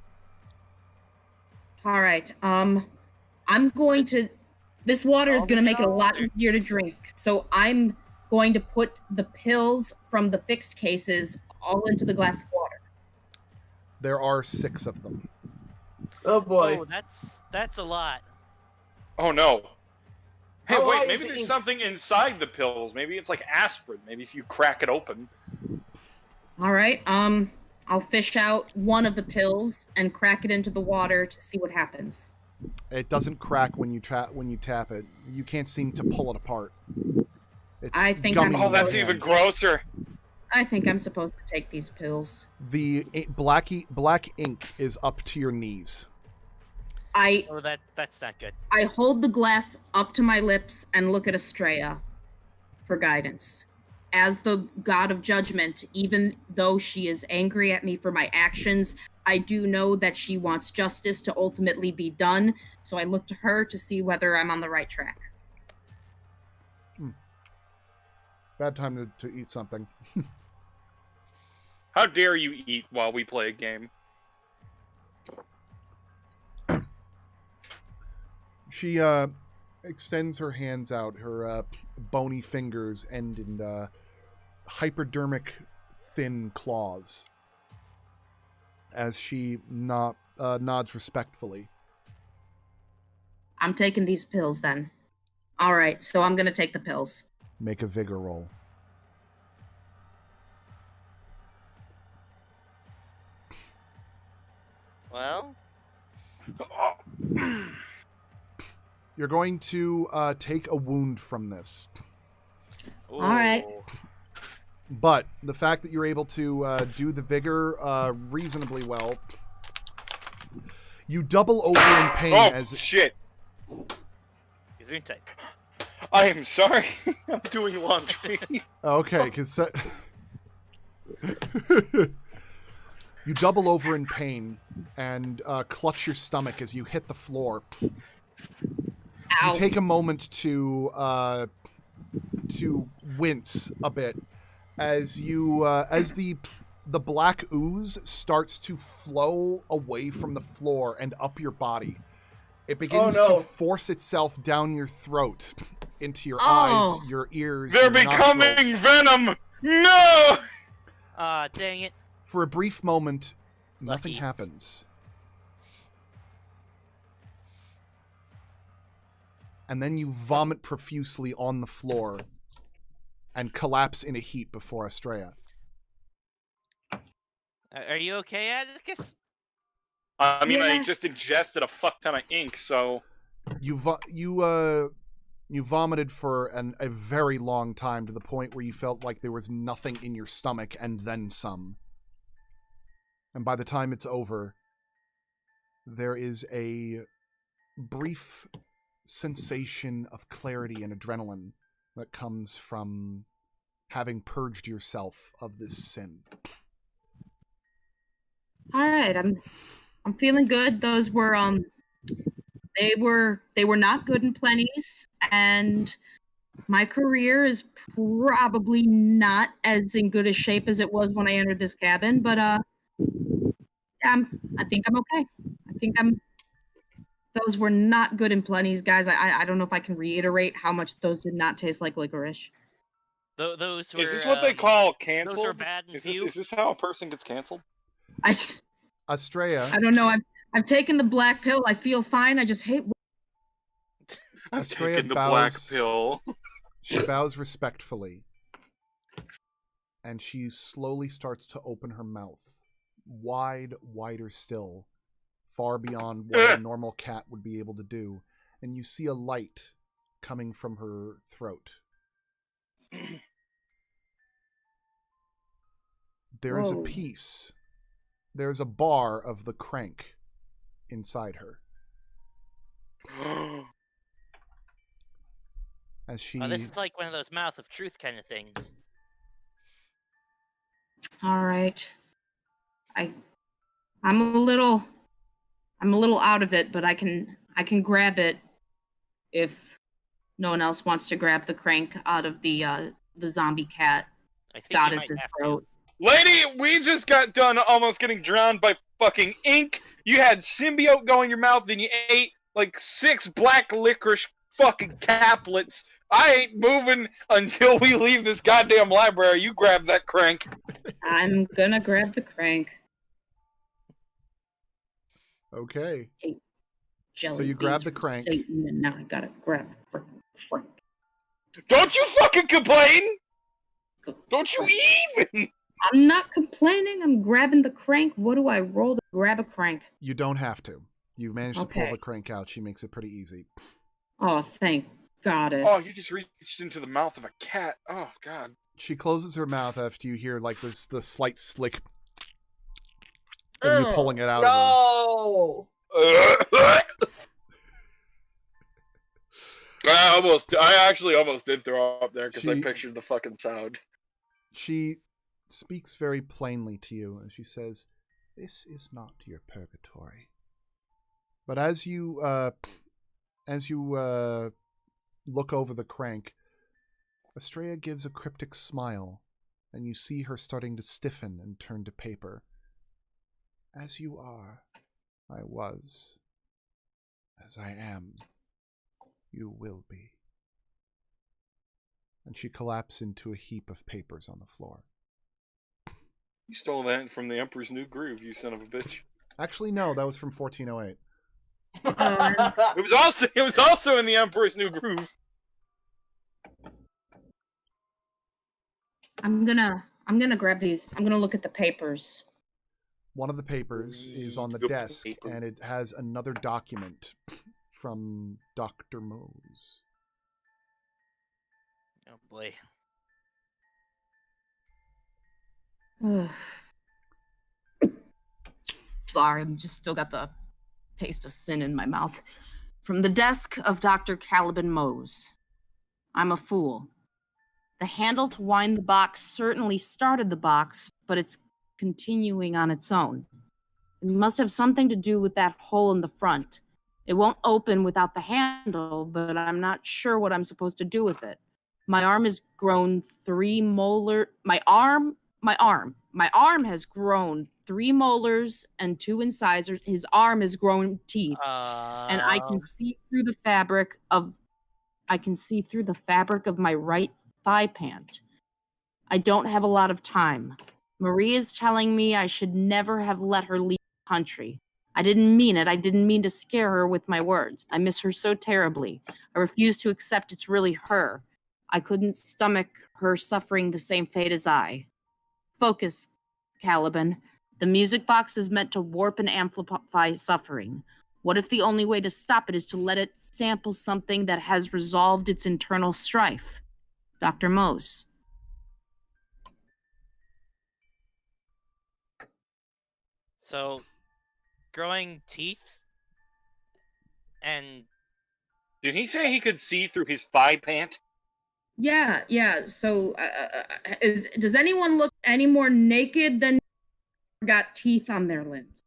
All right. I'm going to. This water is going to make it a lot easier to drink. So I'm going to put the pills from the fixed cases all into the glass of water. There are 6 of them. Oh boy. Oh, that's a lot. Oh no. Hey, Oh, wait, maybe there's something inside the pills. Maybe it's like aspirin. Maybe if you crack it open. All right. I'll fish out one of the pills and crack it into the water to see what happens. It doesn't crack when you tap it. You can't seem to pull it apart. It's gummy. Oh, that's even grosser. I think I'm supposed to take these pills. The black ink is up to your knees. Oh, that's not good. I hold the glass up to my lips and look at Estrella for guidance. As the god of judgment, even though she is angry at me for my actions, I do know that she wants justice to ultimately be done, so I look to her to see whether I'm on the right track. Bad time to eat something. How dare you eat while we play a game? She extends her hands out. Her bony fingers end in hypodermic thin claws. as she nods respectfully. I'm taking these pills then. All right, so I'm going to take the pills. Make a vigor roll. Well, You're going to take a wound from this. ooh. All right. But the fact that you're able to do the vigor reasonably well, you double over in pain as... shit! Gesundheit. I am sorry. I'm doing laundry. Okay, because... You double over in pain and clutch your stomach as you hit the floor. Ow. You take a moment to wince a bit as you as the black ooze starts to flow away from the floor and up your body. It begins to force itself down your throat, into your eyes, your ears. They're your becoming nostrils. venom! No! Ah, dang it. For a brief moment, nothing Lucky. happens. And then you vomit profusely on the floor and collapse in a heap before Estrella. Are you okay, Atticus? I mean, Yeah. I just ingested a fuck ton of ink, so... You vomited for a very long time, to the point where you felt like there was nothing in your stomach and then some. And by the time it's over, there is a brief sensation of clarity and adrenaline that comes from having purged yourself of this sin. All right, I'm feeling good. Those were they were not good in plenties, and my career is probably not as in good a shape as it was when I entered this cabin, but I think I'm okay. Those were not good in plenties, guys. I don't know if I can reiterate how much those did not taste like licorice. Those were. Is this what they call canceled? Those are bad in view. Is this how a person gets canceled? Estrella. I don't know. I've taken the black pill. I feel fine. I just hate. I'm Estrella taking the bows- black pill. She bows respectfully, and she slowly starts to open her mouth, wider still, far beyond what a normal cat would be able to do, and you see a light coming from her throat. There is a Whoa. piece, there's a bar of the crank inside her. As she... Oh, this is like one of those mouth of truth kind of things. All right. I'm a little out of it, but I can grab it if no one else wants to grab the crank out of the zombie cat I think you goddess's might have to. throat. Lady, we just got done almost getting drowned by fucking ink. You had symbiote go in your mouth, then you ate like 6 black licorice fucking caplets. I ain't moving until we leave this goddamn library. You grab that crank. I'm gonna grab the crank. Okay. Jelly So you grab beans the from crank. Satan, and now I gotta grab the crank. Don't you fucking complain! Don't you even! I'm not complaining. I'm grabbing the crank. What do I roll to grab a crank? You don't have to. You managed to pull Okay. the crank out. She makes it pretty easy. Oh, thank goddess. Oh, you just reached into the mouth of a cat. Oh, God. She closes her mouth after you hear like the slight slick of you pulling it out of No. I actually almost did throw up there because I She- pictured the fucking sound. her. She speaks very plainly to you, and she says, "This is not your purgatory." But as you look over the crank, Estrella gives a cryptic smile, and you see her starting to stiffen and turn to paper. As you are, I was. As I am, you will be. And she collapses into a heap of papers on the floor. You stole that from the Emperor's New Groove, you son of a bitch. Actually, no, that was from 1408. It was also in the Emperor's New Groove. I'm gonna grab these. I'm gonna look at the papers. One of the papers is on the desk, and it has another document from Dr. Mose. Oh boy. Sorry, I'm just still got the taste of sin in my mouth. From the desk of Dr. Caliban Mose. I'm a fool. The handle to wind the box certainly started the box, but it's continuing on its own. It must have something to do with that hole in the front. It won't open without the handle, but I'm not sure what I'm supposed to do with it. My arm has grown 3 molar... My arm has grown 3 molars and 2 incisors. His arm has grown teeth. And I can see through the fabric of my right thigh pant. I don't have a lot of time. Marie is telling me I should never have let her leave the country. I didn't mean it. I didn't mean to scare her with my words. I miss her so terribly. I refuse to accept it's really her. I couldn't stomach her suffering the same fate as I. Focus, Caliban. The music box is meant to warp and amplify suffering. What if the only way to stop it is to let it sample something that has resolved its internal strife? Dr. Mose. So, growing teeth and... Did he say he could see through his thigh pant? Yeah. So, does anyone look any more naked than got teeth on their limbs?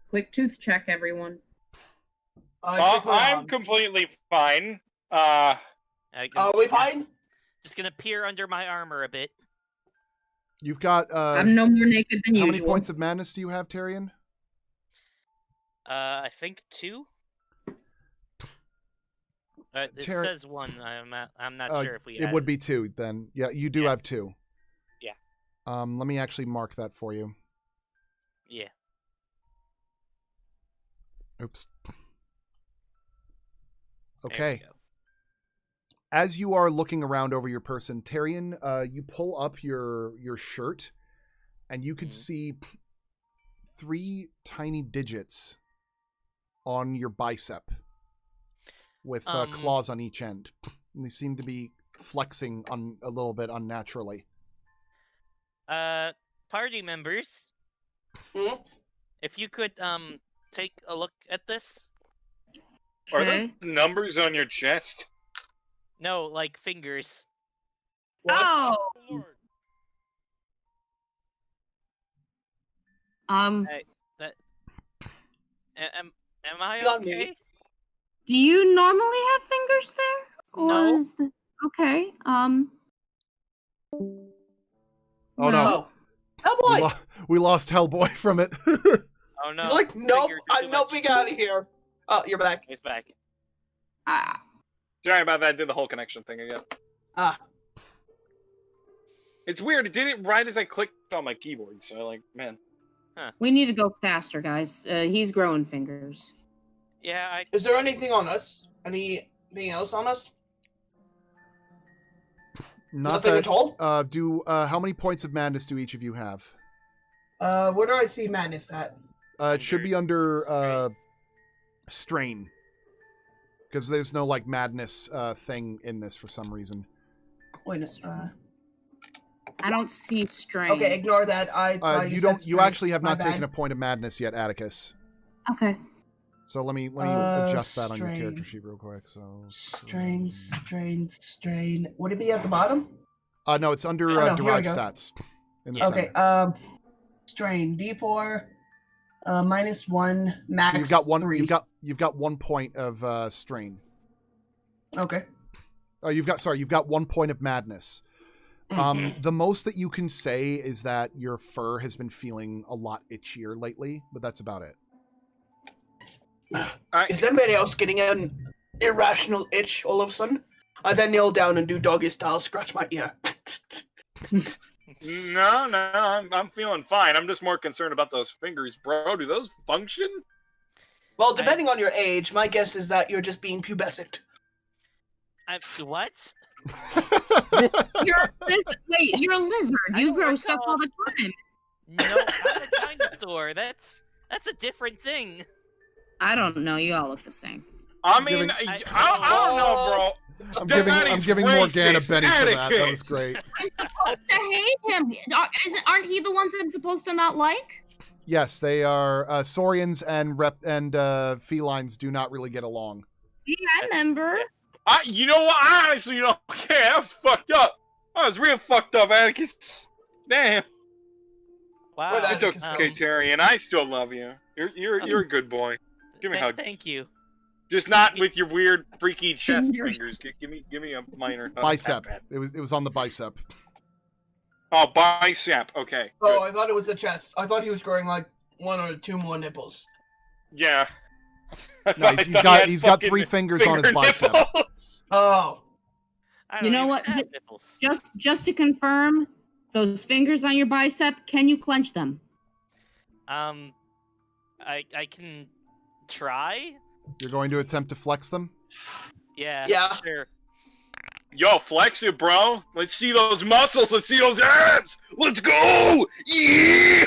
Quick tooth check, everyone. I'm completely fine. Are we fine? Just gonna peer under my armor a bit. You've got... I'm no more naked than usual. How many points of madness do you have, Tyrion? I think 2. It says 1. I'm not sure if we. It would be 2 then. Yeah, you do have 2. Yeah. Let me actually mark that for you. Yeah. Oops. Okay. As you are looking around over your person, Tyrion, you pull up your shirt, and you can see 3 tiny digits on your bicep with claws on each end. And they seem to be flexing a little bit unnaturally. Party members, if you could take a look at this. Are those numbers on your chest? No, like fingers. What? Oh. Am I okay? Do you normally have fingers there? Or no. Is the... Okay. Oh no. Hellboy! We lost Hellboy from it. Oh no. He's like, nope, I'm noping out of here. Oh, you're back. He's back. Sorry about that. I did the whole connection thing again. It's weird. It did it right as I clicked on my keyboard. So like, man. Huh. We need to go faster, guys. He's growing fingers. Yeah. Is there anything on us? Anything else on us? Nothing at all? How many points of madness do each of you have? Where do I see madness at? It should be under strain. Because there's no like madness thing in this for some reason. Wait, I don't see strain. Okay, ignore that. You actually have not taken a point of madness yet, Atticus. Okay. So let me adjust that on your character sheet real quick. So strain. Would it be at the bottom? No, it's under derived stats. In the center. Strain D4 -1 max. So you've got 1. 3. You've got 1 point of strain. Okay. You've got 1 point of madness. The most that you can say is that your fur has been feeling a lot itchier lately, but that's about it. Is anybody else getting an irrational itch all of a sudden? I then kneel down and do doggy style, scratch my ear. No, I'm feeling fine. I'm just more concerned about those fingers, bro. Do those function? Well, depending on your age, my guess is that you're just being pubescent. What? You're a lizard. You grow stuff all the time. No, I'm a dinosaur. That's a different thing. I don't know. You all look the same. I mean, I don't know, bro. I'm giving Morgana Benny for that. That was great. I'm supposed to hate him. Aren't he the ones I'm supposed to not like? Yes, they are. Saurians and felines do not really get along. Yeah, I remember. You know what? I honestly don't care. That was fucked up. I was real fucked up, Atticus. Damn. Wow. It's okay, Terry, and I still love you. You're a good boy. Give me a hug. Thank you. Just not with your weird, freaky chest fingers. Give me a minor hug. Bicep. It was on the bicep. Oh, bicep. Okay. Oh, I thought it was the chest. I thought he was growing like 1 or 2 more nipples. Yeah. No, he's got 3 fingers on his bicep. Oh. You know what? Just to confirm, those fingers on your bicep, can you clench them? I can try. You're going to attempt to flex them? Yeah. Sure. Yo, flex it, bro. Let's see those muscles. Let's see those abs. Let's go. Yeah.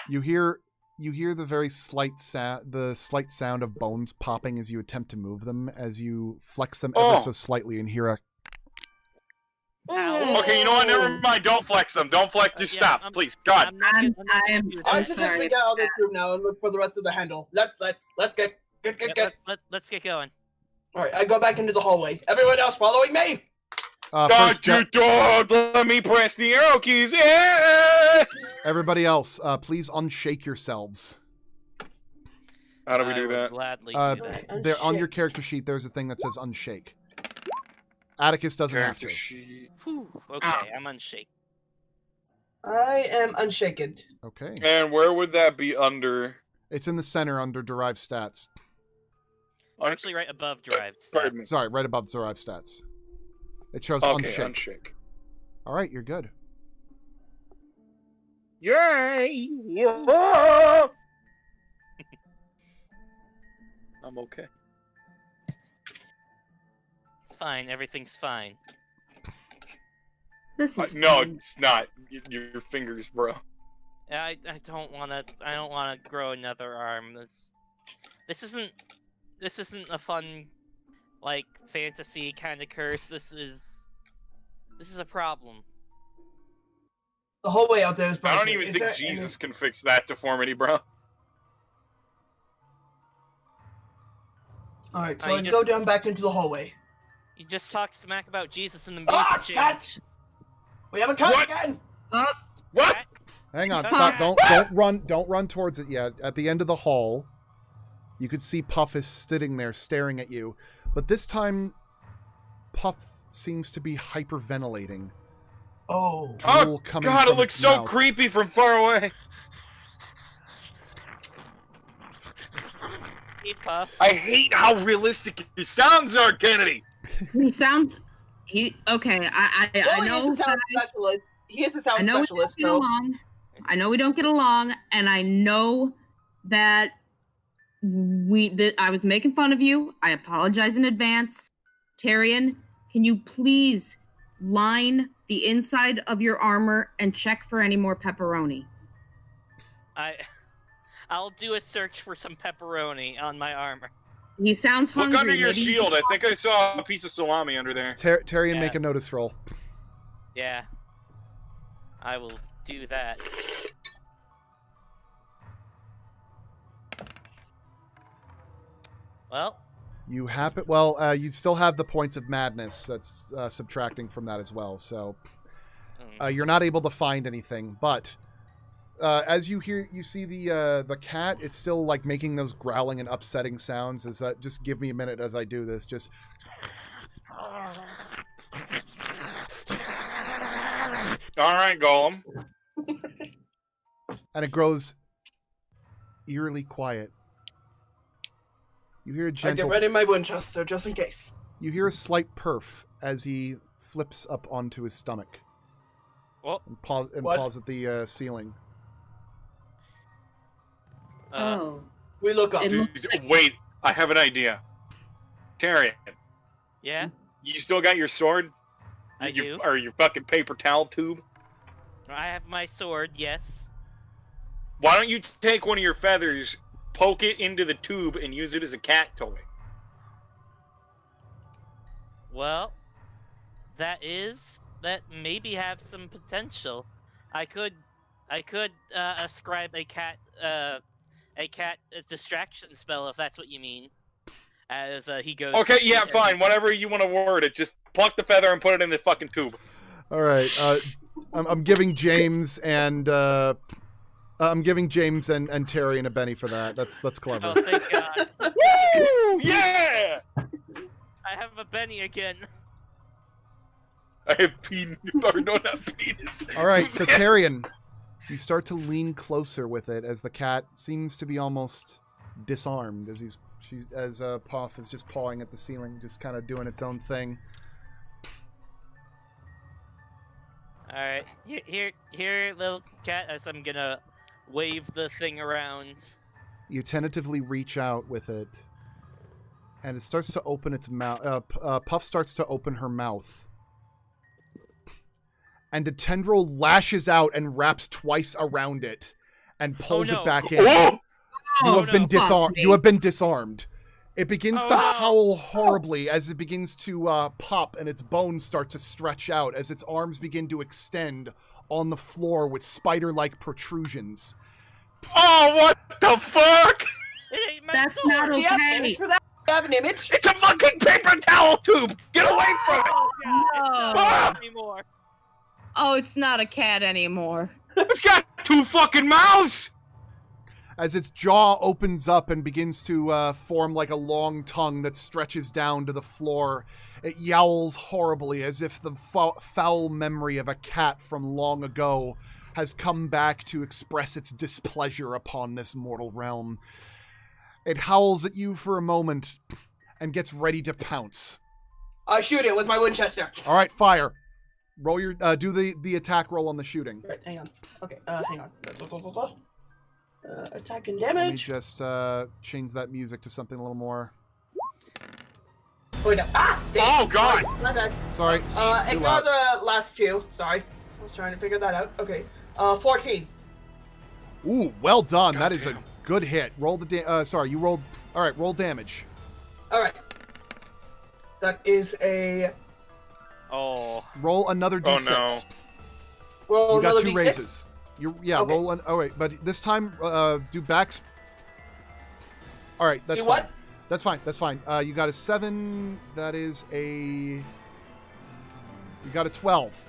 You hear the very slight sound of bones popping as you attempt to move them, as you flex them ever so slightly, and hear a. Okay, you know what? Never mind. Don't flex them. Don't flex. Just stop, please. God. I suggest we get out of this room now and look for the rest of the handle. Let's get. Let's get going. All right, I go back into the hallway. Everyone else following me. First, dog. Let me press the arrow keys. Yeah. Everybody else, please unshake yourselves. How do we do that? Gladly do that. There on your character sheet, there's a thing that says unshake. Atticus doesn't have to. Whew, okay, I'm unshake. I am unshaken. Okay. And where would that be under? It's in the center under derived stats. Actually, right above derived stats. Pardon me. Sorry, right above derived stats. It shows unshake. All right, you're good. Yay! Yeah. I'm okay. Fine, everything's fine. This is no, fun. it's not. Your fingers, bro. I don't wanna grow another arm. This isn't a fun, like, fantasy kind of curse. This is a problem. The whole way out there is broken. I don't even think Jesus can fix that deformity, bro. Alright, so I go down back into the hallway. You just talk smack about Jesus in the music change. We have a cut again! What? Hang on, stop. Don't run towards it yet. At the end of the hall, you could see Puff is sitting there staring at you. But this time, Puff seems to be hyperventilating. Oh. Oh, God, it looks so creepy from far away. Hey, Puff. I hate how realistic he sounds are, Kennedy. Okay, I know. He is a sound specialist. He is a sound specialist, though. I know we don't get along, and I know that I was making fun of you. I apologize in advance. Tyrion, can you please line the inside of your armor and check for any more pepperoni? I'll do a search for some pepperoni on my armor. He sounds hungry. Look under your shield. I think I saw a piece of salami under there. Tyrion, make a notice roll. Yeah. I will do that. Well. You you still have the points of madness that's subtracting from that as well. So you're not able to find anything, but as you see the cat, it's still like making those growling and upsetting sounds. Just give me a minute as I do this. Just. All right, Golem. And it grows eerily quiet. You hear a gentle. I get ready my Winchester just in case. You hear a slight perf as he flips up onto his stomach. And pause at the ceiling. We look up. Wait, I have an idea. Tyrion. Yeah? You still got your sword? I do. Or your fucking paper towel tube? I have my sword, yes. Why don't you take one of your feathers, poke it into the tube, and use it as a cat toy? Well, that maybe have some potential. I could ascribe a cat distraction spell, if that's what you mean. As he goes. Okay, yeah, fine. Whatever you want to word it, just pluck the feather and put it in the fucking tube. All right. I'm giving James and Terry and a Benny for that. That's clever. Oh, thank God. Woo! Yeah! I have a Benny again. I have not penis. All right, so Tyrion, you start to lean closer with it as the cat seems to be almost disarmed as Puff is just pawing at the ceiling, just kind of doing its own thing. All right, here, little cat. As I'm gonna wave the thing around. You tentatively reach out with it, and it starts to open its mouth. Puff starts to open her mouth, and a tendril lashes out and wraps twice around it, and pulls it back in. Oh! You have been disarmed. You have been disarmed. It begins to howl horribly as it begins to pop, and its bones start to stretch out as its arms begin to extend on the floor with spider-like protrusions. Oh, what the fuck? That's not okay. Do you have an image for that? Do you have an image? It's a fucking paper towel tube! Get away from it! It's not anymore. Oh, it's not a cat anymore. It's got two fucking mouths! As its jaw opens up and begins to form like a long tongue that stretches down to the floor, it yowls horribly as if the foul memory of a cat from long ago has come back to express its displeasure upon this mortal realm. It howls at you for a moment and gets ready to pounce. I shoot it with my Winchester. All right, fire. Roll your do the attack roll on the shooting. Right, hang on. Okay, hang on. Attack and Let me damage. just change that music to something a little more. Wait, no. Oh, God! My bad. Sorry. Ignore the last two. Sorry. I was trying to figure that out. Okay. 14. Ooh, well done. That is a good hit. Roll the sorry, you rolled. All right, roll damage. All right. That is a. Oh. Roll another d6. Oh, no. Roll You got another two D6? raises. Okay. Roll an. Oh wait, but this time do backs. All right, that's Do fine. what? That's fine. That's fine. You got a 7. That is a. You got a 12.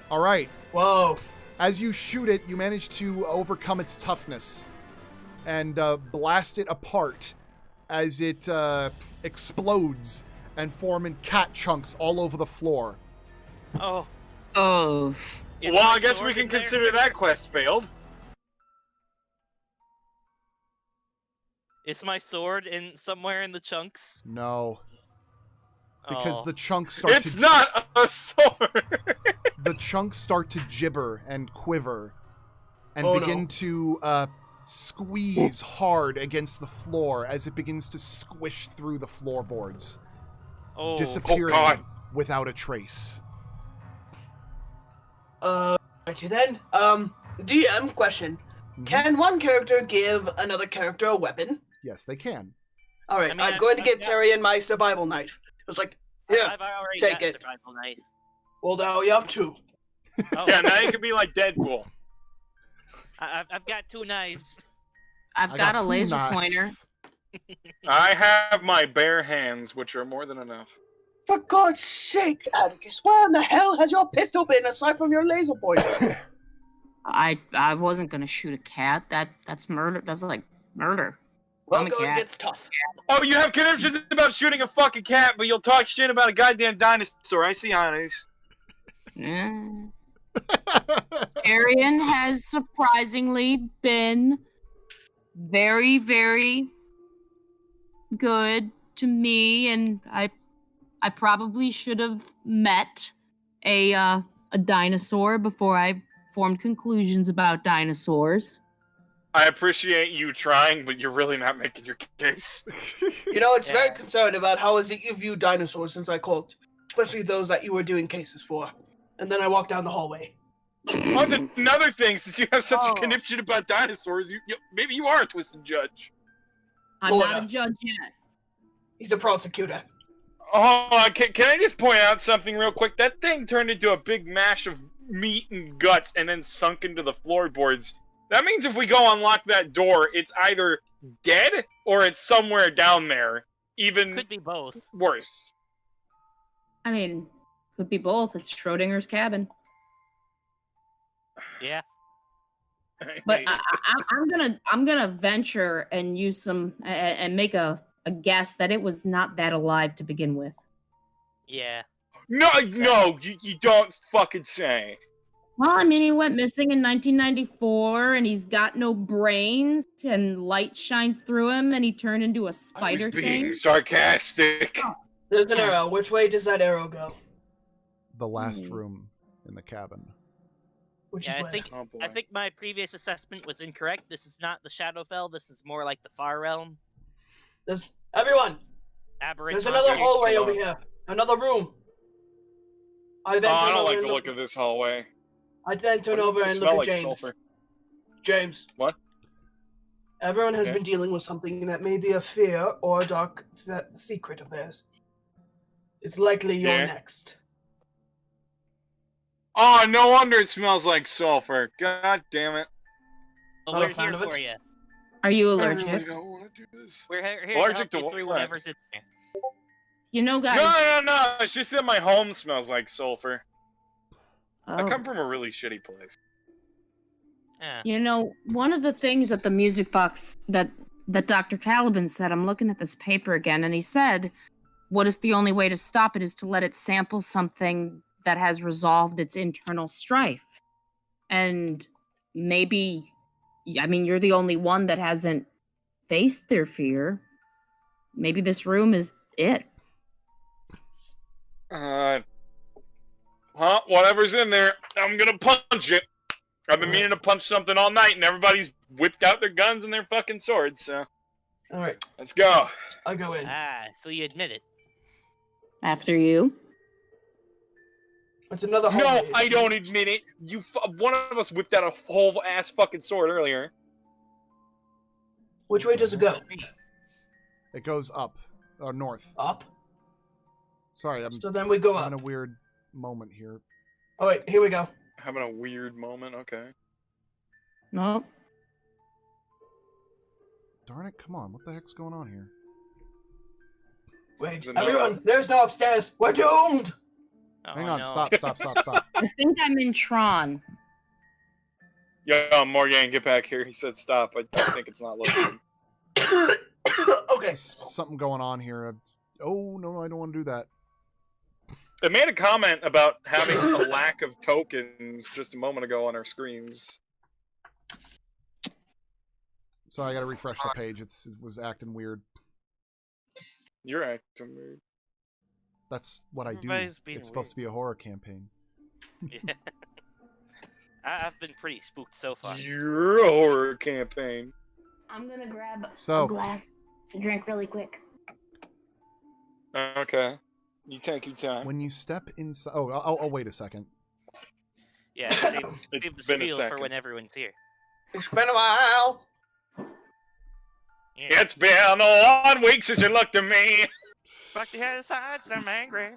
All right. Whoa. As you shoot it, you manage to overcome its toughness and blast it apart as it explodes and form in cat chunks all over the floor. Oh. Oh. Well, I guess we can consider that quest failed. Is my sword somewhere in the chunks? No. Because Oh. the chunks start It's not a sword! the chunks start to gibber and quiver and begin to squeeze hard against the floor as it begins to squish through the floorboards, disappearing without a trace. Righty then. DM question. Mm-hmm. Can one character give another character a weapon? Yes, they can. All right, I mean, I'm going to give I've Tyrion my survival knife. It was like, yeah, I've already take got it. survival knife. Well, now you have two. Oh, Yeah, now you can be like Deadpool. I've got 2 knives. I've got a 2 laser knives. pointer. I have my bare hands, which are more than enough. For God's sake, Atticus, where in the hell has your pistol been aside from your laser pointer? I wasn't gonna shoot a cat. That's murder. That's like murder. Well, I'm a going cat. gets tough. Oh, you have conniptions about shooting a fucking cat, but you'll talk shit about a goddamn dinosaur. I see, honeys. Arian has surprisingly been very, very good to me, and I probably should have met a a dinosaur before I formed conclusions about dinosaurs. I appreciate you trying, but you're really not making your case. It's very concerned about how is it you view dinosaurs since I called, especially those that you were doing cases for. And then I walked down the hallway. That's another thing, since you have such a conniption about dinosaurs, maybe you are a twisted judge. I'm not a judge yet. He's a prosecutor. Oh, can I just point out something real quick? That thing turned into a big mash of meat and guts and then sunk into the floorboards. That means if we go unlock that door, it's either dead or it's somewhere down there. Even could be both. Worse. I mean, could be both. It's Schrodinger's cabin. Yeah. But I'm gonna venture and use some and make a guess that it was not that alive to begin with. Yeah. No, you don't fucking say. Well, I mean, he went missing in 1994, and he's got no brains, and light shines through him, and he turned into a spider thing. Being sarcastic. There's an arrow. Which way does that arrow go? The last room in the cabin. Which is where? I think my previous assessment was incorrect. This is not the Shadowfell. This is more like the Far Realm. Everyone. Aberrant. There's another hallway over here. Another room. I don't like the look of this hallway. I then turn over and look at James. Sulfur? James. What? Everyone has been dealing with something that may be a fear or a dark secret of theirs. It's likely you're next. Oh, no wonder it smells like sulfur. God damn it. Well, we're here for you. Are you allergic? I don't want to do this. We're here allergic to help you through whatever's in there. You know, guys. No. It's just that my home smells like sulfur. Oh. I come from a really shitty place. Yeah. You know, one of the things at the music box that Dr. Caliban said, I'm looking at this paper again, and he said, what if the only way to stop it is to let it sample something that has resolved its internal strife? And maybe, I mean, you're the only one that hasn't faced their fear. Maybe this room is it. Whatever's in there, I'm gonna punch it. I've been meaning to punch something all night, and everybody's whipped out their guns and their fucking swords, so... Alright. Let's go. I'll go in. So you admit it. After you. It's another No, hallway. I don't admit it. One of us whipped out a whole ass fucking sword earlier. Which way does it go? It goes up. Or north. Up? Sorry, So then we go having up. a weird moment here. Oh wait, here we go. Having a weird moment, okay. No. Darn it, come on. What the heck's going on here? Wait, everyone, there's no upstairs. We're doomed! Hang on, stop. I think I'm in Tron. Yo, Morgan, get back here. He said stop. I think it's not looking. Okay. There's something going on here. Oh, no, I don't want to do that. It made a comment about having a lack of tokens just a moment ago on our screens. So I gotta refresh the page. It was acting weird. You're acting weird. That's what I do. Everybody's It's being supposed to be a horror campaign. Yeah. I've been pretty spooked so far. You're a horror campaign. I'm gonna grab So- a glass to drink really quick. Okay. You take your time. When you step inside... Oh, I'll wait a second. Yeah, save the It's been a spiel for second. when everyone's here. It's been a while. Yeah. It's been a 1 week since you looked at me. Fuck the other side, I'm angry.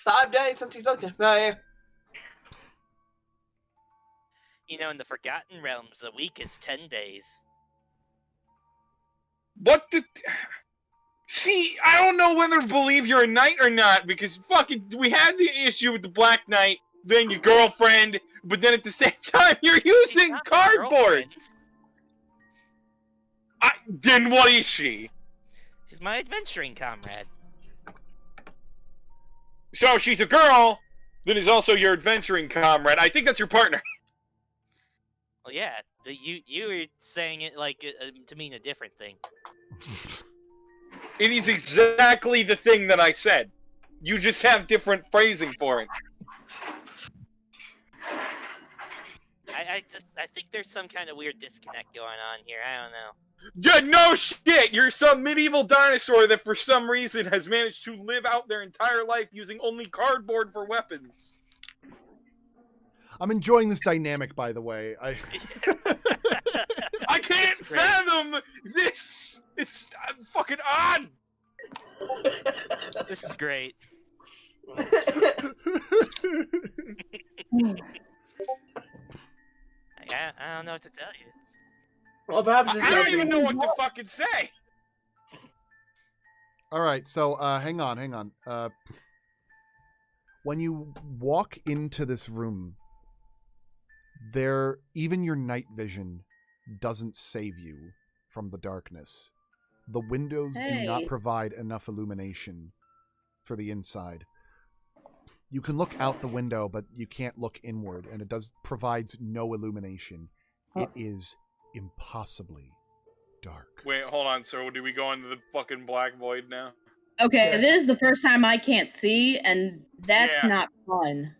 5 days since you looked at me. You know, in the Forgotten Realms, a week is 10 days. What the... See, I don't know whether to believe you're a knight or not, because fucking, we had the issue with the Black Knight, then your girlfriend, but then at the same time, you're using Not my cardboard! girlfriend. Then what is she? She's my adventuring comrade. So she's a girl, then is also your adventuring comrade. I think that's your partner. Well, yeah, you were saying it like to mean a different thing. It is exactly the thing that I said. You just have different phrasing for it. I think there's some kind of weird disconnect going on here. I don't know. No shit! You're some medieval dinosaur that for some reason has managed to live out their entire life using only cardboard for weapons. I'm enjoying this dynamic, by the way. I can't fathom this! It's fucking odd! This is great. I don't know what to tell you. Well, perhaps I don't even know what to fucking say! Alright, so, hang on. When you walk into this room, even your night vision doesn't save you from the darkness. The windows do not provide enough illumination for the inside. You can look out the window, but you can't look inward, and it provides no illumination. It is impossibly dark. Wait, hold on, so do we go into the fucking black void now? Okay, this is the first time I can't see, and that's not fun.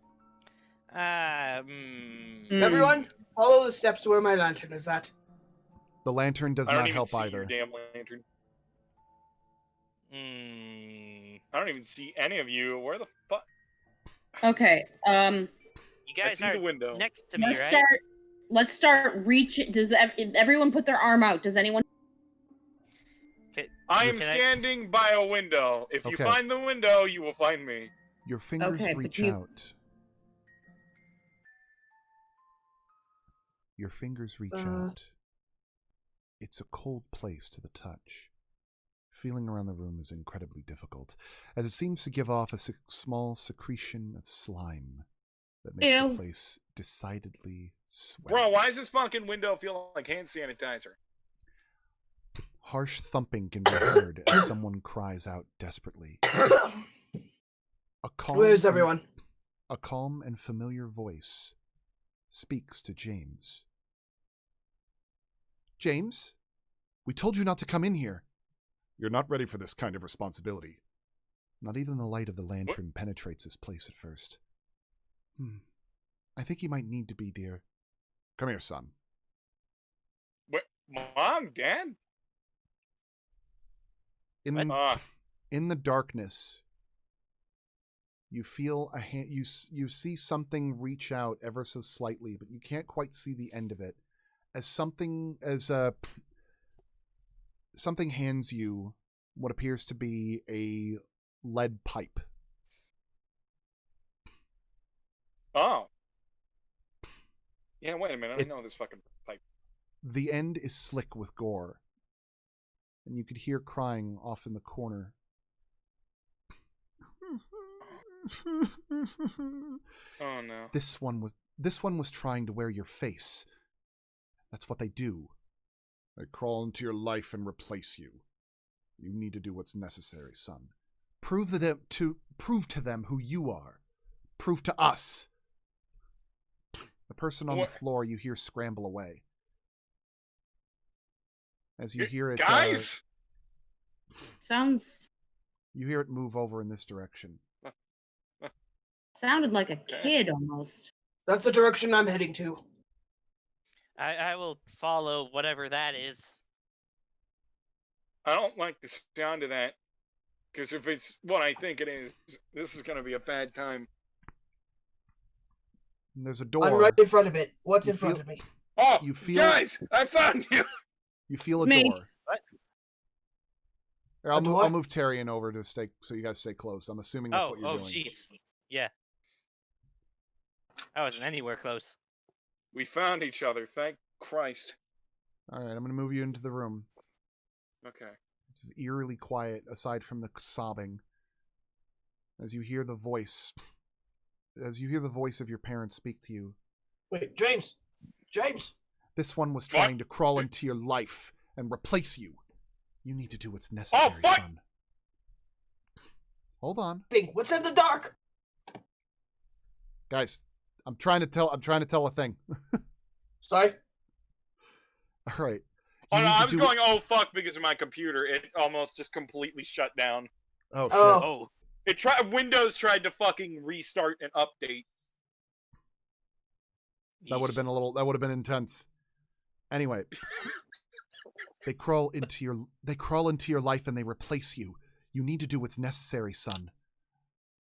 Everyone, follow the steps to where my lantern is at. The lantern does not help I either. don't even see your damn lantern. I don't even see any of you. Where the fuck? Okay, you guys I see are the window. next to me, right? Let's start reaching. Does everyone put their arm out? Does anyone? I am standing by a window. If you find the window, you will find me. Your fingers reach out. Your fingers reach out. It's a cold place to the touch. Feeling around the room is incredibly difficult, as it seems to give off a small secretion of slime that makes the place decidedly sweaty. Bro, why does this fucking window feel like hand sanitizer? Harsh thumping can be heard as someone cries out desperately. Where's everyone? A calm and familiar voice speaks to James. James, we told you not to come in here. You're not ready for this kind of responsibility. Not even the light of the lantern penetrates this place at first. I think you might need to be, dear. Come here, son. What? Mom? Dad? In the darkness, you feel a hand. You see something reach out ever so slightly, but you can't quite see the end of it. Something hands you what appears to be a lead pipe. Oh. Yeah, wait a minute. I know this fucking pipe. The end is slick with gore, and you could hear crying off in the corner. Oh no. This one was trying to wear your face. That's what they do. They crawl into your life and replace you. You need to do what's necessary, son. Prove to them who you are. Prove to us. The person on the floor you hear scramble away. As you hear it, guys. You hear it move over in this direction. Sounded like a kid almost. That's the direction I'm heading to. I will follow whatever that is. I don't like the sound of that. Because if it's what I think it is, this is going to be a bad time. There's a door. I'm right in front of it. What's in front of me? Oh, guys! I found you! You feel a door. What? Here, I'll move Terry in over to stay, so you guys stay close. I'm assuming that's what you're doing. Oh, jeez. Yeah. I wasn't anywhere close. We found each other, thank Christ. Alright, I'm going to move you into the room. Okay. It's eerily quiet, aside from the sobbing. As you hear the voice of your parents speak to you. Wait, James! James! This one was trying to crawl into your life and replace you. You need to do what's necessary, son. Hold on. What's in the dark? Guys, I'm trying to tell a thing. Sorry? Alright. Oh no, I was going, oh fuck, because of my computer. It almost just completely shut down. Oh shit. Windows tried to fucking restart and update. That would have been that would have been intense. Anyway, they crawl into your life and they replace you. You need to do what's necessary, son.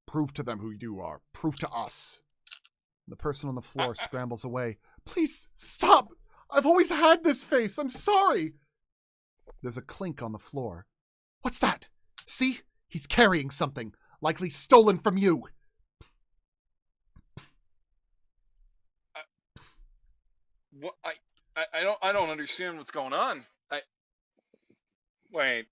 Prove to them who you are. Prove to us. The person on the floor scrambles away. Please, stop! I've always had this face. I'm sorry. There's a clink on the floor. What's that? See? He's carrying something, likely stolen from you. I don't understand what's going on. Wait.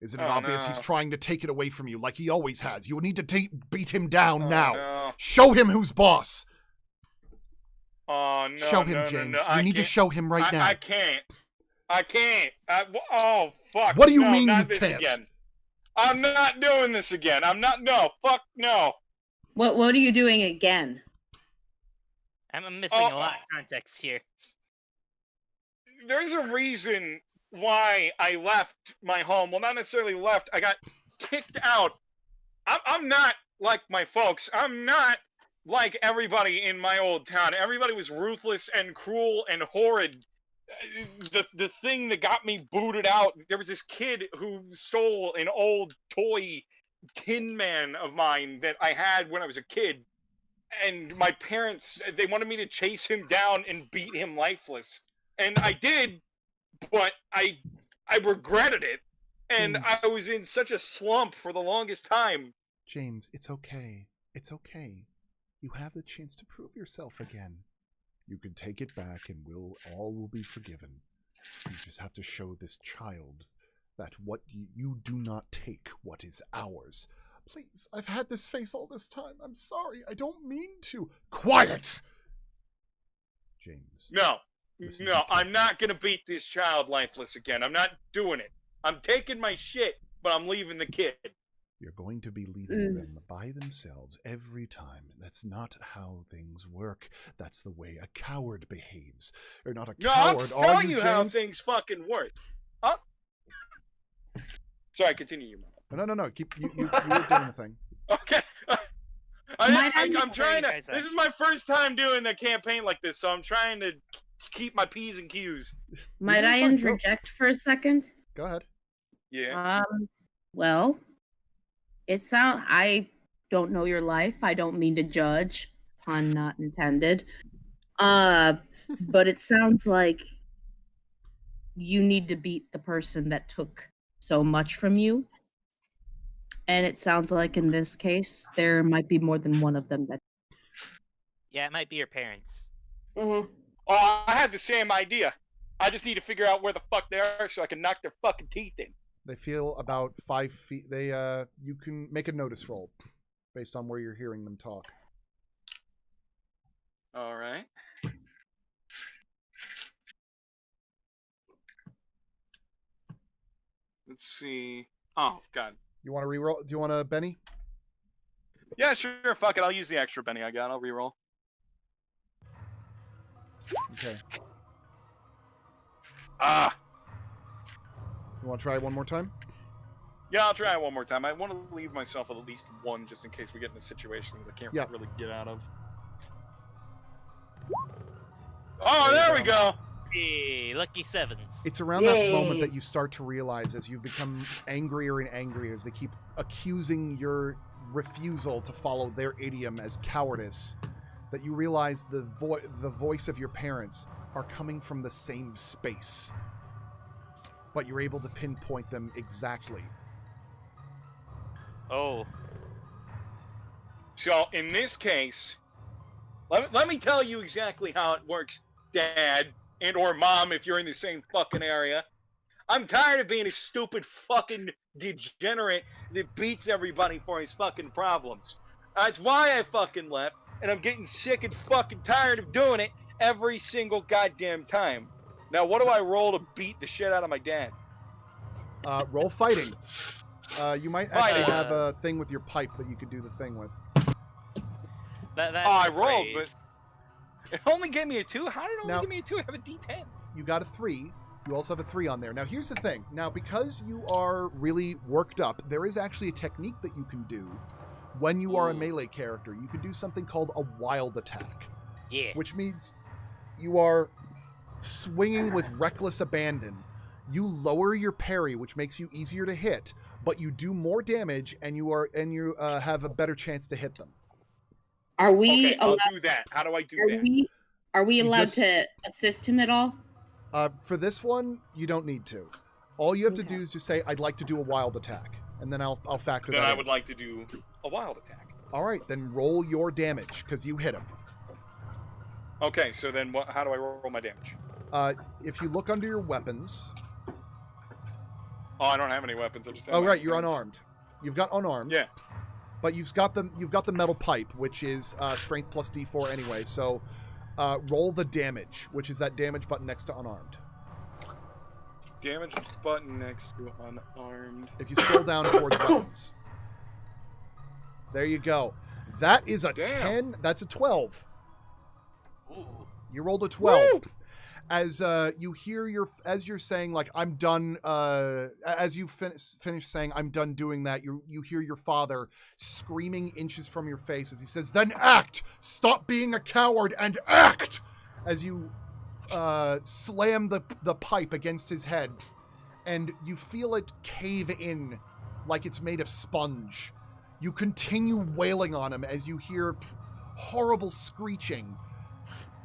Isn't it obvious he's trying to take it away from you like he always has? You need to beat him down now. No. Show him who's boss. Oh, no. Show him, James. You need to show him right now. I can't. Oh, fuck. What do you mean not you this can't? Again. I'm not doing this again. No. Fuck no. What are you doing again? I'm missing a lot of context here. There's a reason why I left my home. Well, not necessarily left. I got kicked out. I'm not like my folks. I'm not like everybody in my old town. Everybody was ruthless and cruel and horrid. The thing that got me booted out, there was this kid who stole an old toy Tin Man of mine that I had when I was a kid. And my parents, they wanted me to chase him down and beat him lifeless. And I did, but I regretted it. And James. I was in such a slump for the longest time. James, it's okay. It's okay. You have the chance to prove yourself again. You can take it back and all will be forgiven. You just have to show this child that what you do not take what is ours. Please, I've had this face all this time. I'm sorry. I don't mean to. Quiet! James. No, I'm not going to beat this child lifeless again. I'm not doing it. I'm taking my shit, but I'm leaving the kid. You're going to be leaving them by themselves every time. That's not how things work. That's the way a coward behaves. You're not a coward, I'm telling you how things fucking work. Huh? Sorry, continue. No. Keep you were doing the thing. Okay. I'm trying to. This is my first time doing a campaign like this, so I'm trying to keep my P's and Q's. Might I interject for a second? Go ahead. Yeah. Well, I don't know your life. I don't mean to judge. Pun not intended. But it sounds like you need to beat the person that took so much from you. And it sounds like in this case, there might be more than one of them that... Yeah, it might be your parents. Mm-hmm. Oh, I had the same idea. I just need to figure out where the fuck they are so I can knock their fucking teeth in. They feel about 5 feet. You can make a notice roll based on where you're hearing them talk. All right. Let's see. Oh, God. You want to reroll? Do you want to Benny? Yeah, sure. Fuck it. I'll use the extra Benny I got. I'll reroll. Okay. You want to try it one more time? Yeah, I'll try it one more time. I want to leave myself at least one just in case we get in a situation that I can't really get out of. Oh, there we go! Hey, lucky sevens. It's around that moment that you start to realize, as you've become angrier and angrier, as they keep accusing your refusal to follow their idiom as cowardice, that you realize the voice of your parents are coming from the same space. But you're able to pinpoint them exactly. Oh. So, in this case, let me tell you exactly how it works, Dad, and or Mom, if you're in the same fucking area. I'm tired of being a stupid fucking degenerate that beats everybody for his fucking problems. That's why I fucking left, and I'm getting sick and fucking tired of doing it every single goddamn time. Now, what do I roll to beat the shit out of my dad? Roll fighting. You might actually have a thing with your pipe that you could do the thing with. I rolled, but it only gave me a 2? How did it only give me a 2? I have a D10. You got a 3. You also have a 3 on there. Now, here's the thing. Now, because you are really worked up, there is actually a technique that you can do when you are a melee character. You can do something called a wild attack. Yeah. which means you are swinging with reckless abandon. You lower your parry, which makes you easier to hit, but you do more damage, and you have a better chance to hit them. Are we Okay, I'll allowed? do that. How do I do Are that? we You allowed just- to assist him at all? For this one, you don't need to. All you have to Okay. do is just say, "I'd like to do a wild attack," and then I'll factor Then that I in. would like to do a wild attack. All right, then roll your damage because you hit him. Okay, so then how do I roll my damage? If you look under your weapons. Oh, I don't have any weapons. I just have Oh, my right, you're hands. unarmed. You've got unarmed. Yeah. But you've got the metal pipe, which is strength plus D4 anyway. So roll the damage, which is that damage button next to unarmed. Damage button next to unarmed. If you scroll down towards weapons. There you go. That is a Damn. 10. That's a 12. Ooh. You rolled a 12. Woo! As you hear as you're saying, like, I'm done, as you finish saying, I'm done doing that, you hear your father screaming inches from your face as he says, "Then act! Stop being a coward and act!" As you slam the pipe against his head, and you feel it cave in like it's made of sponge. You continue wailing on him as you hear horrible screeching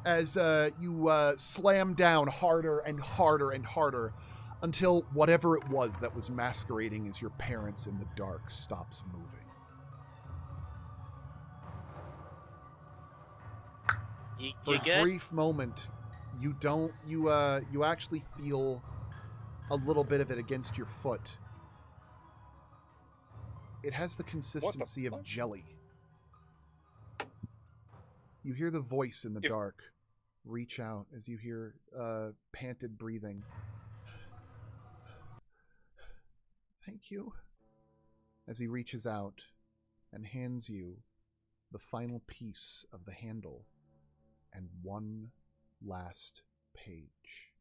as you slam down harder and harder and harder until whatever it was that was masquerading as your parents in the dark stops moving. For You a good? brief moment, you actually feel a little bit of it against your foot. It has the consistency of fuck? jelly. You hear the voice in the dark reach out as you hear panted breathing. "Thank you." As he reaches out and hands you the final piece of the handle and one last page.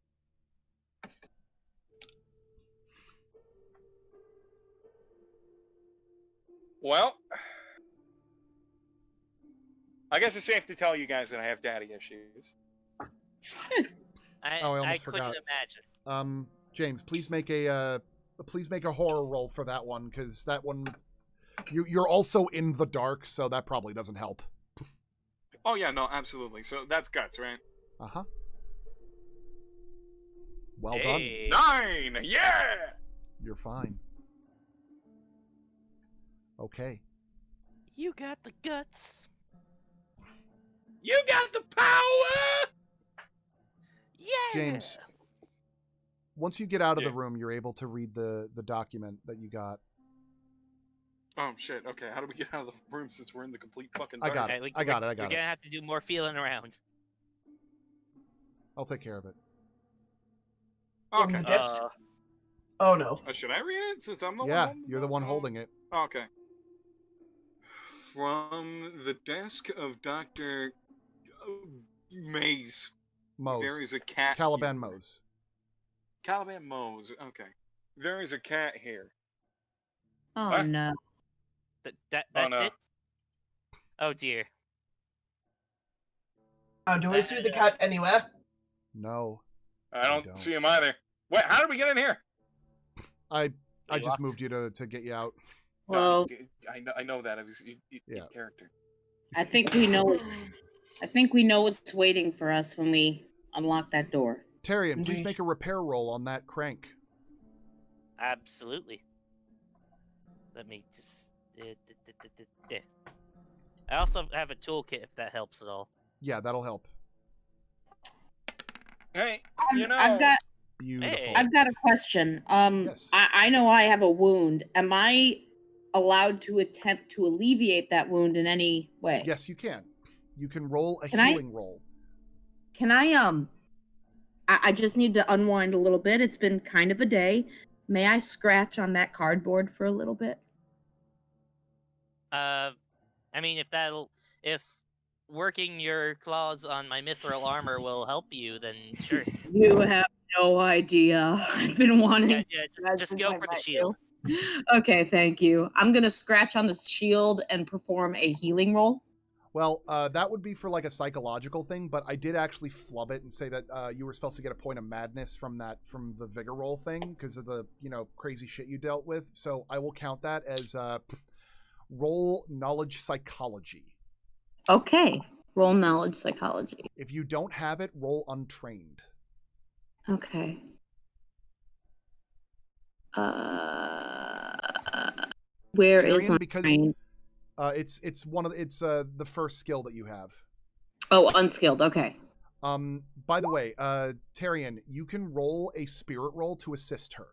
Well, I guess it's safe to tell you guys that I have daddy issues. I almost couldn't forgot. imagine. James, please make a horror roll for that one, because that one you're also in the dark, so that probably doesn't help. Oh yeah, no, absolutely. So that's guts, right? Uh-huh. Well Hey. 9! Yeah! done. You're fine. Okay. You got the guts. You got the power! Yeah. James, once you get out of the Yeah. room, you're able to read the document that you got. Oh shit, okay, how do we get out of the room since we're in the complete fucking I dark? got it. We're I got gonna it. have to do more feeling around. I'll take care of it. Okay. Yes. Oh no. Should I read it since I'm the one Yeah, holding you're the one holding it. Okay. From the desk of Dr. Mays. Mose. There is a cat Caliban here. Mose. Caliban Mose, okay. There is a cat here. Oh What? no. That's no. it? Oh dear. Do we see the cat anywhere? No. I don't, don't. see him either. Wait, how did we get in here? I You just locked. moved you to get you out. Well, I know that. It was Yeah. in character. I think we know. I think we know what's waiting for us when we unlock that door. Tyrion, please Indeed. make a repair roll on that crank. Absolutely. Let me just. I also have a toolkit if that helps at all. Yeah, that'll help. Hey, I've got Beautiful. Hey. I've got a question. Yes. I know I have a wound. Am I allowed to attempt to alleviate that wound in any way? Yes, you can. You can roll a Can I? healing roll. Can I just need to unwind a little bit. It's been kind of a day. May I scratch on that cardboard for a little bit? I mean, if working your claws on my mithril armor will help you, then sure. You have no idea. I've been wanting. Yeah, just go for the shield. Okay, thank you. I'm gonna scratch on the shield and perform a healing roll. Well, that would be for like a psychological thing, but I did actually flub it and say that you were supposed to get a point of madness from the vigor roll thing because of the crazy shit you dealt with. So I will count that as roll knowledge psychology. Okay, roll knowledge psychology. If you don't have it, roll untrained. Okay. Where Tyrion, is untrained? Because it's the first skill that you have. Oh, unskilled. Okay. By the way, Tyrion, you can roll a spirit roll to assist her.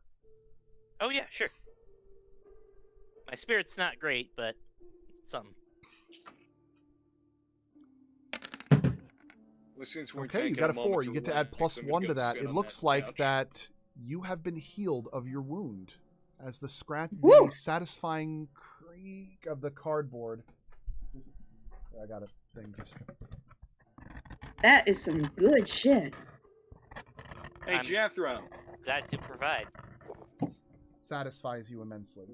Oh yeah, sure. My spirit's not great, but some. Well, since we're Okay, you got a 4. You get to add +1 to that. It looks like that you have been healed of your wound as the satisfying creak of the cardboard. I got a thing. That is some good shit. Hey, Jethro. Glad to provide. Satisfies you immensely.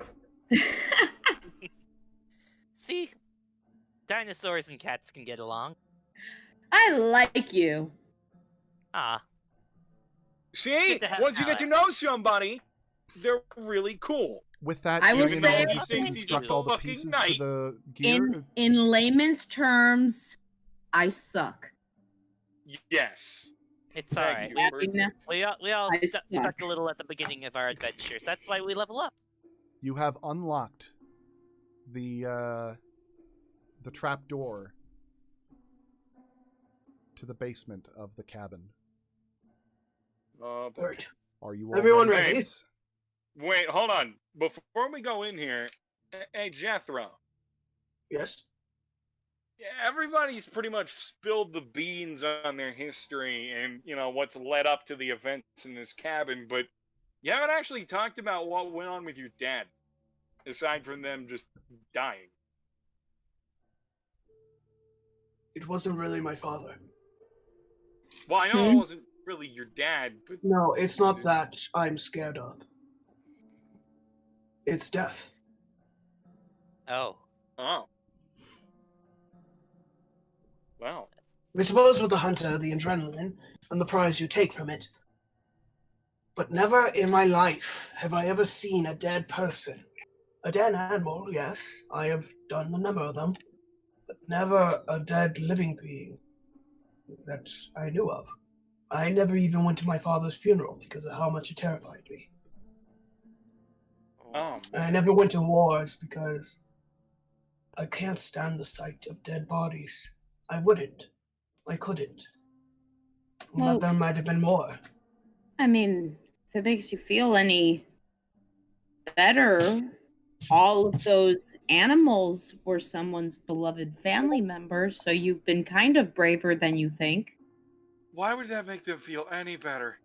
See? Dinosaurs and cats can get along. I like you. Ah. See? Once you get to know somebody, they're really cool. With that, I will say just to construct all the pieces to the gear. In layman's terms, I suck. Yes. It's alright. We all stuck a little at the beginning of our adventures. That's why we level up. You have unlocked the trap door to the basement of the cabin. Right. Are you all Everyone ready? ready? Wait, hold on. Before we go in here, hey, Jethro. Yes? Yeah, everybody's pretty much spilled the beans on their history and, what's led up to the events in this cabin, but you haven't actually talked about what went on with your dad, aside from them just dying. It wasn't really my father. Well, I know it wasn't really your dad, but... No, it's not that I'm scared of. It's death. Oh. Oh. Wow. I suppose with the hunter, the adrenaline, and the prize you take from it. But never in my life have I ever seen a dead person. A dead animal, yes, I have done a number of them, but never a dead living being that I knew of. I never even went to my father's funeral because of how much it terrified me. Oh, and I never went to wars because I can't stand the sight of dead bodies. I wouldn't. I couldn't. Well, but there might have been more. I mean, if it makes you feel any better, all of those animals were someone's beloved family members, so you've been kind of braver than you think. Why would that make them feel any better?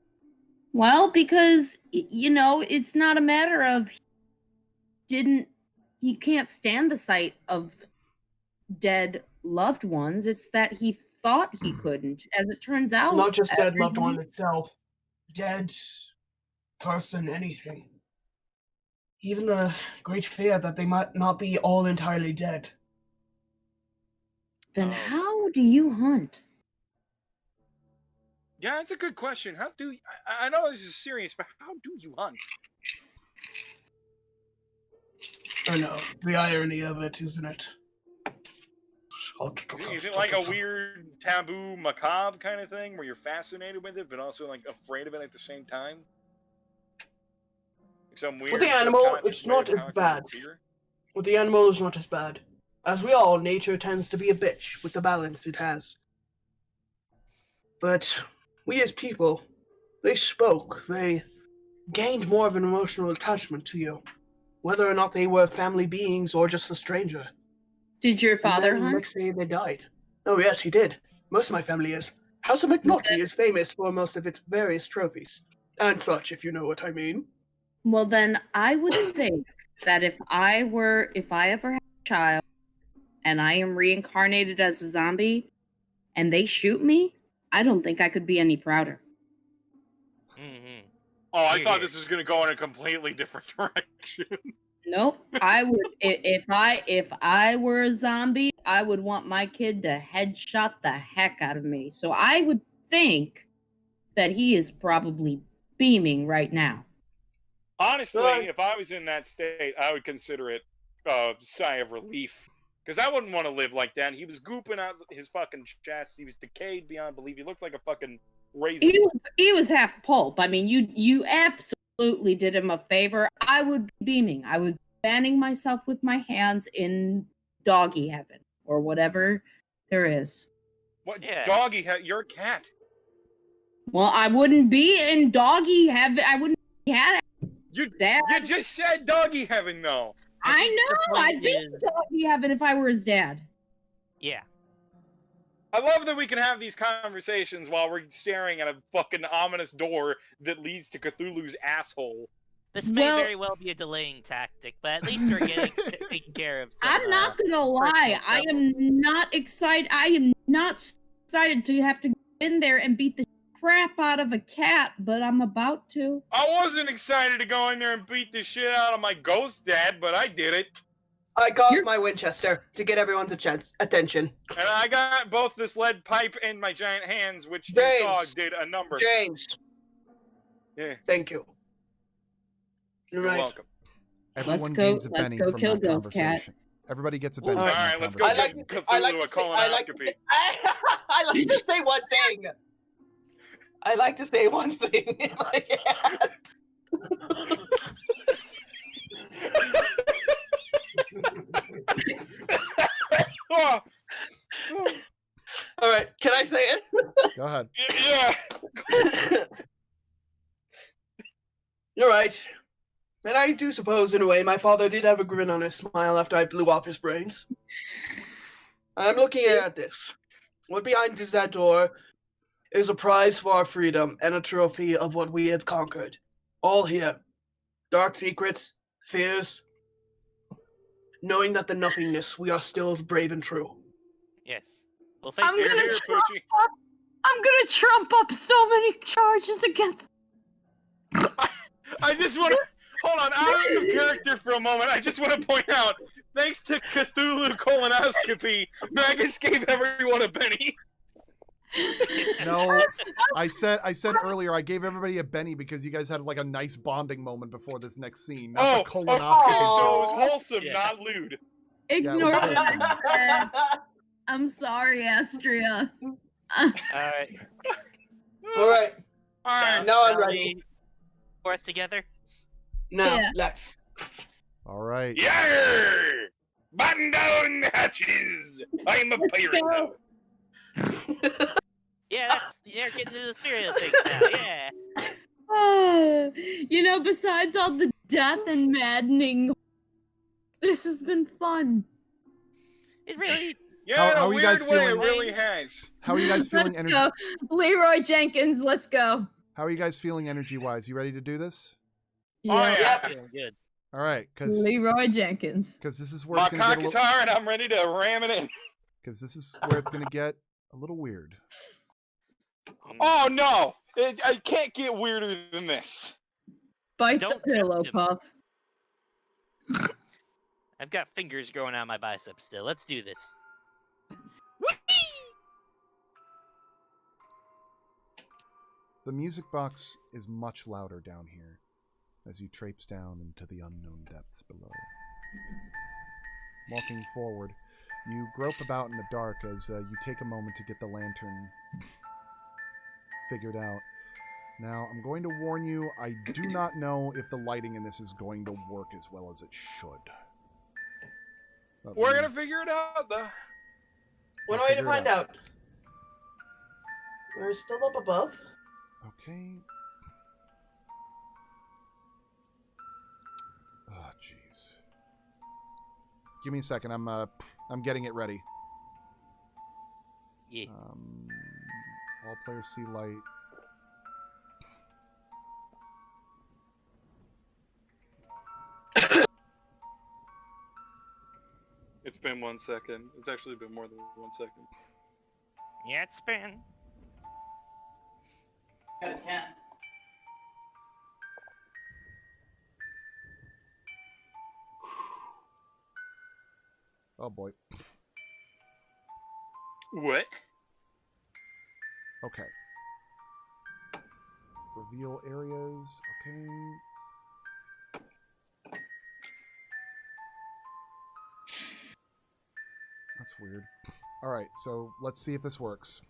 Well, because, it's not a matter of he can't stand the sight of dead loved ones. It's that he thought he couldn't. As it turns out, Not just dead loved one itself. Dead person, anything. Even the great fear that they might not be all entirely dead. Then how do you hunt? Yeah, it's a good question. I know this is serious, but how do you hunt? I know. The irony of it, isn't it? Is it like a weird, taboo, macabre kind of thing where you're fascinated with it, but also like afraid of it at the same time? Like some weird. With the animal, it's not as bad. With the animal, it's not as bad. As we all, nature tends to be a bitch with the balance it has. But we as people, they spoke. They gained more of an emotional attachment to you, whether or not they were family beings or just a stranger. Did your father hunt? Next day they died. Oh yes, he did. Most of my family is. House of McNulty is famous for most of its various trophies. And such, if you know what I mean. Well, then I would think that if I ever had a child and I am reincarnated as a zombie and they shoot me, I don't think I could be any prouder. Mm-hmm. Oh, I thought this was going to go in a completely different direction. Nope. I would if I were a zombie I would want my kid to headshot the heck out of me. So I would think that he is probably beaming right now. Honestly, if I was in that state, I would consider it a sigh of relief. Because I wouldn't want to live like that. He was gooping out his fucking chest. He was decayed beyond belief. He looked like a fucking raisin. He was half pulp. I mean, you absolutely did him a favor. I would be beaming. I would be fanning myself with my hands in doggy heaven or whatever there is. What doggy? You're a cat. Well, I wouldn't be in doggy heaven. I wouldn't be cat. You just said doggy heaven, though. I know. I'd be in doggy heaven if I were his dad. Yeah. I love that we can have these conversations while we're staring at a fucking ominous door that leads to Cthulhu's asshole. This may very well be a delaying tactic, but at least we're getting taken care of. I'm not gonna lie. I am not excited. I am not excited to have to go in there and beat the crap out of a cat, but I'm about to. I wasn't excited to go in there and beat the shit out of my ghost dad, but I did it. I got my Winchester to get everyone's attention. And I got both this lead pipe and my giant hands, which you saw did a number. James. Yeah. Thank you. You're welcome. Everyone gains a Benny from that conversation. Everybody gets a Benny. All right, let's go give Cthulhu a colonoscopy. I like to say one thing. I like to say one thing. Oh. All right, can I say it? Go ahead. Yeah. You're right. And I do suppose, in a way, my father did have a grin on his smile after I blew off his brains. I'm looking at this. What behind that door is a prize for our freedom and a trophy of what we have conquered. All here. Dark secrets, fears, knowing that the nothingness, we are still brave and true. Yes. Well, thank you. I'm gonna trump up so many charges against. I just want to hold on. Out of character for a moment. I just want to point out, thanks to Cthulhu colonoscopy, Magus gave everyone a Benny. No, I said earlier I gave everybody a Benny because you guys had like a nice bonding moment before this next scene. Not the colonoscopy. So it was wholesome, not lewd. Ignore that. I'm sorry, Astria. All right. All right. All right. Now I'm ready. Fourth together. Now, let's. All right. Yeah! Batten down the hatches. I'm a pirate now. Yeah, you're getting to the spirit of things now. Yeah. Besides all the death and maddening, this has been fun. It really. Yeah, in a weird way, it really has. How are you guys feeling energy? Leroy Jenkins, let's go. How are you guys feeling energy-wise? You ready to do this? Yeah. Feeling good. All right, because Leroy Jenkins. Because this is where my it's gonna cock is hard, and I'm ready to ram it in. Because this is where it's gonna get a little weird. Oh no! I can't get weirder than this. Bite the pillow, Puff. I've got fingers growing out of my biceps still. Let's do this. The music box is much louder down here as you traipse down into the unknown depths below. Walking forward, you grope about in the dark as you take a moment to get the lantern figured out. Now, I'm going to warn you, I do not know if the lighting in this is going to work as well as it should. But we're going to figure it out, though. What are we to find out? We're still up above. Okay. Oh, jeez. Give me a second. I'm getting it ready. Yeah. All players see light. It's been 1 second. It's actually been more than 1 second. Yeah, it's been. Got a 10. Oh boy. What? Okay. Reveal areas. Okay. That's weird. Alright, so let's see if this works.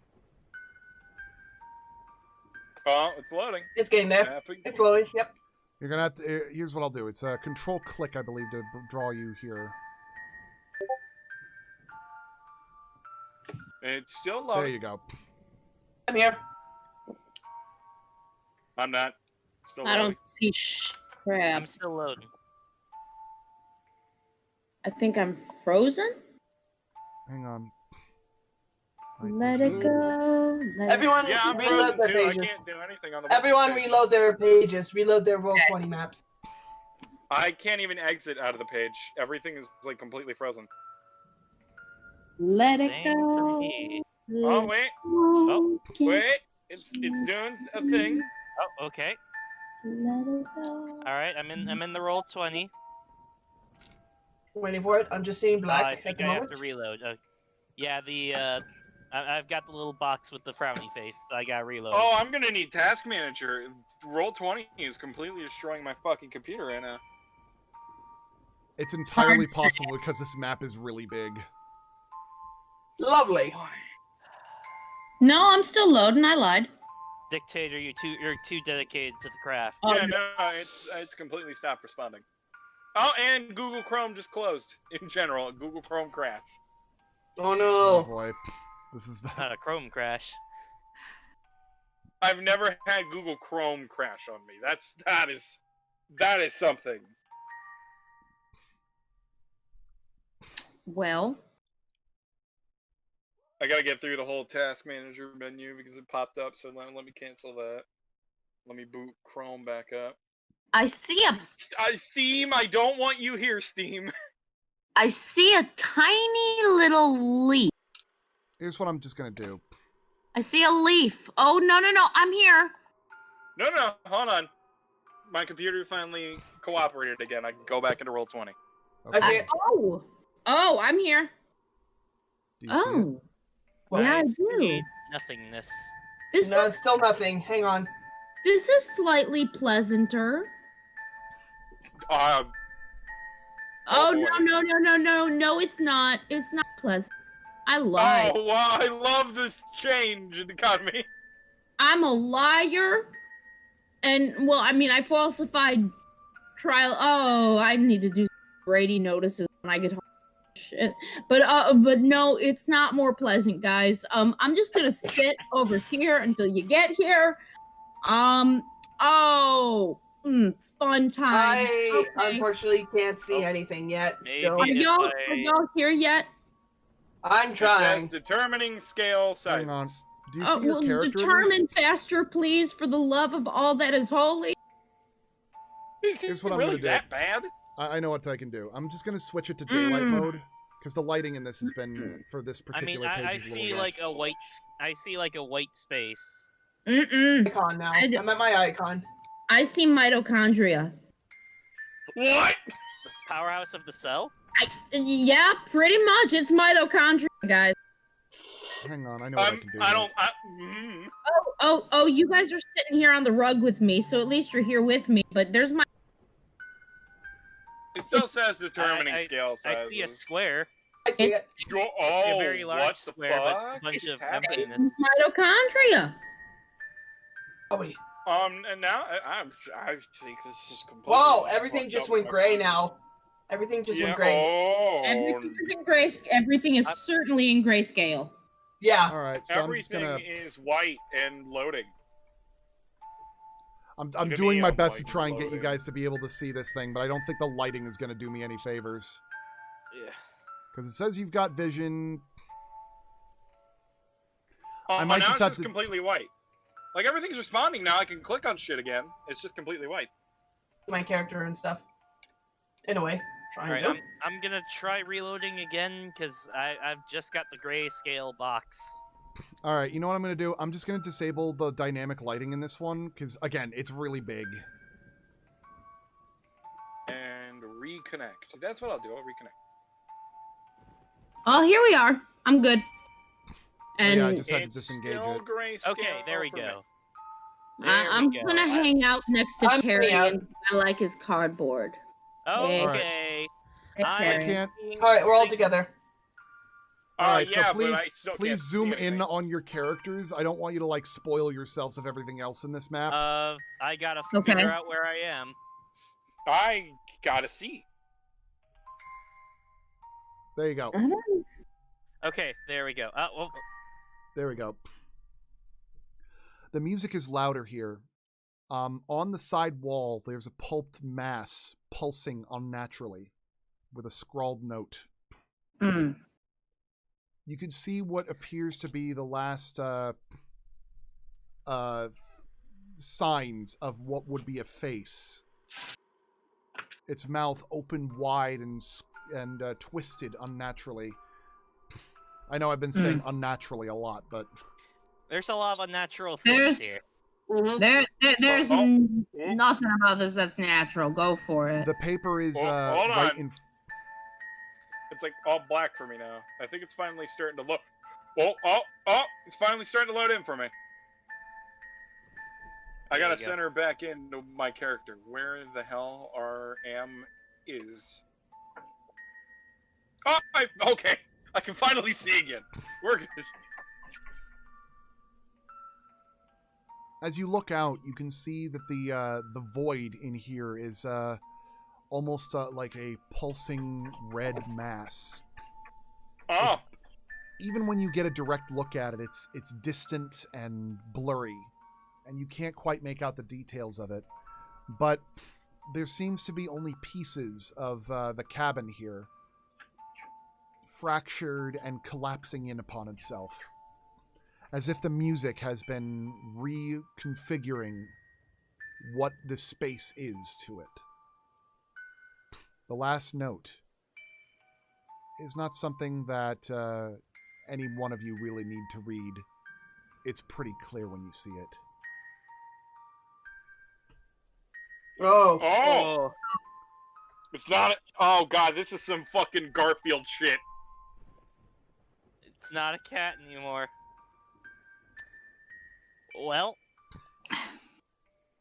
Oh, it's loading. It's getting there. Happy. It's loading. Yep. You're gonna have to... here's what I'll do. It's a control click, I believe, to draw you here. It's still There loading. you go. I'm here. I'm not. Still I loading. don't see crap. I'm still loading. I think I'm frozen. Hang on. Let it go. Everyone, Yeah, I'm reload frozen their too. I pages. can't do anything on the Everyone, page. reload their pages. Reload their Roll20 maps. I can't even exit out of the page. Everything is like completely frozen. Let it Same for go. me. Oh wait, Oh, wait. It's doing a thing. Oh, okay. Let it go. All right, I'm in the roll 20. Waiting for it. I'm just seeing I black at think the I have moment. to reload. Yeah, I've got the little box with the frowny face, so I got reload. Oh, I'm gonna need Task Manager. Roll20 is completely destroying my fucking computer right now. It's entirely possible because this map is really big. Lovely. No, I'm still loading. I lied. Dictator, you're too dedicated to the craft. Yeah, no, it's completely stopped responding. Oh, and Google Chrome just closed. In general, Google Chrome crashed. Oh Oh no. boy. This is Not a Chrome crash. I've never had Google Chrome crash on me. That is something. Well, I gotta get through the whole Task Manager menu because it popped up. So let me cancel that. Let me boot Chrome back up. I see Steam, I don't want you here, Steam. a tiny little leaf. Here's what I'm just gonna do. I see a leaf. Oh no, I'm here. No, hold on. My computer finally cooperated again. I can go back into Roll20. Okay. I see it. Oh, I'm here. Do you see it? Oh, yeah, I do. see nothingness. This No, looks, still nothing. Hang on. this is slightly pleasanter. Oh, Oh boy. no, it's not. It's not pleasant. I lied. Oh, wow, I love this change in the economy. I'm a liar. And well, I mean, I falsified trial. Oh, I need to do Brady notices when I get home. Shit. But no, it's not more pleasant, guys. I'm just gonna sit over here until you get here. Fun time. I Okay. unfortunately can't see Oh. anything yet. Maybe Still, Are if y'all here yet? I'm It says trying. determining scale sizes. Hang on. Do you see your Well, character in this? determine faster, please, for the love of all that is holy. Is Here's it what I'm really gonna do. that bad? I know what I can do. I'm just gonna switch it to daylight mode because the lighting in this has been for this I mean, particular page I is a see little like rough. a white. I see like a white space. Icon now. I d- I'm at my icon. I see mitochondria. What? The powerhouse of the cell. Yeah, pretty much. It's mitochondria, guys. Hang on, I know what I can do. I here. don't. Oh, you guys are sitting here on the rug with me, so at least you're here with me. But there's my. It still says determining scale sizes. I see a square. I see it. A very large what the square, but fuck a bunch is of happening? emptiness. Mitochondria. Oh wait. And now I think this is completely. Whoa! Everything fucked just up went my gray computer. now. Everything just Yeah, went gray. Oh. Everything is in grayscale. Everything is certainly in grayscale. Yeah. All right, so I'm just Everything gonna. is white and loading. I'm Look at doing me, my I'm best to white try and and get you loading. guys to be able to see this thing, but I don't think the lighting is gonna do me any favors Yeah. because it says you've got vision. Oh, I might now just it's have just to- completely white. Like everything's responding now. I can click on shit again. It's just completely white. My character and stuff. In a way. Trying All right, to. I'm gonna try reloading again because I've just got the grayscale box. All right, you know what I'm gonna do? I'm just gonna disable the dynamic lighting in this one because again, it's really big. And reconnect. That's what I'll do. I'll reconnect. Oh, here we are. I'm good. And yeah, I just had to It's disengage still it. grayscale Okay, there we for me. go. I'm gonna hang out next to I'm Terry, hanging out. and I like his cardboard. Okay. Hey, I Terry. can't- All right, we're all together. All right, yeah, so but I please, still please can't zoom see in anything. on your characters. I don't want you to like spoil yourselves of everything else in this map. I gotta Okay. figure out where I am. I gotta see. There you go. Okay, there we go. Well, There we go. The music is louder here. On the side wall, there's a pulped mass pulsing unnaturally with a scrawled note. Mm. You can see what appears to be the last signs of what would be a face. Its mouth opened wide and twisted unnaturally. I know I've been saying unnaturally a lot, but there's a lot of unnatural things here. There's nothing about this that's natural. Go for it. the paper is Hold right on. in. It's like all black for me now. I think it's finally starting to look. It's finally starting to load in for me. I gotta There you go. center back into my character. Where the hell is? Oh, okay. I can finally see again. We're good. As you look out, you can see that the void in here is almost like a pulsing red mass. Oh, Even when you get a direct look at it, it's distant and blurry, and you can't quite make out the details of it. But there seems to be only pieces of the cabin here, fractured and collapsing in upon itself, as if the music has been reconfiguring what this space is to it. The last note is not something that any one of you really need to read. It's pretty clear when you see it. oh! It's not. Oh god, this is some fucking Garfield shit. It's not a cat anymore. Well,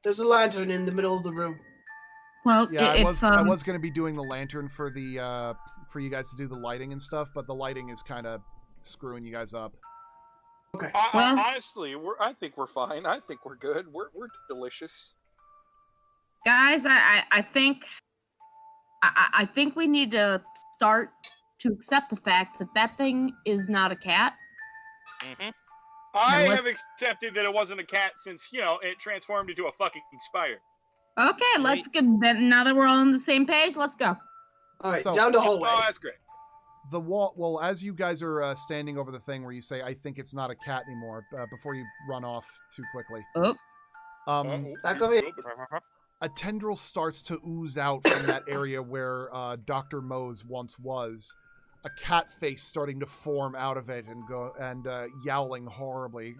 There's a lantern in the middle of the room. Well, Yeah, I if was going to be doing the lantern for the for you guys to do the lighting and stuff, but the lighting is kind of screwing you guys up. Okay. Well- Honestly, I think we're fine. I think we're good. We're delicious. guys, I think I think we need to start to accept the fact that that thing is not a cat. mm-hmm. I let's- have accepted that it wasn't a cat since, it transformed into a fucking spider. Okay, let's get then. Now that we're all on the same page, let's go. All right, So- down the Oh, hallway. that's great. The wall. Well, as you guys are standing over the thing where you say, "I think it's not a cat anymore," before you run off too quickly, Oh, Back over here. a tendril starts to ooze out from that area where Dr. Mose once was. A cat face starting to form out of it and go and yowling horribly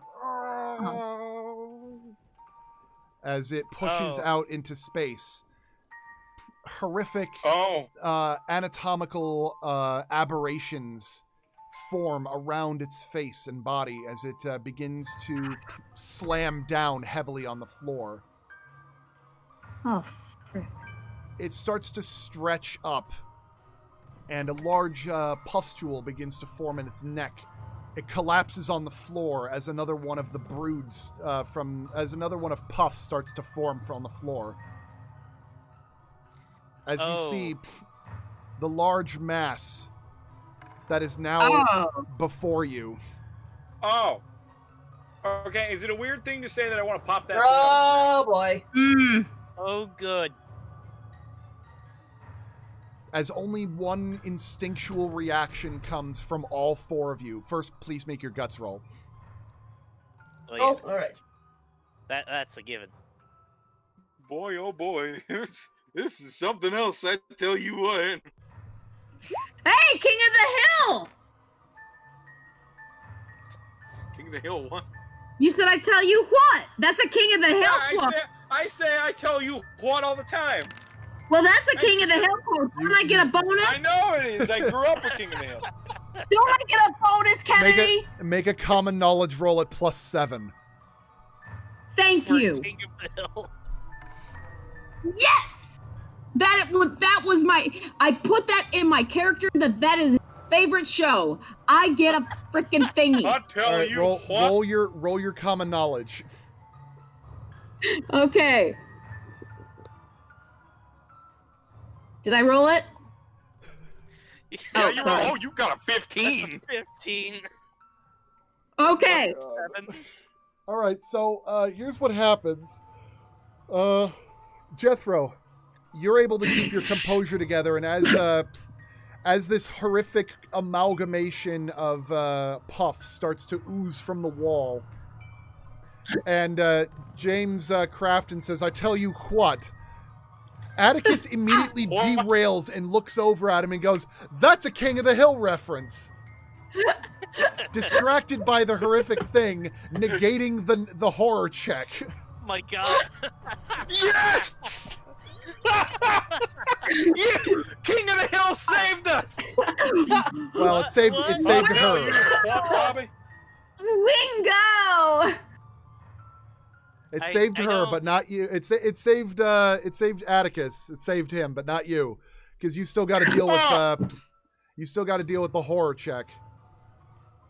as it pushes out into space. Horrific anatomical aberrations form around its face and body as it begins to slam down heavily on the floor. oh, frick. It starts to stretch up, and a large pustule begins to form in its neck. It collapses on the floor as another one of the broods as another one of Puff starts to form from the floor. As you see, the large mass that is now before you. Oh. Okay, is it a weird thing to say that I want to pop that? Oh boy. Oh, good. As only one instinctual reaction comes from all four of you. First, please make your guts roll. Well, yeah, Oh, all right. that's a given. Boy, oh boy. This is something else, I tell you what. Hey, King of the Hill! King of the Hill, what? You said I tell you what? That's a King of the Hill Yeah, quote. I tell you what all the time. Well, that's a King of the Hill quote. Can I get a bonus? I know it is. I grew up with King of the Hill. Don't I get a bonus, Kennedy? Make a common knowledge roll at +7. Thank For you. King of the Hill. Yes! That was my... I put that in my character that is his favorite show. I get a freaking thingy. I tell Right, you roll what. roll your common knowledge. Okay. Did I roll it? Yeah, Oh, you got a 15. 15. Okay. 7. All right, so here's what happens. Jethro, you're able to keep your composure together, and as this horrific amalgamation of puff starts to ooze from the wall, and James Crafton says, "I tell you what." Atticus immediately derails and looks over at him and goes, "That's a King of the Hill reference." Distracted by the horrific thing, negating the horror check. Oh my god. Yes! You, King of the Hill saved us! Well, it saved What? her. What, Bobby? Wingo! It I saved her, don't- but not you. It saved Atticus. It saved him, but not you, because you still got to deal with the horror check.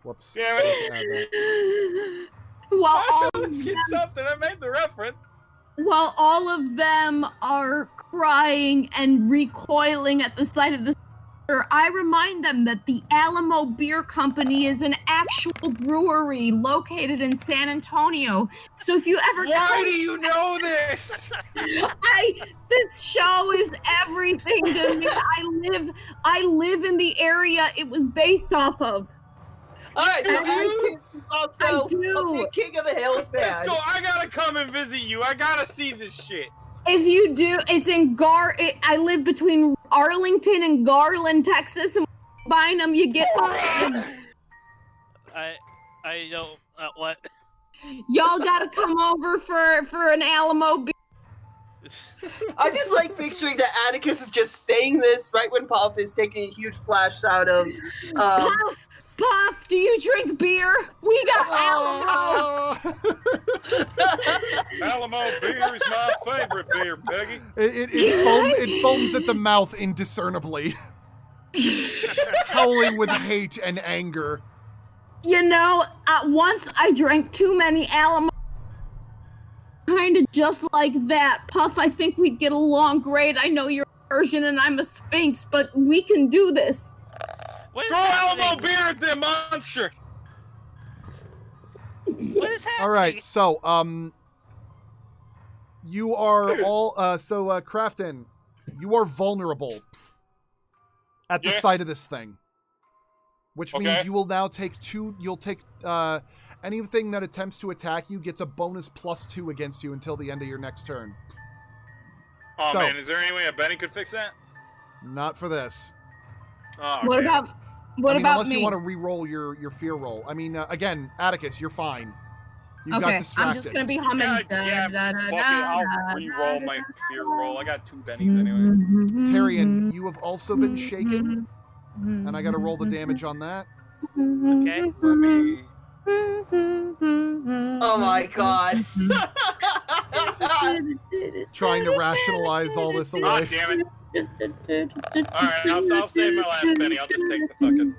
Whoops. Damn it. While all, Let's get something. I made the reference. while all of them are crying and recoiling at the sight of the spear, I remind them that the Alamo Beer Company is an actual brewery located in San Antonio. So if you ever Why do you know this? this show is everything to me. I live in the area it was based off of. All right, so Atticus is also I do. a big King of the Hills fan. Pistol, I gotta come and visit you. I gotta see this shit. If you do, it's in I live between Arlington and Garland, Texas, and buying them, you get. I don't. What? Y'all gotta come over for an Alamo beer. I just like picturing that Atticus is just saying this right when Puff is taking a huge slash out of. Puff, do you drink beer? We got Alamo. Alamo beer is my favorite beer, Peggy. It foams at the mouth indiscernibly, howling with hate and anger. You know, once I drank too many Alamo. Kind of just like that. Puff, I think we'd get along great. I know you're a Persian and I'm a Sphinx, but we can do this. What is Throw Alamo happening? beer at the monster. What is happening? All right, so you are all Crafton, you are vulnerable at the sight of this thing, which means you will now take anything that attempts to attack you gets a bonus +2 against you until the end of your next turn. Oh So- man, is there any way a Benny could fix that? Not for this. Oh, What okay. about Unless me? you want to re-roll your fear roll. I mean, again, Atticus, you're fine. You got Okay, distracted. I'm just gonna be humming. Yeah, fuck it. I'll re-roll my fear roll. I got 2 bennies Mm-hmm. anyway. Tyrion, you have also been shaken, and I got to roll the damage on that. Okay. Let me... Oh my god. Trying to rationalize all this God away. damn it. Alright, I'll save my last penny. I'll just take the fucking...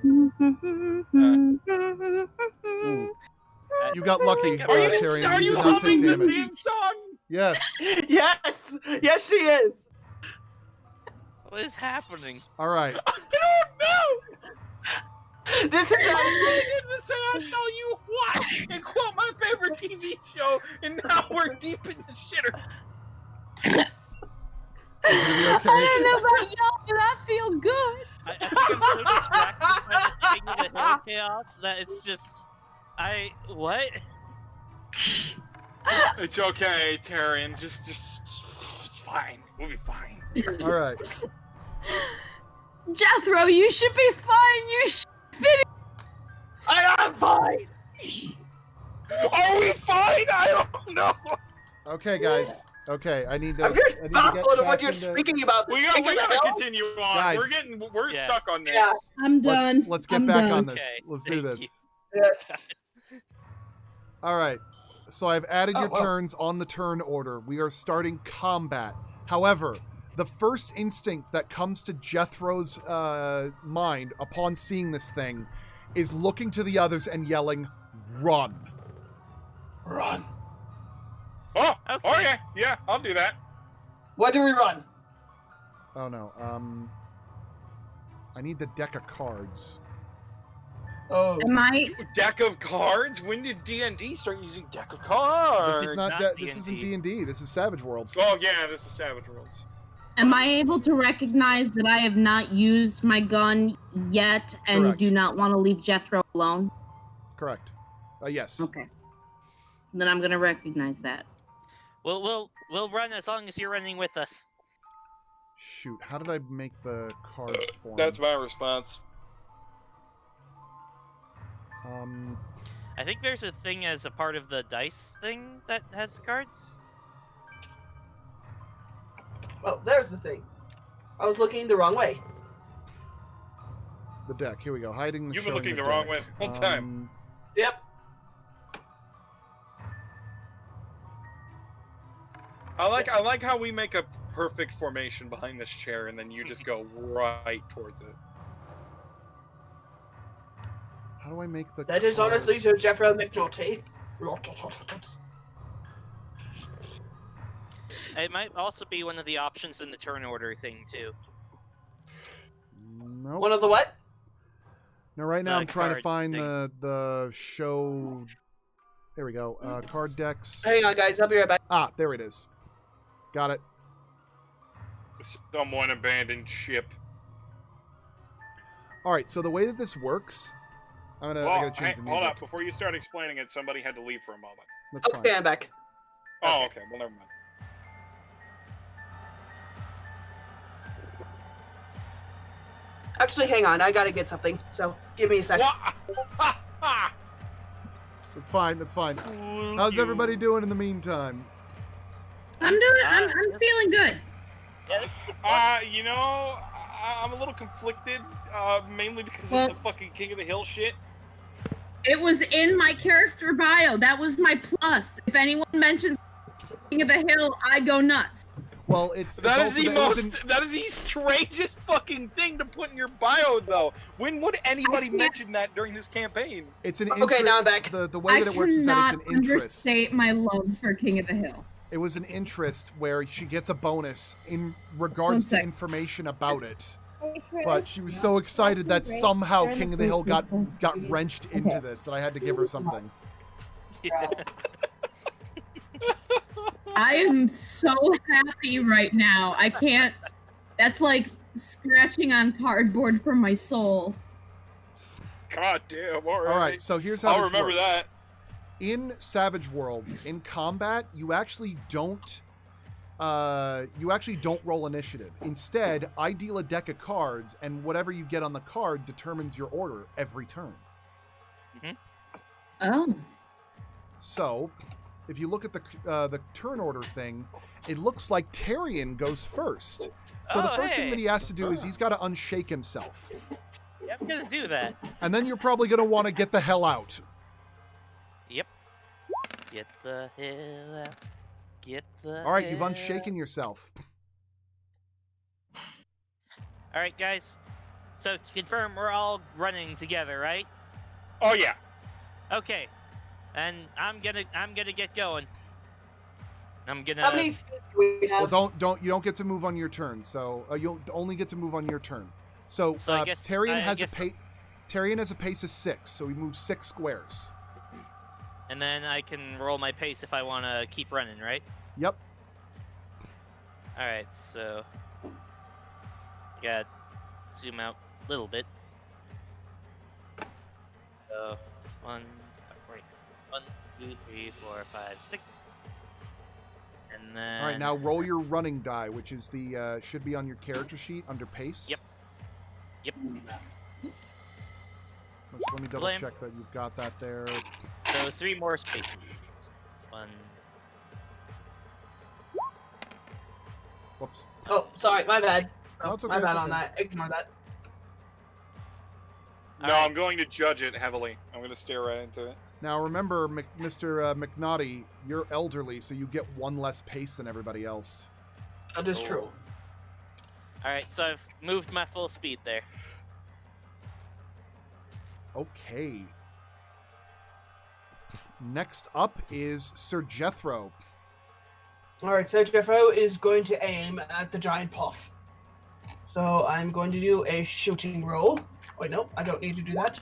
You got lucky, Are you, Tyrion. are You you did not take humming the damage. theme song? Yes. Yes! Yes, she is! What is happening? All right. I don't know! This is how Goodness, then I'll tell you what! And quote my favorite TV show, and now we're deep in the shitter. I don't know about y'all, but I feel good. I think I'm so distracted by the King of the Hill chaos that it's just. What? It's okay, Tyrion. Just, it's fine. We'll be fine. All right. Jethro, you should be fine. You should fit. I'm fine! Are we fine? I don't know. Okay, guys. Okay, I need to. I'm just I need to baffled get at what back you're into... speaking about. We gotta continue on. Guys. We're Yeah. stuck on this. Yeah. I'm done. Let's get I'm back done. on this. Okay, Let's do thank this. you. Yes. All right. So I've added Oh, your wow. turns on the turn order. We are starting combat. However, the first instinct that comes to Jethro's mind upon seeing this thing is looking to the others and yelling, "Run!" Run. Oh, Okay. okay. Yeah, I'll do that. Where do we run? Oh no. I need the deck of cards. Oh. Am I? Deck of cards? When did D&D start using deck of cards? This is not. not This isn't D&D. D&D. This is Savage Worlds. Oh yeah, this is Savage Worlds. Am I able to recognize that I have not used my gun yet and Correct. do not want to leave Jethro alone? Correct. Yes. Okay. Then I'm gonna recognize that. We'll run as long as you're running with us. Shoot. How did I make the cards form? That's my response. I think there's a thing as a part of the dice thing that has cards. Well, there's the thing. I was looking the wrong way. The deck. Here we go. Hiding the You've been showing looking the the wrong deck. way the whole time. Yep. I like how we make a perfect formation behind this chair, and then you just go right towards it. How do I make the That is card? honestly to Jeffro McNulty. It might also be one of the options in the turn order thing too. Nope. One of the what? No, right now The I'm trying to card find thing. the show. There we go. Card decks. Hang on, guys. I'll be right back. Ah, there it is. Got it. Someone abandoned ship. All right. So the way that this works, I gotta change the music. Hold up. Before you start explaining it, somebody had to leave for a moment. That's fine. Okay, I'm back. Oh, okay. Well, never mind. Actually, hang on. I gotta get something. So give me a second. It's fine. That's fine. How's everybody doing in the meantime? I'm feeling good. You know, I'm a little conflicted, mainly because Well- of the fucking King of the Hill shit. It was in my character bio. That was my plus. If anyone mentions King of the Hill, I go nuts. Well, it's That it's is the also- it was in- most. That is the strangest fucking thing to put in your bio, though. When would anybody mention that during this campaign? It's an Okay, now I'm back. The way I that it works is that cannot it's an interest. understate my love for King of the Hill. It was an interest where she gets a bonus in regards to sec. information about it. But she was so excited that somehow King of the Hill got wrenched into this that I had to give her something. I am so happy right now. I can't. That's like scratching on cardboard for my soul. God damn! All right, so here's how I'll this remember works. that. In Savage Worlds, in combat, you actually don't roll initiative. Instead, I deal a deck of cards, and whatever you get on the card determines your order every turn. Oh. So, if you look at the turn order thing, it looks like Tyrion goes first. So the first thing that he has to do is he's got to unshake himself. Yeah, I'm gonna do that. And then you're probably going to want to get the hell out. Yep. Get the hell out. Get the All right, you've hell unshaken yourself. All right, guys. So to confirm, we're all running together, right? Oh yeah. Okay. And I'm gonna get going. I'm gonna. How many feet do we have? Well, you don't get to move on your turn. So you'll only get to move on your turn. So, So I guess- Tyrion I has guess- Tyrion has a pace of 6, so he moves 6 squares. And then I can roll my pace if I want to keep running, right? Yep. All right. So. Got zoom out a little bit. So 1, 2, 3, 4, 5, 6. And then. All right, now roll your running die, which is the should be on your character sheet under pace. Yep. Yep. Let me double Blame. check that you've got that there. So 3 more spaces. 1, Whoops. Oh, sorry, my bad. No, it's okay, My bad it's on okay. that. Ignore that. No, I'm going to judge it heavily. I'm going to stare right into it. Now remember, Mr. McNaughty, you're elderly, so you get one less pace than everybody else. That is true. Alright, so I've moved my full speed there. Okay. Next up is Sir Jethro. Alright, so Jeffro is going to aim at the giant puff. So I'm going to do a shooting roll. Wait, no, I don't need to do that.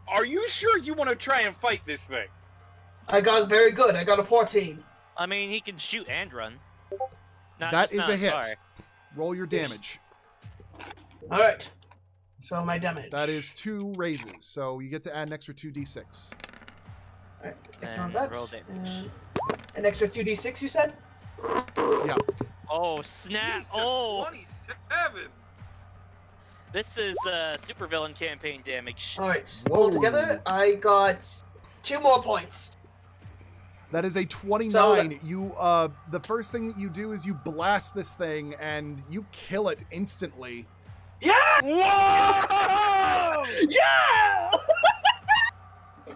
Are you sure you want to try and fight this thing? I got very good. I got a 14. I mean, he can shoot and run. That is a hit. Far. Roll your damage. Alright. So my damage. That is 2 raises, so you get to add an extra 2d6. Alright, ignore And that. roll damage. An extra 2d6, you said? Yeah. Oh, snap! Jesus, Oh! 27! This is supervillain campaign damage. Alright. Whoa. Altogether, I got 2 more points. That is a 29. So You, the first thing you do is you blast this thing, and you kill it instantly. Yeah! Whoa! Yeah!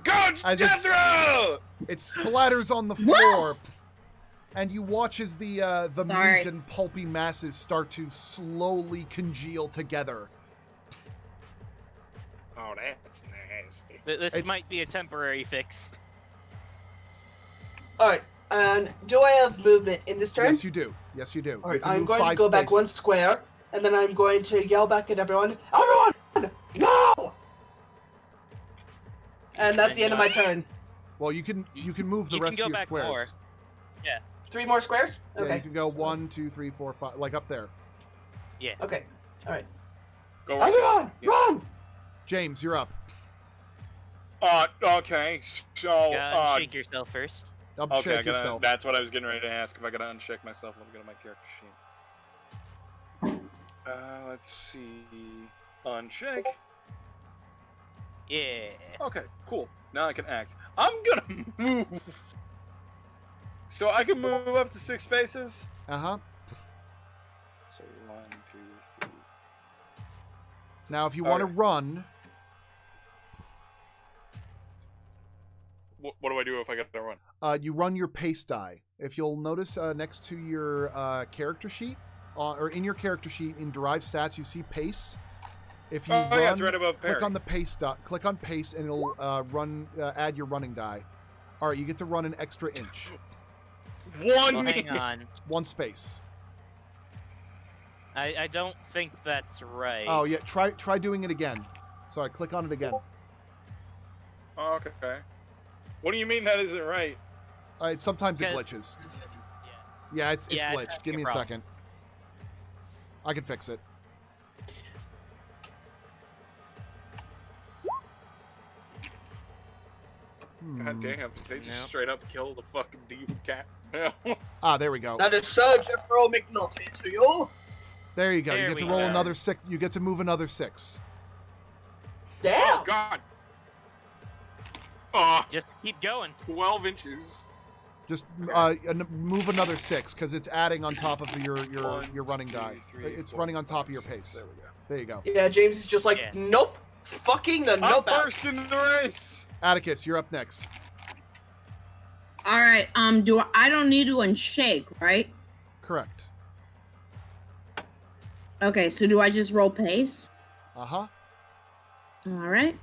Go, As Jethro! It splatters on the floor, and you watch as the Sorry. meat and pulpy masses start to slowly congeal together. Oh, that's nasty. This It's- might be a temporary fix. Alright, and do I have movement in this turn? Yes, you do. Yes, you do. You Alright, can I'm move going to 5 go back 1 spaces. square, and then I'm going to yell back at everyone, Everyone! No! And that's the end of my turn. Well, you can move the You can rest go of your back squares. more. 3 more squares? Yeah, Okay. you can go 1, 2, 3, 4, 5, like up there. Yeah. Okay. Alright. Go Everyone! Yeah. Run! James, you're up. Okay, so, Gotta shake yourself first. Up, okay, shake yourself. that's what I was getting ready to ask, if I gotta uncheck myself. Let me go to my character sheet. Let's see. Uncheck. Yeah. Okay, cool. Now I can act. I'm gonna move! So I can move up to 6 spaces? Uh-huh. So 1, 2, 3. Now, if you want to Alright. run, What do I do if I gotta run? you run your pace die. If you'll notice next to your character sheet, or in your character sheet in derived stats, you see pace. If you run, yeah, it's right above click parry. on the pace dot. Click on pace, and it'll add your running die. All right, you get to run an extra inch, Well, hang on. 1 space. I don't think that's right. Oh yeah, try doing it again. Sorry, click on it again. Oh, okay. What do you mean that isn't right? Sometimes it 'Cause- glitches. Yeah. Yeah, it's Yeah, it's glitched. having Give a me a problem. second. I can fix it. God damn, they just Nope. straight up killed the fucking deep cat. Ah, there we go. That is Sir Jeffro McNulty to you. There you go. There You get to we roll go. another 6. You get to move another 6. Damn! Oh god! Oh, Just keep going. 12 inches. Just move another 6 because it's adding on top of your running die. It's running on top of your pace. There we go. There you go. Yeah, James is just like, Yeah. nope. Fucking the I'm nope out. first in the race! Atticus, you're up next. All right. I don't need to unshake, right? Correct. Okay. So do I just roll pace? Uh-huh. All right.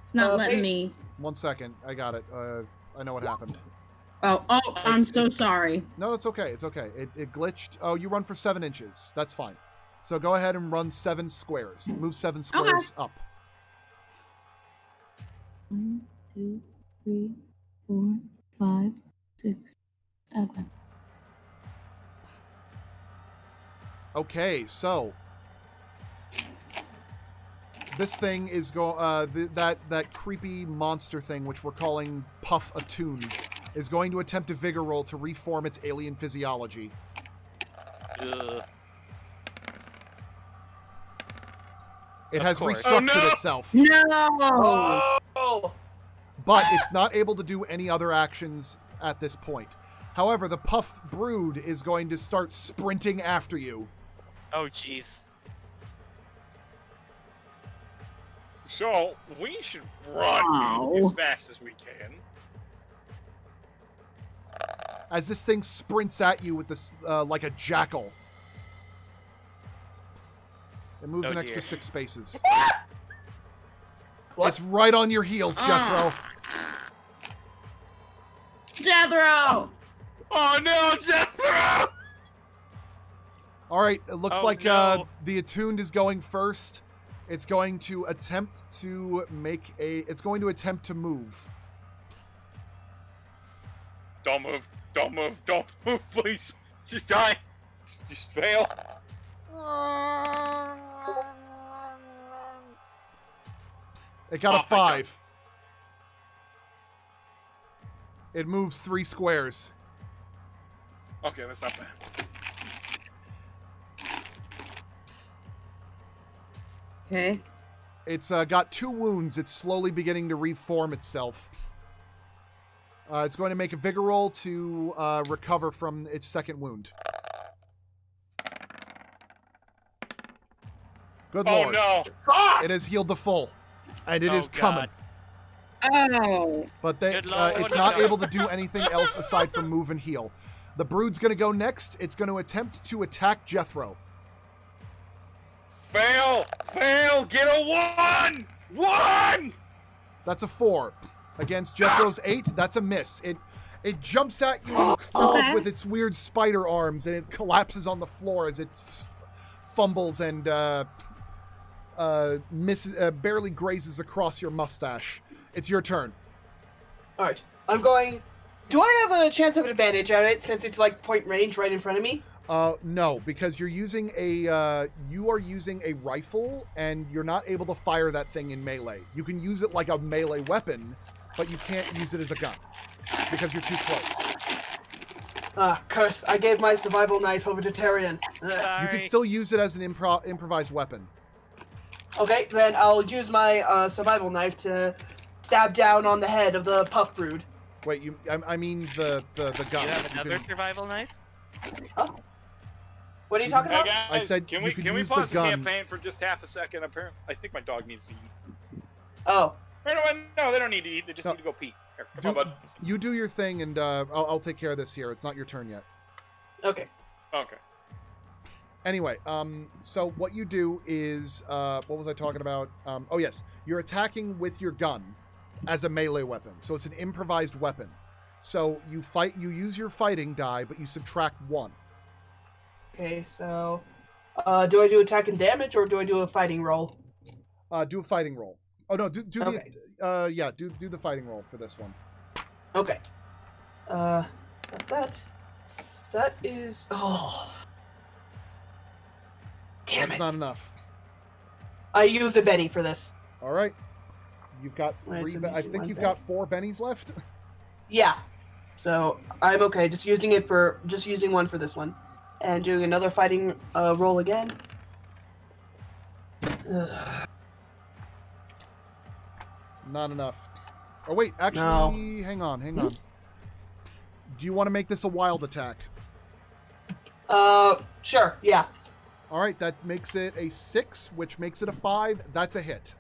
It's not letting pace. me. 1 second. I got it. I know what happened. Oh, I'm so It's- sorry. No, it's okay. It's okay. It glitched. Oh, you run for 7 inches. That's fine. So go ahead and run 7 squares. Move 7 squares up. 1, 2, 3, 4, 5, 6, 7. Okay, so this thing is that creepy monster thing, which we're calling Puff Attuned, is going to attempt a vigor roll to reform its alien physiology. Ugh. It Of has course. restructured Oh, no! itself, No. Oh! but it's not able to do any other actions at this point. However, the puff brood is going to start sprinting after you. Oh, jeez. So, we should run as fast as we can. As this thing sprints at you with this, like a jackal. It moves an extra 6 spaces. What? It's right on your heels, Jethro. Jethro! Oh no, Jethro! All right, it looks like no. the attuned is going first. It's going to attempt to make a... It's going to attempt to move. Don't move, don't move, don't move, please. Just die. Just fail. It got a Oh, thank God. 5. It moves 3 squares. Okay, that's not bad. Okay. It's got 2 wounds. It's slowly beginning to reform itself. It's going to make a vigor roll to recover from its second wound. Good lord. Oh no! It has healed to full. And it Oh, is coming. God. Oh. But Good lord. it's not able to do anything else aside from move and heal. The brood's going to go next. It's going to attempt to attack Jethro. Fail! Fail! Get a 1! 1! That's a 4. Against Jethro's 8, that's a miss. It jumps at you and claws with its weird spider arms, and it collapses on the floor as it fumbles and barely grazes across your mustache. It's your turn. All right, I'm going. Do I have a chance of an advantage at it since it's like point range right in front of me? No, because you're using you are using a rifle, and you're not able to fire that thing in melee. You can use it like a melee weapon, but you can't use it as a gun because you're too close. Curse! I gave my survival knife over to Tyrion. You Sorry. can still use it as an improvised weapon. Okay, then I'll use my survival knife to stab down on the head of the puff brood. Wait, I mean the gun. You have another can- survival knife? Huh? What are you talking Hey about? guys, I said can you we could can we use the pause the gun. campaign for just half a second? Apparently, I think my dog needs to eat. Oh, Or no, they don't need to eat. They just No. need to go pee. Here, come on, bud. You do your thing, and I'll take care of this here. It's not your turn yet. okay. Okay. Anyway, so what you do is, what was I talking about? Oh yes, you're attacking with your gun as a melee weapon. So it's an improvised weapon. So you use your fighting die, but you subtract 1. Okay, so do I do attack and damage or do I do a fighting roll? Do a fighting roll. Oh no, do Okay. do the fighting roll for this one. Okay. That is. Oh. Damn That's it! not enough. I use a Benny for this. All right, you've got Right, 3. so I usually think one you've Benny. got 4 bennies left. Yeah. So I'm okay. Just using one for this one, and doing another fighting roll again. Ugh. Not enough. Oh wait, actually, hang on. Do you want to make this a wild attack? Sure. Yeah. All right, that makes it a 6, which makes it a 5. That's a hit.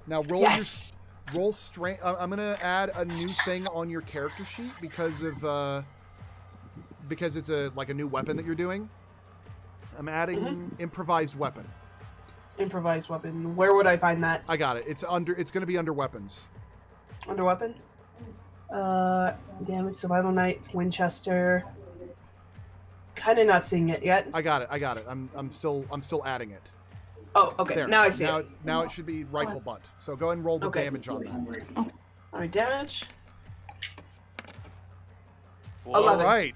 Now roll Yes. roll strength. I'm gonna add a new thing on your character sheet because it's like a new weapon that you're doing. I'm adding improvised weapon. Improvised weapon. Where would I find that? I got it. It's gonna be under weapons. Under weapons? Damage, survival knife, Winchester. Kind of not seeing it yet. I got it. I'm still adding it. Oh, okay. There. Now I see now, it. Now it should be rifle butt. So go ahead and roll the Okay. damage on that. All right, damage. Whoa. 11. All right.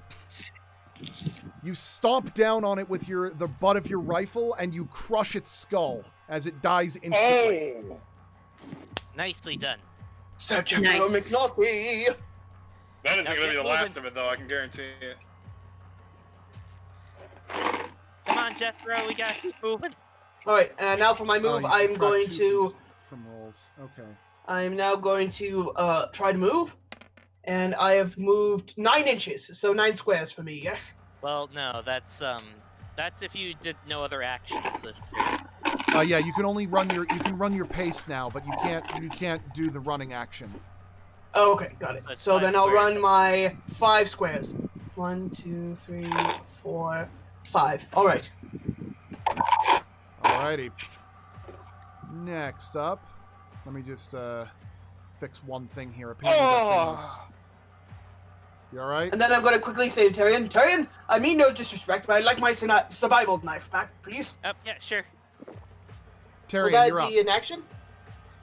You stomp down on it with the butt of your rifle, and you crush its skull as it dies instantly. Oh! Nicely done. Sir Nice. General McNaughty. That isn't Now going to be get the last moving. of it, though. I can guarantee it. Come on, Jethro, we gotta keep moving. All right, now for my Oh, move, you I'm subtract going 2 to. from rolls. Okay. I'm now going to try to move, and I have moved 9 inches, so 9 squares for me. Yes. Well, no, that's if you did no other actions this turn. Yeah, you can only run your pace now, but you can't do the running action. Oh, okay, got it. So then I'll run my 5 squares. 1, 2, 3, 4, 5. All right. Alrighty. Next up, let me just fix one thing here. Apparently you all right? And then I'm going to quickly say to Tyrion, Tyrion, I mean no disrespect, but I'd like my survival knife back, please. Yeah, sure. Tyrion, you're up. Will that be an action?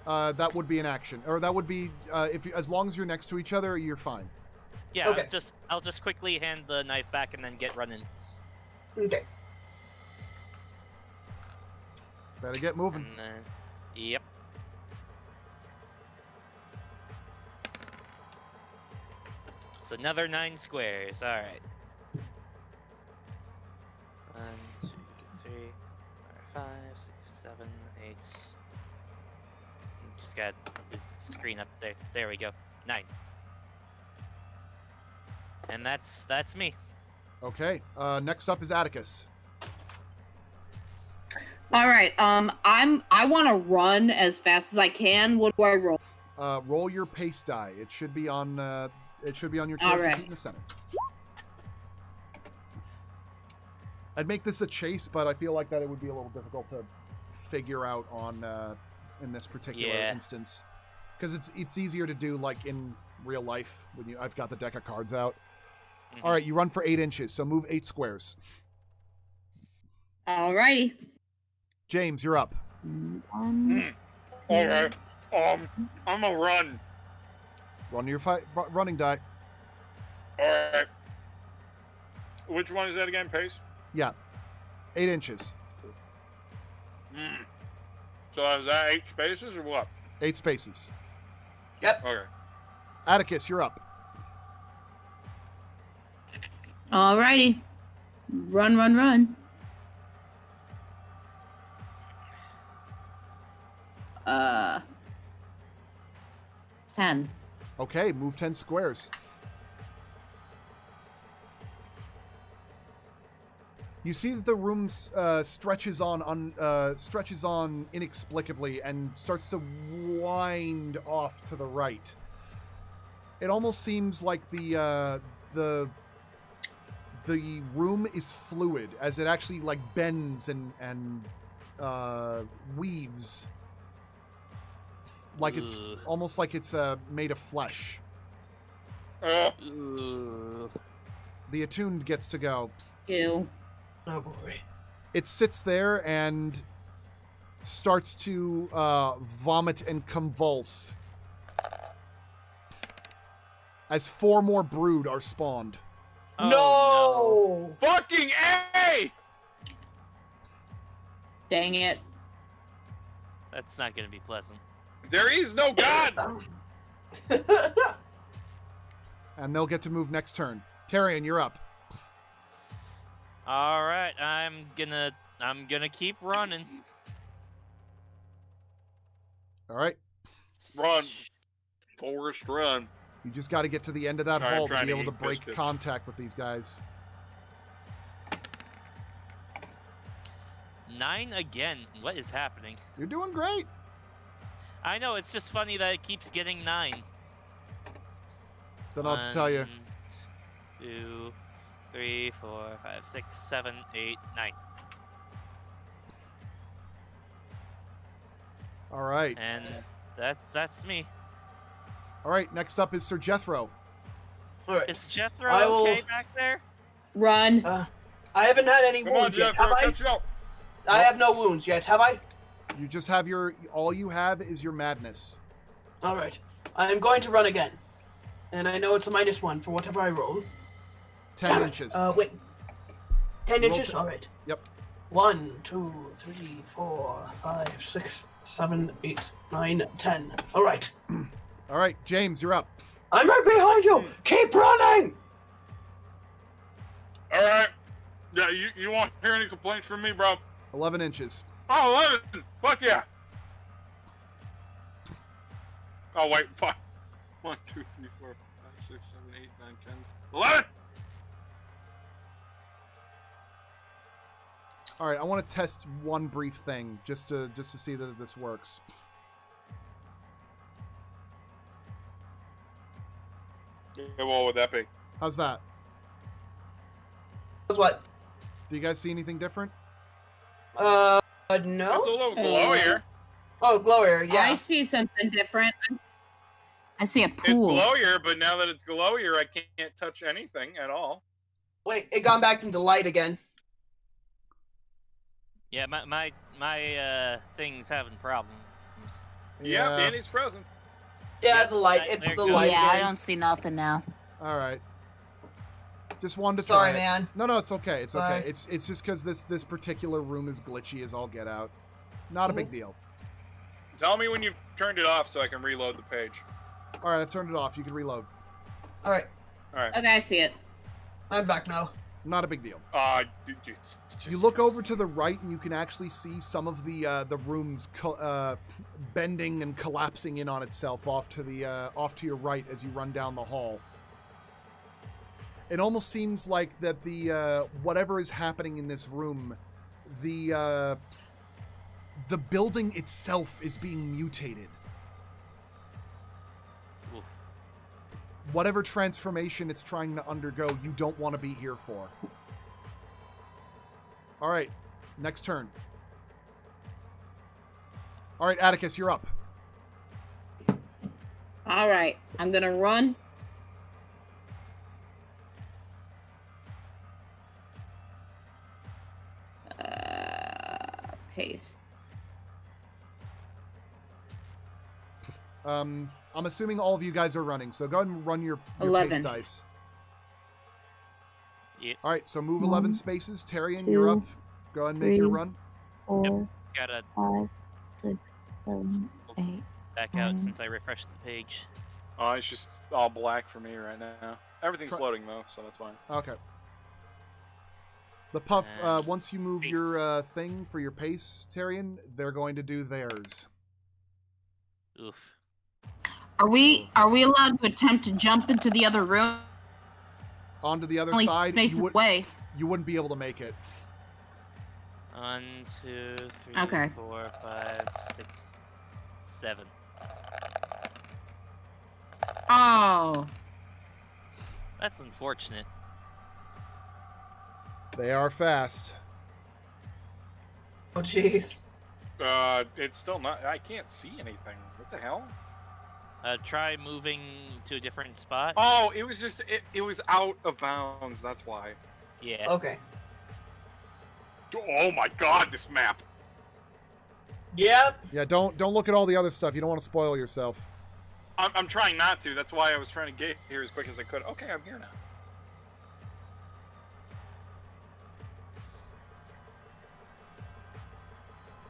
That would be an action, or that would be as long as you're next to each other, you're fine. Yeah, okay. I'll just quickly hand the knife back and then get running. Okay. Better get moving. And then, yep. It's another 9 squares. All right. 1, 2, 3, 4, 5, 6, 7, 8. Just got the screen up there. There we go. 9. And that's me. Okay. Next up is Atticus. All right. I want to run as fast as I can. What do I roll? Roll your pace die. It should be on your character sheet in the center. I'd make this a chase, but I feel like that it would be a little difficult to figure out on in this particular instance, because it's easier to do like in real life when I've got the deck of cards out. Mm-hmm. All right, you run for 8 inches, so move 8 squares. All righty. James, you're up. All right. I'm gonna run. Run your running die. All right. Which one is that again? Pace? Yeah. 8 inches. So is that 8 spaces or what? 8 spaces. Yep. Okay. Atticus, you're up. All righty. Run, run, run. 10. Okay, move 10 squares. You see that the room stretches on inexplicably and starts to wind off to the right. It almost seems like the room is fluid, as it actually like bends and weaves. Like it's almost like it's made of flesh. The attuned gets to go. Ew. Oh boy. It sits there and starts to vomit and convulse as 4 more brood are spawned. No! Fucking A! Dang it. That's not gonna be pleasant. There is no God! And they'll get to move next turn. Tyrion, you're up. All right, I'm gonna keep running. All right. Run. Forrest, run. You just got to get to the end of that Sorry, hall to I'm be trying able to to eat break biscuits. contact with these guys. 9 again. What is happening? You're doing great. I know, it's just funny that it keeps getting 9. Don't know what to tell you. 1, 2, 3, 4, 5, 6, 7, 8, 9. All right. And that's me. All right. Next up is Sir Jethro. All right. Is Jethro I will- okay back there? Run. I haven't had any Come on, wounds yet, Jeff. have I? Catch up. I have no wounds yet, have I? You just have all you have is your madness. All right. I am going to run again. And I know it's a -1 for whatever I roll. 10 Damn it. inches. Wait. 10 Roll inches? 10. All right. Yep. 1, 2, 3, 4, 5, 6, 7, 8, 9, 10. All right. All right, James, you're up. I'm right behind you. Keep running. All right. Yeah, you won't hear any complaints from me, bro. 11 inches. Oh, 11. Fuck yeah. Oh, wait, 5. 1, 2, 3, 4, 5, 6, 7, 8, 9, 10, 11! All right, I want to test one brief thing just to see that this works. Yeah, what would that be? How's that? That's what? Do you guys see anything different? No. It's a little glowier. Oh, glowier, yeah. I see something different. I see a It's pool. glowier, but now that it's glowier, I can't touch anything at all. Wait, it gone back into light again. Yeah, my thing's having problems. Yeah, Danny's frozen. Yeah, Yeah, the light. there It's it the goes. light Yeah, I again. don't see nothing now. All right. Just wanted to try Sorry, it. man. No, it's okay. It's Sorry. okay. It's just because this particular room is glitchy as all get out. Not a big deal. Tell me when you've turned it off so I can reload the page. All right, I've turned it off. You can reload. All right, Okay, I see it. I'm back now. Not a big deal. It's just You look over to the right, and you can actually see some of the rooms bending and collapsing in on itself off to your right as you run down the hall. It almost seems like that the whatever is happening in this room, the building itself is being mutated. Oof. Whatever transformation it's trying to undergo, you don't want to be here for. All right, next turn. All right, Atticus, you're up. All right, I'm gonna run. Pace. I'm assuming all of you guys are running, so go ahead and run your pace 11. dice. Yep. All right, so move 11 spaces. Tyrion, you're up. Go ahead and make your run. 4, Gotta 5, 6, 7, 8. back out since I refreshed the page. Oh, it's just all black for me right now. Everything's Try- loading though, so that's fine. Okay. The Puff, And once you move pace. your thing for your pace, Tyrion, they're going to do theirs. Oof. Are we allowed to attempt to jump into the other room? Onto the other Only side, faces away. you wouldn't be able to make it. 1, 2, 3, Okay. 4, 5, 6, 7. Oh. That's unfortunate. They are fast. Oh, jeez. It's still not. I can't see anything. What the hell? Try moving to a different spot. Oh, it was just it was out of bounds. That's why. Yeah. Okay. Oh my God, this map. Yep. Yeah, don't look at all the other stuff. You don't want to spoil yourself. I'm trying not to. That's why I was trying to get here as quick as I could. Okay, I'm here now.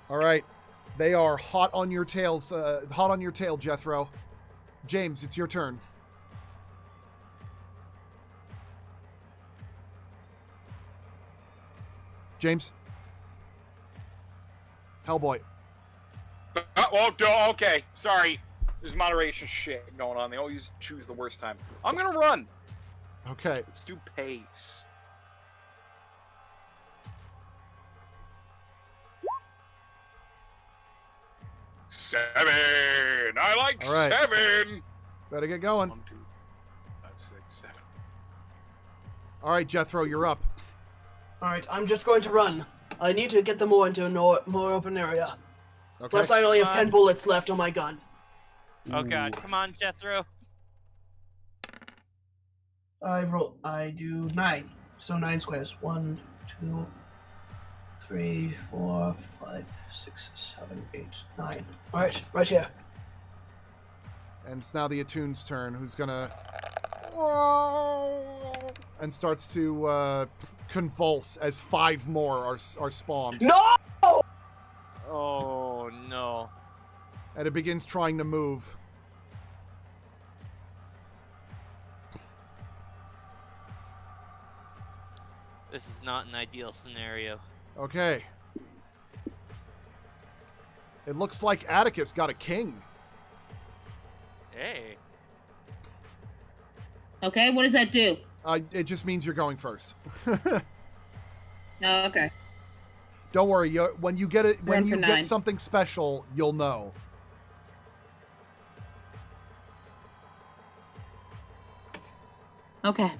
All right, they are hot on your tails. Hot on your tail, Jethro. James, it's your turn. James. Hellboy. Okay. Sorry. There's moderation shit going on. They always choose the worst time. I'm gonna run. Okay. Let's do pace. Seven. I like All right. 7. Better get going. 1, 2, 5, 6, 7. All right, Jethro, you're up. All right, I'm just going to run. I need to get them more into a more open area. Okay. Plus, I only have 10 bullets left on my gun. Oh god, come on, Jethro. I do 9. So 9 squares. 1, 2, 3, 4, 5, 6, 7, 8, 9. All right, right here. And it's now the Attune's turn, who's gonna and starts to convulse as 5 more are spawned, No! Oh no. and it begins trying to move. This is not an ideal scenario. Okay. It looks like Atticus got a king. Hey. Okay, what does that do? It just means you're going first. Oh, okay. Don't worry. When you get it, when Run for you 9. get something special, you'll know. Okay.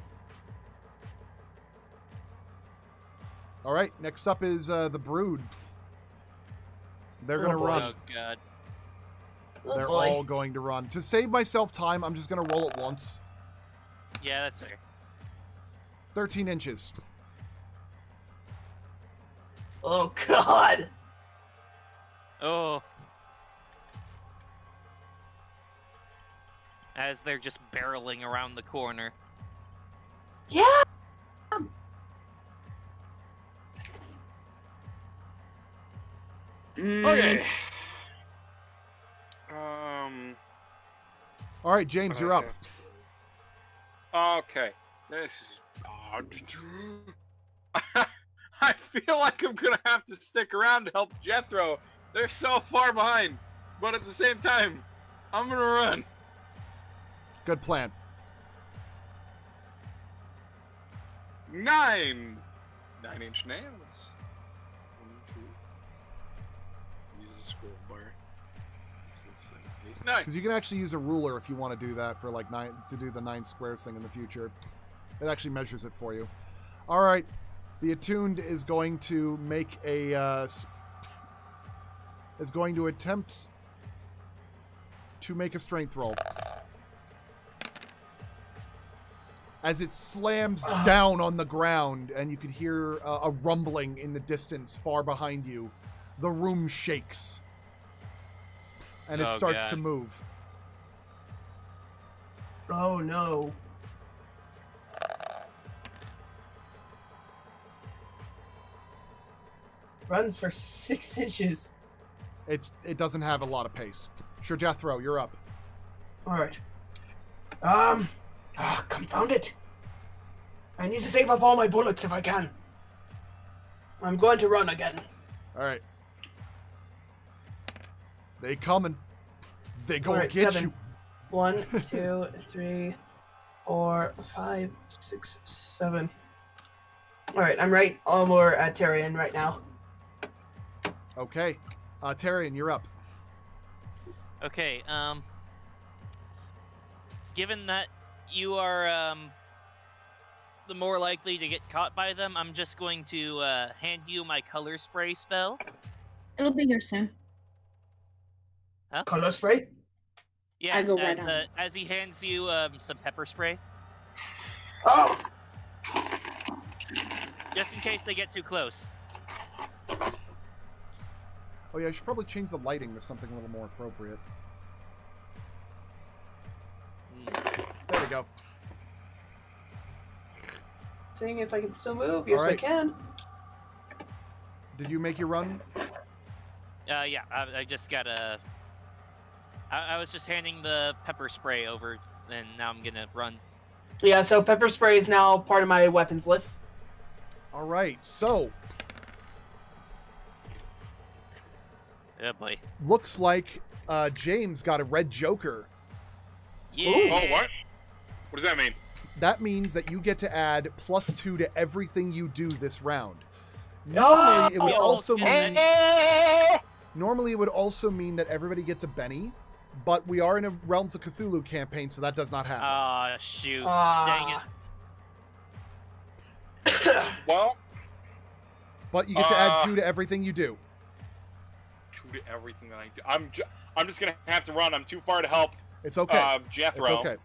All right. Next up is the Brood. They're gonna boy. run. Oh god. Oh, They're boy. all going to run. To save myself time, I'm just gonna roll it once. Yeah, that's fair. 13 inches. Oh god. Oh. As they're just barreling around the corner. Yeah. Okay. All right, James, you're up. Okay. This is. I feel like I'm gonna have to stick around to help Jethro. They're so far behind, but at the same time, I'm gonna run. Good plan. 9 9-inch nails. 1, 2. Use the scroll bar. 6, 7, 8, 9. Because you can actually use a ruler if you want to do that for like 9 to do the 9 squares thing in the future. It actually measures it for you. All right, the attuned is going to make a is going to attempt to make a strength roll. As it slams down on the ground, and you can hear a rumbling in the distance far behind you, the room shakes, and it Oh, starts God. to move. Oh no. Runs for 6 inches. It doesn't have a lot of pace. Sure, Jethro, you're up. Alright. Confound it. I need to save up all my bullets if I can. I'm going to run again. All right. They coming. They gonna Alright, get 7. you. 1, 2, 3, 4, 5, 6, 7. Alright, I'm right over at Tyrion right now. Okay. Tyrion, you're up. Okay, given that you are, the more likely to get caught by them, I'm just going to, hand you my color spray spell. It'll be here soon. Color spray? Yeah, I go right on. as he hands you, some pepper spray. Oh! Just in case they get too close. Oh yeah, I should probably change the lighting to something a little more appropriate. There we go. Seeing if I can still move. Yes, Alright. I can. Did you make your run? Yeah, I just gotta... I was just handing the pepper spray over, and now I'm gonna run. Yeah, so pepper spray is now part of my weapons list. All right, so Oh boy. looks like James got a red joker. Yeah! Oh, what? What does that mean? That means that you get to add +2 to everything you do this round. Oh! Normally, it would also mean Oh! normally it would also mean that everybody gets a Benny, but we are in a Realms of Cthulhu campaign, so that does not happen. Aw, shoot. Ah. Dang it. Well, But you get to add 2 to everything you do. 2 to everything that I do. I'm just gonna have to run. I'm too far to help. It's okay. Jethro. It's okay.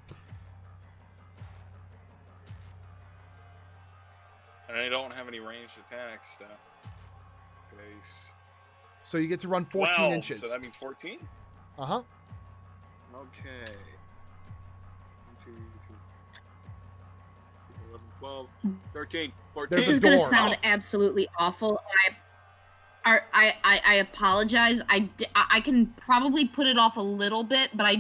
And I don't have any ranged attacks. Base. So you get to run 14 12, inches. So that means 14? Uh-huh. Okay. 1, 2, 11, 12, 13, 14. There's This a is going to door. sound absolutely awful. I apologize. I can probably put it off a little bit, but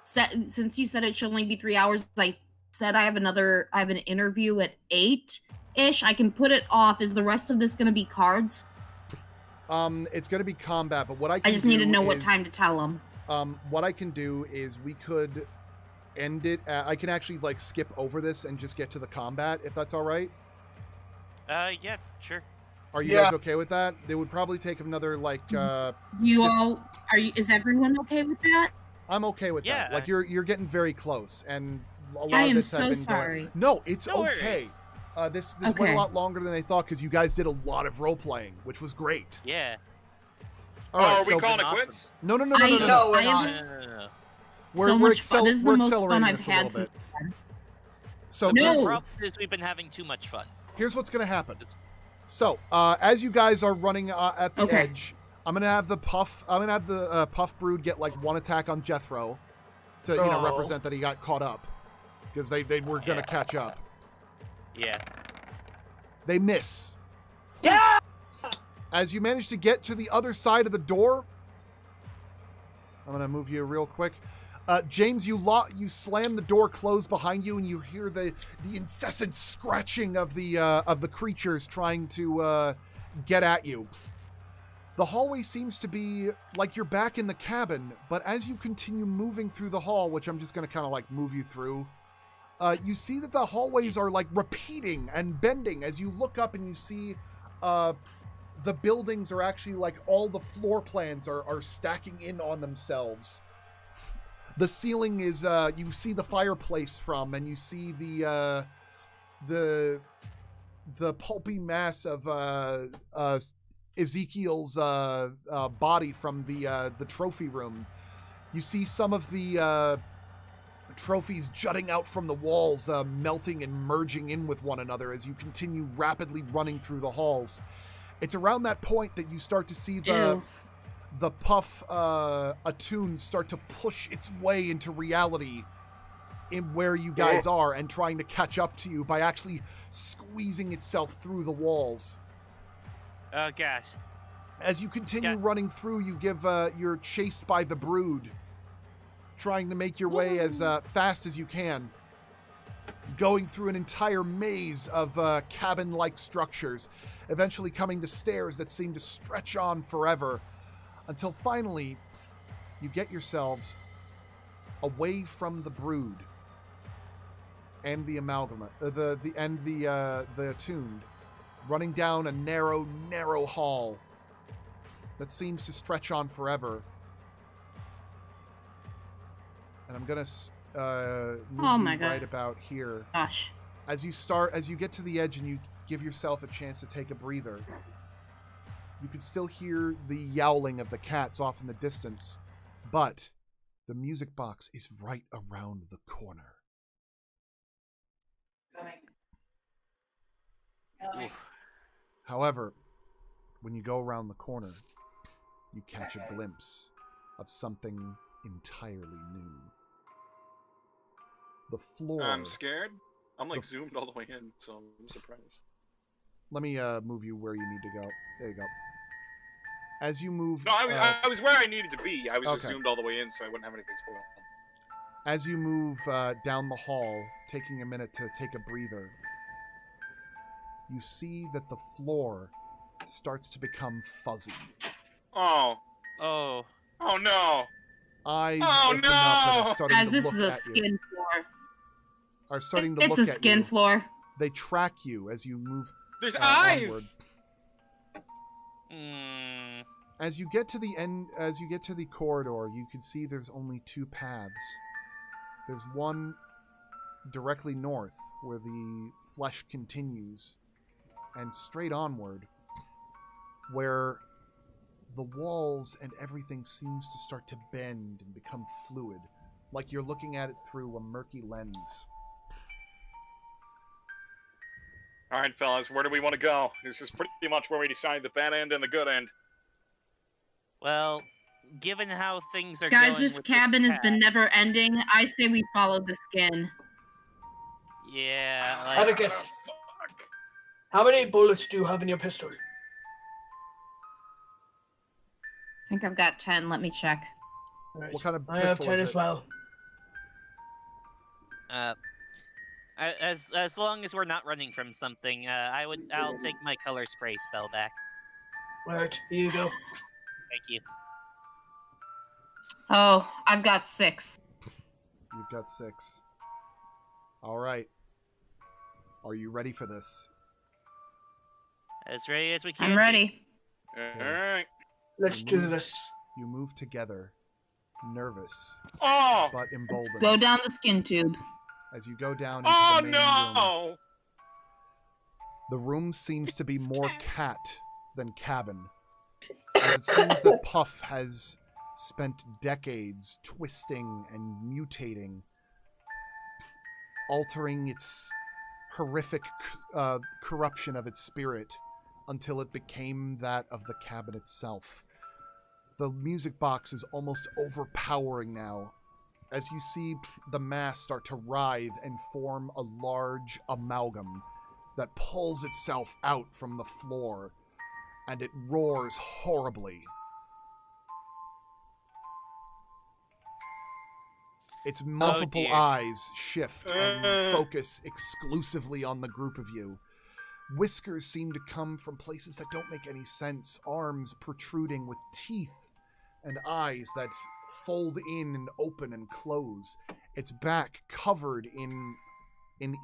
since you said it should only be 3 hours, I said I have an interview at 8-ish. I can put it off. Is the rest of this going to be cards? It's going to be combat, but what I can I just need to do know what is- time to tell them. What I can do is we could end it. I can actually like skip over this and just get to the combat if that's all right. Yeah, sure. Are you guys okay with that? It would probably take another like. Is everyone okay with that? I'm okay with that. Like you're getting very close, and a lot I of am this so have been sorry. Going... No, it's No okay. worries. This went a lot longer than I thought because you guys did a lot of role playing, which was great. Yeah. All right, are we calling it quits? No. No, we're not. no. We're This is the most fun I've this a had little since. bit. So The No. problem is we've been having too much fun. here's what's gonna happen. So as you guys are running at the edge, I'm gonna have the Puff Brood get like one attack on Jethro to represent that he got caught up because they were gonna catch up. Yeah. They miss. Yeah! As you manage to get to the other side of the door, I'm gonna move you real quick. James, you slam the door closed behind you, and you hear the incessant scratching of the creatures trying to get at you. The hallway seems to be like you're back in the cabin, but as you continue moving through the hall, which I'm just gonna kind of like move you through, you see that the hallways are like repeating and bending as you look up and you see the buildings are actually like all the floor plans are stacking in on themselves. The ceiling is you see the fireplace from, and you see the pulpy mass of Ezekiel's body from the trophy room. You see some of the trophies jutting out from the walls, melting and merging in with one another as you continue rapidly running through the halls. It's around that point that you start to see the Puff Attune start to push its way into reality in where you guys are and trying to catch up to you by actually squeezing itself through the walls. Oh gosh. As you continue running through, you you're chased by the Brood, trying to make your way as fast as you can, going through an entire maze of cabin-like structures, eventually coming to stairs that seem to stretch on forever, until finally you get yourselves away from the Brood and the amalgamate, the attuned, running down a narrow hall that seems to stretch on forever. And I'm gonna move you right about here. Gosh. As you get to the edge and you give yourself a chance to take a breather, you can still hear the yowling of the cats off in the distance, but the music box is right around the corner. However, when you go around the corner, you catch a glimpse of something entirely new. The floor... I'm scared. I'm like zoomed all the way in, so I'm surprised. Let me move you where you need to go. There you go. As you move... No, I was where I needed to be. I was just zoomed all the way in, so I wouldn't have anything spoiled. As you move down the hall, taking a minute to take a breather, you see that the floor starts to become fuzzy. Oh. Oh. Oh no. Eyes open up and are starting Guys, to this look is a at skin you. floor. Are starting to It's look a at skin you. floor. They track you as you move. There's Onward. eyes. As you get to the end, as you get to the corridor, you can see there's only two paths. There's one directly north, where the flesh continues, and straight onward, where the walls and everything seems to start to bend and become fluid, like you're looking at it through a murky lens. All right, fellas, where do we want to go? This is pretty much where we decide the bad end and the good end. Well, given how things are Guys, going this with cabin this has been never ending. I say we follow the skin. Yeah, Have a like... guess. How many bullets do you have in your pistol? I think I've got 10. Let me check. Right. What kind of I have pistol 10 is as it? well. As long as we're not running from something, I'll take my color spray spell back. Right, here you go. Thank you. Oh, I've got 6. You've got 6. All right. Are you ready for this? As ready as we can. I'm ready. All right. Let's do this. You move together, nervous Oh! but emboldened. Go down the skin tube. As you go down into the main room. No! The room seems to be more cat than cabin. As it seems that Puff has spent decades twisting and mutating, altering its horrific corruption of its spirit until it became that of the cabin itself. The music box is almost overpowering now, as you see the mass start to writhe and form a large amalgam that pulls itself out from the floor, and it roars horribly. Its multiple eyes shift and focus exclusively on the group of you. Whiskers seem to come from places that don't make any sense, arms protruding with teeth and eyes that fold in and open and close. Its back covered in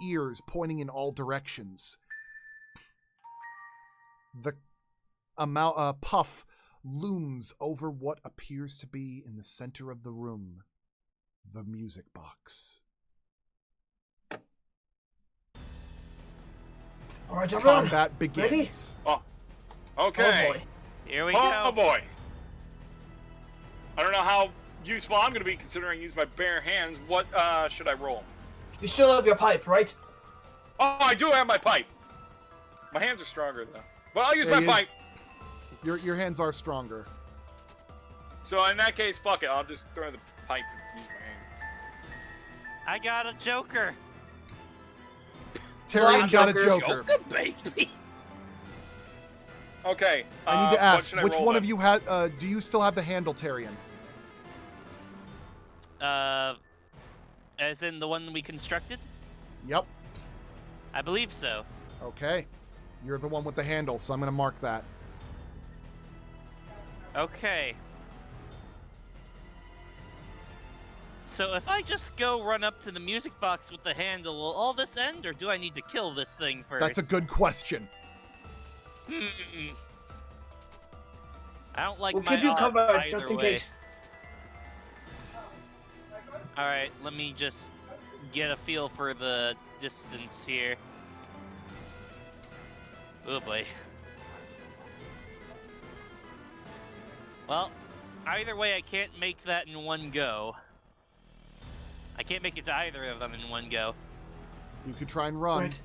ears pointing in all directions. The Puff looms over what appears to be in the center of the room, the music box. All right, everyone. Combat begins. Oh, okay. Oh boy. Here we go. Oh boy. I don't know how useful I'm going to be considering I use my bare hands. What should I roll? You still have your pipe, right? Oh, I do have my pipe. My hands are stronger though, but I'll use my pipe. Your hands are stronger. So in that case, fuck it. I'll just throw the pipe and use my hands. I got a joker. Tyrion got a joker. Baby. Okay. I need to ask, which one then? of you had? Do you still have the handle, Tyrion? As in the one we constructed? Yep. I believe so. Okay. You're the one with the handle, so I'm going to mark that. Okay. So if I just go run up to the music box with the handle, will all this end, or do I need to kill this thing first? That's a good question. I don't like We'll my keep you odds covered either just in way. case. Alright, let me just get a feel for the distance here. Oh boy. Well, either way I can't make that in one go. I can't make it to either of them in one go. You could try and run. Right.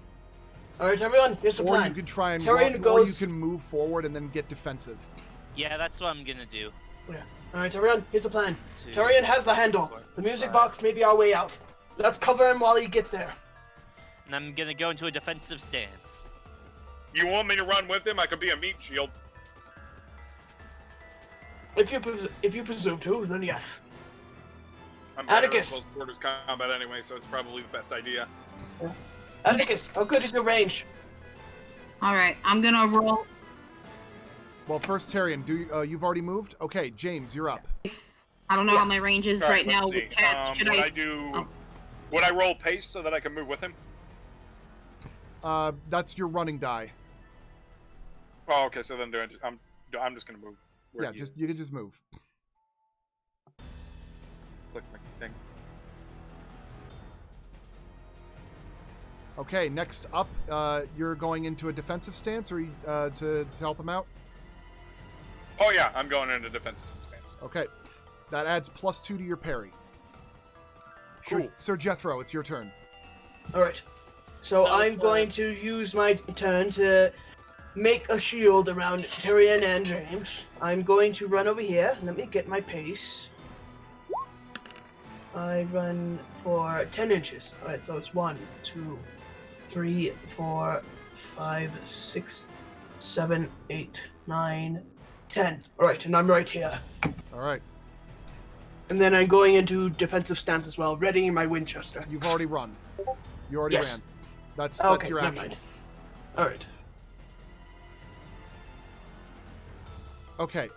All right, everyone. Here's the Or plan. you could try and Tyrion run, goes... or you can move forward and then get defensive. Yeah, that's what I'm gonna do. Yeah. All right, everyone. Here's the plan. 2, Tyrion has the handle. 4, The music 5. box may be our way out. Let's cover him while he gets there. And I'm gonna go into a defensive stance. You want me to run with him? I could be a meat shield. If you presume to, then yes. I'm better at Atticus. close quarters combat anyway, so it's probably the best idea. Atticus, how good is your range? All right, I'm gonna roll. Well, first, Tyrion, you've already moved? Okay, James, you're up. I don't know how my range is All right let's now see. with cats. Should would I? I do? Oh. Would I roll pace so that I can move with him? That's your running die. Oh, okay. So then I'm just gonna move. Yeah, you can just move. Click my thing. Okay, next up, you're going into a defensive stance, or to help him out? Oh yeah, I'm going into defensive stance. Okay, that adds +2 to your parry. Cool. Sir Jethro, it's your turn. All right. So I'm going to use my turn to make a shield around Tyrion and James. I'm going to run over here. Let me get my pace. I run for 10 inches. All right, so it's 1, 2, 3, 4, 5, 6, 7, 8, 9, 10. All right, and I'm right here. All right. And then I'm going into defensive stance as well, readying my Winchester. You've already run. You already Yes. ran. That's Okay, your never action. mind. All right. Okay.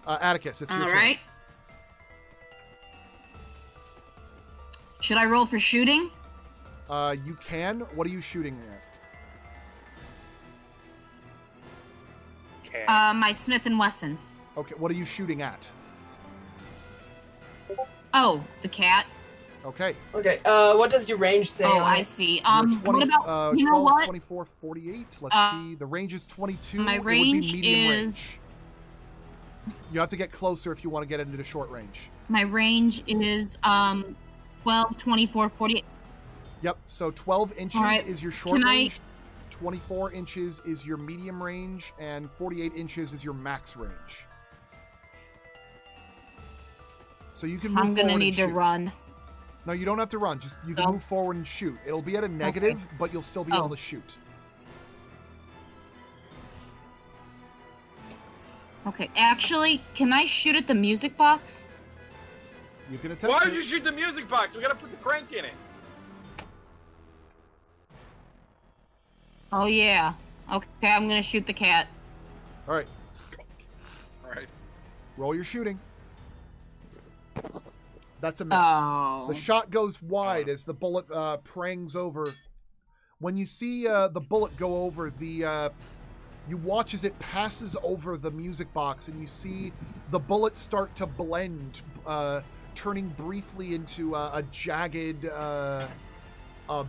Atticus, it's your All turn. right. Should I roll for shooting? You can. What are you shooting at? My Smith & Wesson. Okay, what are you shooting at? Oh, the cat. Okay. Okay, what does your range say? Oh, on I it? see. You're 20, What about, you 12, know what? 24, 48. Let's see. The range is 22. My It range would be medium is... range. You have to get closer if you want to get into the short range. My range is 12, 24, 48. Yep, so 12 inches All right. is your short Can I- range, 24 inches is your medium range, and 48 inches is your max range. So you can move I'm gonna forward need and to shoot. run. No, you don't have to run. Just you can No. move forward and shoot. It'll be at a negative, but you'll still be able to shoot. Okay, actually, can I shoot at the music box? You can attempt Why to. would you shoot the music box? We gotta put the crank in it. Oh, yeah. Okay, I'm gonna shoot the cat. All right, All right. roll your shooting. That's a miss. Oh. The shot goes wide as the bullet prangs over. When you see the bullet go over, you watch as it passes over the music box, and you see the bullet start to blend, turning briefly into a jagged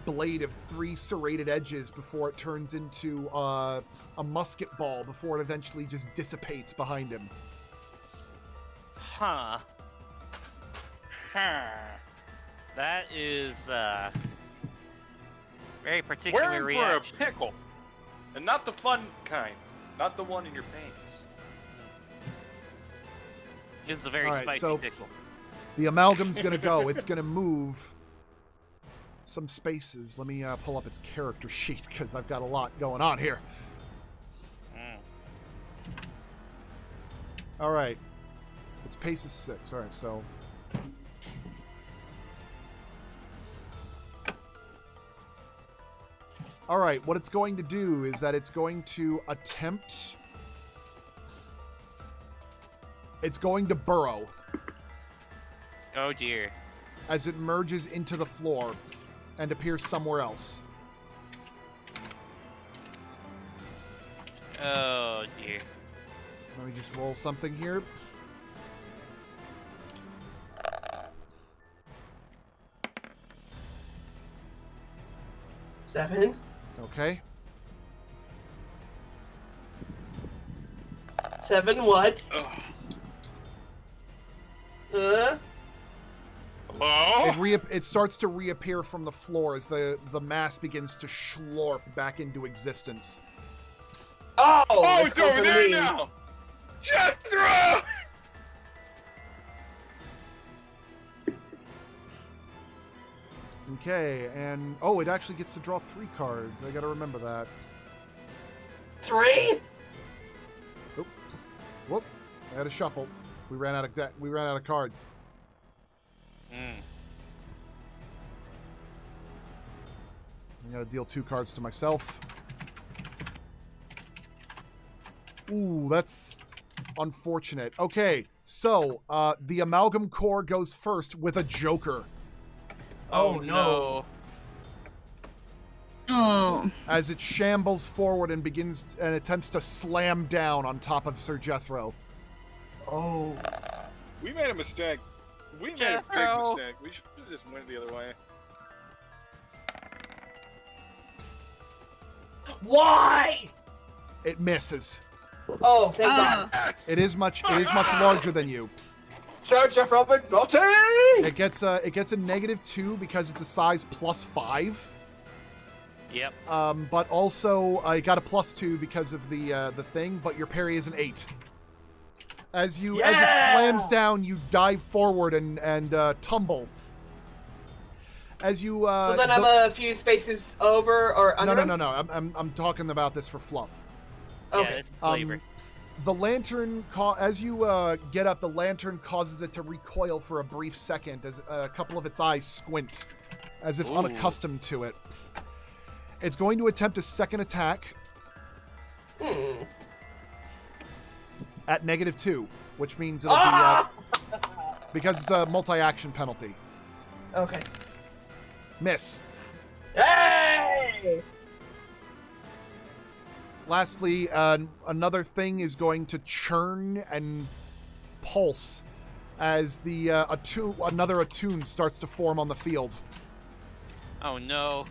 blade of 3 serrated edges before it turns into a musket ball, before it eventually just dissipates behind him. Huh. That is very particular We're in reaction. for a pickle, and not the fun kind, not the one in your pants. This is a very All right, spicy so- pickle. The amalgam's gonna go. It's gonna move some spaces. Let me pull up its character sheet because I've got a lot going on here. Mm. All right. Its pace is 6. All right, so. All right, what it's going to do is that it's going to attempt. It's going to burrow Oh dear. as it merges into the floor and appears somewhere else. Oh dear. Let me just roll something here. Seven. Okay. 7 what? Hello? It starts to reappear from the floor as the mass begins to slurp back into existence. Oh, Oh, that's it's over closer to there me. now! Jethro! Okay, and it actually gets to draw 3 cards. I gotta remember that. 3? Whoop! I had a shuffle. We ran out of cards. Mm. I gotta deal 2 cards to myself. Ooh, that's unfortunate. Okay, so the amalgam core goes first with a joker Oh, no. Oh. as it shambles forward and attempts to slam down on top of Sir Jethro. Oh. We made a mistake. We made a big Jethro. mistake. We should have just went the other way. Why? It misses. Oh, thank God. It is much larger than you. Sir Jeff Robert, naughty! It gets a -2 because it's a size +5. Yep. But also it got a +2 because of the thing. But your parry is an 8. As it slams down, you dive forward and tumble. As you So then I'm a few spaces over or under. No. I'm talking about this for fluff. Okay. Yeah, it's flavor. The lantern, as you get up, the lantern causes it to recoil for a brief second as a couple of its eyes squint, as if unaccustomed to it. It's going to attempt a second attack at -2. which means it'll be because it's a multi-action penalty. Okay. Miss. Hey! Lastly, another thing is going to churn and pulse as the another Attune starts to form on the field. Oh no.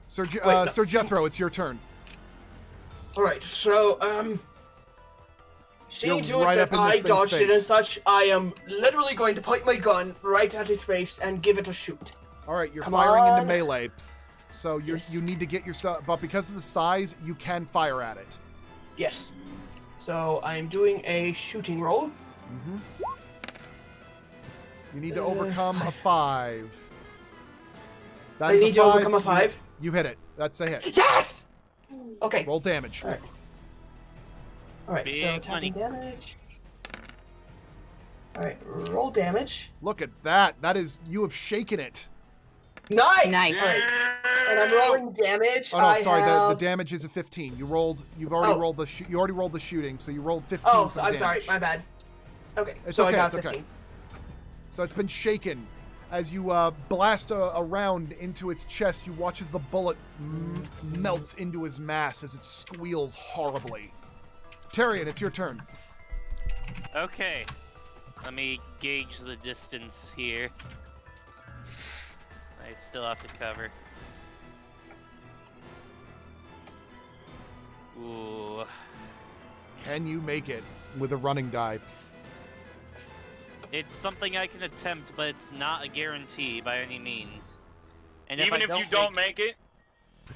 Sir no. Sir Jethro, it's your turn. Alright, so, seeing to right it up that in this I thing's dodged it face. and such, I am literally going to point my gun right at his face and give it a shoot. Alright, you're Come firing into on. melee. So Yes. you need to get yourself, but because of the size, you can fire at it. Yes. So, I'm doing a shooting roll. Mm-hmm. You need to overcome a 5. That I is need to overcome a 5? You hit it. That's a hit. Yes! Okay. Roll damage. Alright, so Big attacking money. damage. Alright, roll damage. Look at that. That is, you have shaken it. Nice! Nice. Alright, and I'm rolling damage. Oh no, I sorry. have... The damage is a 15. You've already rolled the you already rolled the shooting, so you rolled 15. Oh, for so the I'm sorry, damage. my bad. Okay, It's so okay, I got it's okay. 15. So it's been shaken. As you blast a round into its chest, you watch as the bullet melts into his mass as it squeals horribly. Tyrion, it's your turn. Okay. Let me gauge the distance here. I still have to cover. Ooh. Can you make it with a running die? It's something I can attempt, but it's not a guarantee by any means. And Even if you don't make it,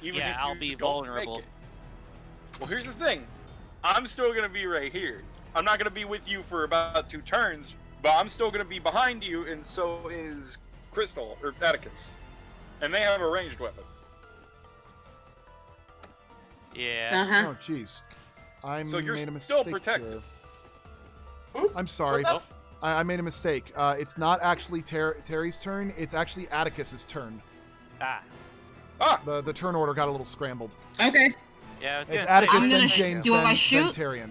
yeah, I'll be don't vulnerable. make it. Well, here's the thing. I'm still going to be right here. I'm not going to be with you for about 2 turns, but I'm still going to be behind you, and so is Crystal, or Atticus. And they have a ranged weapon. Yeah. Oh, jeez. I So you're made a still mistake protected. here. I'm sorry. What's up? I made a mistake. It's not actually Terry's turn. It's actually Atticus's turn. Ah. The turn order got a little scrambled. Okay. Yeah, I was It's gonna Atticus, say. I'm then gonna James, do I then shoot? Tyrion.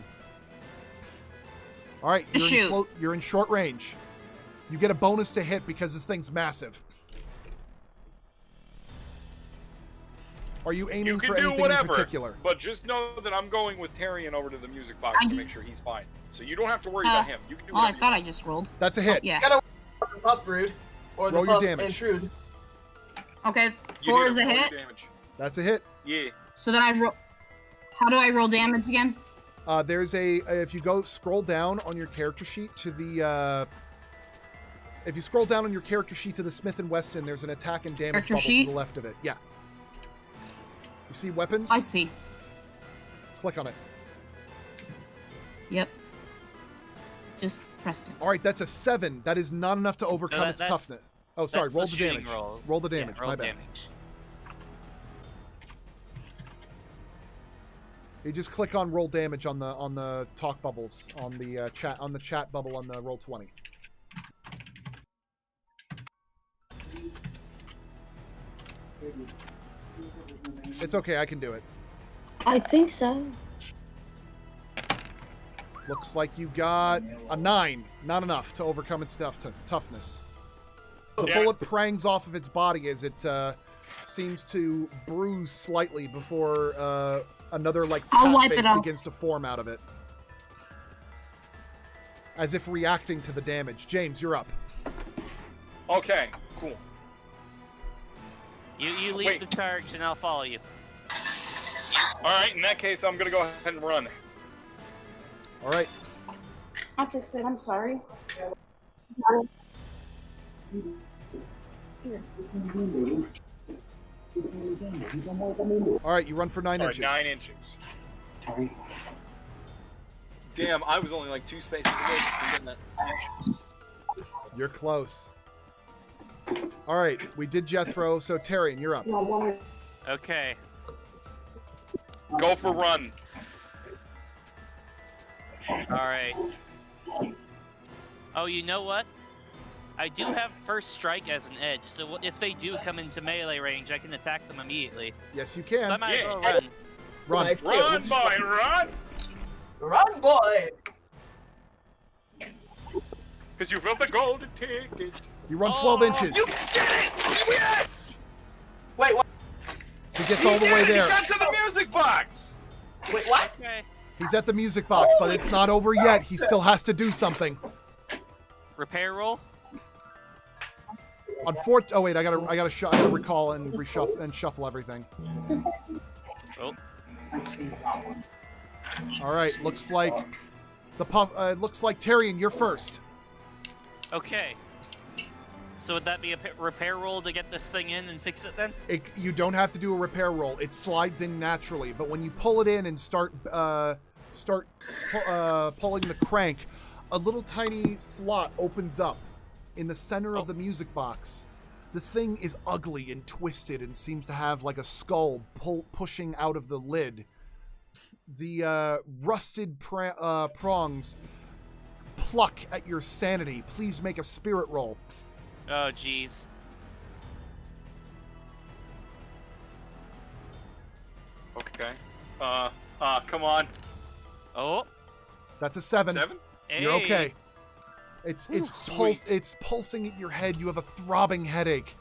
All right, Shoot. you're in short range. You get a bonus to hit because this thing's massive. Are you aiming You can for do anything whatever, in particular? but just know that I'm going with Tyrion over to the music box to make sure he's fine. So you don't have to worry about him. You can do Oh, I whatever you thought want. I just rolled. That's a hit. Yeah. Gotta roll the buff, Brood. Or the Roll your buff damage. intrude. Okay, You 4 need is to a roll your hit. damage. That's a hit. Yeah. So then I roll. How do I roll damage again? There's if you go scroll down on your character sheet to the if you scroll down on your character sheet to the Smith & Wesson, there's an attack and damage Character bubble sheet? to the left of it. Yeah. You see weapons? I see. Click on it. Yep. Just pressed it. All right, that's a 7. That is not enough to overcome its that's- toughness. Oh, sorry. That's Roll the the shooting damage. roll. Roll the Yeah, damage. roll My bad. damage. You just click on roll damage on the talk bubbles on the chat bubble on the roll 20. It's okay. I can do it. I think so. Looks like you got a 9. Not enough to overcome its toughness. The Yeah. bullet prangs off of its body as it seems to bruise slightly before another like I'll cat wipe face it off. begins to form out of it. As if reacting to the damage. James, you're up. Okay, cool. You lead Wait. the charge, and I'll follow you. Alright, in that case, I'm gonna go ahead and run. All right. I'll fix it. I'm sorry. All right, you run for 9 Alright, inches. 9 inches. Damn, I was only like 2 spaces away from getting that. You're close. All right, we did Jethro, so Tyrion, you're up. Okay. Go for run. Alright. Oh, you know what? I do have first strike as an edge, so if they do come into melee range, I can attack them immediately. Yes, you So I can. might as Yeah. well run. Run. Life too. Run, boy, run! Run, boy! Because you filled the golden ticket. You run 12 inches. You did it! Yes! Wait, what? He gets all the way there. He got to the music box! Wait, what? Okay. He's at the music box, but it's not over yet. He still has to do something. Repair roll. Oh wait, I gotta recall and reshuffle and shuffle everything. Oh. All right, looks like looks like Tyrion, you're first. Okay. So would that be a repair roll to get this thing in and fix it then? You don't have to do a repair roll. It slides in naturally, but when you pull it in and start pulling the crank, a little tiny slot opens up in the center of the music box. This thing is ugly and twisted and seems to have like a skull pushing out of the lid. The rusted prongs pluck at your sanity. Please make a spirit roll. Oh, jeez. Okay. Come on. Oh. That's a 7. 7? Hey. You're okay. It's sweet. It's pulsing at your head. You have a throbbing headache,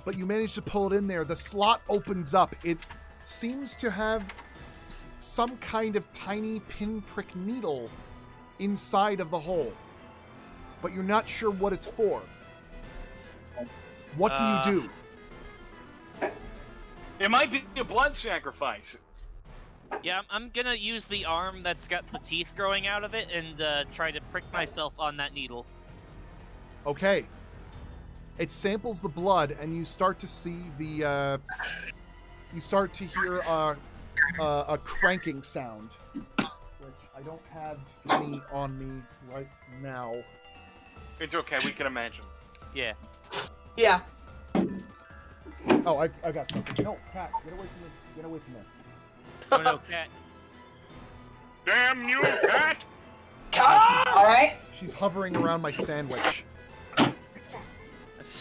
but you manage to pull it in there. The slot opens up. It seems to have some kind of tiny pinprick needle inside of the hole, but you're not sure what it's for. What do you do? It might be a blood sacrifice. Yeah, I'm gonna use the arm that's got the teeth growing out of it and try to prick myself on that needle. Okay. It samples the blood, and you start to see the. You start to hear a cranking sound, which I don't have any on me right now. It's okay, we can imagine. Yeah. Yeah. Oh, I got something. No, Cat, get away from me. Get away from me. Oh no, cat. Damn you, cat! Alright. She's hovering around my sandwich.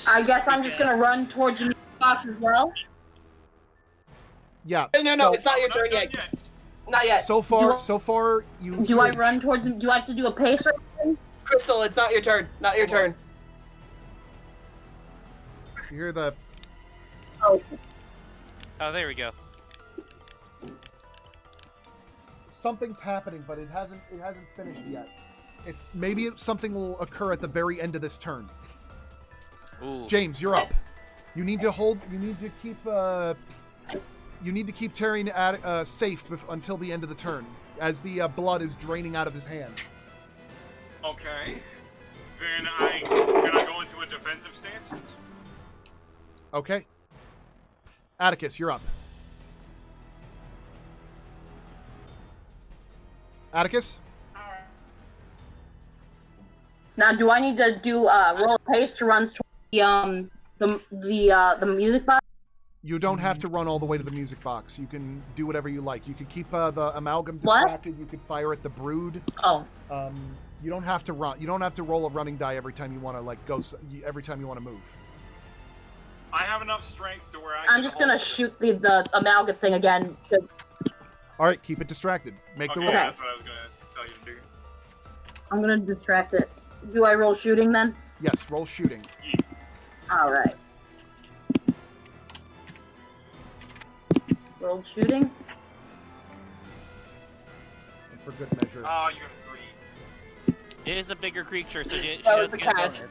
I guess I'm just gonna run towards the box as well. Yeah. No, it's not your turn yet. Not yet. So far, you. Do I run towards him? Do I have to do a pace or anything? Crystal, it's not your turn. Not your turn. You hear the. Oh. Oh, there we go. Something's happening, but it hasn't finished yet. Maybe something will occur at the very end of this turn. Ooh. James, you're up. You need to hold. You need to keep. You need to keep Tyrion safe until the end of the turn, as the blood is draining out of his hand. Okay. Then can I go into a defensive stance? Okay. Atticus, you're up. Atticus? Now, do I need to do roll a pace to run towards the music box? You don't have to run all the way to the music box. You can do whatever you like. You can keep the amalgam distracted. You can fire at the brood. Oh. You don't have to run. You don't have to roll a running die every time you want to go. Every time you want to move. I have enough strength to where I'm just gonna shoot the amalgam thing again. All right, keep it distracted. Make the roll. That's what I was gonna tell you to do. I'm gonna distract it. Do I roll shooting then? Yes, roll shooting. All right. Roll shooting. And for good measure. Oh, you have 3. It is a bigger creature, so she That was does the get a cat.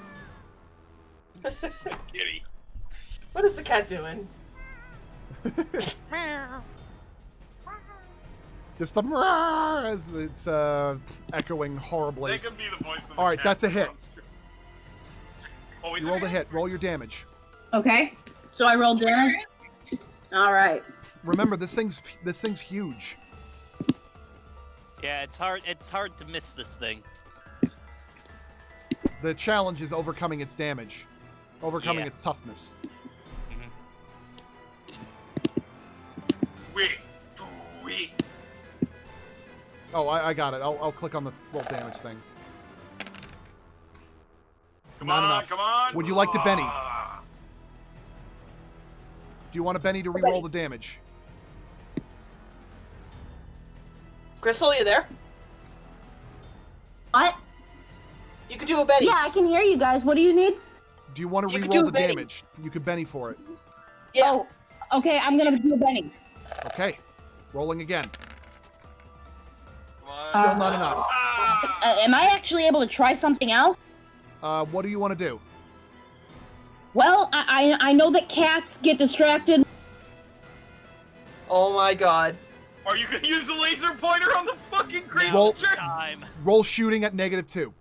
bonus. Kitty. What is the cat doing? Just the meow as it's echoing horribly. They can be the voice of the All right, cat that's a hit. monster. Oh, You rolled a hit. Roll your damage. Okay. So I roll damage. All right. Remember, this thing's huge. Yeah, it's hard to miss this thing. The challenge is overcoming its damage, overcoming Yeah. its toughness. Wait. Oh, I got it. I'll click on the roll damage thing. Come Not on, enough. come on. Would you like to Benny? Ah. Do you want a Benny to re-roll the damage? Crystal, you there? What? You can do a Benny. Yeah, I can hear you guys. What do you need? Do you want to You can re-roll do the Benny. damage? You could Benny for it. Yeah. Oh, okay, I'm gonna do a Benny. Okay. Rolling again. Come on. Still not enough. Am I actually able to try something else? What do you want to do? Well, I know that cats get distracted. Oh my god. Are you gonna use the laser pointer on the fucking creature? Roll- Time. Roll shooting at -2.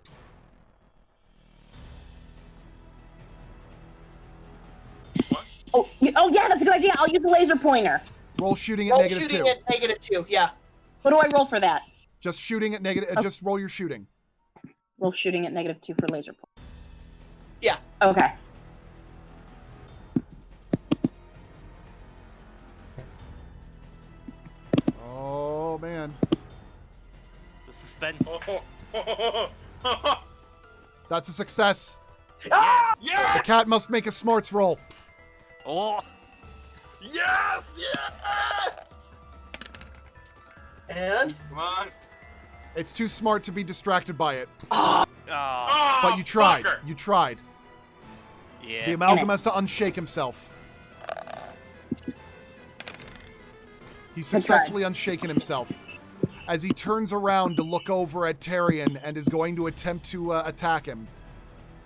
Oh, yeah, that's a good idea. I'll use the laser pointer. Roll shooting at Roll -2. shooting at -2, yeah. What do I roll for that? Just shooting at negative. Oh. Just roll your shooting. Roll shooting at -2 for laser pointer. Yeah. Okay. Oh man, The suspense. that's a success. Ah! Yes! The cat must make a smarts roll. Oh. Yes! Yes! And Come on. It's too smart to be distracted by it. Oh. But you tried. Fucker. You tried. Yeah. The amalgam has to unshake himself. He's successfully unshaken himself. As he turns around to look over at Tarion and is going to attempt to attack him.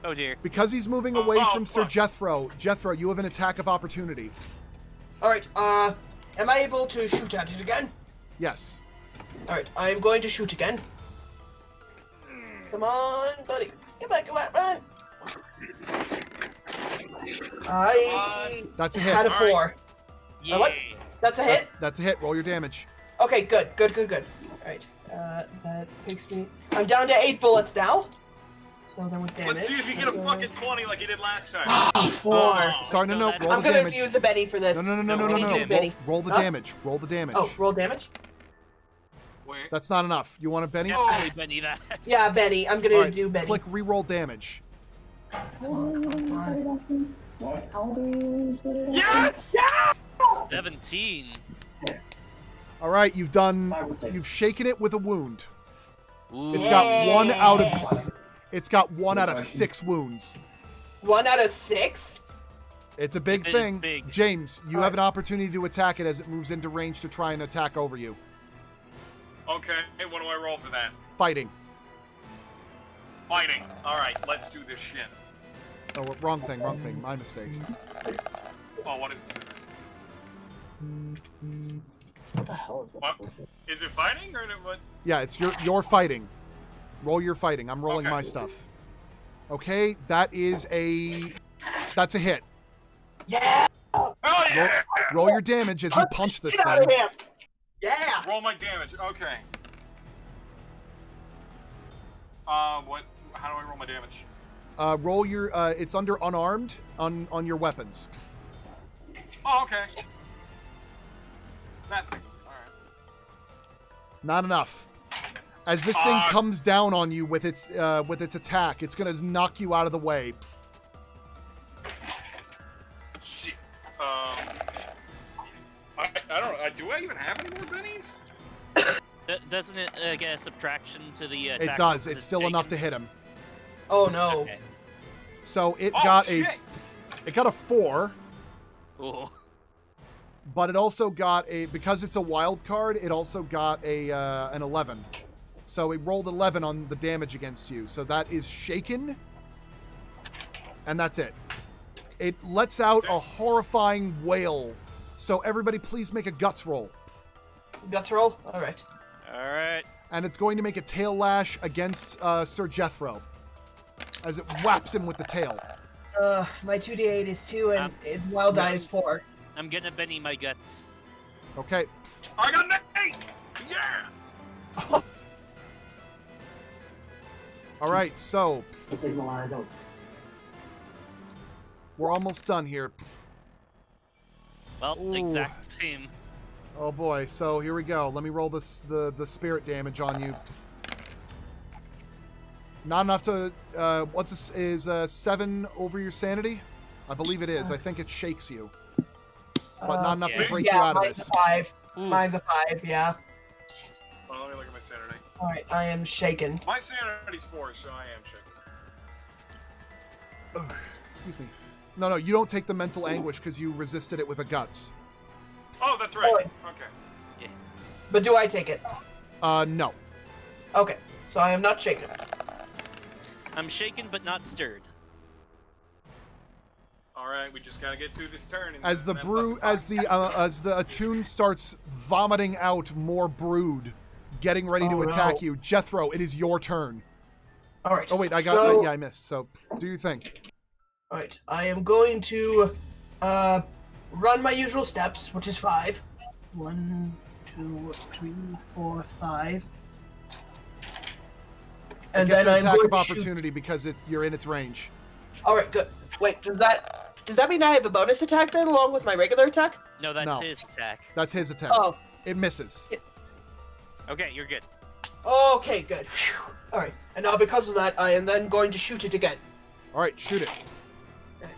Oh dear. Because he's moving away Oh, from Sir fuck. Jethro, you have an attack of opportunity. alright, am I able to shoot at it again? Yes. Alright, I'm going to shoot again. Come on, buddy. Come on, man. I That's a had a hit. 4. Yeah. What? That's a hit? That's a hit. Roll your damage. Okay, good. Alright, that takes me... I'm down to 8 bullets now. So then with damage... Let's see if you get a fucking 20 like you did last time. 4. Sorry, no. that's- Roll I'm the gonna damage. use a Benny for this. No. I need to do Benny. Roll the Huh? damage. Roll the damage. Oh, roll damage? Wait. That's not enough. You want a Benny? Definitely Benny that. Yeah, Benny. I'm gonna All right, do Benny. click re-roll damage. Come on. Yes! 17. All right, you've shaken it with a wound. Ooh. It's got one out of 6 wounds. 1 out of 6? It's a big It is thing. big. James, you have an opportunity to attack it as it moves into range to try and attack over you. Okay, what do I roll for that? Fighting. Fighting. Alright, let's do this shit. Oh, wrong thing. My mistake. Oh, what is What the hell is What? Is it fighting or what? Yeah, it's your fighting. Roll your fighting. I'm rolling Okay. my stuff. Okay, that's a hit. Yeah! Oh yeah! Roll your damage as you punch this Get out of thing. here! Yeah! Roll my damage. Okay. What? How do I roll my damage? Roll your. It's under unarmed on your weapons. Oh, okay. That thing. Alright. Not enough. As this thing comes down on you with its attack, it's gonna knock you out of the way. Shit. I don't know. Do I even have any more bennies? Doesn't it get a subtraction to the attack? It does. when It's still enough to hit him. Oh no. Okay. So it Oh, got shit. a 4, Ooh. but it also got because it's a wild card. It also got an 11. So it rolled 11 on the damage against you. So that is shaken, and that's it. It lets out a horrifying wail. So everybody, please make a guts roll. Guts roll? Alright. Alright. And it's going to make a tail lash against Sir Jethro as it whaps him with the tail. My 2d8 is 2 and wild die is 4. I'm gonna Benny my guts. Okay. I got an 8! Yeah! All right, so we're almost done here. Well, Ooh. exact same. Oh boy, so here we go. Let me roll this the spirit damage on you. Not enough to what's this is 7 over your sanity? I believe it is. I think it shakes you. But not enough to break you out of mine's this. a 5. Ooh. Mine's a 5, yeah. Well, let me look at my Saturday. Alright, I am shaken. My sanity's 4, so I am shaken. Oh, excuse me. No, you don't take the mental anguish because you resisted it with a guts. Oh, that's right. Alright. Okay. Yeah. But do I take it? No. Okay, so I am not shaken. I'm shaken but not stirred. All right, we just gotta get through this turn. And As the then brew, as the Attune starts vomiting out more brood, getting ready to attack you, Jethro, it is your turn. All right. Oh wait, So, I missed. So do your thing. all right, I am going to run my usual steps, which is 5. 1, 2, 3, 4, 5. And Get then an I'm attack going of to opportunity because you're in its range. All right, good. Wait, does that mean I have a bonus attack then, along with my regular attack? No, that's No. his attack. That's his attack. Oh, It misses. Okay, you're good. okay, good. Phew. All right, and now because of that, I am then going to shoot it again. All right, shoot it. Right.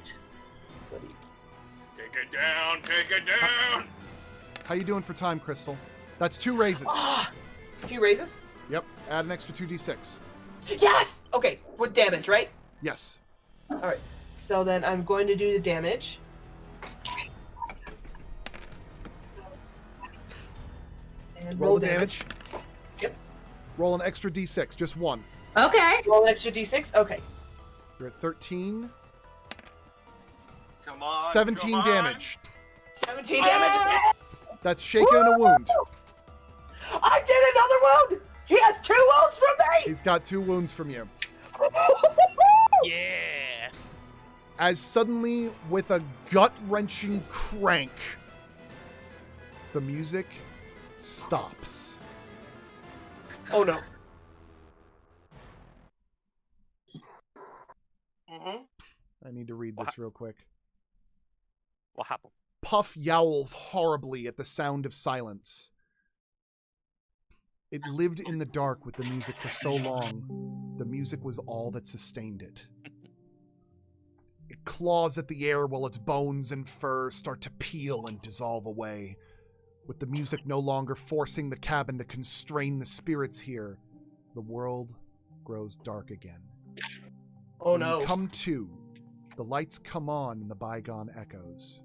Take it down. Take it down. How you doing for time, Crystal? That's 2 raises. 2 raises? Yep. Add an extra 2d6. Yes. Okay, with damage, right? Yes. All right. So then I'm going to do the damage. And Roll the damage. Yep. Roll an extra d6, just 1. Okay. Roll an extra d6. Okay. You're at 13. Come on. 17 come on. damage. 17 damage. That's shaken and a wound. I did another wound. He has 2 wounds from me. He's got 2 wounds from you. Yeah. As suddenly, with a gut-wrenching crank, the music stops. Oh no. I need to read this real quick. What happened? Puff yowls horribly at the sound of silence. It lived in the dark with the music for so long. The music was all that sustained it. It claws at the air while its bones and fur start to peel and dissolve away. With the music no longer forcing the cabin to constrain the spirits here, the world grows dark again. Oh When no. you come to, the lights come on in the bygone echoes.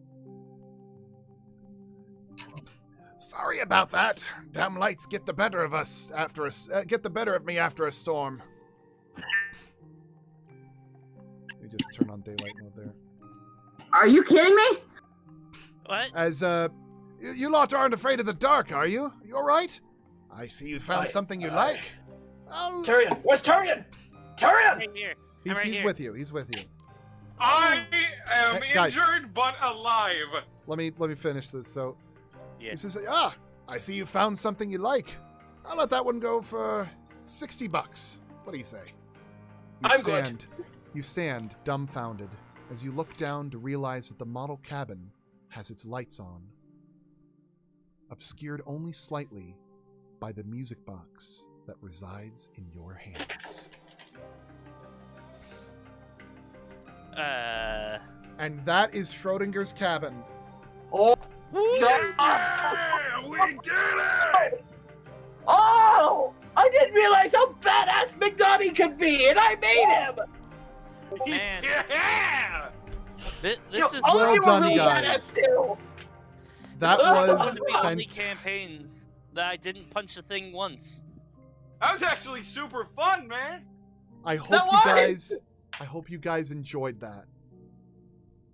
Sorry about that. Damn lights get the better of us after get the better of me after a storm. Let me just turn on daylight mode there. Are you kidding me? What? As you lot aren't afraid of the dark, are you? You all right? I see you found something you like. Oh, Tyrion, where's Tyrion? Tyrion! Right here. he's right here. with you. He's with you. I am Hey, guys. injured but alive. Let me finish this. So Yeah. he says, I see you found something you like. I'll let that one go for $60. What do you say? I'm good. You stand dumbfounded as you look down to realize that the model cabin has its lights on, obscured only slightly by the music box that resides in your hands. And that is Schrodinger's cabin. Oh, Yeah, we did it! oh! I didn't realize how badass McDonnie could be, and I made him. Man, Yeah! this Yo, is all of well you done, are really guys. badass too. That this is one was of the only fantastic. campaigns that I didn't punch the thing once. That was actually super fun, man. I hope That I hope you guys enjoyed that.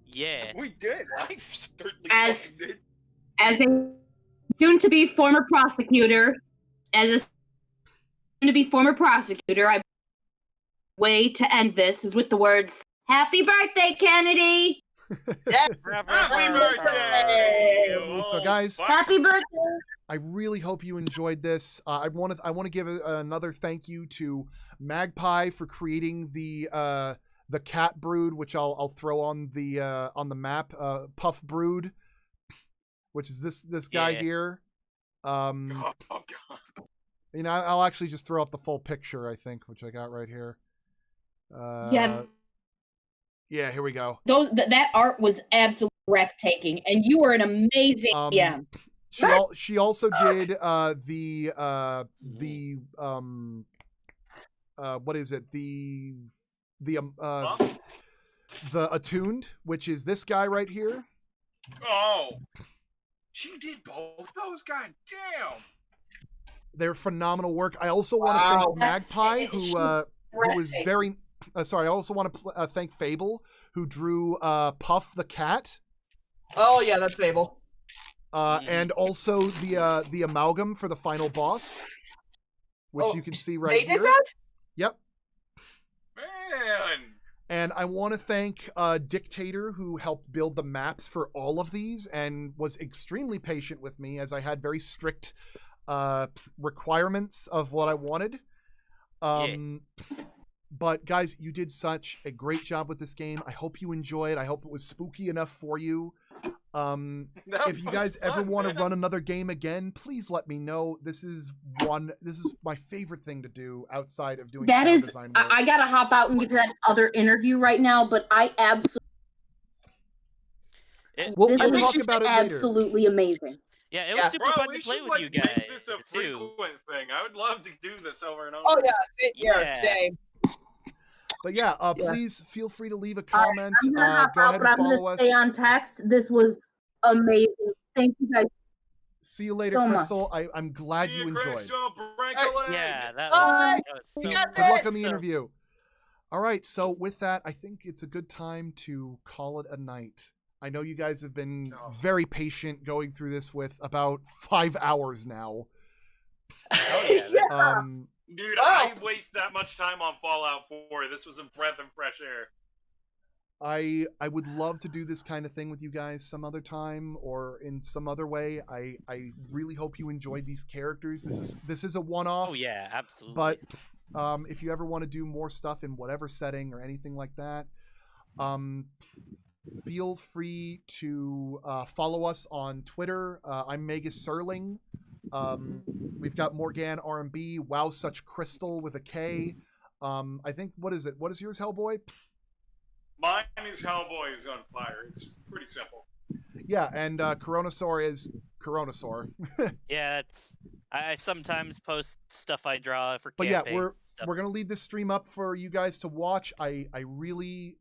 Yeah. We did. I certainly As- fucking did. As a soon-to-be former prosecutor, I way to end this is with the words, "Happy birthday, Kennedy! Happy birthday! So, guys, fuck. Happy birthday!" I really hope you enjoyed this. I want to give another thank you to Magpie for creating the cat brood, which I'll throw on the map. Puff brood, which is this guy Yeah. here. Oh, God. You know, I'll actually just throw up the full picture, I think, which I got right here. Yeah. Yeah, here we go. That art was absolutely breathtaking, and you were an amazing DM. She also did what is it? The Attuned, which is this guy right here. Oh, she did both those. God damn. They're phenomenal work. I also want to thank Magpie, who was very. Sorry, I also want to thank Fable, who drew Puff the cat. Oh yeah, that's Fable. And also the amalgam for the final boss, which you can see right here. They did that? Yep. Man. And I want to thank Dictator, who helped build the maps for all of these and was extremely patient with me, as I had very strict requirements of what I wanted. But guys, you did such a great job with this game. I hope you enjoy it. I hope it was spooky enough for you. If you guys ever want to run another game again, please let me know. This is my favorite thing to do outside of doing sound design work. I gotta hop out and get to that other interview right now, but I absolutely we'll talk about it later. Absolutely amazing. Yeah, it was super fun to play with you guys. Make this a frequent thing. I would love to do this over and over. Oh yeah, same. But yeah, please feel free to leave a comment. I'm gonna hop out, but I'm gonna stay on text. This was amazing. Thank you guys. See you later, Crystal. I'm glad you enjoyed. Yeah, that was so good luck on the interview. All right, so with that, I think it's a good time to call it a night. I know you guys have been very patient going through this with about 5 hours now. Oh yeah. Dude, I waste that much time on Fallout 4. This was a breath of fresh air. I would love to do this kind of thing with you guys some other time or in some other way. I really hope you enjoyed these characters. This is a one-off. Oh yeah, absolutely. But if you ever want to do more stuff in whatever setting or anything like that, feel free to follow us on Twitter. I'm Magus Serling. We've got Morgan R&B, Wow Such Crystal with a K. I think, what is it? What is yours, Hellboy? Mine is Hellboy is on fire. It's pretty simple. Yeah, and Coronasaur is Coronasaur. Yeah, I sometimes post stuff I draw for but campaigns. Yeah, we're gonna leave this stream up for you guys to watch. I'm really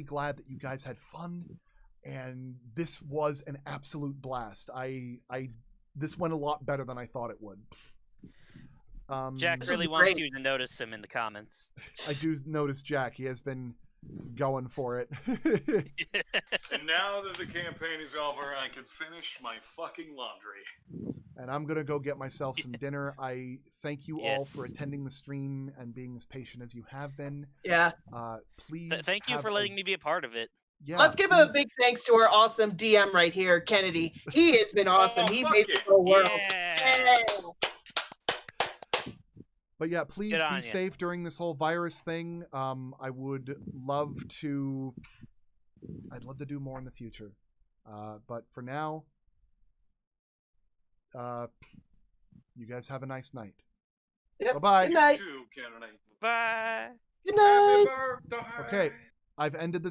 glad that you guys had fun, and this was an absolute blast. This went a lot better than I thought it would. Jack really wants you to notice him in the comments. I do notice Jack. He has been going for it. And now that the campaign is over, I can finish my fucking laundry. And I'm gonna go get myself some dinner. I thank you all for attending the stream and being as patient as you have been. Yeah. Please. Thank you for letting me be a part of it. Yeah, let's give a big thanks to our awesome DM right here, Kennedy. He has been awesome. He made the whole world. Yeah. But yeah, please be safe during this whole virus thing. I'd love to do more in the future. But for now, you guys have a nice night. Yep. Bye-bye. Good night. Bye. Good night. Okay, I've ended this.